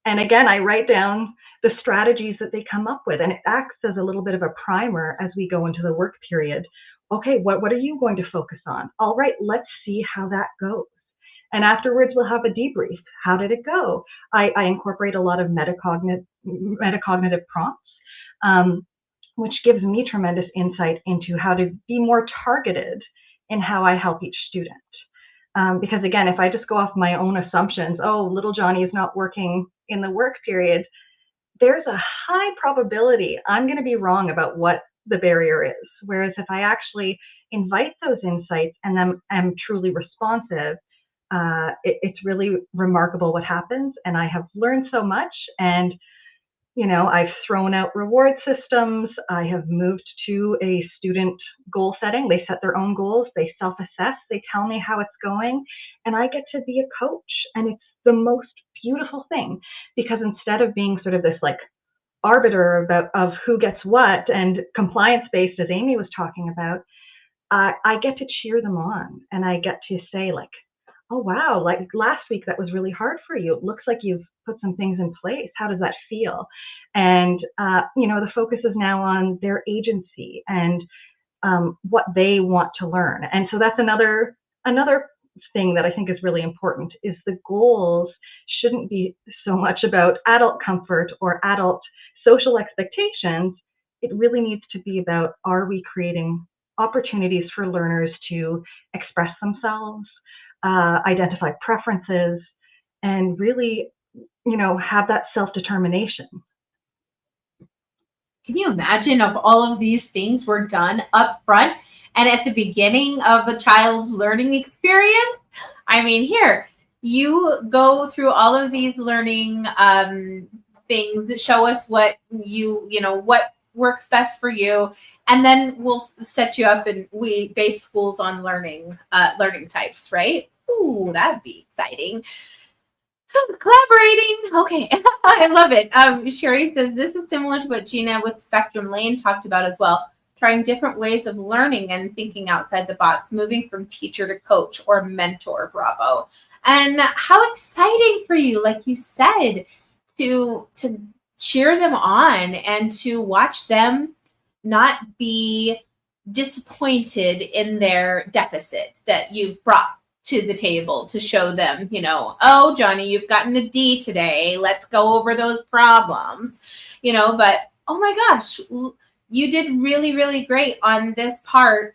And again, I write down the strategies that they come up with, and it acts as a little bit of a primer as we go into the work period. Okay, what are you going to focus on? All right, let's see how that goes. And afterwards, we'll have a debrief. How did it go? I incorporate a lot of metacognitive prompts, which gives me tremendous insight into how to be more targeted in how I help each student. Because again, if I just go off my own assumptions, oh, little Johnny is not working in the work period, there's a high probability I'm going to be wrong about what the barrier is. Whereas if I actually invite those insights and then am truly responsive, it's really remarkable what happens. And I have learned so much. And, you know, I've thrown out reward systems. I have moved to a student goal setting. They set their own goals. They self-assess. They tell me how it's going. And I get to be a coach. And it's the most beautiful thing, because instead of being sort of this arbiter of who gets what and compliance-based, as Amy was talking about, I get to cheer them on. And I get to say oh, wow, last week that was really hard for you. It looks like you've put some things in place. How does that feel? And, you know, the focus is now on their agency and what they want to learn. And so that's another thing that I think is really important, is the goals shouldn't be so much about adult comfort or adult social expectations. It really needs to be about, are we creating opportunities for learners to express themselves, identify preferences, and really, you know, have that self-determination. Can you imagine if all of these things were done up front and at the beginning of a child's learning experience? I mean, here, you go through all of these learning things that show us what what works best for you, and then we'll set you up and we base schools on learning types, right? Ooh, that'd be exciting. Collaborating. Okay. I love it. Sherry says this is similar to what Gina with Spectrum Lane talked about as well. trying different ways of learning and thinking outside the box, moving from teacher to coach or mentor. Bravo. And how exciting for you, like you said, to cheer them on and to watch them not be disappointed in their deficit that you've brought to the table to show them, you know, oh, Johnny, you've gotten a D today. Let's go over those problems, you know, but oh my gosh, you did really, really great on this part.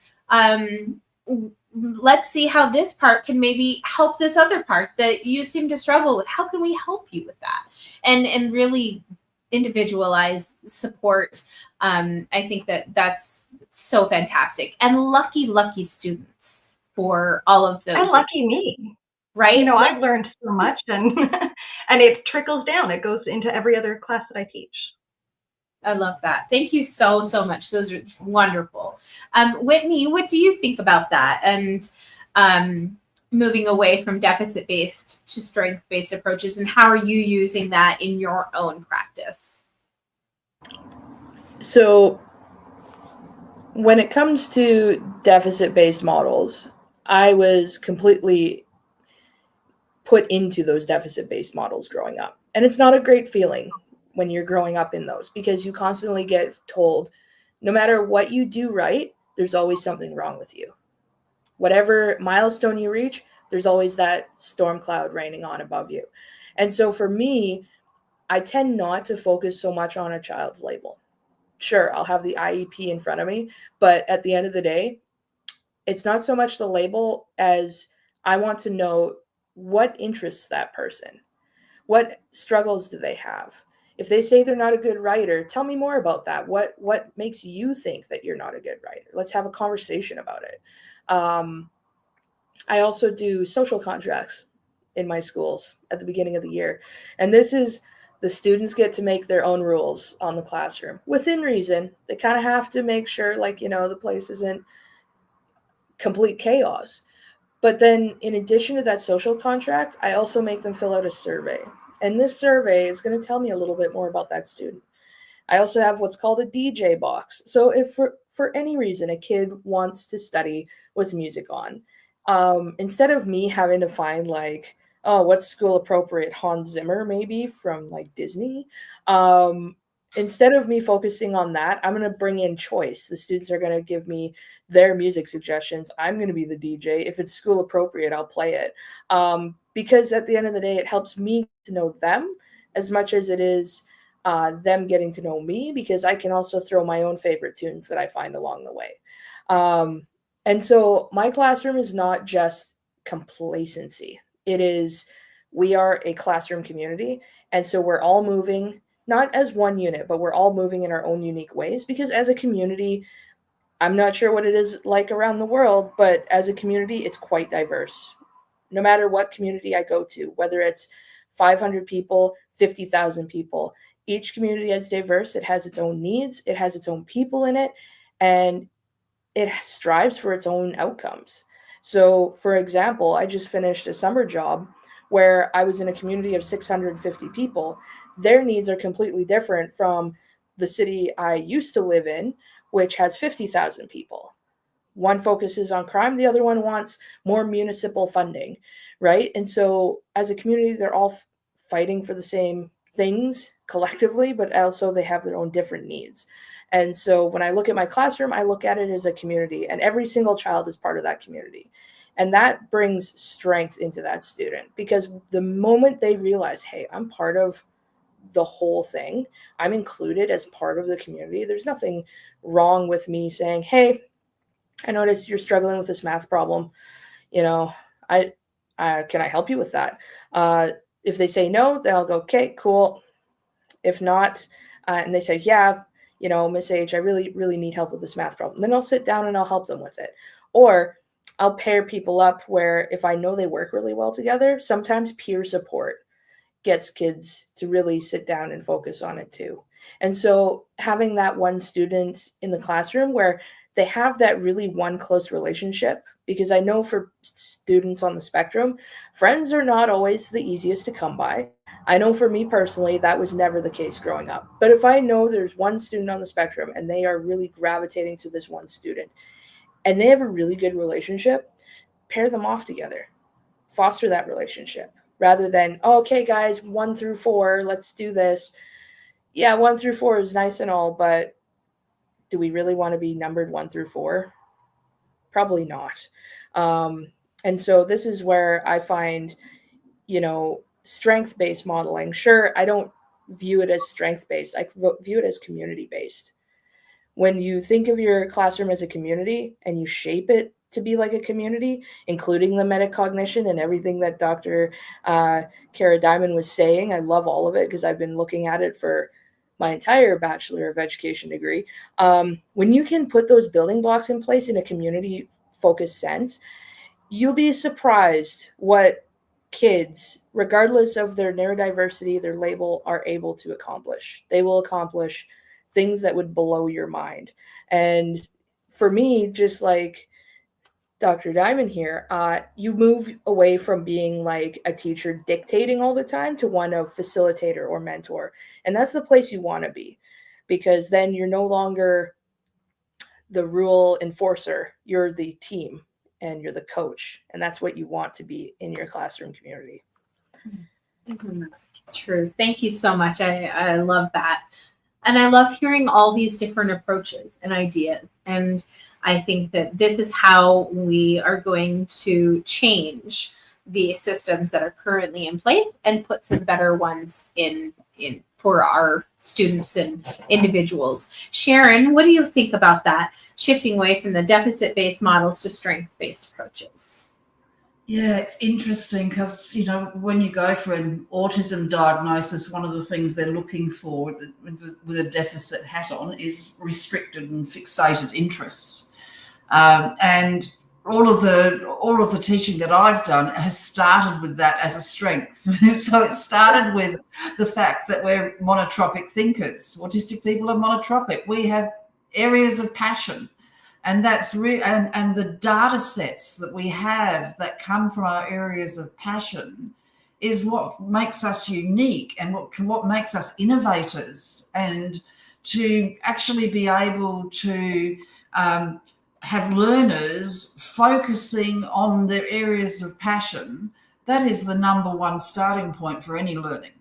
Let's see how this part can maybe help this other part that you seem to struggle with. How can we help you with that? And really individualize support. I think that's so fantastic. And lucky students for all of those. And lucky me. Right? You know, I've learned so much, and and it trickles down. It goes into every other class that I teach. I love that. Thank you so much. Those are wonderful. Whitney, what do you think about that? And moving away from deficit-based to strength-based approaches, and how are you using that in your own practice? So when it comes to deficit-based models, I was completely put into those deficit-based models growing up. And it's not a great feeling when you're growing up in those, because you constantly get told, no matter what you do right, there's always something wrong with you. Whatever milestone you reach, there's always that storm cloud raining on above you. And so for me, I tend not to focus so much on a child's label. Sure, I'll have the IEP in front of me, but at the end of the day, it's not so much the label as I want to know what interests that person. What struggles do they have? If they say they're not a good writer, tell me more about that. What makes you think that you're not a good writer? Let's have a conversation about it. I also do social contracts in my schools at the beginning of the year. And this is, the students get to make their own rules on the classroom within reason. They kind of have to make sure, like, you know, the place isn't complete chaos. But then in addition to that social contract, I also make them fill out a survey. And this survey is going to tell me a little bit more about that student. I also have what's called a DJ box. So if for any reason a kid wants to study with music on, instead of me having to find like, oh, what's school appropriate, Hans Zimmer maybe from like Disney, instead of me focusing on that, I'm going to bring in choice. The students are going to give me their music suggestions. I'm going to be the DJ. If it's school appropriate, I'll play it. Because at the end of the day, it helps me to know them as much as it is them getting to know me, because I can also throw my own favorite tunes that I find along the way. And so my classroom is not just complacency. It is, we are a classroom community. And so we're all moving, not as one unit, but we're all moving in our own unique ways, because as a community, I'm not sure what it is like around the world, but as a community, it's quite diverse. No matter what community I go to, whether it's 500 people, 50,000 people, each community is diverse. It has its own needs. It has its own people in it, and it strives for its own outcomes. So, for example, I just finished a summer job where I was in a community of 650 people. Their needs are completely different from the city I used to live in, which has 50,000 people. One focuses on crime, the other one wants more municipal funding, right? And so as a community, they're all fighting for the same things collectively, but also they have their own different needs. And so when I look at my classroom, I look at it as a community, and every single child is part of that community. And that brings strength into that student, because the moment they realize, hey, I'm part of the whole thing, I'm included as part of the community, there's nothing wrong with me saying, hey, I noticed you're struggling with this math problem. You know, can I help you with that? If they say no, then I'll go, okay, cool. If not, and they say, yeah, you know, Miss H, I really, really need help with this math problem, then I'll sit down and I'll help them with it. Or I'll pair people up where if I know they work really well together, sometimes peer support gets kids to really sit down and focus on it too. And so having that one student in the classroom where they have that really one close relationship, because I know for students on the spectrum, friends are not always the easiest to come by. I know for me personally, that was never the case growing up. But if I know there's one student on the spectrum and they are really gravitating to this one student and they have a really good relationship, pair them off together, foster that relationship rather than, oh, okay, guys, 1 through 4, let's do this. Yeah, 1 through 4 is nice and all, but do we really want to be numbered 1 through 4? Probably not. And so this is where I find, strength-based modeling. Sure, I don't view it as strength-based. I view it as community-based. When you think of your classroom as a community and you shape it to be like a community, including the metacognition and everything that Dr. Kara Diamond was saying, I love all of it because I've been looking at it for my entire Bachelor of Education degree. When you can put those building blocks in place in a community-focused sense, you'll be surprised what kids, regardless of their neurodiversity, their label, are able to accomplish. They will accomplish things that would blow your mind. And for me, just like Dr. Diamond here, you move away from being like a teacher dictating all the time to one of facilitator or mentor. And that's the place you want to be, because then you're no longer the rule enforcer. You're the team and you're the coach. And that's what you want to be in your classroom community. Isn't that true? Thank you so much. I love that. And I love hearing all these different approaches and ideas. And I think that this is how we are going to change the systems that are currently in place and put some better ones in for our students and individuals. Sharon, what do you think about that? Shifting away from the deficit-based models to strength-based approaches. Yeah, it's interesting because, when you go for an autism diagnosis, one of the things they're looking for with a deficit hat on is restricted and fixated interests. And all of the teaching that I've done has started with that as a strength. So it started with the fact that we're monotropic thinkers. Autistic people are monotropic. We have areas of passion. And that's and the data sets that we have that come from our areas of passion is what makes us unique and what makes us innovators. And to actually be able to have learners focusing on their areas of passion, that is the number one starting point for any learning.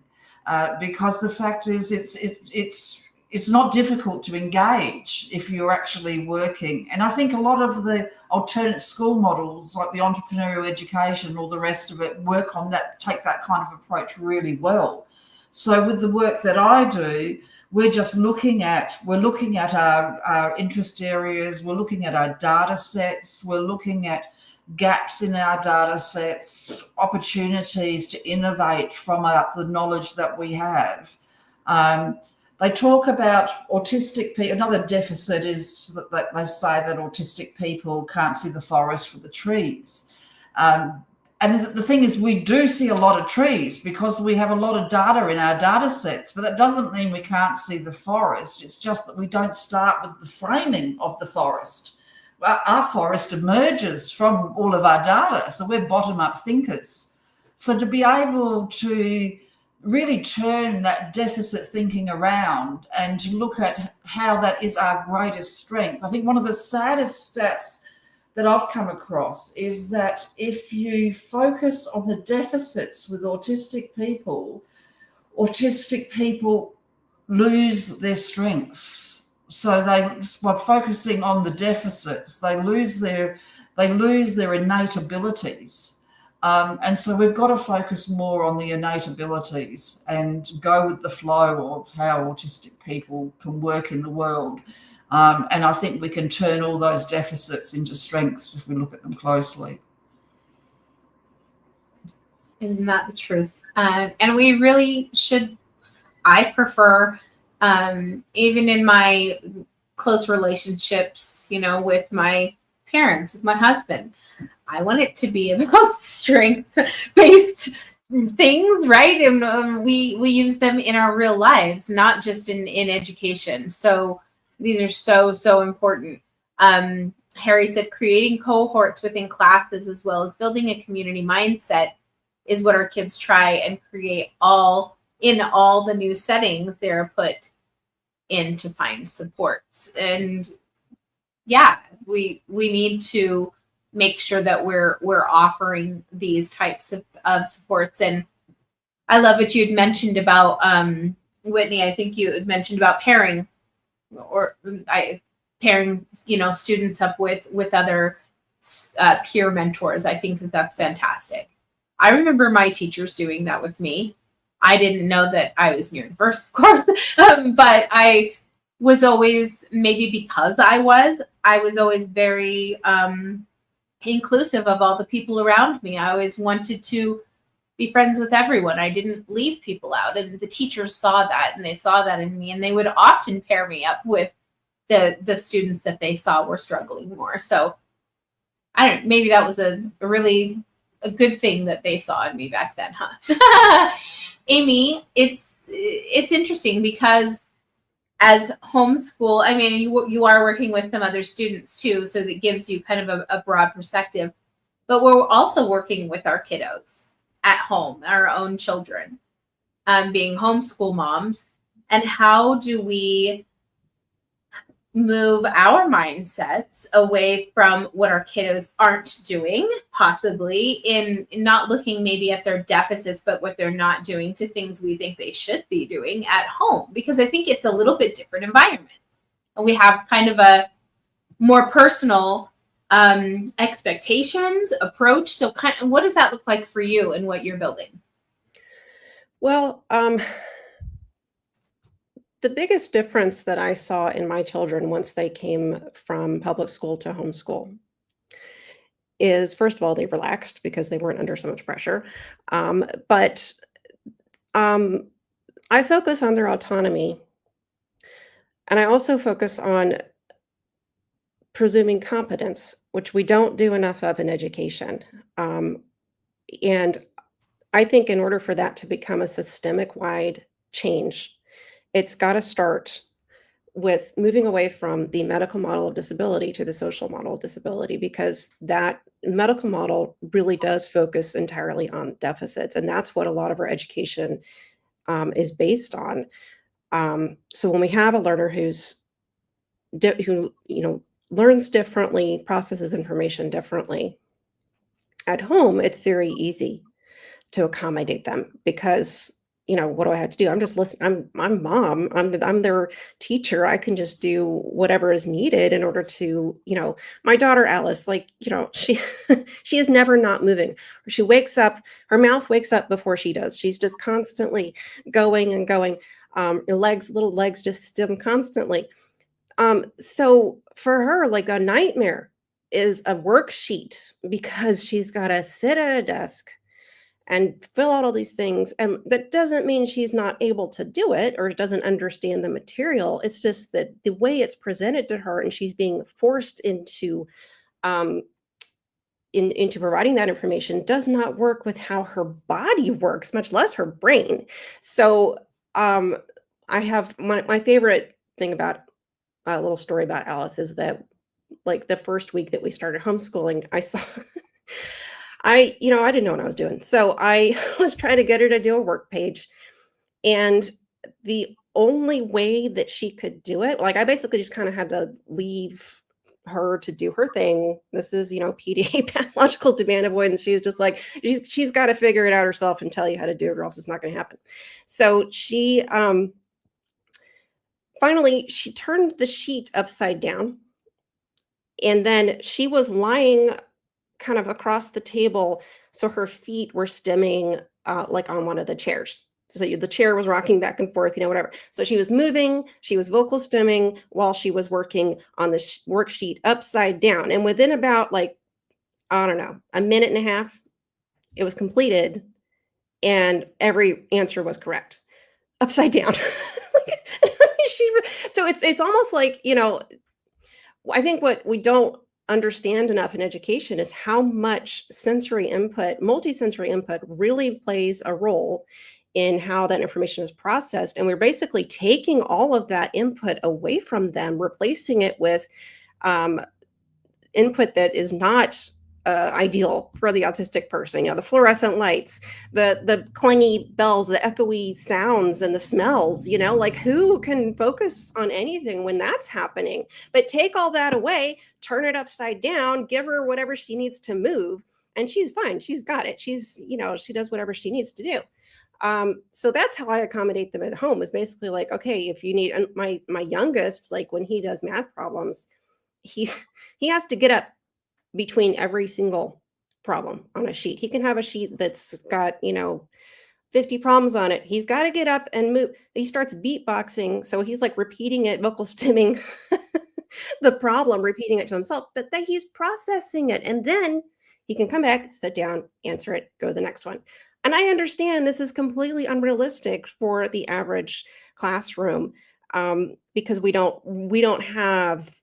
Because the fact is it's not difficult to engage if you're actually working. And I think a lot of the alternate school models, like the entrepreneurial education or the rest of it, work on that, take that kind of approach really well. So with the work that I do, we're looking at our interest areas, we're looking at our data sets, we're looking at gaps in our data sets, opportunities to innovate from the knowledge that we have. They talk about autistic people. Another deficit is that they say that autistic people can't see the forest for the trees. And the thing is, we do see a lot of trees because we have a lot of data in our data sets, but that doesn't mean we can't see the forest. It's just that we don't start with the framing of the forest. Our forest emerges from all of our data, so we're bottom-up thinkers. So to be able to really turn that deficit thinking around and to look at how that is our greatest strength. I think one of the saddest stats that I've come across is that if you focus on the deficits with autistic people lose their strengths. So by focusing on the deficits, they lose their innate abilities. And so we've got to focus more on the innate abilities and go with the flow of how autistic people can work in the world. And I think we can turn all those deficits into strengths if we look at them closely. Isn't that the truth? And we really should, I prefer, even in my close relationships, with my parents, with my husband, I want it to be about strength-based things, right? And we use them in our real lives, not just in education. So these are so important. Harry said creating cohorts within classes as well as building a community mindset is what our kids try and create all the new settings they're put in to find supports. And yeah, we need to make sure that we're offering these types of supports. And I love what you'd mentioned about Whitney. I think you had mentioned about pairing students up with other peer mentors. I think that's fantastic. I remember my teachers doing that with me. I didn't know that I was neurodiverse, of course, but I was always, maybe because I was always very inclusive of all the people around me. I always wanted to be friends with everyone. I didn't leave people out, and the teachers saw that, and they saw that in me, and they would often pair me up with the students that they saw were struggling more. So maybe that was a really good thing that they saw in me back then, huh? Amy, it's interesting because as homeschool, I mean, you are working with some other students too, so that gives you kind of a broad perspective, but we're also working with our kiddos at home, our own children, being homeschool moms. And how do we move our mindsets away from what our kiddos aren't doing, possibly in not looking maybe at their deficits, but what they're not doing, to things we think they should be doing at home? Because I think it's a little bit different environment. We have kind of a more personal expectations approach. So what does that look like for you and what you're building? Well, the biggest difference that I saw in my children once they came from public school to homeschool is, first of all, they relaxed because they weren't under so much pressure. But I focus on their autonomy, and I also focus on presuming competence, which we don't do enough of in education. And I think in order for that to become a systemic-wide change, it's got to start with moving away from the medical model of disability to the social model of disability, because that medical model really does focus entirely on deficits. And that's what a lot of our education is based on. So when we have a learner who learns differently, processes information differently, at home, it's very easy to accommodate them because, what do I have to do? I'm just listening. I'm mom. I'm their teacher. I can just do whatever is needed in order to, my daughter Alice, she she is never not moving. She wakes up, her mouth wakes up before she does. She's just constantly going and going. Little legs just stim constantly. So for her, like a nightmare is a worksheet, because she's got to sit at a desk and fill out all these things. And that doesn't mean she's not able to do it or doesn't understand the material. It's just that the way it's presented to her, and she's being forced into providing that information, does not work with how her body works, much less her brain. So I have my favorite thing about a little story about Alice is that, like, the first week that we started homeschooling, I saw I didn't know what I was doing. So I was trying to get her to do a work page. And the only way that she could do it, like, I basically just kind of had to leave her to do her thing. This is, PDA, pathological demand avoidance. She's just like, she's got to figure it out herself and tell you how to do it, or else it's not going to happen. So she, finally, she turned the sheet upside down. And then she was lying kind of across the table, so her feet were stemming like on one of the chairs. So the chair was rocking back and forth, whatever. So she was moving, she was vocal stemming while she was working on the worksheet upside down. And within about, like, I don't know, a minute and a half, it was completed, and every answer was correct upside down. So it's almost like, I think what we don't understand enough in education is how much sensory input, multisensory input, really plays a role in how that information is processed. And we're basically taking all of that input away from them, replacing it with input that is not ideal for the autistic person. You know, the fluorescent lights, the clingy bells, the echoey sounds, and the smells. You know, like who can focus on anything when that's happening? But take all that away, turn it upside down, give her whatever she needs to move, and she's fine. She's got it. She's, you know, she does whatever she needs to do. So that's how I accommodate them at home, is basically like, okay, if you need, and my youngest, like when he does math problems, he has to get up between every single problem on a sheet. He can have a sheet that's got, you know, 50 problems on it. He's got to get up and move. He starts beatboxing. So he's like repeating it, vocal stimming the problem, repeating it to himself, but then he's processing it. And then he can come back, sit down, answer it, go to the next one. And I understand this is completely unrealistic for the average classroom, because we don't have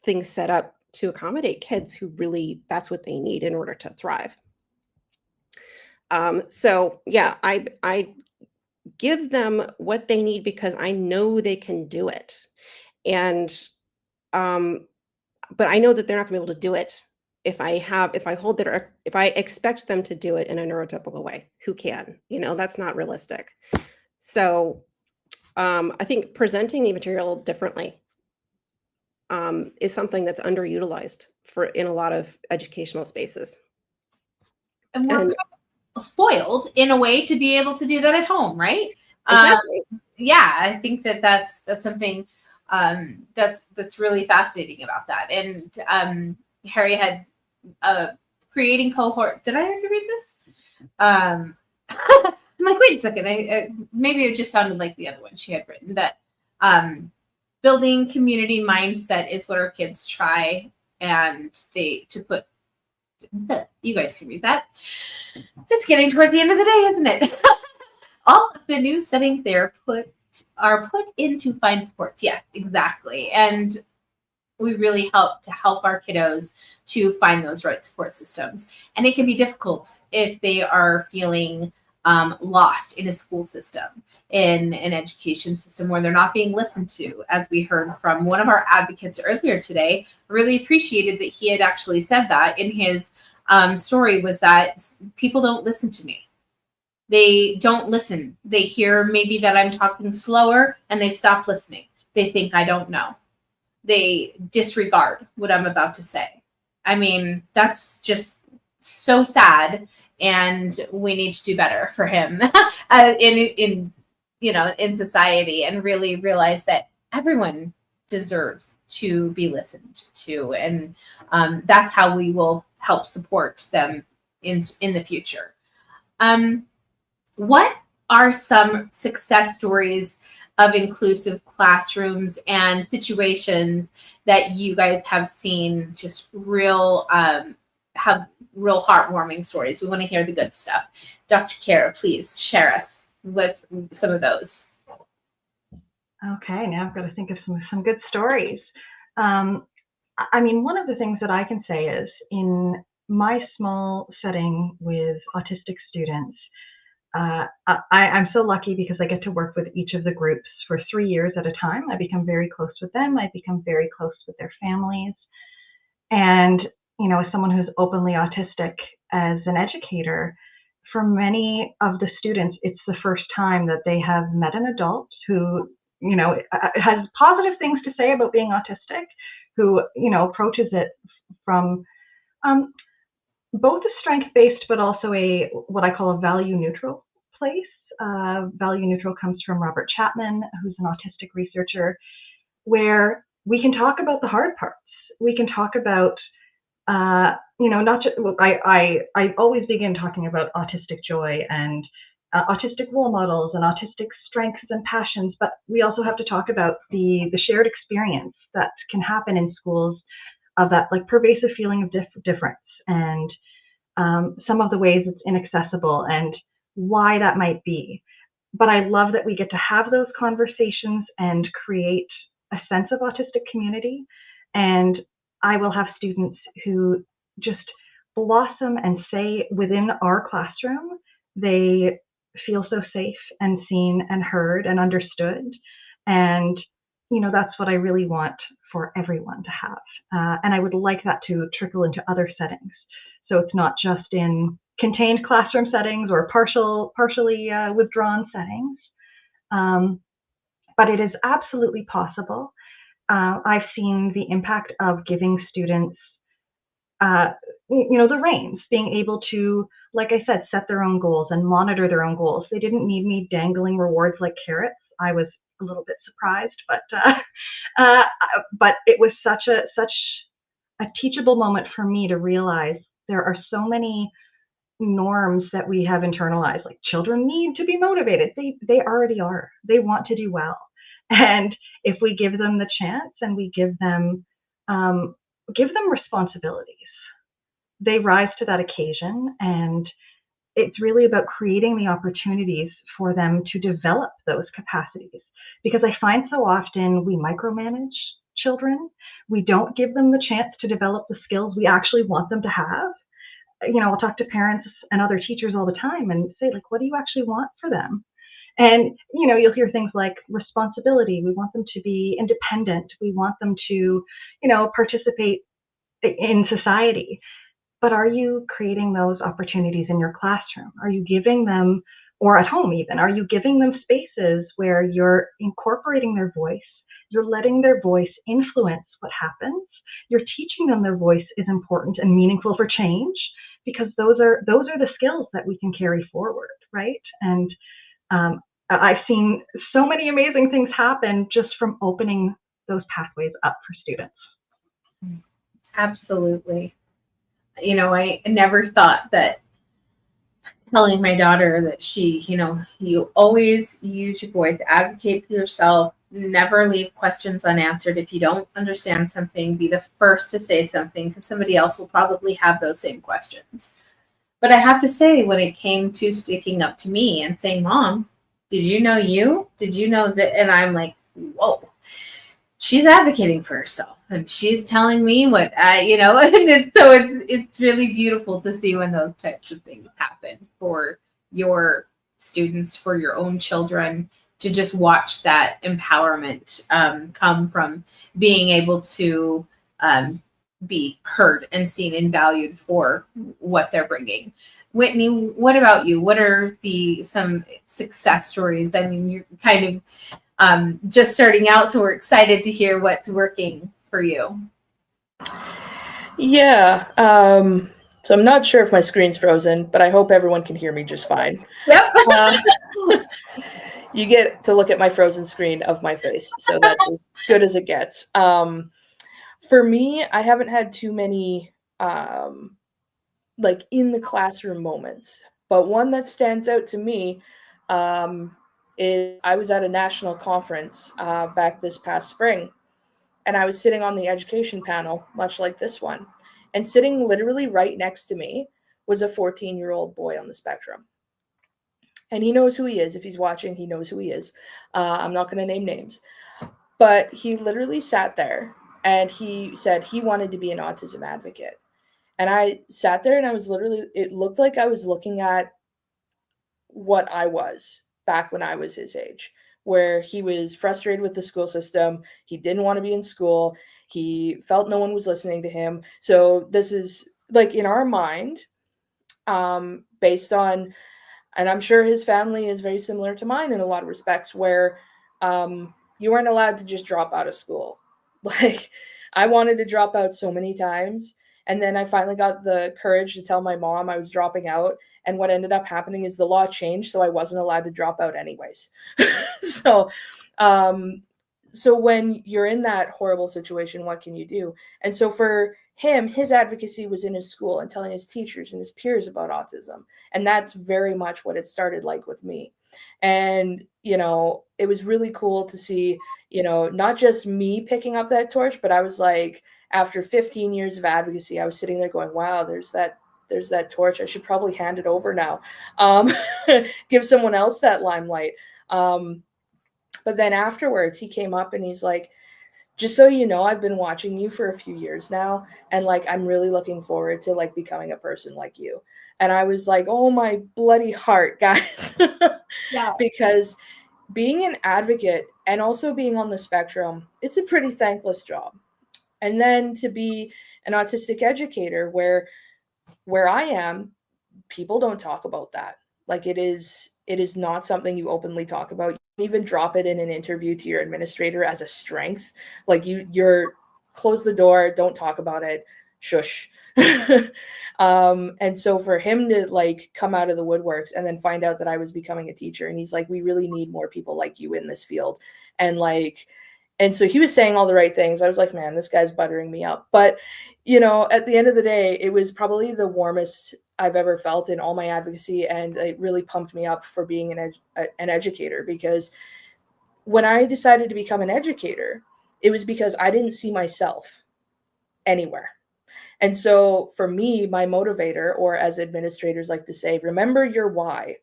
things set up to accommodate kids who really, that's what they need in order to thrive. So yeah, I give them what they need because I know they can do it. And, but I know that they're not gonna be able to do it if I expect them to do it in a neurotypical way. Who can? You know, that's not realistic. So I think presenting the material differently is something that's underutilized in a lot of educational spaces. And we're spoiled in a way to be able to do that at home, right? Exactly. Yeah, I think that's something that's really fascinating about that. And Harry had creating cohort. Did I already read this? I'm like, wait a second. I maybe it just sounded like the other one she had written, that building community mindset is what our kids try, and you guys can read that. It's getting towards the end of the day, isn't it? All of the new settings they are put in to find supports. Yes, exactly. And we really help our kiddos to find those right support systems. And it can be difficult if they are feeling lost in a school system, in an education system where they're not being listened to. As we heard from one of our advocates earlier today, I really appreciated that he had actually said that in his story, was that people don't listen to me. They don't listen. They hear maybe that I'm talking slower and they stop listening. They think I don't know. They disregard what I'm about to say. I mean, that's just so sad, and we need to do better for him in society, and really realize that everyone deserves to be listened to, and that's how we will help support them in the future. What are some success stories of inclusive classrooms and situations that you guys have seen, just have real heartwarming stories? We want to hear the good stuff. Dr. Kara, please share us with some of those. Okay, now I've got to think of some good stories. I mean, one of the things that I can say is, in my small setting with autistic students, I'm so lucky because I get to work with each of the groups for 3 years at a time. I become very close with them. I become very close with their families. And, you know, as someone who's openly autistic, as an educator, for many of the students, it's the first time that they have met an adult who, you know, has positive things to say about being autistic, who, you know, approaches it from both a strength-based, but also what I call a value-neutral place. Value-neutral comes from Robert Chapman, who's an autistic researcher, where we can talk about the hard parts. We can talk about, you know, not just, I always begin talking about autistic joy and autistic role models and autistic strengths and passions, but we also have to talk about the shared experience that can happen in schools of that like pervasive feeling of difference, and some of the ways it's inaccessible and why that might be. But I love that we get to have those conversations and create a sense of autistic community. And I will have students who just blossom and say within our classroom, they feel so safe and seen and heard and understood. And, you know, that's what I really want for everyone to have. And I would like that to trickle into other settings. So it's not just in contained classroom settings or partially withdrawn settings. But it is absolutely possible. I've seen the impact of giving students, the reins, being able to, like I said, set their own goals and monitor their own goals. They didn't need me dangling rewards like carrots. I was a little bit surprised, but it was such a teachable moment for me to realize there are so many norms that we have internalized. Like, children need to be motivated. They already are. They want to do well. And if we give them the chance and we give them responsibilities, they rise to that occasion. And it's really about creating the opportunities for them to develop those capacities. Because I find so often we micromanage children. We don't give them the chance to develop the skills we actually want them to have. I'll talk to parents and other teachers all the time and say, like, what do you actually want for them? And, you'll hear things like responsibility. We want them to be independent. We want them to, participate in society. But are you creating those opportunities in your classroom? Are you giving them, or at home even, are you giving them spaces where you're incorporating their voice? You're letting their voice influence what happens. You're teaching them their voice is important and meaningful for change, because those are the skills that we can carry forward, right? And I've seen so many amazing things happen just from opening those pathways up for students. Absolutely. I never thought that telling my daughter that she, you always use your voice, advocate for yourself, never leave questions unanswered. If you don't understand something, be the first to say something, because somebody else will probably have those same questions. But I have to say, when it came to sticking up to me and saying, Mom, did you know you? Did you know that? And I'm like, whoa, she's advocating for herself and she's telling me what, and it's really beautiful to see when those types of things happen for your students, for your own children, to just watch that empowerment come from being able to be heard and seen and valued for what they're bringing. Whitney, what about you? What are some success stories? I mean, you're kind of just starting out, so we're excited to hear what's working for you. Yeah. So I'm not sure if my screen's frozen, but I hope everyone can hear me just fine. Yep. You get to look at my frozen screen of my face, so that's as good as it gets. For me, I haven't had too many like in the classroom moments, but one that stands out to me is I was at a national conference back this past spring, and I was sitting on the education panel, much like this one, and sitting literally right next to me was a 14-year-old boy on the spectrum. And he knows who he is. If he's watching, he knows who he is. I'm not going to name names, but he literally sat there and he said he wanted to be an autism advocate. And I sat there and I was literally, it looked like I was looking at what I was back when I was his age, where he was frustrated with the school system. He didn't want to be in school. He felt no one was listening to him. So this is like in our mind, based on, and I'm sure his family is very similar to mine in a lot of respects, where you weren't allowed to just drop out of school. Like, I wanted to drop out so many times. And then I finally got the courage to tell my mom I was dropping out. And what ended up happening is the law changed, so I wasn't allowed to drop out anyways. So when you're in that horrible situation, what can you do? And so for him, his advocacy was in his school and telling his teachers and his peers about autism. And that's very much what it started like with me. And, it was really cool to see, not just me picking up that torch, but I was like, after 15 years of advocacy, I was sitting there going, wow, there's that torch. I should probably hand it over now. Give someone else that limelight. But then afterwards, he came up and he's like, just so you know, I've been watching you for a few years now. And like, I'm really looking forward to like becoming a person like you. And I was like, oh my bloody heart, guys. Yeah. Because being an advocate and also being on the spectrum, it's a pretty thankless job. And then to be an autistic educator where Where I am, people don't talk about that. Like it is not something you openly talk about. You don't even drop it in an interview to your administrator as a strength. Like you're close the door, don't talk about it, shush. And so for him to like come out of the woodworks and then find out that I was becoming a teacher, and he's like, we really need more people like you in this field. And so he was saying all the right things. I was like, man, this guy's buttering me up. But, at the end of the day, it was probably the warmest I've ever felt in all my advocacy. And it really pumped me up for being an educator, because when I decided to become an educator, it was because I didn't see myself anywhere. And so for me, my motivator, or as administrators like to say, remember your why.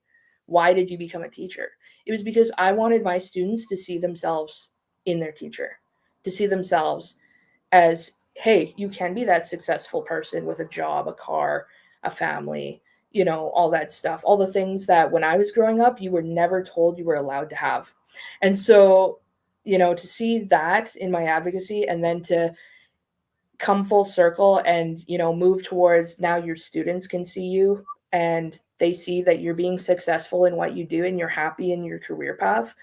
Why did you become a teacher? It was because I wanted my students to see themselves in their teacher, to see themselves as, hey, you can be that successful person with a job, a car, a family, all that stuff, all the things that when I was growing up, you were never told you were allowed to have. And so, to see that in my advocacy, and then to come full circle and, move towards now your students can see you and they see that you're being successful in what you do and you're happy in your career path.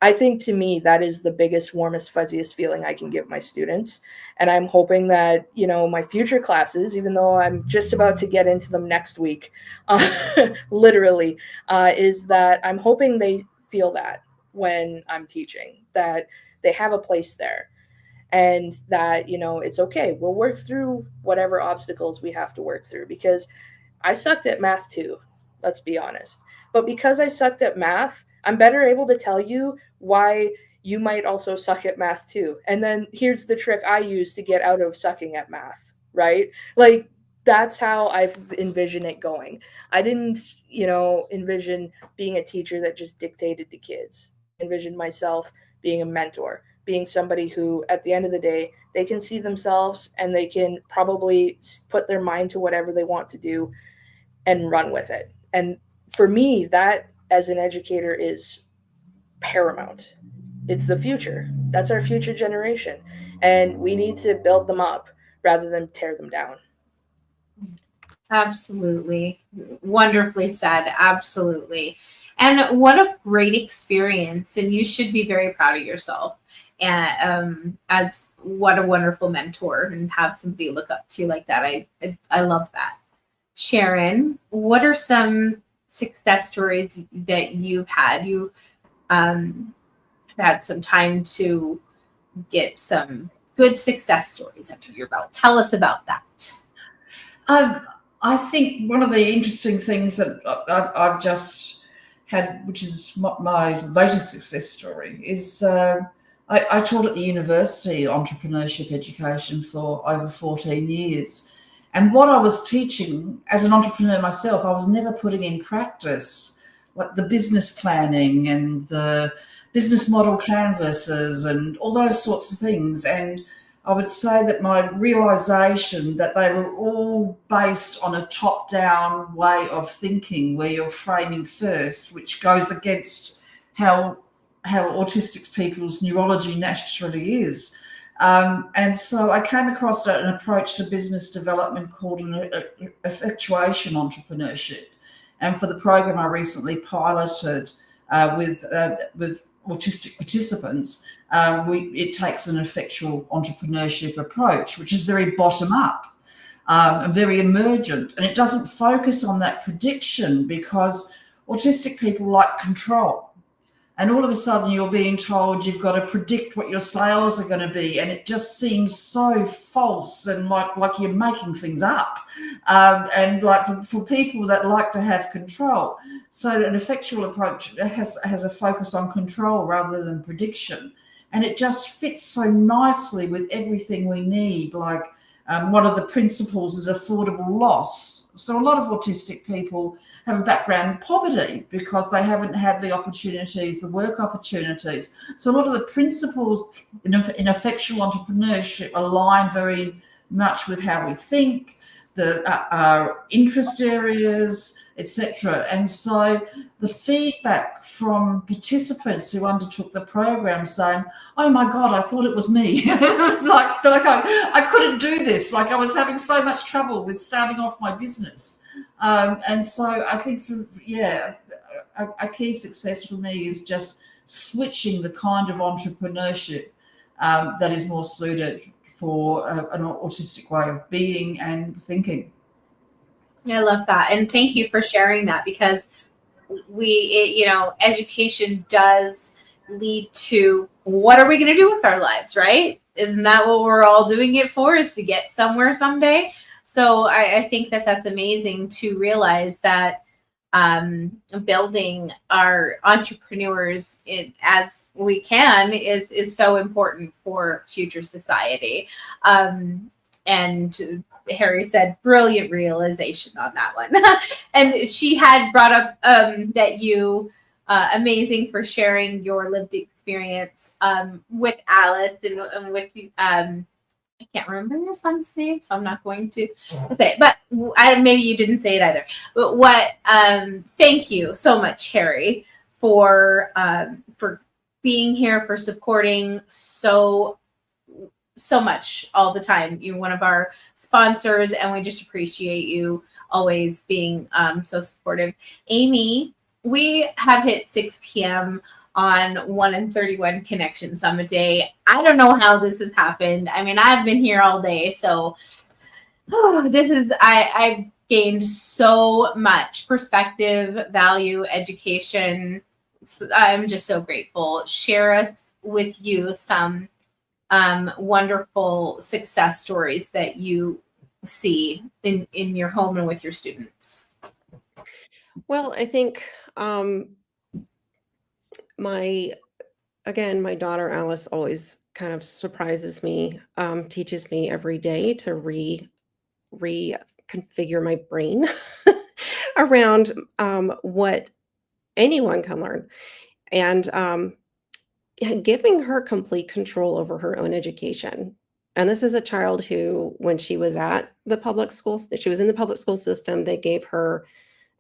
I think to me, that is the biggest, warmest, fuzziest feeling I can give my students. And I'm hoping that, my future classes, even though I'm just about to get into them next week, literally, is that I'm hoping they feel that when I'm teaching, that they have a place there, and that, it's okay. We'll work through whatever obstacles we have to work through, because I sucked at math too, let's be honest. But because I sucked at math, I'm better able to tell you why you might also suck at math too. And then here's the trick I use to get out of sucking at math, right? Like, that's how I've envisioned it going. I didn't, envision being a teacher that just dictated to kids. I envisioned myself being a mentor, being somebody who, at the end of the day, they can see themselves and they can probably put their mind to whatever they want to do and run with it. And for me, that as an educator is paramount. It's the future. That's our future generation. And we need to build them up rather than tear them down. Absolutely. Wonderfully said. Absolutely. And what a great experience. And you should be very proud of yourself. And as what a wonderful mentor, and have somebody to look up to like that. I love that. Sharon, what are some success stories that you've had? You had some time to get some good success stories under your belt. Tell us about that. I think one of the interesting things that I've just had, which is my latest success story, is I taught at the university entrepreneurship education for over 14 years. And what I was teaching as an entrepreneur myself, I was never putting in practice like the business planning and the business model canvases and all those sorts of things. And I would say that my realization that they were all based on a top-down way of thinking, where you're framing first, which goes against how autistic people's neurology naturally is. And so I came across an approach to business development called an effectuation entrepreneurship. And for the program I recently piloted with autistic participants, it takes an effectual entrepreneurship approach, which is very bottom up and very emergent. And it doesn't focus on that prediction, because autistic people like control. And all of a sudden you're being told you've got to predict what your sales are going to be. And it just seems so false and like you're making things up. And like for people that like to have control. So an effectual approach has a focus on control rather than prediction. And it just fits so nicely with everything we need. Like one of the principles is affordable loss. So a lot of autistic people have a background in poverty because they haven't had the opportunities, the work opportunities. So a lot of the principles in effectual entrepreneurship align very much with how we think, the interest areas, etc. And so the feedback from participants who undertook the program saying, "Oh my God, I thought it was me." like I couldn't do this. Like I was having so much trouble with starting off my business. And so I think, a key success for me is just switching the kind of entrepreneurship that is more suited for an autistic way of being and thinking. I love that. And thank you for sharing that, because education does lead to what are we going to do with our lives, right? Isn't that what we're all doing it for, is to get somewhere someday? So I think that that's amazing to realize that building our entrepreneurs as we can is so important for future society. And Harry said, brilliant realization on that one. And she had brought up that you, amazing for sharing your lived experience with Alice and with, I can't remember your son's name, so I'm not going to say it, but maybe you didn't say it either. But thank you so much, Harry, for being here, for supporting so much all the time. You're one of our sponsors, and we just appreciate you always being so supportive. Amy, we have hit 6 p.m. on 1 and 31 Connection Summit Day. I don't know how this has happened. I mean, I've been here all day, so I've gained so much perspective, value, education. So I'm just so grateful. Share us with you some wonderful success stories that you see in your home and with your students. Well, I think my daughter Alice always kind of surprises me, teaches me every day to reconfigure my brain around what anyone can learn, and giving her complete control over her own education. And this is a child who, when she was at the public schools, she was in the public school system, they gave her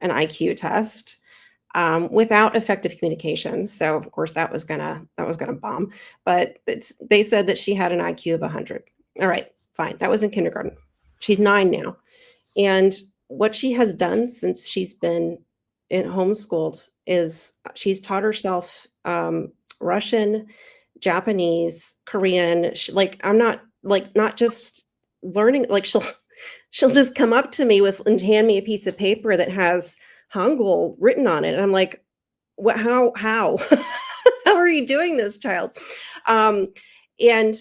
an IQ test without effective communication. So of course that was gonna bomb. But they said that she had an IQ of 100. All right, fine. That was in kindergarten. She's 9 now, and what she has done since she's been homeschooled is she's taught herself Russian, Japanese, Korean. I'm not not just learning. Like she'll just come up to me and hand me a piece of paper that has Hangul written on it, and I'm like, "What? How? How are you doing this, child?" And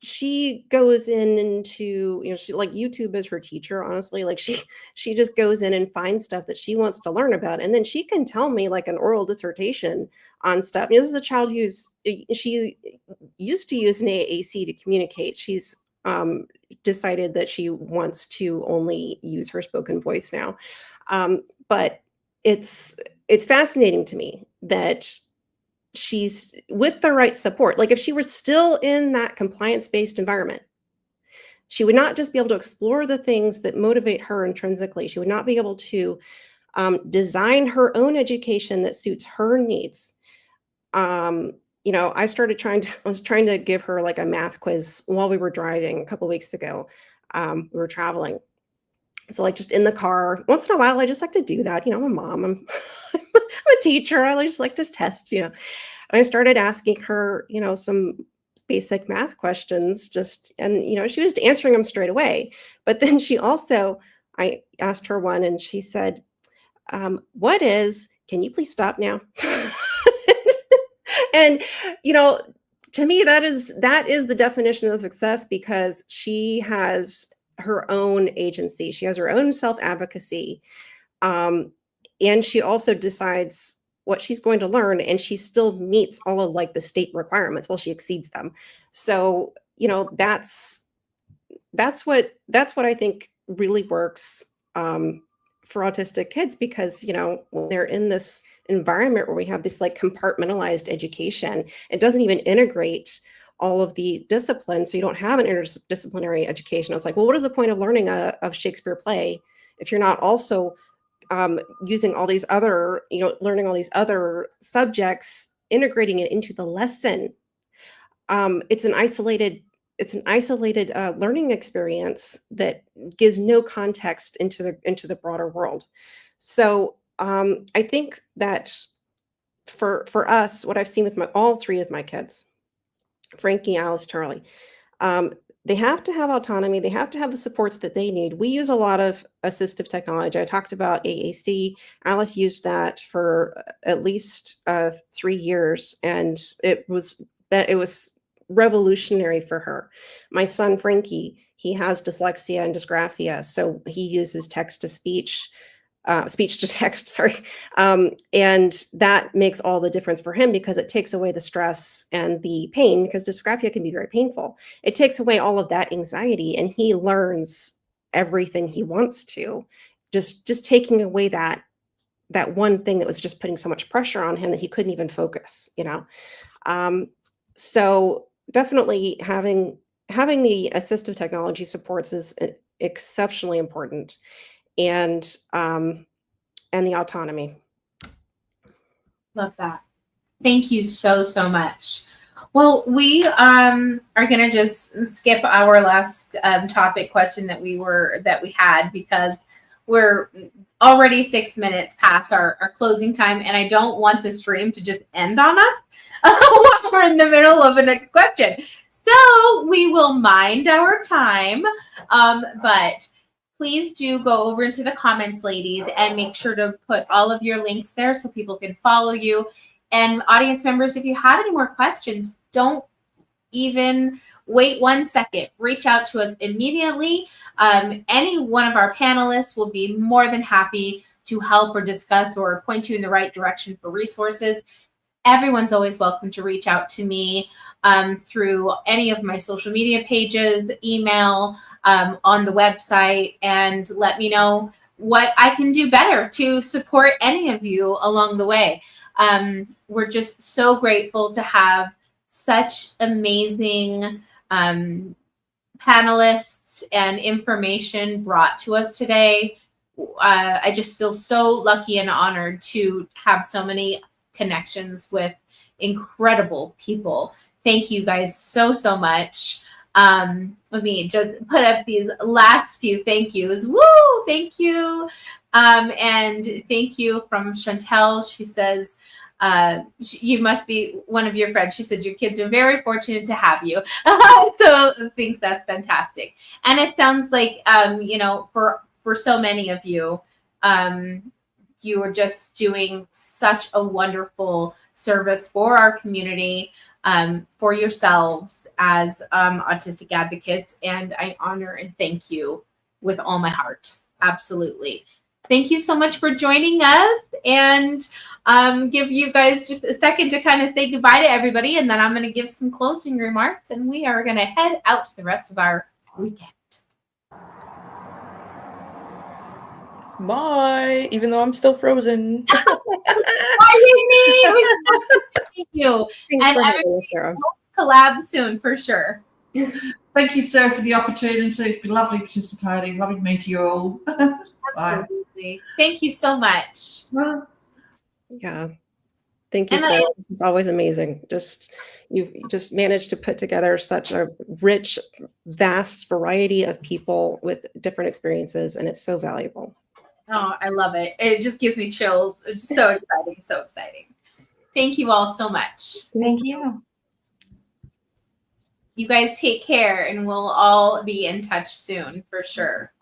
she goes into, she YouTube is her teacher, honestly. Like she just goes in and finds stuff that she wants to learn about, and then she can tell me like an oral dissertation on stuff. This is a child she used to use an AAC to communicate. She's decided that she wants to only use her spoken voice now. But it's fascinating to me that she's with the right support. Like if she were still in that compliance-based environment, she would not just be able to explore the things that motivate her intrinsically. She would not be able to design her own education that suits her needs. I was trying to give her like a math quiz while we were driving a couple weeks ago. We were traveling. So like just in the car, once in a while, I just like to do that. I'm a mom, I'm a teacher. I just like to test, And I started asking her, some basic math questions and she was answering them straight away. But then I asked her one and she said, can you please stop now? And, to me, that is the definition of success, because she has her own agency. She has her own self-advocacy. And she also decides what she's going to learn, and she still meets all of like the state requirements. Well, she exceeds them. So, that's what I think really works for autistic kids, because, when they're in this environment where we have this like compartmentalized education, it doesn't even integrate all of the disciplines, so you don't have an interdisciplinary education. It's like, well, what is the point of learning a Shakespeare play if you're not also using all these other, learning all these other subjects, integrating it into the lesson? It's an isolated learning experience that gives no context into the broader world. So I think that for us, what I've seen with all three of my kids, Frankie, Alice, Charlie, they have to have autonomy. They have to have the supports that they need. We use a lot of assistive technology. I talked about AAC. Alice used that for at least 3 years, and it was revolutionary for her. My son, Frankie, he has dyslexia and dysgraphia, so he uses text to speech, speech to text, sorry. And that makes all the difference for him because it takes away the stress and the pain, because dysgraphia can be very painful. It takes away all of that anxiety, and he learns everything he wants to, just taking away that one thing that was just putting so much pressure on him that he couldn't even focus, So definitely having the assistive technology supports is exceptionally important, and the autonomy. Love that. Thank you so much. Well, we are going to just skip our last topic question that we had, because we're already 6 minutes past our closing time, and I don't want the stream to just end on us while we're in the middle of a next question. So we will mind our time, but please do go over into the comments, ladies, and make sure to put all of your links there so people can follow you. And audience members, if you have any more questions, don't even wait 1 second. Reach out to us immediately. Any one of our panelists will be more than happy to help or discuss or point you in the right direction for resources. Everyone's always welcome to reach out to me through any of my social media pages, email, on the website, and let me know what I can do better to support any of you along the way. We're just so grateful to have such amazing panelists and information brought to us today. I just feel so lucky and honored to have so many connections with incredible people. Thank you guys so much. Let me just put up these last few thank yous. Woo! Thank you. And thank you from Chantel. She says, you must be one of your friends. She said, your kids are very fortunate to have you. So I think that's fantastic. And it sounds like, for so many of you, you are just doing such a wonderful service for our community, for yourselves as autistic advocates. And I honor and thank you with all my heart. Absolutely. Thank you so much for joining us, and give you guys just a second to kind of say goodbye to everybody. And then I'm going to give some closing remarks, and we are going to head out to the rest of our weekend. Bye, even though I'm still frozen. Bye, Whitney. Thank you. Thanks and for having us, Sarah. Collab soon for sure. Thank you, Sarah, for the opportunity. It's been lovely participating. Lovely to meet you all. Absolutely. Thank you so much. Yeah. Thank you, And Sarah. This is always amazing. You've just managed to put together such a rich, vast variety of people with different experiences, and it's so valuable. Oh, I love it. It just gives me chills. It's so exciting. So exciting. Thank you all so much. Thank you. You guys take care, and we'll all be in touch soon for sure.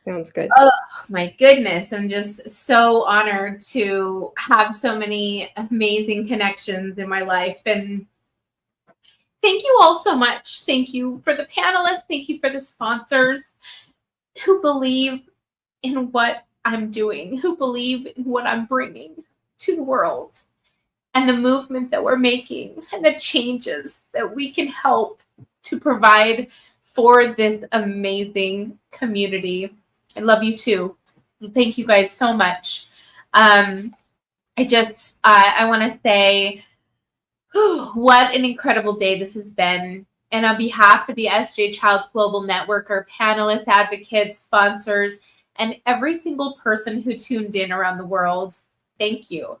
Sounds good. Oh my goodness. I'm just so honored to have so many amazing connections in my life. And thank you all so much. Thank you for the panelists. Thank you for the sponsors who believe in what I'm doing, who believe in what I'm bringing to the world, and the movement that we're making, and the changes that we can help to provide for this amazing community. I love you too. Thank you guys so much. I want to say, What an incredible day this has been. And on behalf of the SJ Child's Global Network, our panelists, advocates, sponsors, and every single person who tuned in around the world, thank you.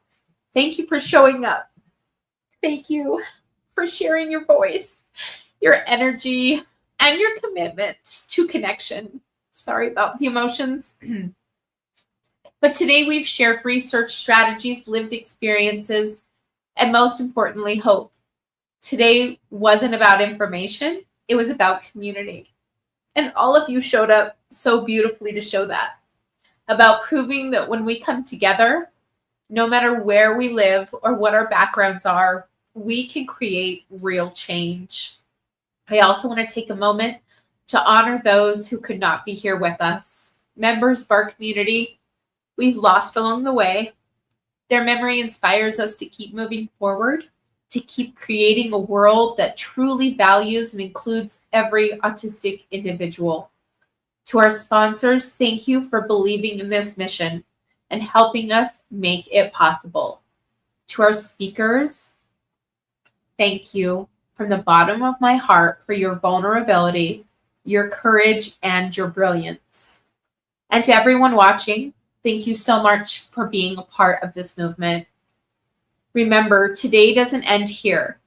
Thank you for showing up. Thank you for sharing your voice, your energy, and your commitment to connection. Sorry about the emotions. But today we've shared research strategies, lived experiences, and most importantly, hope. Today wasn't about information, it was about community. And all of you showed up so beautifully to show that. About proving that when we come together, no matter where we live or what our backgrounds are, we can create real change. I also want to take a moment to honor those who could not be here with us. Members of our community we've lost along the way. Their memory inspires us to keep moving forward, to keep creating a world that truly values and includes every autistic individual. To our sponsors, thank you for believing in this mission and helping us make it possible. To our speakers, thank you from the bottom of my heart for your vulnerability, your courage, and your brilliance. And to everyone watching, thank you so much for being a part of this movement. Remember, today doesn't end here.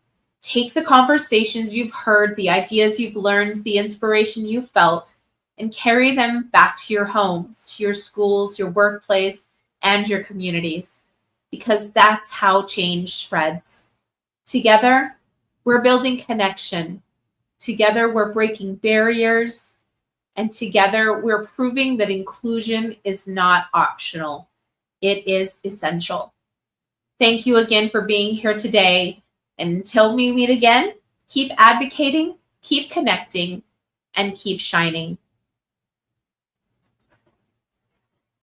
Take the conversations you've heard, the ideas you've learned, the inspiration you felt, and carry them back to your homes, to your schools, your workplace, and your communities, because that's how change spreads. Together, we're building connection. Together, we're breaking barriers. And together, we're proving that inclusion is not optional. It is essential. Thank you again for being here today. And until we meet again, keep advocating, keep connecting, and keep shining.